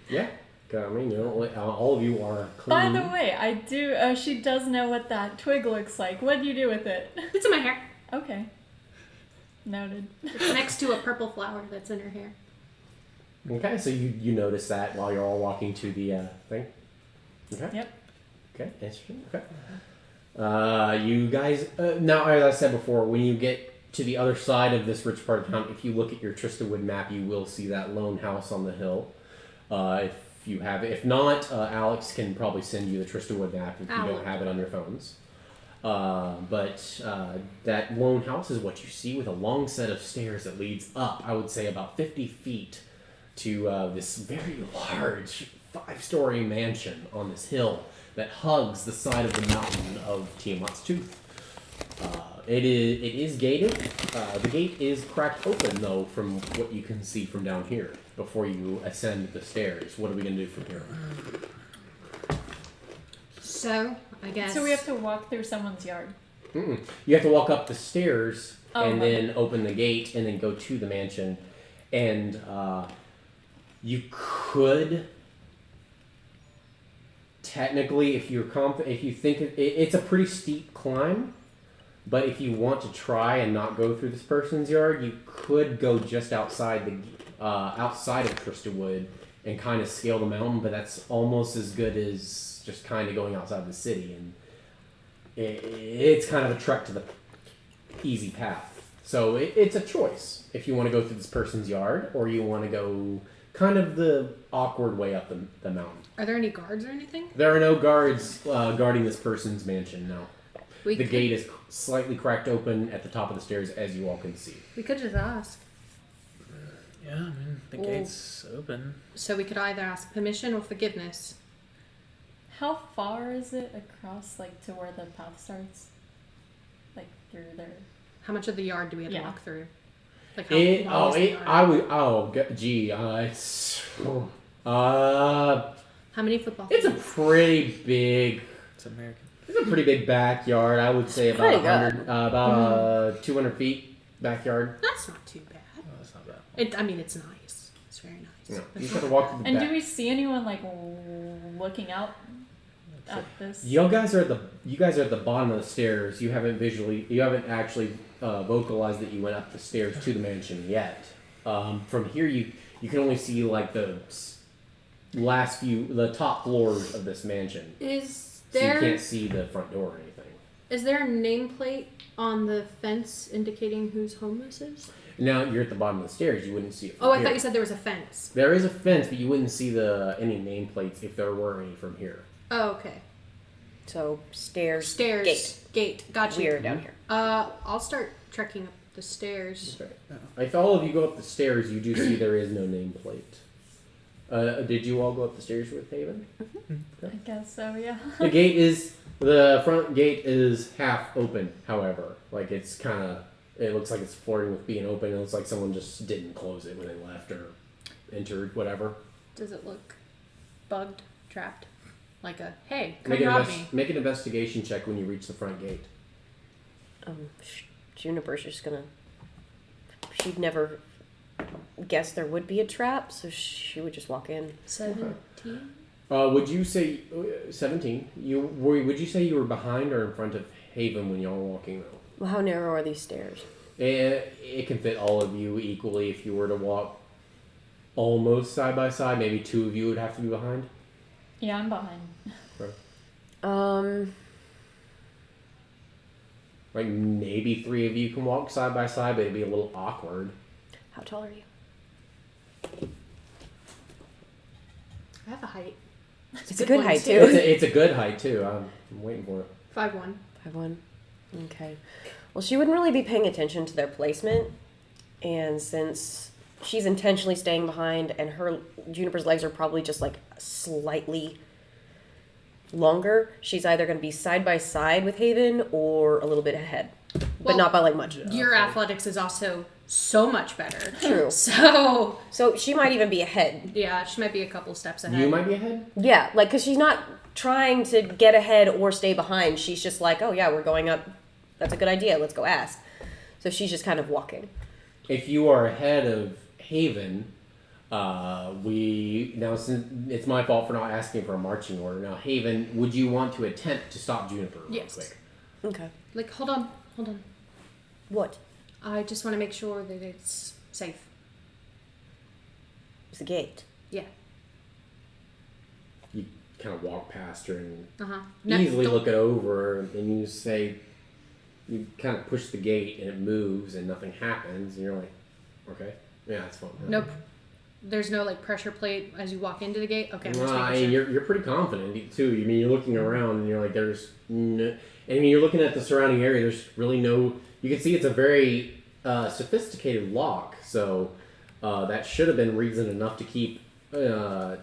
Yeah, I mean, you know, all of you are clean. By the way, I do. She does know what that twig looks like. What do you do with it? It's in my hair. Okay. Noted. It's next to a purple flower that's in her hair. Okay, so you notice that while you're all walking to the thing? Okay. Yep. Okay, interesting. Okay. You guys, now as I said before, when you get to the other side of this rich part of town, if you look at your Tristawood map, you will see that lone house on the hill. If you have it. If not, Alex can probably send you the Tristawood map if you don't have it on your phones. But that lone house is what you see with a long set of stairs that leads up, I would say about 50 feet to this very large 5-story mansion on this hill that hugs the side of the mountain of Tiamat's Tooth. It is gated. The gate is cracked open, though, from what you can see from down here before you ascend the stairs. What are we going to do from here? So, I guess... So we have to walk through someone's yard. Mm-mm. You have to walk up the stairs and Okay. then open the gate and then go to the mansion. And you could... Technically, if you're if you think it's a pretty steep climb, but if you want to try and not go through this person's yard, you could go just outside outside of Tristawood and kind of scale the mountain. But that's almost as good as just kind of going outside the city, and it's kind of a trek to the easy path. So it's a choice if you want to go through this person's yard or you want to go kind of the awkward way up the mountain. Are there any guards or anything? There are no guards guarding this person's mansion, no. The gate is slightly cracked open at the top of the stairs, as you all can see. We could just ask. Yeah, I mean, the gate's open. So we could either ask permission or forgiveness. How far is it across, like, to where the path starts? Like, through there? How much of the yard do we have to Yeah. walk through? Like how long is the yard? It's How many football it's a fields? pretty big. It's American. It's a pretty big backyard. I would say about Pretty good. 100, about 200 feet backyard. That's not too bad. Oh, that's not bad. It's nice. It's very nice. Yeah, But you it's just have to not walk bad. through the And back. do we see anyone, like, looking out at this? You guys are at the bottom of the stairs. You haven't actually vocalized that you went up the stairs to the mansion yet. From here, you can only see like the top floors of this mansion. Is So you there can't see the front door or anything. is there a nameplate on the fence indicating whose home this is? Now you're at the bottom of the stairs. You wouldn't see it. From Oh, I here. thought you said there was a fence. There is a fence, but you wouldn't see any nameplates if there were any from here. Oh, okay. So stairs, Stairs. Gate. Gotcha. We are down here. I'll start trekking up the stairs. Okay. If all of you go up the stairs, you do see there is no nameplate. Did you all go up the stairs with Haven? I guess so, yeah. The front gate is half open, however. Like it looks like it's flirting with being open. It looks like someone just didn't close it when they left or entered, whatever. Does it look bugged, trapped? Like a, hey, come Make rob me. make an investigation check when you reach the front gate. Juniper's just gonna. She'd never guess there would be a trap, so she would just walk in. 17? Would you say 17? Would you say you were behind or in front of Haven when y'all were walking though? Well, how narrow are these stairs? It can fit all of you equally if you were to walk almost side by side. Maybe 2 of you would have to be behind. Yeah, I'm behind. Like maybe 3 of you can walk side by side, but it'd be a little awkward. How tall are you? I have a height. It's a good height, too. It's a good height too. I'm waiting for it. 5'1". 5'1". Okay. Well, she wouldn't really be paying attention to their placement, and since she's intentionally staying behind, and Juniper's legs are probably just like slightly longer, she's either going to be side by side with Haven or a little bit ahead, but not by like much. Your athletics is also so much better. True. So she might even be ahead. yeah, she might be a couple steps ahead. You might be ahead? Yeah, like, because she's not trying to get ahead or stay behind. She's just like, oh yeah, we're going up. That's a good idea. Let's go ask. So she's just kind of walking. If you are ahead of Haven, since it's my fault for not asking for a marching order. Now, Haven, would you want to attempt to stop Juniper real quick? Okay. Like, hold on. What? I just want to make sure that it's safe. It's the gate. Yeah. You kind of walk past her and No, easily don't- look it over, and you say, you kind of push the gate and it moves and nothing happens, and you're like, okay, yeah, that's fine. Nope. There's no like pressure plate as you walk into the gate. Okay, I'm just Well, making sure. you're pretty confident too. I mean, you're looking around and you're like, there's no, I mean, you're looking at the surrounding area. There's really no. You can see it's a very sophisticated lock, so that should have been reason enough to keep. If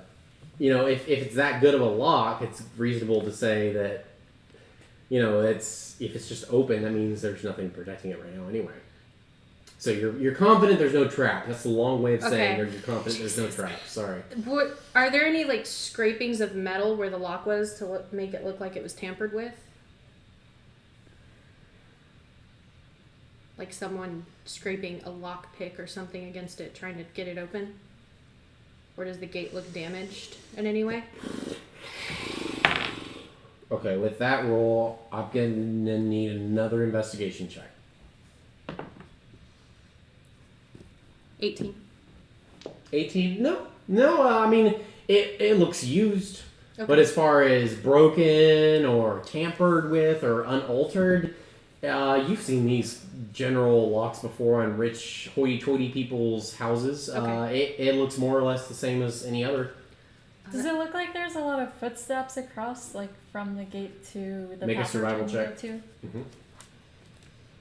it's that good of a lock, it's reasonable to say that. If it's just open, that means there's nothing protecting it right now anyway. So you're confident there's no trap. That's a long way of saying you're confident there's no trap. Sorry. What, are there any like scrapings of metal where the lock was to make it look like it was tampered with? Like someone scraping a lock pick or something against it, trying to get it open? Or does the gate look damaged in any way? Okay, with that roll, I'm gonna need another investigation check. 18. 18? No. I mean, it looks used, Okay. but as far as broken or tampered with or unaltered, you've seen these general locks before on rich hoity-toity people's houses. Okay. It looks more or less the same as any other. Does it look like there's a lot of footsteps across, like from the gate to the Make a passage survival we check. go to? Mm-hmm.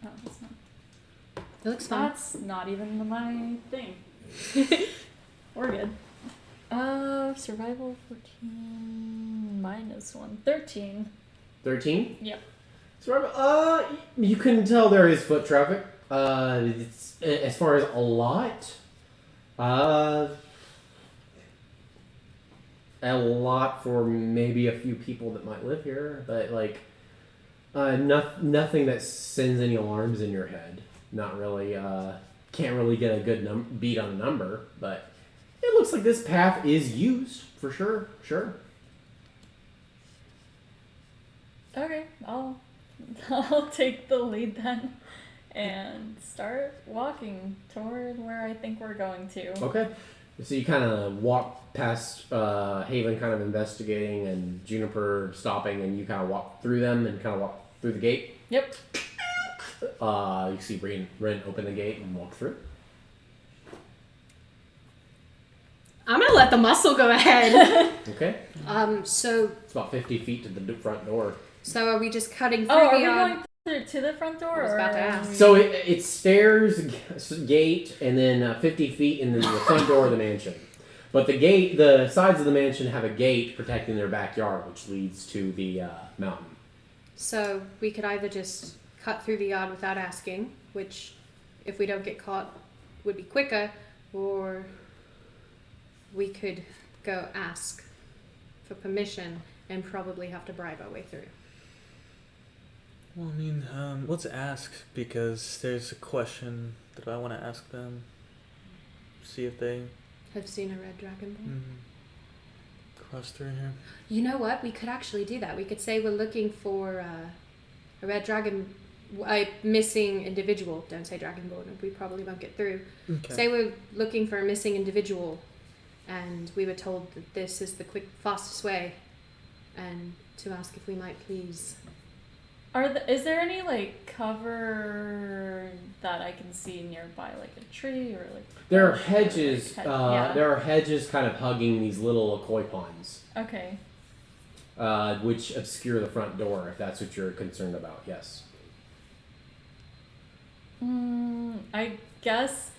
Oh, that's not. It looks fine. That's not even my thing. We're good. Survival 14 minus 1. 13. 13? Yep. So, you can tell there is foot traffic. It's, as far as a lot, a lot for maybe a few people that might live here, but like, nothing that sends any alarms in your head. Not really, can't really get a good beat on a number, but it looks like this path is used for sure. Sure. Okay, I'll take the lead then and start walking toward where I think we're going to. Okay. So you kind of walk past Haven kind of investigating and Juniper stopping, and you kind of walk through them and kind of walk through the gate. Yep. You see Ren open the gate and walk through. I'm gonna let the muscle go ahead. Okay. So It's about 50 feet to the front door. are we just cutting through Oh, are the we going to the front door? I was or about to are ask. we- So it's stairs, gate, and then 50 feet, and then the front door of the mansion. But the sides of the mansion have a gate protecting their backyard, which leads to the mountain. So we could either just cut through the yard without asking, which, if we don't get caught, would be quicker, or we could go ask for permission and probably have to bribe our way through. Well, I mean, let's ask, because there's a question that I want to ask them. see if they Have seen a red dragonborn. cross through here. You know what? We could actually do that. We could say we're looking for a red dragon, a missing individual. Don't say dragonborn, we probably won't get through. Okay. Say we're looking for a missing individual, and we were told that this is the fastest way, and to ask if we might please. Is there any like cover that I can see nearby, like a tree or like? There are hedges. Yeah. There are hedges kind of hugging these little koi ponds, Okay. which obscure the front door. If that's what you're concerned about, yes. I guess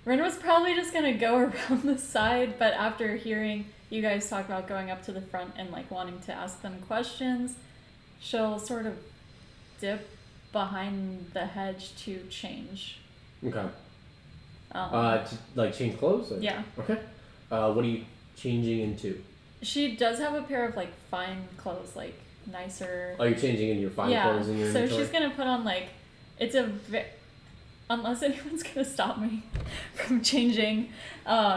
Ren was probably just gonna go around the side, but after hearing you guys talk about going up to the front and like wanting to ask them questions, she'll sort of dip behind the hedge to change. Okay. To, like change clothes? Or? Yeah. Okay. What are you changing into? She does have a pair of like fine clothes, like nicer. Oh, you're changing into your fine clothes in your so inventory? she's gonna put on like unless anyone's gonna stop me from changing.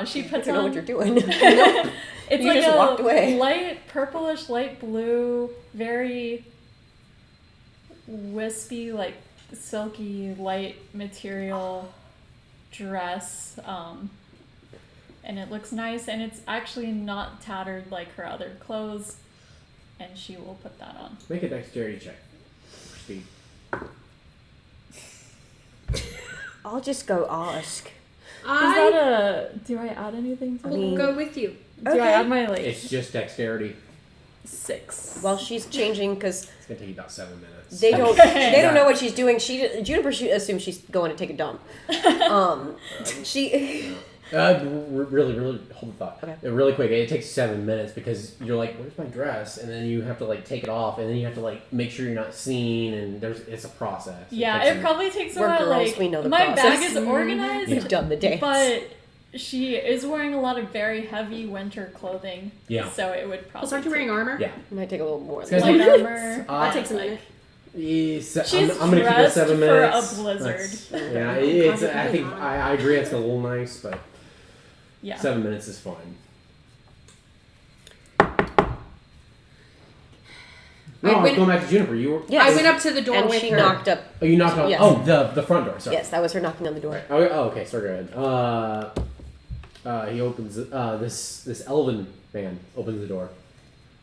She puts I don't know on. what you're doing. It's You like just a walked away. light purplish, light blue, very wispy, like silky, light material dress. And it looks nice, and it's actually not tattered like her other clothes. And she will put that on. Make a dexterity check. For speed. I'll just go ask. Do I add anything to We'll it? go with you. Do I add my like It's just dexterity. 6? While she's changing, because It's gonna take you about 7 minutes. they don't Okay. they don't know what she's doing. Juniper assumes she's going to take a dump. She Really, hold the thought. Okay. Really quick, it takes 7 minutes because you're like, where's my dress? And then you have to like take it off, and then you have to like make sure you're not seen, and it's a process. Yeah, takes it probably takes a We're while. girls, Like we know the my process. bag is organized, You've done the dance. but she is wearing a lot of very heavy winter clothing. Yeah. So it would probably. Plus, aren't you wearing armor? Yeah. It might take a little more. It's Than gonna Light armor. That takes a minute. Yes, She's I'm gonna keep it dressed 7 for minutes. a blizzard. Yeah, it's. I think I agree. It's a little nice, but Yeah. 7 minutes is fine. No, I was going back to Juniper. You were. Yes. I went up to the door and with she her. knocked up. Oh, you knocked on. Yes. Oh, the front door. Sorry. Yes, that was her knocking on the door. Oh, okay. Sorry. Go ahead. He opens. This elven man opens the door.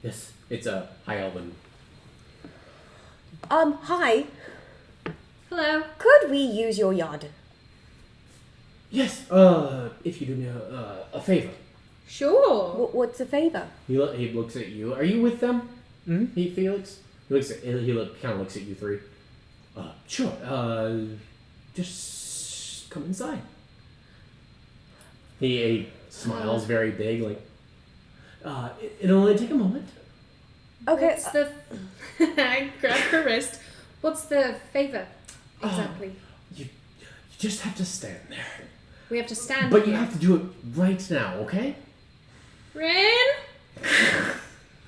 Yes, it's a high elven. Hi. Hello. Could we use your yard? Yes. If you do me a favor. Sure. What's a favor? He looks at you. Are you with them? Hmm? Felix. He kind of looks at you three. Sure. Just come inside. He smiles very big, like. It'll only take a moment. Okay. What's the? I grab her wrist. What's the favor exactly? You just have to stand there. We have to stand. But you here. have to do it right now, okay? Ren.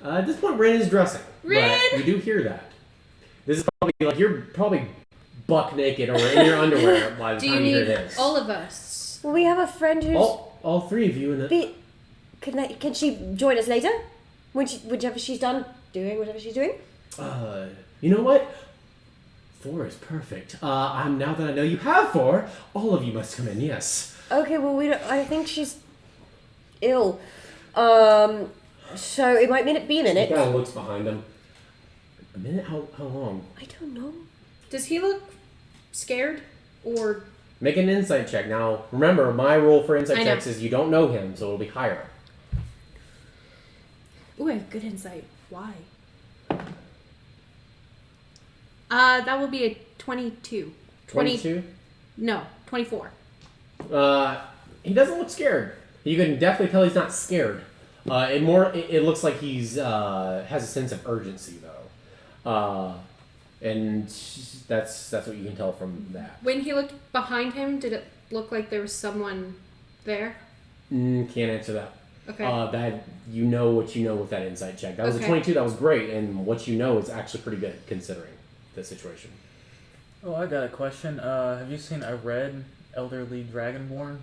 At this point, Ren is dressing. Ren! But you do hear that. This is probably like you're probably buck naked or in your underwear by the Do you time you hear need this. all of us? Well, we have a friend who's. All three of you in the. Can she join us later? Whichever she's done doing, whatever she's doing. You know what? 4 is perfect. Now that I know you have 4, all of you must come in. Yes. Okay. Well, we don't. I think she's ill. So it might be a minute. He kind of looks behind him. A minute? How long? I don't know. Does he look scared or? Make an insight check. Now, remember, my rule for insight I know. checks is you don't know him, so it'll be higher. Ooh, I have good insight. Why? That will be a 22. 22? No, 24. He doesn't look scared. You can definitely tell he's not scared. It looks like he's has a sense of urgency though, and that's what you can tell from that. When he looked behind him, did it look like there was someone there? Can't answer that. Okay. That you know what you know with that insight check. That was a Okay. 22. That was great, and what you know is actually pretty good considering the situation. Oh, I got a question. Have you seen a red elderly dragonborn?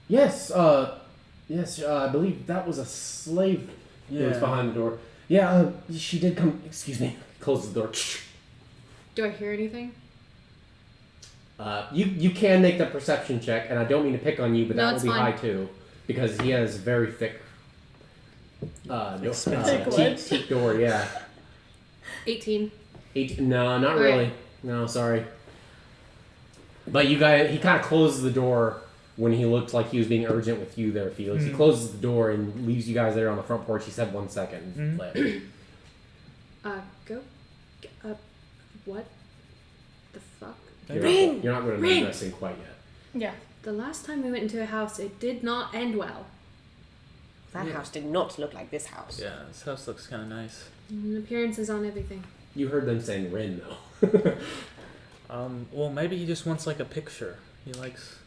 Yes, yes, I believe that was a slave who was behind the door. Yeah, she did come. Excuse me. Closes the door. Do I hear anything? You can make that perception check, and I don't mean to pick on you, but No, that will it's be fine. high too, because he has very thick. Thick Teak door, yeah. 18. No, not Okay. really. No, sorry. But you guys, he kind of closes the door when he looked like he was being urgent with you there, Felix. He closes the door and leaves you guys there on the front porch. He said 1 second. Go. What the fuck? You're not going to know this quite yet. Yeah. The last time we went into a house, it did not end well. That house did not look like this house. Yeah, this house looks kind of nice. Appearances on everything. You heard them saying Rin, though. Well, maybe he just wants like a picture. He likes.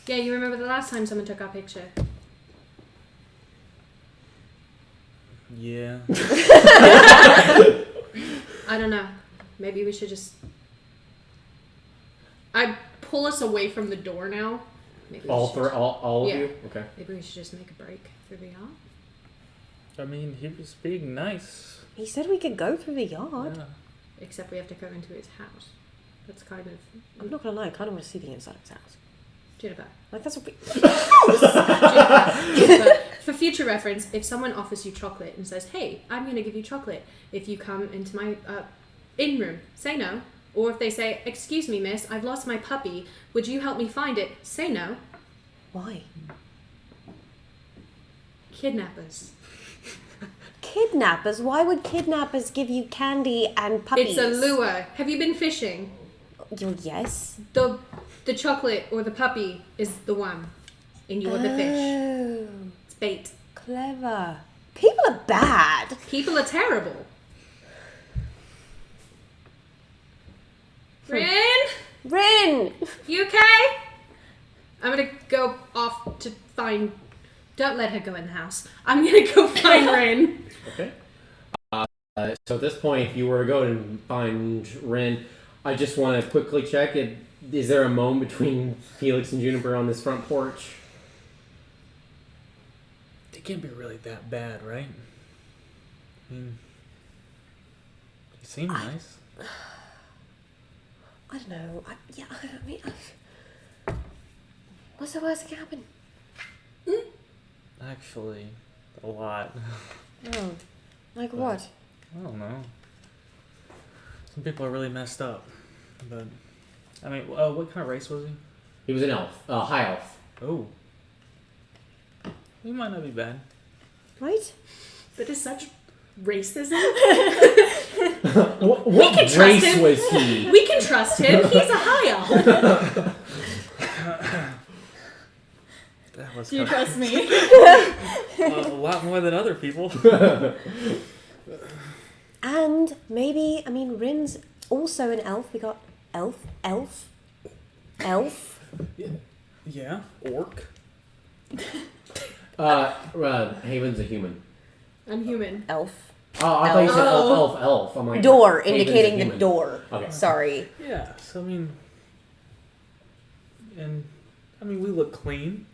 Yeah, you remember the last time someone took our picture? Yeah. I don't know. Maybe we should just... I pull us away from the door now. Maybe we should All of Yeah. you? Okay. Maybe we should just make a break through the yard. I mean, he was being nice. He said we could go through the yard. Yeah. Except we have to go into his house. That's kind of... I'm not gonna lie, I kind of want to see the inside of his house. Juniper. Like that's what we... Juniper. For future reference, if someone offers you chocolate and says, hey, I'm going to give you chocolate if you come into my in-room, say no. Or if they say, excuse me, miss, I've lost my puppy. Would you help me find it? Say no. Why? Kidnappers. Kidnappers? Why would kidnappers give you candy and puppies? It's a lure. Have you been fishing? Yes. The chocolate or the puppy is the one. And you're the fish. Oh, It's bait. clever. People are bad. People are terrible. Rin? Rin! You okay? I'm gonna go off to find... Don't let her go in the house. I'm gonna go find Rin. Okay. So at this point, if you were to go and find Rin, I just want to quickly check it. Is there a moan between Felix and Juniper on this front porch? They can't be really that bad, right? I mean, they seem nice. I don't know. What's the worst that can happen? Actually, a lot. Oh, like what? I don't know. Some people are really messed up. But, I mean, what kind of race was he? He was an elf, high elf. Oh. He might not be bad. Right? That is such racism. What can trust race him. was he? We can trust him. He's a high elf. That was Do you kinda- trust me? a lot more than other people. And maybe, Rin's also an elf. We got elf. Yeah, orc. Haven's a human. I'm human. Elf. Oh, I thought you said elf. I'm like, Door, Haven's a indicating the human. door. Okay. Sorry. Yeah, so we look clean,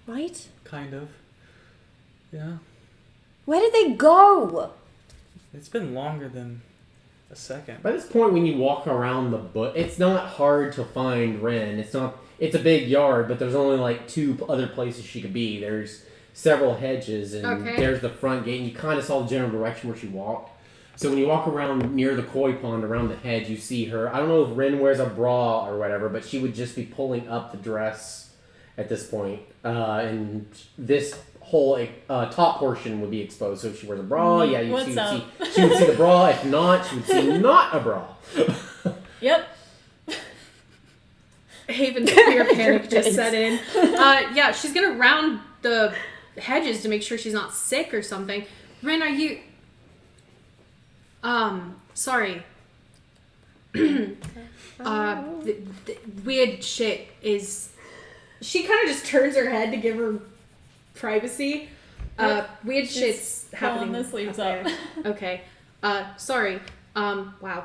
Right? kind of. Yeah, Where did they go? it's been longer than a second. By this point, when you walk around the bush, it's not hard to find Rin. It's a big yard, but there's only like 2 other places she could be. There's several hedges, and Okay. there's the front gate, and you kind of saw the general direction where she walked. So when you walk around near the koi pond, around the hedge, you see her. I don't know if Rin wears a bra or whatever, but she would just be pulling up the dress at this point. And this whole top portion would be exposed. So if she wears a bra, yeah, she would see the bra. If not, she would see not a bra. Yep. Haven's fear panic just set in. Yeah, she's gonna round the hedges to make sure she's not sick or something. Rin, are you... sorry. The weird shit is... She kind of just turns her head to give her privacy. Weird shit's happening. Pulling the sleeves up up. there. Okay. Sorry. Wow.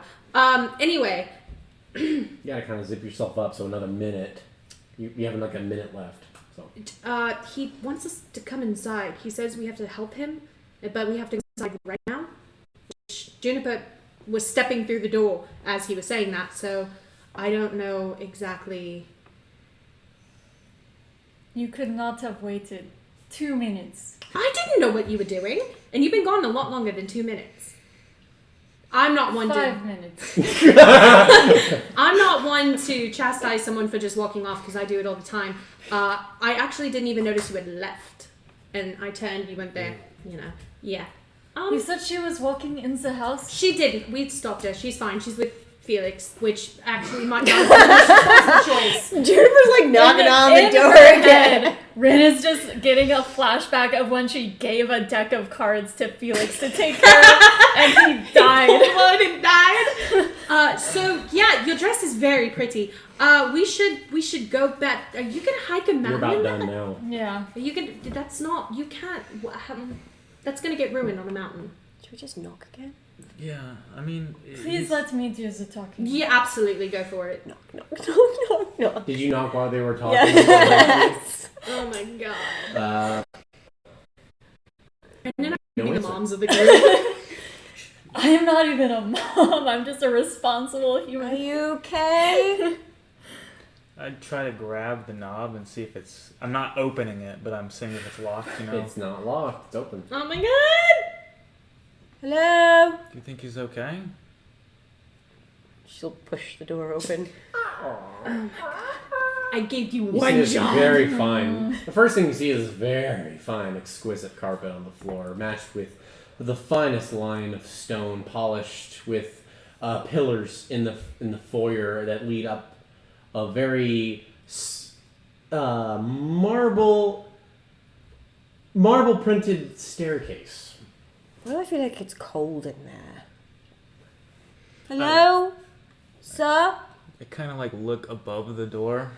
Anyway. You gotta kind of zip yourself up so another minute. You have like a minute left. So. He wants us to come inside. He says we have to help him, but we have to go inside right now. Juniper was stepping through the door as he was saying that, so I don't know exactly. You could not have waited 2 minutes. I didn't know what you were doing, and you've been gone a lot longer than 2 minutes. I'm not one 5 minutes. I'm not one to chastise someone for just walking off because I do it all the time. I actually didn't even notice you had left, and I turned. You went there. Yeah. You said she was walking in the house? She didn't. We stopped her. She's fine. She's with Felix, which actually might not be the choice. Juniper's like knocking on the door again. Rin is just getting a flashback of when she gave a deck of cards to Felix to take care of, and he died. And died. So yeah, your dress is very pretty. We should go back. Are you gonna hike a mountain? You're about done now. Yeah. You can. That's not. You can't. That's gonna get ruined on a mountain. Should we just knock again? Yeah, I mean... Please let me do the talking. Yeah, absolutely. Go for it. No. Did you knock while they were talking? Yes. Oh my god. And then I'm No the answer. moms of the group. I am not even a mom. I'm just a responsible human. Are you okay? I'd try to grab the knob and see if it's... I'm not opening it, but I'm seeing if it's locked, It's not locked. It's open. Oh my god. Hello? Do you think he's okay? She'll push the door open. I gave you You one see this job. very fine. The first thing you see is very fine, exquisite carpet on the floor, matched with the finest line of stone, polished with pillars in the foyer that lead up a very marble printed staircase. Why do I feel like it's cold in there? Hello? Sir? I kind of like look above the door.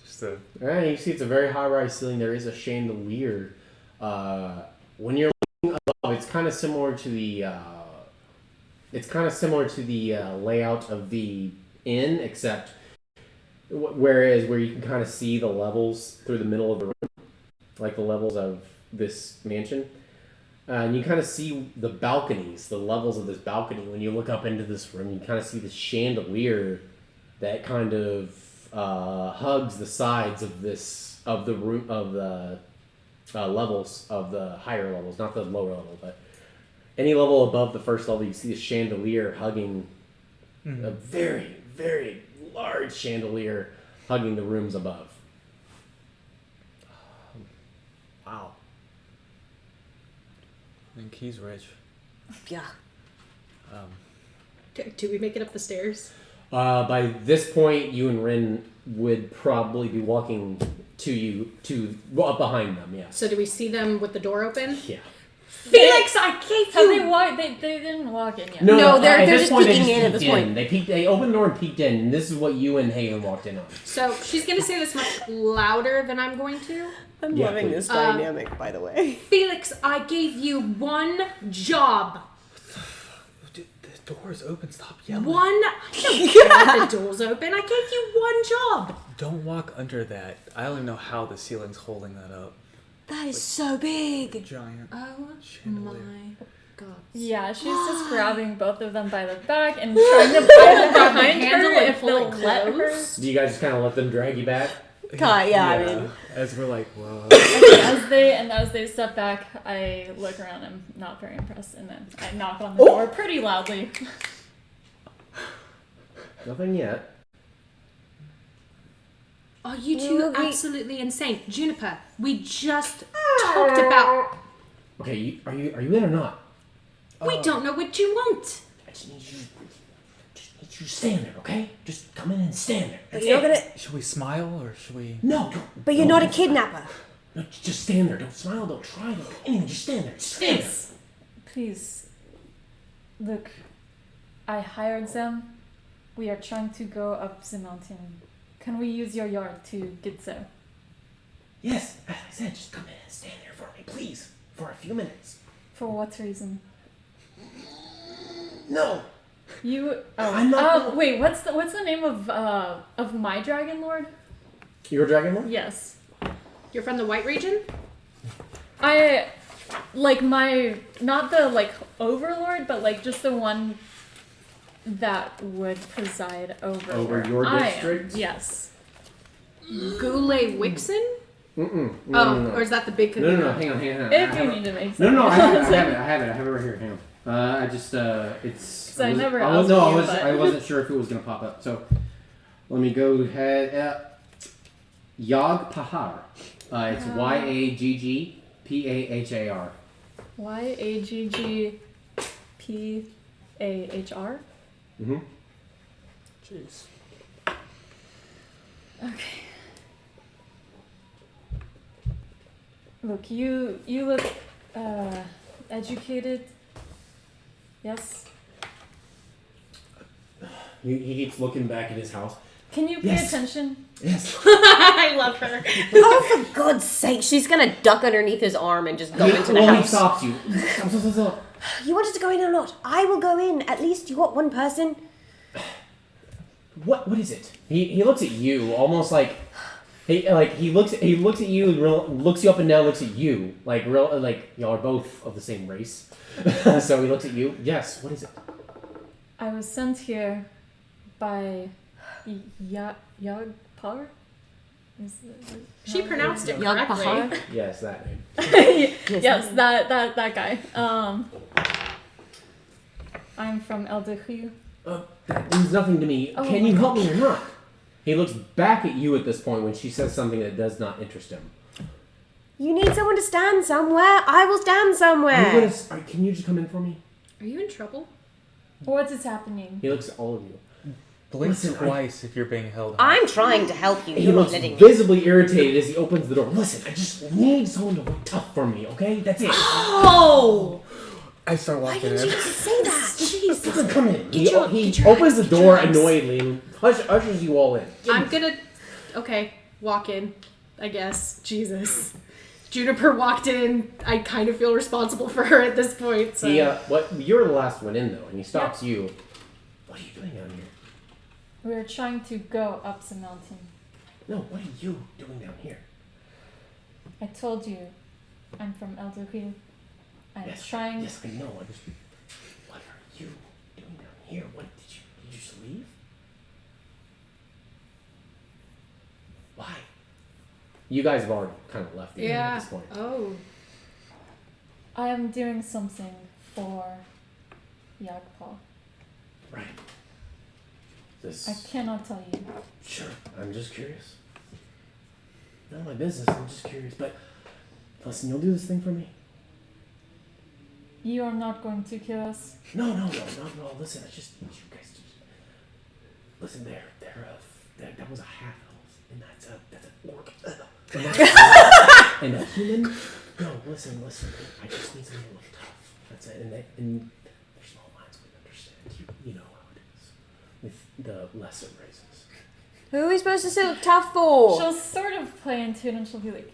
Just to... Alright, you see it's a very high-rise ceiling. There is a chandelier. When you're looking above, it's kind of similar to the layout of the inn, except where you can kind of see the levels through the middle of the room, like the levels of this mansion. And you kind of see the balconies, the levels of this balcony. When you look up into this room, you kind of see the chandelier that kind of hugs the sides of the room of the levels of the higher levels, not the lower level, but any level above the first level. You see the chandelier hugging a very, very large chandelier hugging the rooms above. Wow. I think he's rich. Yeah. Do we make it up the stairs? By this point, you and Rin would probably be walking up behind them. Yes. So do we see them with the door open? Yeah. Felix, I gave Have you. they walked? They didn't walk in yet. No, they're at just this point, they peeking in at peeked this point. They opened the door and peeked in, and this is what you and Hagen walked in on. So she's gonna say this much louder than I'm going to. I'm Yeah, loving please. this dynamic, by the way. Felix, I gave you one job. Dude, the door's open. Stop yelling. One. I don't care if the door's open. I gave you one job. Don't walk under that. I don't even know how the ceiling's holding that up. That is so big. Giant Oh chandelier. my god. Yeah, she's just grabbing both of them by the back and trying to pull them behind handle her and if pull they'll it let her. close. Do you guys just kind of let them drag you back? Yeah, I mean. As we're like, whoa. As they step back, I look around. I'm not very impressed, and then I knock on the door pretty loudly. Nothing yet. Are you two absolutely insane? Juniper, we just talked about. Okay, are you in or not? We don't know what you want. I just need you to stand there, okay? Just come in and stand there. But you're not gonna. Should we smile or should we... No, don't. But you're not a kidnapper. No, just stand there. Don't smile. Don't try. Don't anything. Just stand there. Just stand there. Please, look, I hired them. We are trying to go up the mountain. Can we use your yard to get there? Yes, as I said, just come in and stand there for me, please, for a few minutes. For what reason? No. You. I'm not. Wait. What's the name of my dragon lord? You're a Dragonborn? Yes. You're from the White region? I like my not the like overlord, but like just the one that would preside over your I am. district? Yes. Gule Wixen? Mm-mm. Or is that the big No, cathedral? hang on. If you need to make No, sense. I have it right here. Hang on. I just, it's... So I never I was, asked no, you, I but- I wasn't sure if it was going to pop up. So, let me go ahead. Yag Pahar. It's Yaggpahar. Yaggpahar. Mm-hmm. Jeez. Okay. Look, you look educated. Yes. He keeps looking back at his house. Can you pay attention? Yes. I love her. Oh, for God's sake, she's gonna duck underneath his arm and just go into the He house. stops you. Stop. You wanted to go in or not? I will go in. At least you got one person. What is it? He looks at you almost like he looks at you and looks you up and down, looks at you like y'all are both of the same race. So he looks at you. Yes. What is it? I was sent here by Yagpar. She pronounced it Yag correctly. Pahar? Yes, that name. Yes, that guy. I'm from Eldehu. That means nothing to me. Oh Can my you help me or not? He looks back at you at this point when she says something that does not interest him. You need someone to stand somewhere. I will stand somewhere. Can you just come in for me? Are you in trouble? What is happening? He looks at all of you. Blink Listen, twice if you're being held. I'm trying to help you. He You're not looks letting me. visibly irritated as he opens the door. Listen, I just need someone to work tough for me, okay? That's it. Oh! I start Why walking didn't in. you say that? Jeez. Listen, come in. He your opens the axe, door get your axe. annoyedly and ushers you all in. I'm gonna... Okay, walk in, I guess. Jesus. Juniper walked in. I kind of feel responsible for her at this point, so... You're the last one in, though, and he stops you. What are you doing down here? We're trying to go up the mountain. No, what are you doing down here? I told you, I'm from Eldehu. I'm Yes, trying. Yes, I know. What are you doing down here? What did you just leave? Why? You guys have already kind of left the area at this point. Oh. I am doing something for Yagpal. Right. This. I cannot tell you. Sure. I'm just curious. None of my business. I'm just curious. But listen, you'll do this thing for me. You are not going to kill us. No, not at all. Listen, I just need you guys to listen. That was a half elf, and that's an orc, and a human. No, listen. I just need something to look tough. That's it. And there's small minds would understand. You know how it is with the lesser races. Who are we supposed to sit tough for? She'll sort of play into it and she'll be like,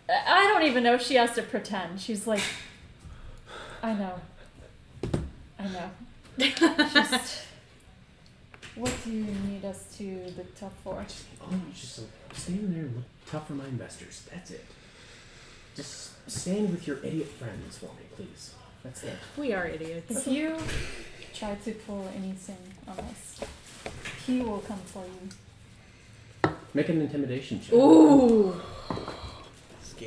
I don't even know if she has to pretend. She's like, I know. Just, what do you need us to look tough for? Just stand there and look tough for my investors. That's it. Just stand with your idiot friends for me, please. That's it. We are idiots. If you try to pull anything on us, he will come for you. Make an intimidation check. Ooh.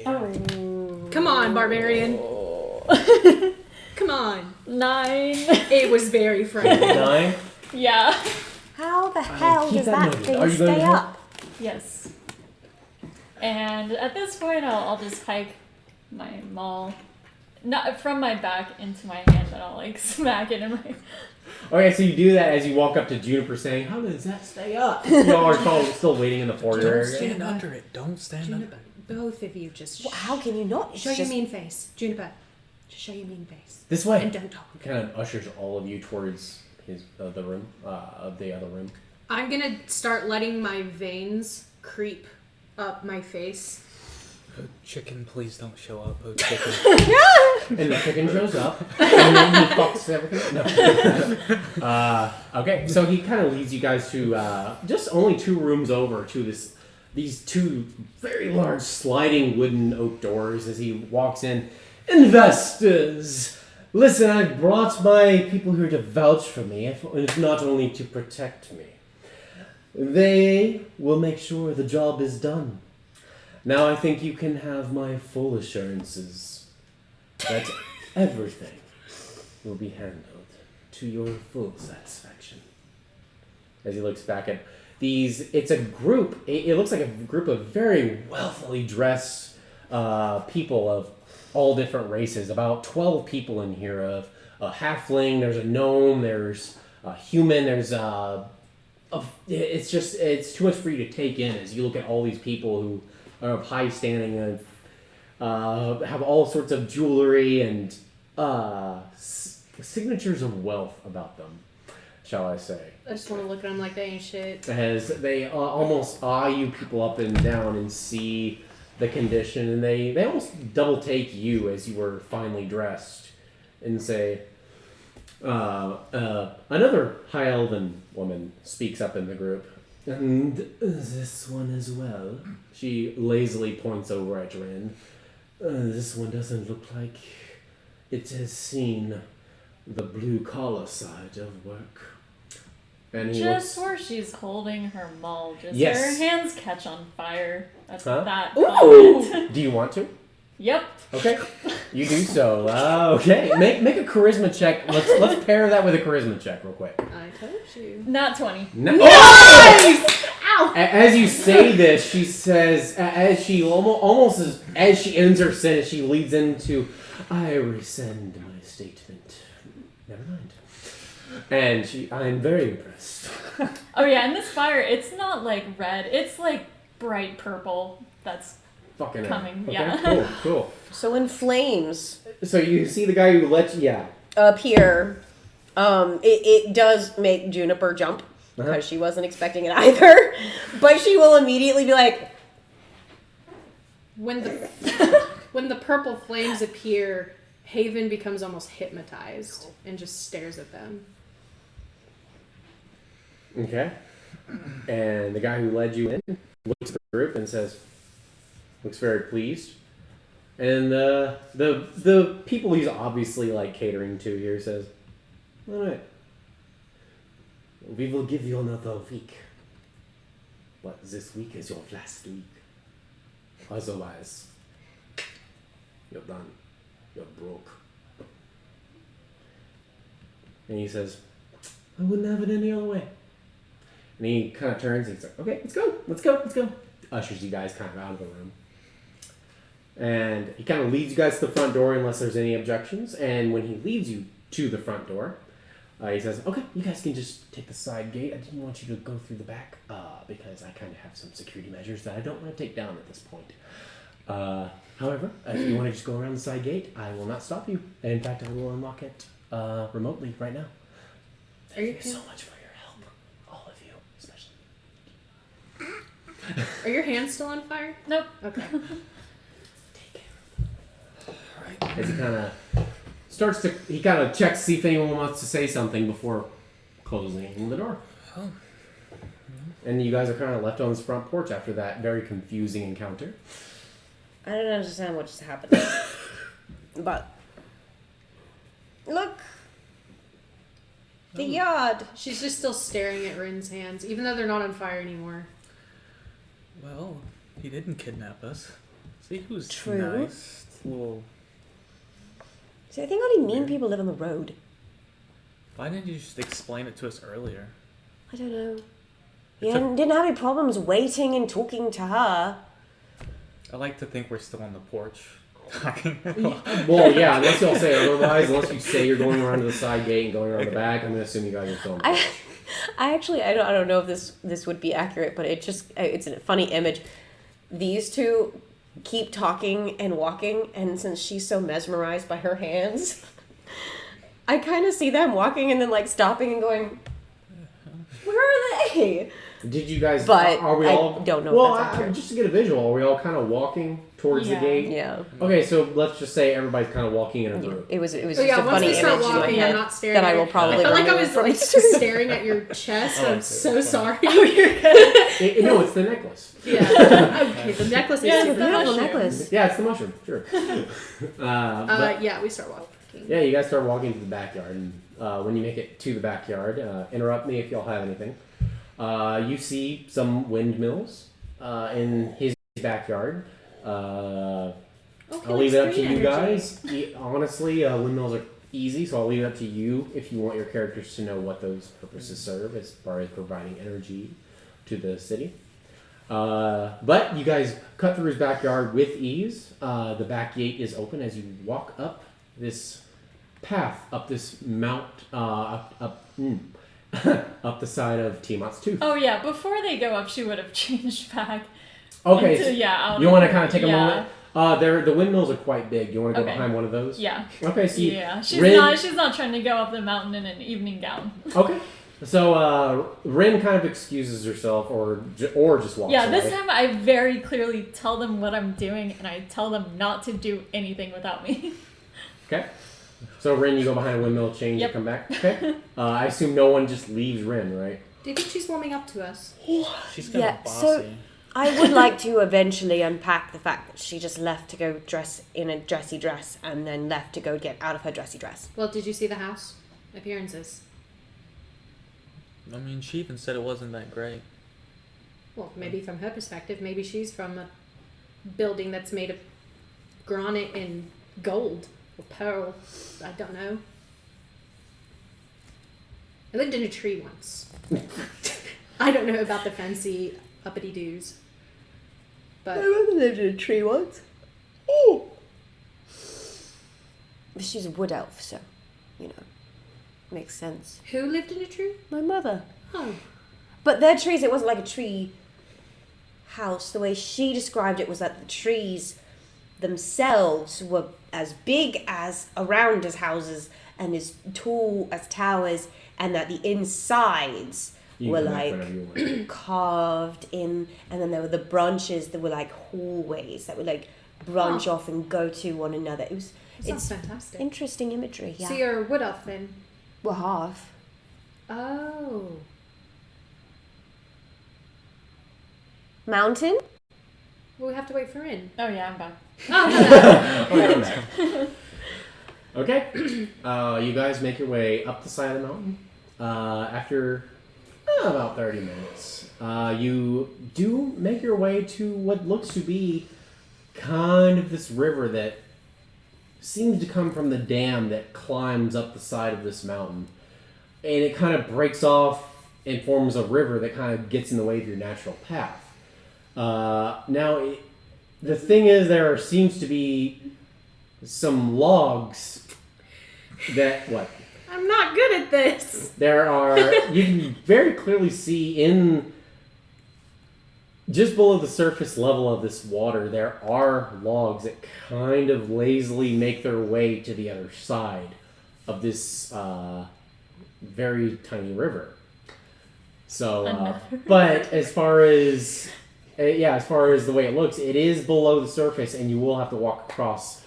Oh. Come on, barbarian. Come on. 9. It was very friendly. 9. Yeah. How the hell keep does that that noted. thing Are you going stay to help? up? Yes. And at this point, I'll just hike my maul, not from my back into my hand, but I'll like smack it in my. Okay, so you do that as you walk up to Juniper saying, how does that stay up? Y'all are still waiting in the foyer Don't area. stand under it. Don't stand under Juniper, it. both of you just Well, how can you not? It's show your just- mean face. Juniper, just show your mean face. This way. And don't talk. Kind of ushers all of you towards the other room. I'm gonna start letting my veins creep up my face. Oh, chicken, please don't show up. Oh, chicken. And the chicken shows up, and then he fucks everything. No. Okay, so he kind of leads you guys to just only 2 rooms over to this these two very large sliding wooden oak doors as he walks in. Investors! Listen, I've brought my people here to vouch for me, if not only to protect me. They will make sure the job is done. Now I think you can have my full assurances that everything will be handled to your full satisfaction. As he looks back at it's a group, it looks like a group of very wealthily dressed people of all different races. About 12 people in here, of a halfling, there's a gnome, there's a human, there's it's too much for you to take in as you look at all these people who are of high standing and have all sorts of jewelry and signatures of wealth about them, shall I say. I just want to look at them like they ain't shit. As they almost eye you people up and down and see the condition, and they almost double take you as you were finely dressed and say, another high elven woman speaks up in the group. And this one as well. She lazily points over at Rin. This one doesn't look like it has seen the blue collar side of work. And he Just looks, where she's holding her maul, just Yes. her hands catch on fire at Huh? that Ooh. comment. do you want to? Yep. Okay, you do so. Okay, make a charisma check. Let's pair that with a charisma check real quick. I told you. Not 20. Nice! As you say this, she says, as she almost as she ends her sentence, she leads into, "I rescind my statement." Never mind. And I'm very impressed. Oh yeah, and this fire, it's not like red, it's like bright purple. That's Fucking coming, okay, yeah. Cool. So when flames So you see the guy who let you, yeah. appear, it does make Juniper jump because Uh-huh. she wasn't expecting it either. But she will immediately be like, When the purple flames appear, Haven becomes almost hypnotized and just stares at them. Okay. And the guy who led you in looks at the group and says, looks very pleased. And the people he's obviously like catering to here says, "All right, we will give you another week, but this week is your last week. Otherwise, you're done. You're broke." And he says, "I wouldn't have it any other way." And he kind of turns and he's like, "Okay, let's go. Ushers you guys kind of out of the room. And he kind of leads you guys to the front door unless there's any objections. And when he leads you to the front door, he says, "Okay, you guys can just take the side gate. I didn't want you to go through the back because I kind of have some security measures that I don't want to take down at this point. However, if you want to just go around the side gate, I will not stop you. And in fact, I will unlock it remotely right now. Thank you so much for your help. All of you, especially." Are your hands still on fire? Nope. Okay. As he kind of checks to see if anyone wants to say something before closing the door. Oh. And you guys are kind of left on this front porch after that very confusing encounter. I don't understand what just happened. But look, the yard. She's just still staring at Rin's hands, even though they're not on fire anymore. Well, he didn't kidnap us. See, he was True. nice. Well, See, I think only mean people live on the road. why didn't you just explain it to us earlier? I don't know. He didn't have any problems waiting and talking to her. I like to think we're still on the porch talking. Well, yeah, unless y'all say otherwise, unless you say you're going around to the side gate and going around the back, I'm going to assume you guys are still on the porch. I don't know if this would be accurate, but it's a funny image. These two keep talking and walking, and since she's so mesmerized by her hands, I kind of see them walking and then like stopping and going, "Where are they?" Did you guys? But are we I all? don't know if Well, that's accurate. just to get a visual, are we all kind of walking towards the gate. Yeah. Okay, so let's just say everybody's kind of walking in a group. It was Oh just yeah, a once funny we start image in my walking, head I'm not staring that at I will it. probably I felt like I remove was from like the stream. staring at your chest. Oh, I'm I see. so That's sorry. No, it's the necklace. Yeah. Okay, the necklace Yeah, is It's a the beautiful mushroom. necklace. Yeah, it's the mushroom. Sure. But, yeah, we start walking. yeah, you guys start walking to the backyard, and when you make it to the backyard, interrupt me if y'all have anything. You see some windmills in his backyard. Okay, I'll leave it up to green you energy. guys. Honestly, windmills are easy, so I'll leave it up to you if you want your characters to know what those purposes serve as far as providing energy to the city. But you guys cut through his backyard with ease. The back gate is open as you walk up this path, up this mount, up the side of Tiamat's Tooth. Oh yeah, before they go up, she would have changed back. Okay, into, so out you of want to her- kind of take a yeah. moment? The windmills are quite big. You want to go Okay. behind one of those? Yeah. Okay, so you, Yeah. She's Rin- not trying to go up the mountain in an evening gown. Okay. So Rin kind of excuses herself, or just walks Yeah, away. this time I very clearly tell them what I'm doing, and I tell them not to do anything without me. Okay. So Rin, you go behind a windmill, change, Yep. and come back. Okay. I assume no one just leaves Rin, right? Do you think she's warming up to us? She's kind Yeah, of bossy. so I would like to eventually unpack the fact that she just left to go dress in a dressy dress and then left to go get out of her dressy dress. Well, did you see the house? Appearances. I mean, she even said it wasn't that great. Well, maybe from her perspective, maybe she's from a building that's made of granite and gold or pearl. I don't know. I lived in a tree once. I don't know about the fancy uppity doos. But lived in a tree once. Oh. She's a wood elf, so, makes sense. who lived in a tree? My mother. Oh. But their trees, it wasn't like a tree house. The way she described it was that the trees themselves were as big as around as houses and as tall as towers, and that the insides You were can come back like whenever you want. carved in, and then there were the branches that were like hallways that would like branch Oh. off and go to one another. That sounds It's fantastic. interesting imagery. Yeah, So you're a wood elf then? well, half. Oh. Mountain. Well, we have to wait for in. Oh yeah, I'm back. Oh, hello. Oh, you're back. Okay. You guys make your way up the side of the mountain. After about 30 minutes, you do make your way to what looks to be kind of this river that seems to come from the dam that climbs up the side of this mountain. And it kind of breaks off and forms a river that kind of gets in the way of your natural path. The thing is, there seems to be some logs that, what? I'm not good at this. There are, you can very clearly see in, just below the surface level of this water, there are logs that kind of lazily make their way to the other side of this very tiny river. So, but as far as the way it looks, it is below the surface, and you will have to walk across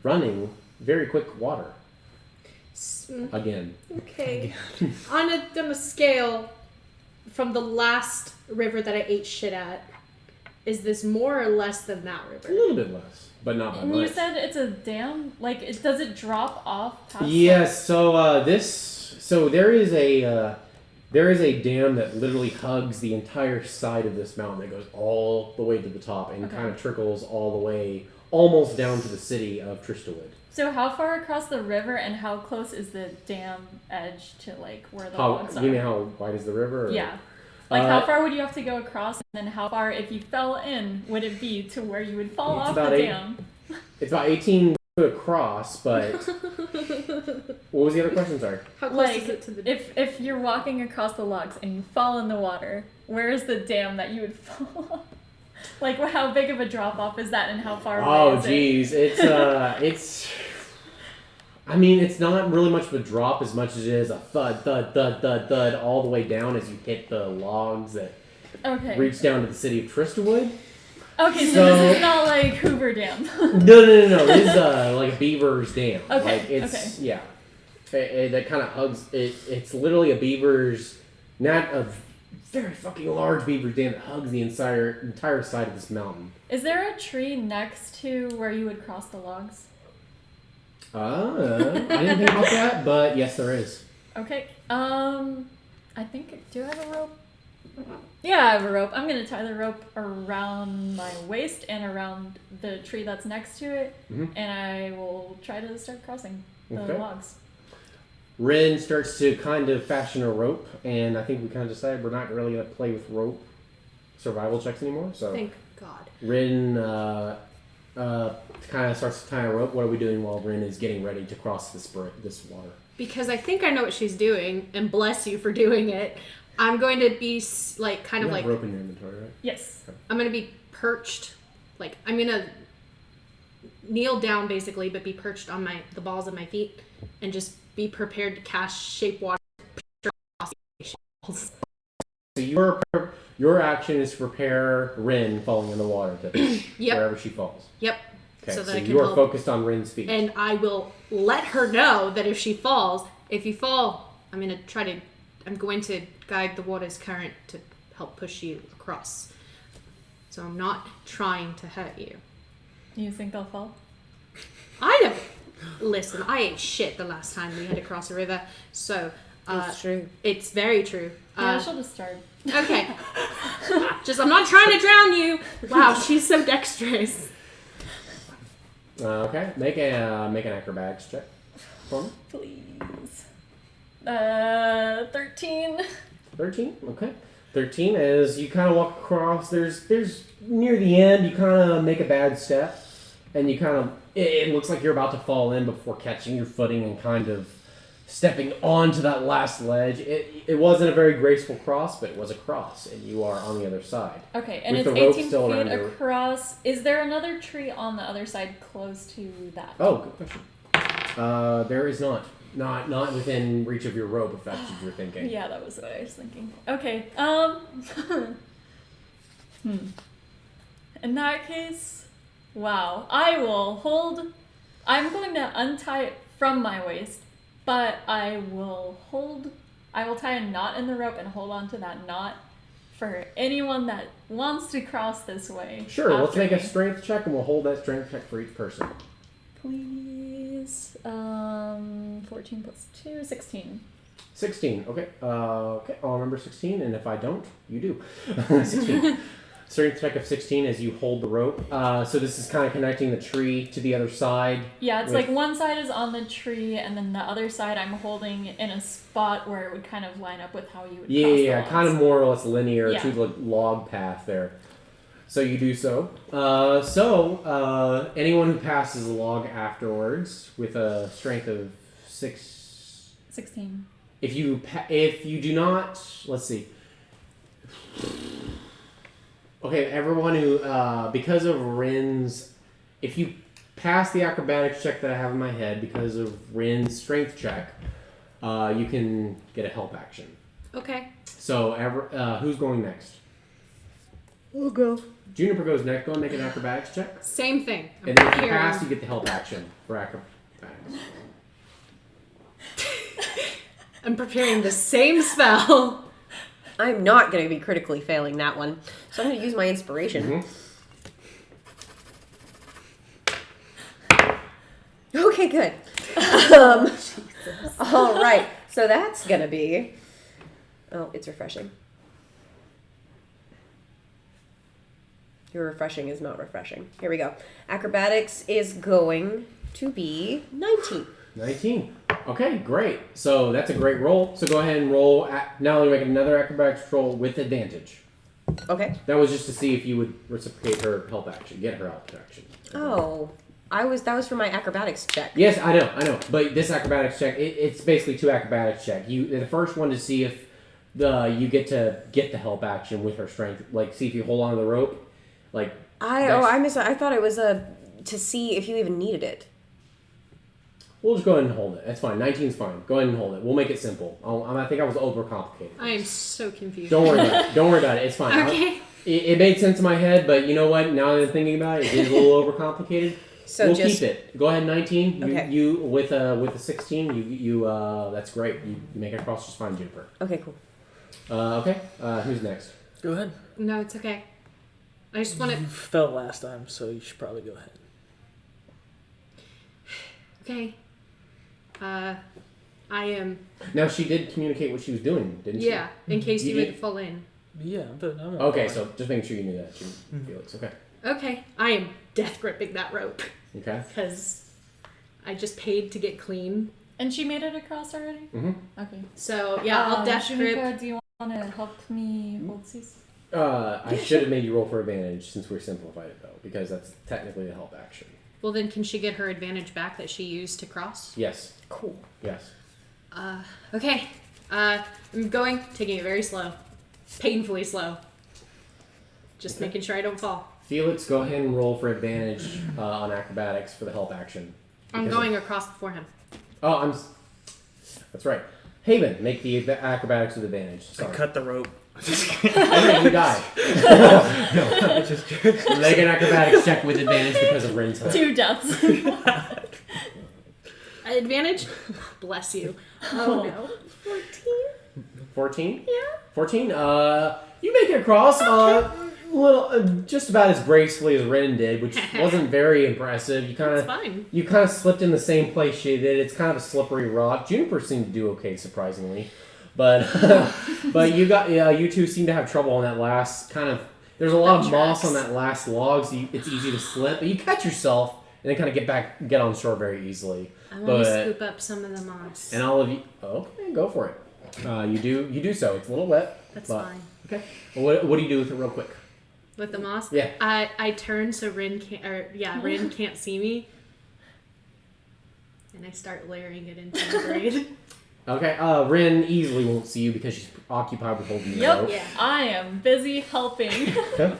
running very quick water. Again. Okay. on a scale from the last river that I ate shit at, is this more or less than that A river? little bit less, but not by And much. you said it's a dam. Like, does it drop off? Past Yes. So there is a dam that literally hugs the entire side of this mountain that goes all the way to the top and Okay. kind of trickles all the way almost down to the city of Tristawood. So how far across the river, and how close is the dam edge to like where the logs are? You mean how wide is the river? Or? Yeah. Like how far would you have to go across, and then how far, if you fell in, would it be to where you would fall It's off about the 8 dam? It's about 18 foot across, but what was the other question? Sorry. How close Like, is it to the... if you're walking across the logs and you fall in the water, where is the dam that you would fall off? Like, how big of a drop off is that, and how far away Oh, is it? geez. It's... I mean, it's not really much of a drop as much as it is a thud, thud, thud, thud, thud, all the way down as you hit the logs that Okay. reach down to the city of Tristawood. Okay, so So- this is not like Hoover Dam. No. It is like a beaver's dam. Okay, Like it's yeah. That kind of hugs it. It's literally a beaver's, not a very fucking large beaver's dam that hugs the entire side of this mountain. Is there a tree next to where you would cross the logs? I didn't think about that, but yes, there is. Okay. I think, do I have a rope? Yeah, I have a rope. I'm gonna tie the rope around my waist and around the tree that's next to it, Mhm. and I will try to start crossing the Okay. logs. Rin starts to kind of fashion a rope, and I think we kind of decided we're not really going to play with rope survival checks anymore. So Thank God. Rin kind of starts to tie a rope. What are we doing while Rin is getting ready to cross this water? Because I think I know what she's doing, and bless you for doing it. I'm going to be like kind You of have like rope in your inventory, right? Yes. I'm going to be perched, like I'm going to kneel down basically, but be perched on the balls of my feet, and just be prepared to cast shape water. So your action is to prepare Rin falling in the water to Yep. wherever she falls. Yep. Okay, So so, that I can you are help. focused on Rin's feet. And I will let her know that if she falls, if you fall, I'm going to guide the water's current to help push you across. So I'm not trying to hurt you. You think I'll fall? Listen, I ate shit the last time we had to cross a river, so That's true. it's very true. Yeah, she'll just start. Okay. I'm not trying to drown you. Wow, she's so dexterous. Okay, make an acrobatics check for me. Please. 13. 13, okay. 13, as you kind of walk across, there's near the end, you kind of make a bad step, and you kind of, it looks like you're about to fall in before catching your footing and kind of stepping onto that last ledge. It wasn't a very graceful cross, but it was a cross, and you are on the other side. Okay, and With it's the rope 18 still feet around your- across. Is there another tree on the other side close to that? Oh, good question. There is not. Not within reach of your rope, if that's what you're thinking. Yeah, that was what I was thinking. Okay, In that case, wow. I'm going to untie it from my waist, but I will tie a knot in the rope and hold on to that knot for anyone that wants to cross this way. Sure, let's after make a me. strength check, and we'll hold that strength check for each person. Please. 14 plus 2, 16. 16. Okay. Okay. I'll remember 16, and if I don't, you do. 16. Strength check of 16 as you hold the rope. So this is kind of connecting the tree to the other side. Yeah, it's with- like one side is on the tree, and then the other side I'm holding in a spot where it would kind of line up with how you would cross the Yeah, logs. kind of more or less linear Yeah. to the log path there. So you do so. Anyone who passes the log afterwards with a strength of 16. if you do not, let's see. Okay, everyone who because of Rin's, if you pass the acrobatics check that I have in my head because of Rin's strength check, you can get a help action. Okay. So who's going next? We'll go. Juniper goes next. Go and make an acrobatics check. Same thing. I'm And then if you preparing. pass, you get the help action for acrobatics. I'm preparing the same spell. I'm not going to be critically failing that one, so I'm going to use my inspiration. Okay, good. All right, so that's going to be... Oh, it's refreshing. Your refreshing is not refreshing. Here we go. Acrobatics is going to be 19. 19. Okay, great. So that's a great roll. So go ahead and roll. Now we make another acrobatics roll with advantage. Okay. That was just to see if you would reciprocate her help action, get her help action. Oh, that was for my acrobatics check. Yes, I know. But this acrobatics check, it's basically two acrobatics check. The first one to see if you get to get the help action with her strength, like see if you hold on to the rope, like. I thought it was to see if you even needed it. We'll just go ahead and hold it. That's fine. 19's fine. Go ahead and hold it. We'll make it simple. I think I was overcomplicated. I am so confused. Don't worry about it. Don't worry about it. It's fine. Okay. It made sense in my head, but you know what? Now that I'm thinking about it, it is a little overcomplicated. So we'll just keep it. Go ahead, 19. Okay. You with a 16. You that's great. You make it across just fine, Juniper. okay, cool. Okay. Who's next? Go ahead. No, it's okay. I just want to. You fell last time, so you should probably go ahead. Okay. I am. Now she did communicate what she was doing, didn't she? Yeah, in case You you did? would fall in. Yeah, but I'm Okay, so just making sure you knew that, Felix. Okay. Okay, I am death gripping that rope Okay. because I just paid to get clean. And she made it across already? Mm-hmm. Okay. So yeah, I'll death grip. Shuniko, do you want to help me hold these? I should have made you roll for advantage since we simplified it though, because that's technically a help action. Well, then can she get her advantage back that she used to cross? Yes. Cool. Yes. Okay. I'm taking it very slow, painfully slow. Just Okay. making sure I don't fall. Felix, go ahead and roll for advantage on acrobatics for the help action. I'm Because going across before him. Oh, that's right. Haven, make the acrobatics with advantage. I Sorry. cut the rope. Okay, you die. Make an acrobatics check with advantage because of Rin's help. 2 deaths. Advantage? Bless you. Oh, no. 14? Yeah. 14? You make it across. Just about as gracefully as Rin did, which wasn't very impressive. You It's fine. kind of slipped in the same place she did. It's kind of a slippery rock. Juniper seemed to do okay, surprisingly, but you two seem to have trouble on that last kind of. There's a lot of moss on that last log, so it's easy to slip. But you catch yourself and then kind of get on shore very easily. I want to scoop up some of the moss. And all of you, okay, go for it. You do so. It's a little wet. That's but, fine. Okay. Well, what do you do with it, real quick? With the moss? Yeah. I turn so Rin can't see me. And I start layering it into the braid. Okay. Rin easily won't see you because she's occupied with holding the rope. Yep, I am busy helping. Okay.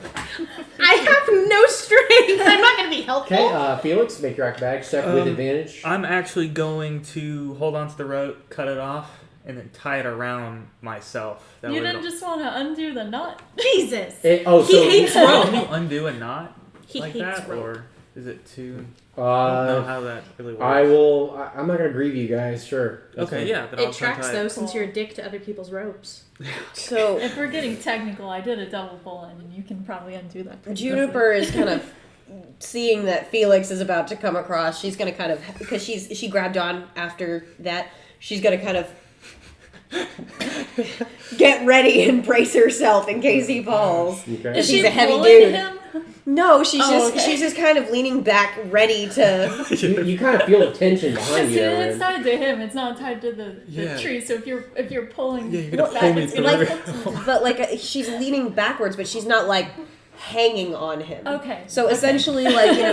I have no strength. I'm not going to be helpful. Okay. Felix, make your acrobatics check with advantage. I'm actually going to hold onto the rope, cut it off, and then tie it around myself. That You way didn't just want to undo the knot? Jesus. He hates rope. Can you undo a knot He like hates that, rope. or is it too? I don't know how that really works. I'm not gonna grieve you guys. Sure. That's Okay, fine. yeah. Then I'll It tracks tie though, it. since you're a dick to other people's ropes. So If we're getting technical, I did a double pull-in, and you can probably undo that. pretty Juniper is kind of seeing that Felix is about to come across. She's gonna kind of, because she grabbed on after that. She's gonna kind of get ready and brace herself in case he falls. Okay. And Is she's she a heavy pulling dude. him? No, she's okay. she's just kind of leaning back, ready to. You kind of feel the tension behind you, See, there, it's Rin. tied to him. It's not tied to the Yeah. tree. So if you're pulling, Yeah, you're gonna back, pull me it's through. gonna- But she's leaning backwards, but she's not like hanging on him. Okay. So essentially,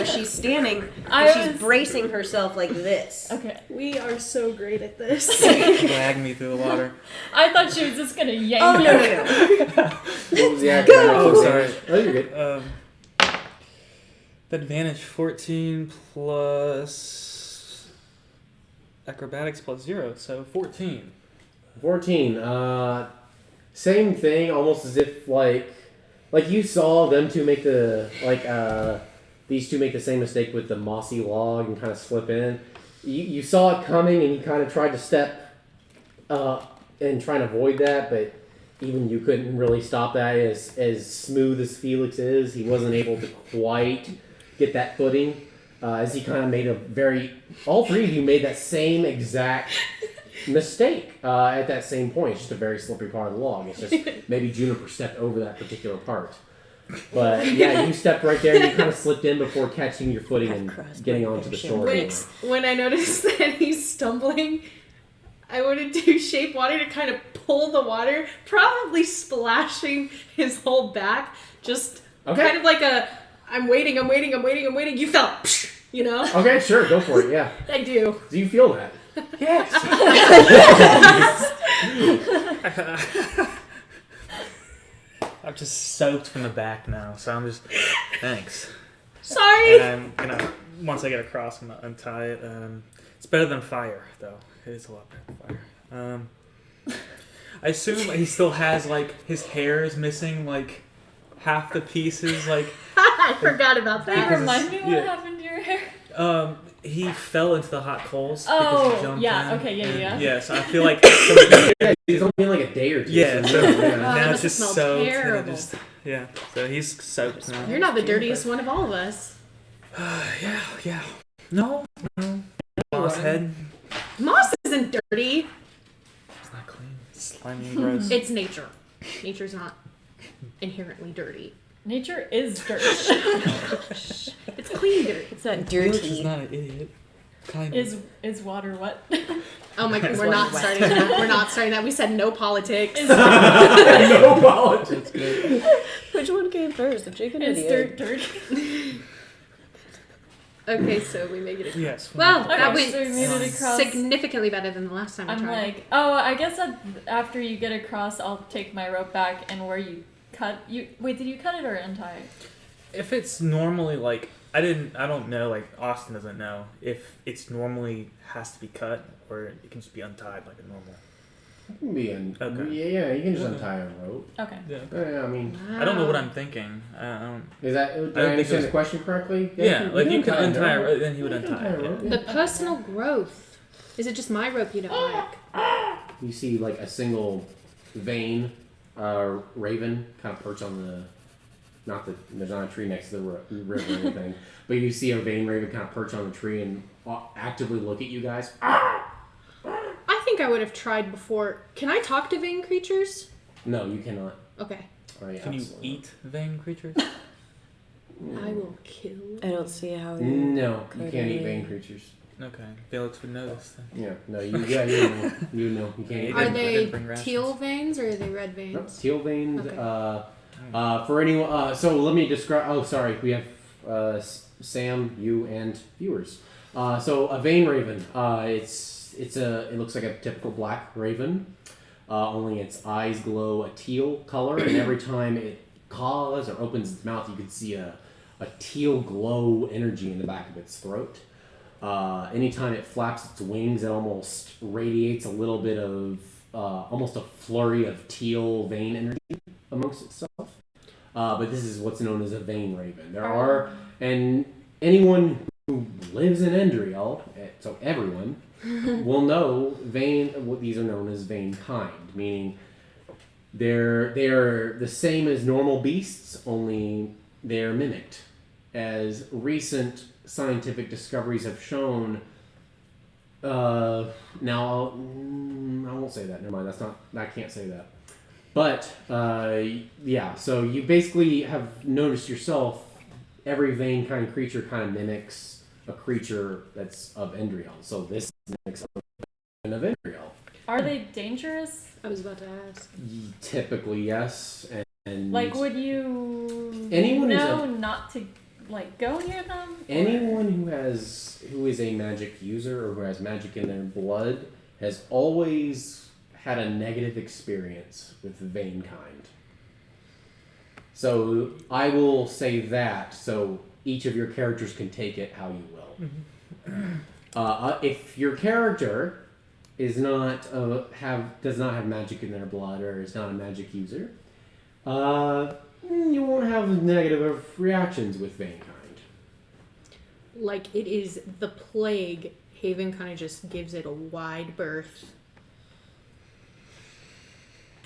she's standing and she's bracing herself like this. Okay. We are so great at this. Drag me through the water. I thought she was just gonna yank. Oh him. no! What was the acrobatics? Oh, sorry. Oh, you're good. The advantage 14 plus acrobatics plus 0, so 14. 14. Same thing, almost as if like you saw them two make these two make the same mistake with the mossy log and kind of slip in. You saw it coming and you kind of tried to step and try and avoid that, but even you couldn't really stop that. As smooth as Felix is, he wasn't able to quite get that footing. As he kind of made all three of you made that same exact mistake at that same point. It's just a very slippery part of the log. It's just maybe Juniper stepped over that particular part. But yeah, you stepped right there and you kind of slipped in before catching your footing and getting onto the shore. When I noticed that he's stumbling, I wanted to shape water to kind of pull the water, probably splashing his whole back. Just kind of like I'm waiting. You fell, you know? Okay, sure, go for it, yeah. I do. Do you feel that? Yes. I'm just soaked from the back now, so I'm just thanks. Sorry. And I'm gonna once I get across, I'm gonna untie it. It's better than fire, though. It is a lot better than fire. I assume he still has his hair is missing half the pieces like. I forgot about Can you that. remind me what yeah. happened to your hair? He fell into the hot coals. Oh, because he jumped yeah, in, okay, yeah, and- yeah. Yeah, so I feel like Yeah, he's only been like a day or two. yeah, so yeah. now that it's just must soaked. smell And it terrible. just, yeah, so he's soaked now. You're not the dirtiest one of all of us. Yeah. No. Boss head. Moss isn't dirty. It's not clean. It's slimy and gross. It's nature. Nature's not inherently dirty. Nature is dirt. It's clean dirt. It's not Felix dirty. is not an idiot. Kind of. Is water wet? Oh my god, It's we're not wet. starting that. We're not starting that. We said no politics. No politics. Which one came first, the chicken or Is the dirt egg? dirty? Okay, so we make it. Yes. Well, Okay, that went so we made it across. significantly better than the last time we I'm tried. like, oh, I guess after you get across, I'll take my rope back, and where you cut, wait, did you cut it or untie it? If it's normally like I don't know, like Austin doesn't know if it's normally has to be cut or it can just be untied like a normal. It can be Okay. Yeah, you can just untie a rope. Okay. Yeah. I mean, I don't know what I'm thinking. I don't. is that? Did think I understand it was- the question correctly? Yeah, like you can untie a rope. rope, then he would You can untie it. a rope, Yeah. The personal growth. Is it just my rope you don't like? You see like a single vein raven kind of perch on the. There's not a tree next to the river or anything, but you see a vein raven kind of perch on the tree and actively look at you guys. I think I would have tried before. Can I talk to vein creatures? No, you cannot. Okay. Oh, yeah, Can you absolutely eat vein creatures? I will kill. I don't see how not. you... No, you Could can't eat I- vein creatures. Okay, Felix would know this then. Yeah, no, you know, you know, you can't eat. Are didn't- I they didn't bring rations. teal veins or are they red Nope, veins? teal veins. Okay. For anyone, so let me describe. Oh, sorry, we have Sam, you, and viewers. So a vein raven. It looks like a typical black raven. Only its eyes glow a teal color, and every time it caws or opens its mouth, you can see a teal glow energy in the back of its throat. Anytime it flaps its wings, it almost radiates a little bit of almost a flurry of teal vein energy amongst itself. But this is what's known as a vein raven. And anyone who lives in Endriel, so everyone, will know these are known as vein kind, meaning they are the same as normal beasts, only they're mimicked. As recent scientific discoveries have shown, now I won't say that. Never mind. I can't say that. But yeah. So you basically have noticed yourself. Every vein kind creature kind of mimics a creature that's of Endriel. So this mimics a vein of Endriel. Are they dangerous? I was about to ask. Typically, yes. And Like, would you Anyone who's know not to like go near them? anyone who is a magic user or who has magic in their blood has always had a negative experience with vein kind. So I will say that, so each of your characters can take it how you will. If your character is not does not have magic in their blood or is not a magic user, you won't have negative reactions with vein kind. Like it is the plague. Haven kind of just gives it a wide berth.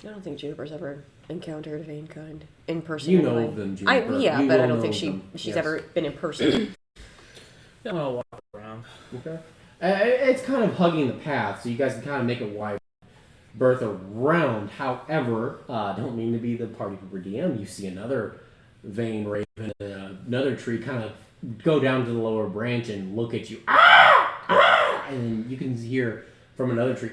I don't think Juniper's ever encountered a vein kind in person. You know anyway. of them, Juniper. Yeah, You but I will don't know think them. she's Yes. ever been in person. Yeah, I'll walk around. Okay. It's kind of hugging the path, so you guys can kind of make a wide berth around. However, don't mean to be the party pooper DM. You see another vein raven in another tree kind of go down to the lower branch and look at you. And then you can hear from another tree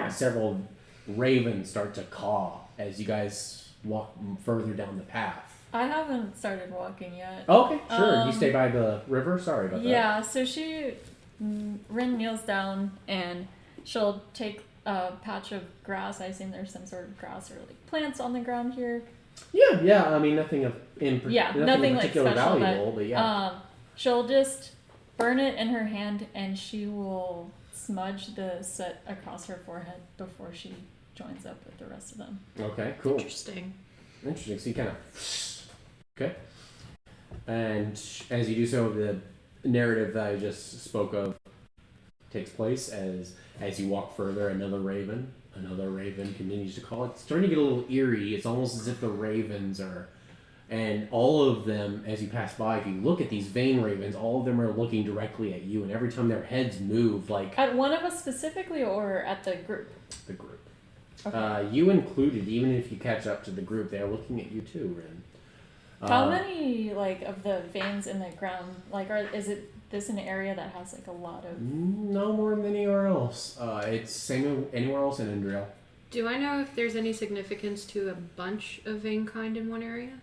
several ravens start to caw as you guys walk further down the path. I haven't started walking yet. Okay, sure. You stay by the river? Sorry about that. Yeah, so Rin kneels down and she'll take a patch of grass. I assume there's some sort of grass or like plants on the ground here. Yeah. I mean, nothing in Nothing like particular special, valuable, but yeah. She'll just burn it in her hand and she will smudge the soot across her forehead before she joins up with the rest of them. Okay, cool. Interesting. Interesting. So you kind of okay, and as you do so, the narrative that I just spoke of takes place as you walk further. Another raven continues to call. It's starting to get a little eerie. It's almost as if the ravens are, and all of them, as you pass by, if you look at these vein ravens, all of them are looking directly at you, and every time their heads move, like At one of us specifically, or at the group? the group. Okay. You included, even if you catch up to the group, they are looking at you too, Rin. How many of the veins in the ground? Is this an area that has a lot of? No more than anywhere else. It's same anywhere else in Indriel. Do I know if there's any significance to a bunch of vein kind in one area?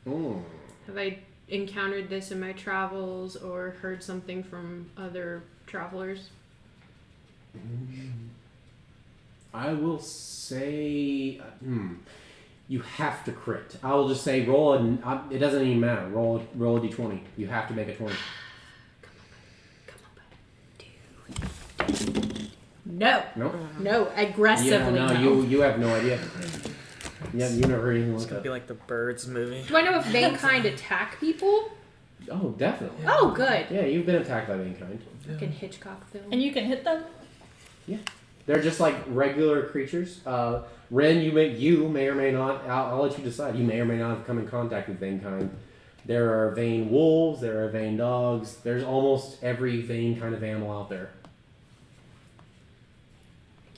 Have I encountered this in my travels or heard something from other travelers? I will say, you have to crit. I will just say roll it doesn't even matter. Roll a d20. You have to make a 20. Come on, No. Nope. No, aggressively. Yeah, no, you have no idea. Yeah, you never heard anything It's like gonna that. be like the Birds movie. Do I know if vein kind attack people? Oh, definitely. Oh, good. Yeah, you've been attacked by mankind. Fucking Hitchcock film. And you can hit them. They're just like regular creatures. Ren, you may or may not. I'll let you decide. You may or may not have come in contact with vein kind. There are vein wolves. There are vein dogs. There's almost every vein kind of animal out there.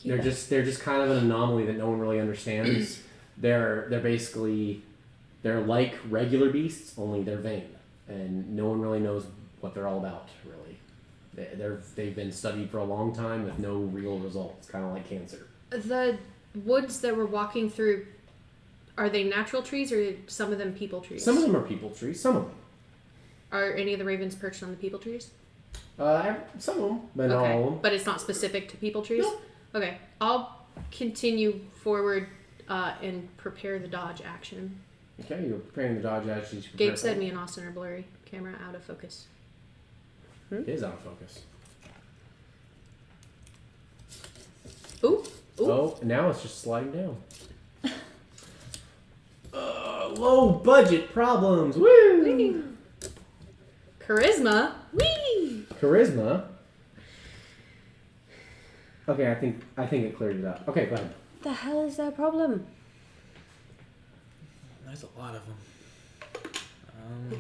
They're just kind of an anomaly that no one really understands. They're like regular beasts, only they're vein, and no one really knows what they're all about. Really, they've been studied for a long time with no real results. Kind of like cancer. The woods that we're walking through, are they natural trees or are some of them people trees? Some of them are people trees. Some of them. Are any of the ravens perched on the people trees? Some of them, but not all of them. But it's not specific to people trees? Nope. Okay. I'll continue forward and prepare the dodge action. Okay, you're preparing the dodge action. Gabe said me and Austin are blurry. Camera out of focus. It is out of focus. Ooh. Ooh. Oh, now it's just sliding down. Low budget problems. Woo! Whee! Charisma. Whee! Charisma. Okay, I think it cleared it up. Okay, go ahead. What the hell is that problem? There's a lot of them.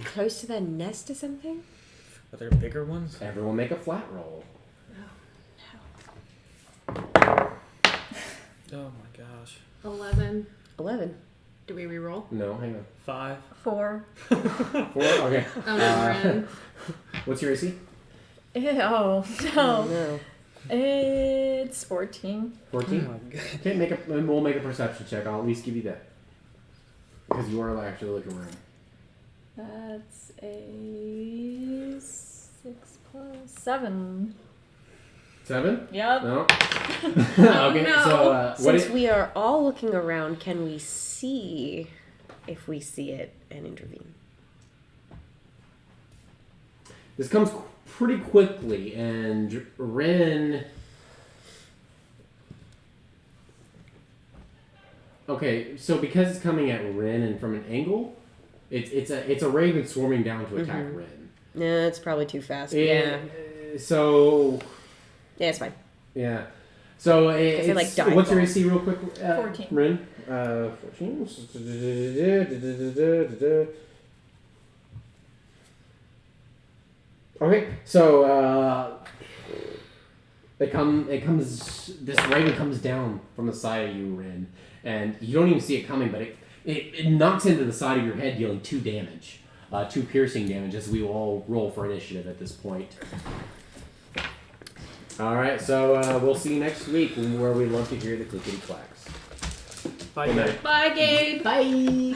Close to their nest or something? Are there bigger ones? Everyone make a flat roll. Oh my gosh. 11. 11. Do we reroll? No, hang on. 5. 4. 4? Okay. Oh no, Ren. What's your AC? Oh no. No. It's 14. 14? Oh my god. Okay, we'll make a perception check. I'll at least give you that. Because you are actually looking around. That's a 6 plus 7. 7? Yep. No. Oh, okay, no. so Since we are all looking around, can we see if we see it and intervene? this comes pretty quickly, and Ren. Okay, so because it's coming at Ren and from an angle, it's a raven swarming down to attack Ren. No, it's probably too fast. So. Yeah, it's fine. Yeah. So they, like, dive what's your bomb. AC real quick? 14. Ren? 14. Okay, so this raven comes down from the side of you, Ren, and you don't even see it coming, but it knocks into the side of your head, dealing 2 damage. 2 piercing damage, as we will all roll for initiative at this point. Alright, so we'll see you next week, where we love to hear the clickety clacks. Bye, Good guys. night. Bye, Gabe. Bye!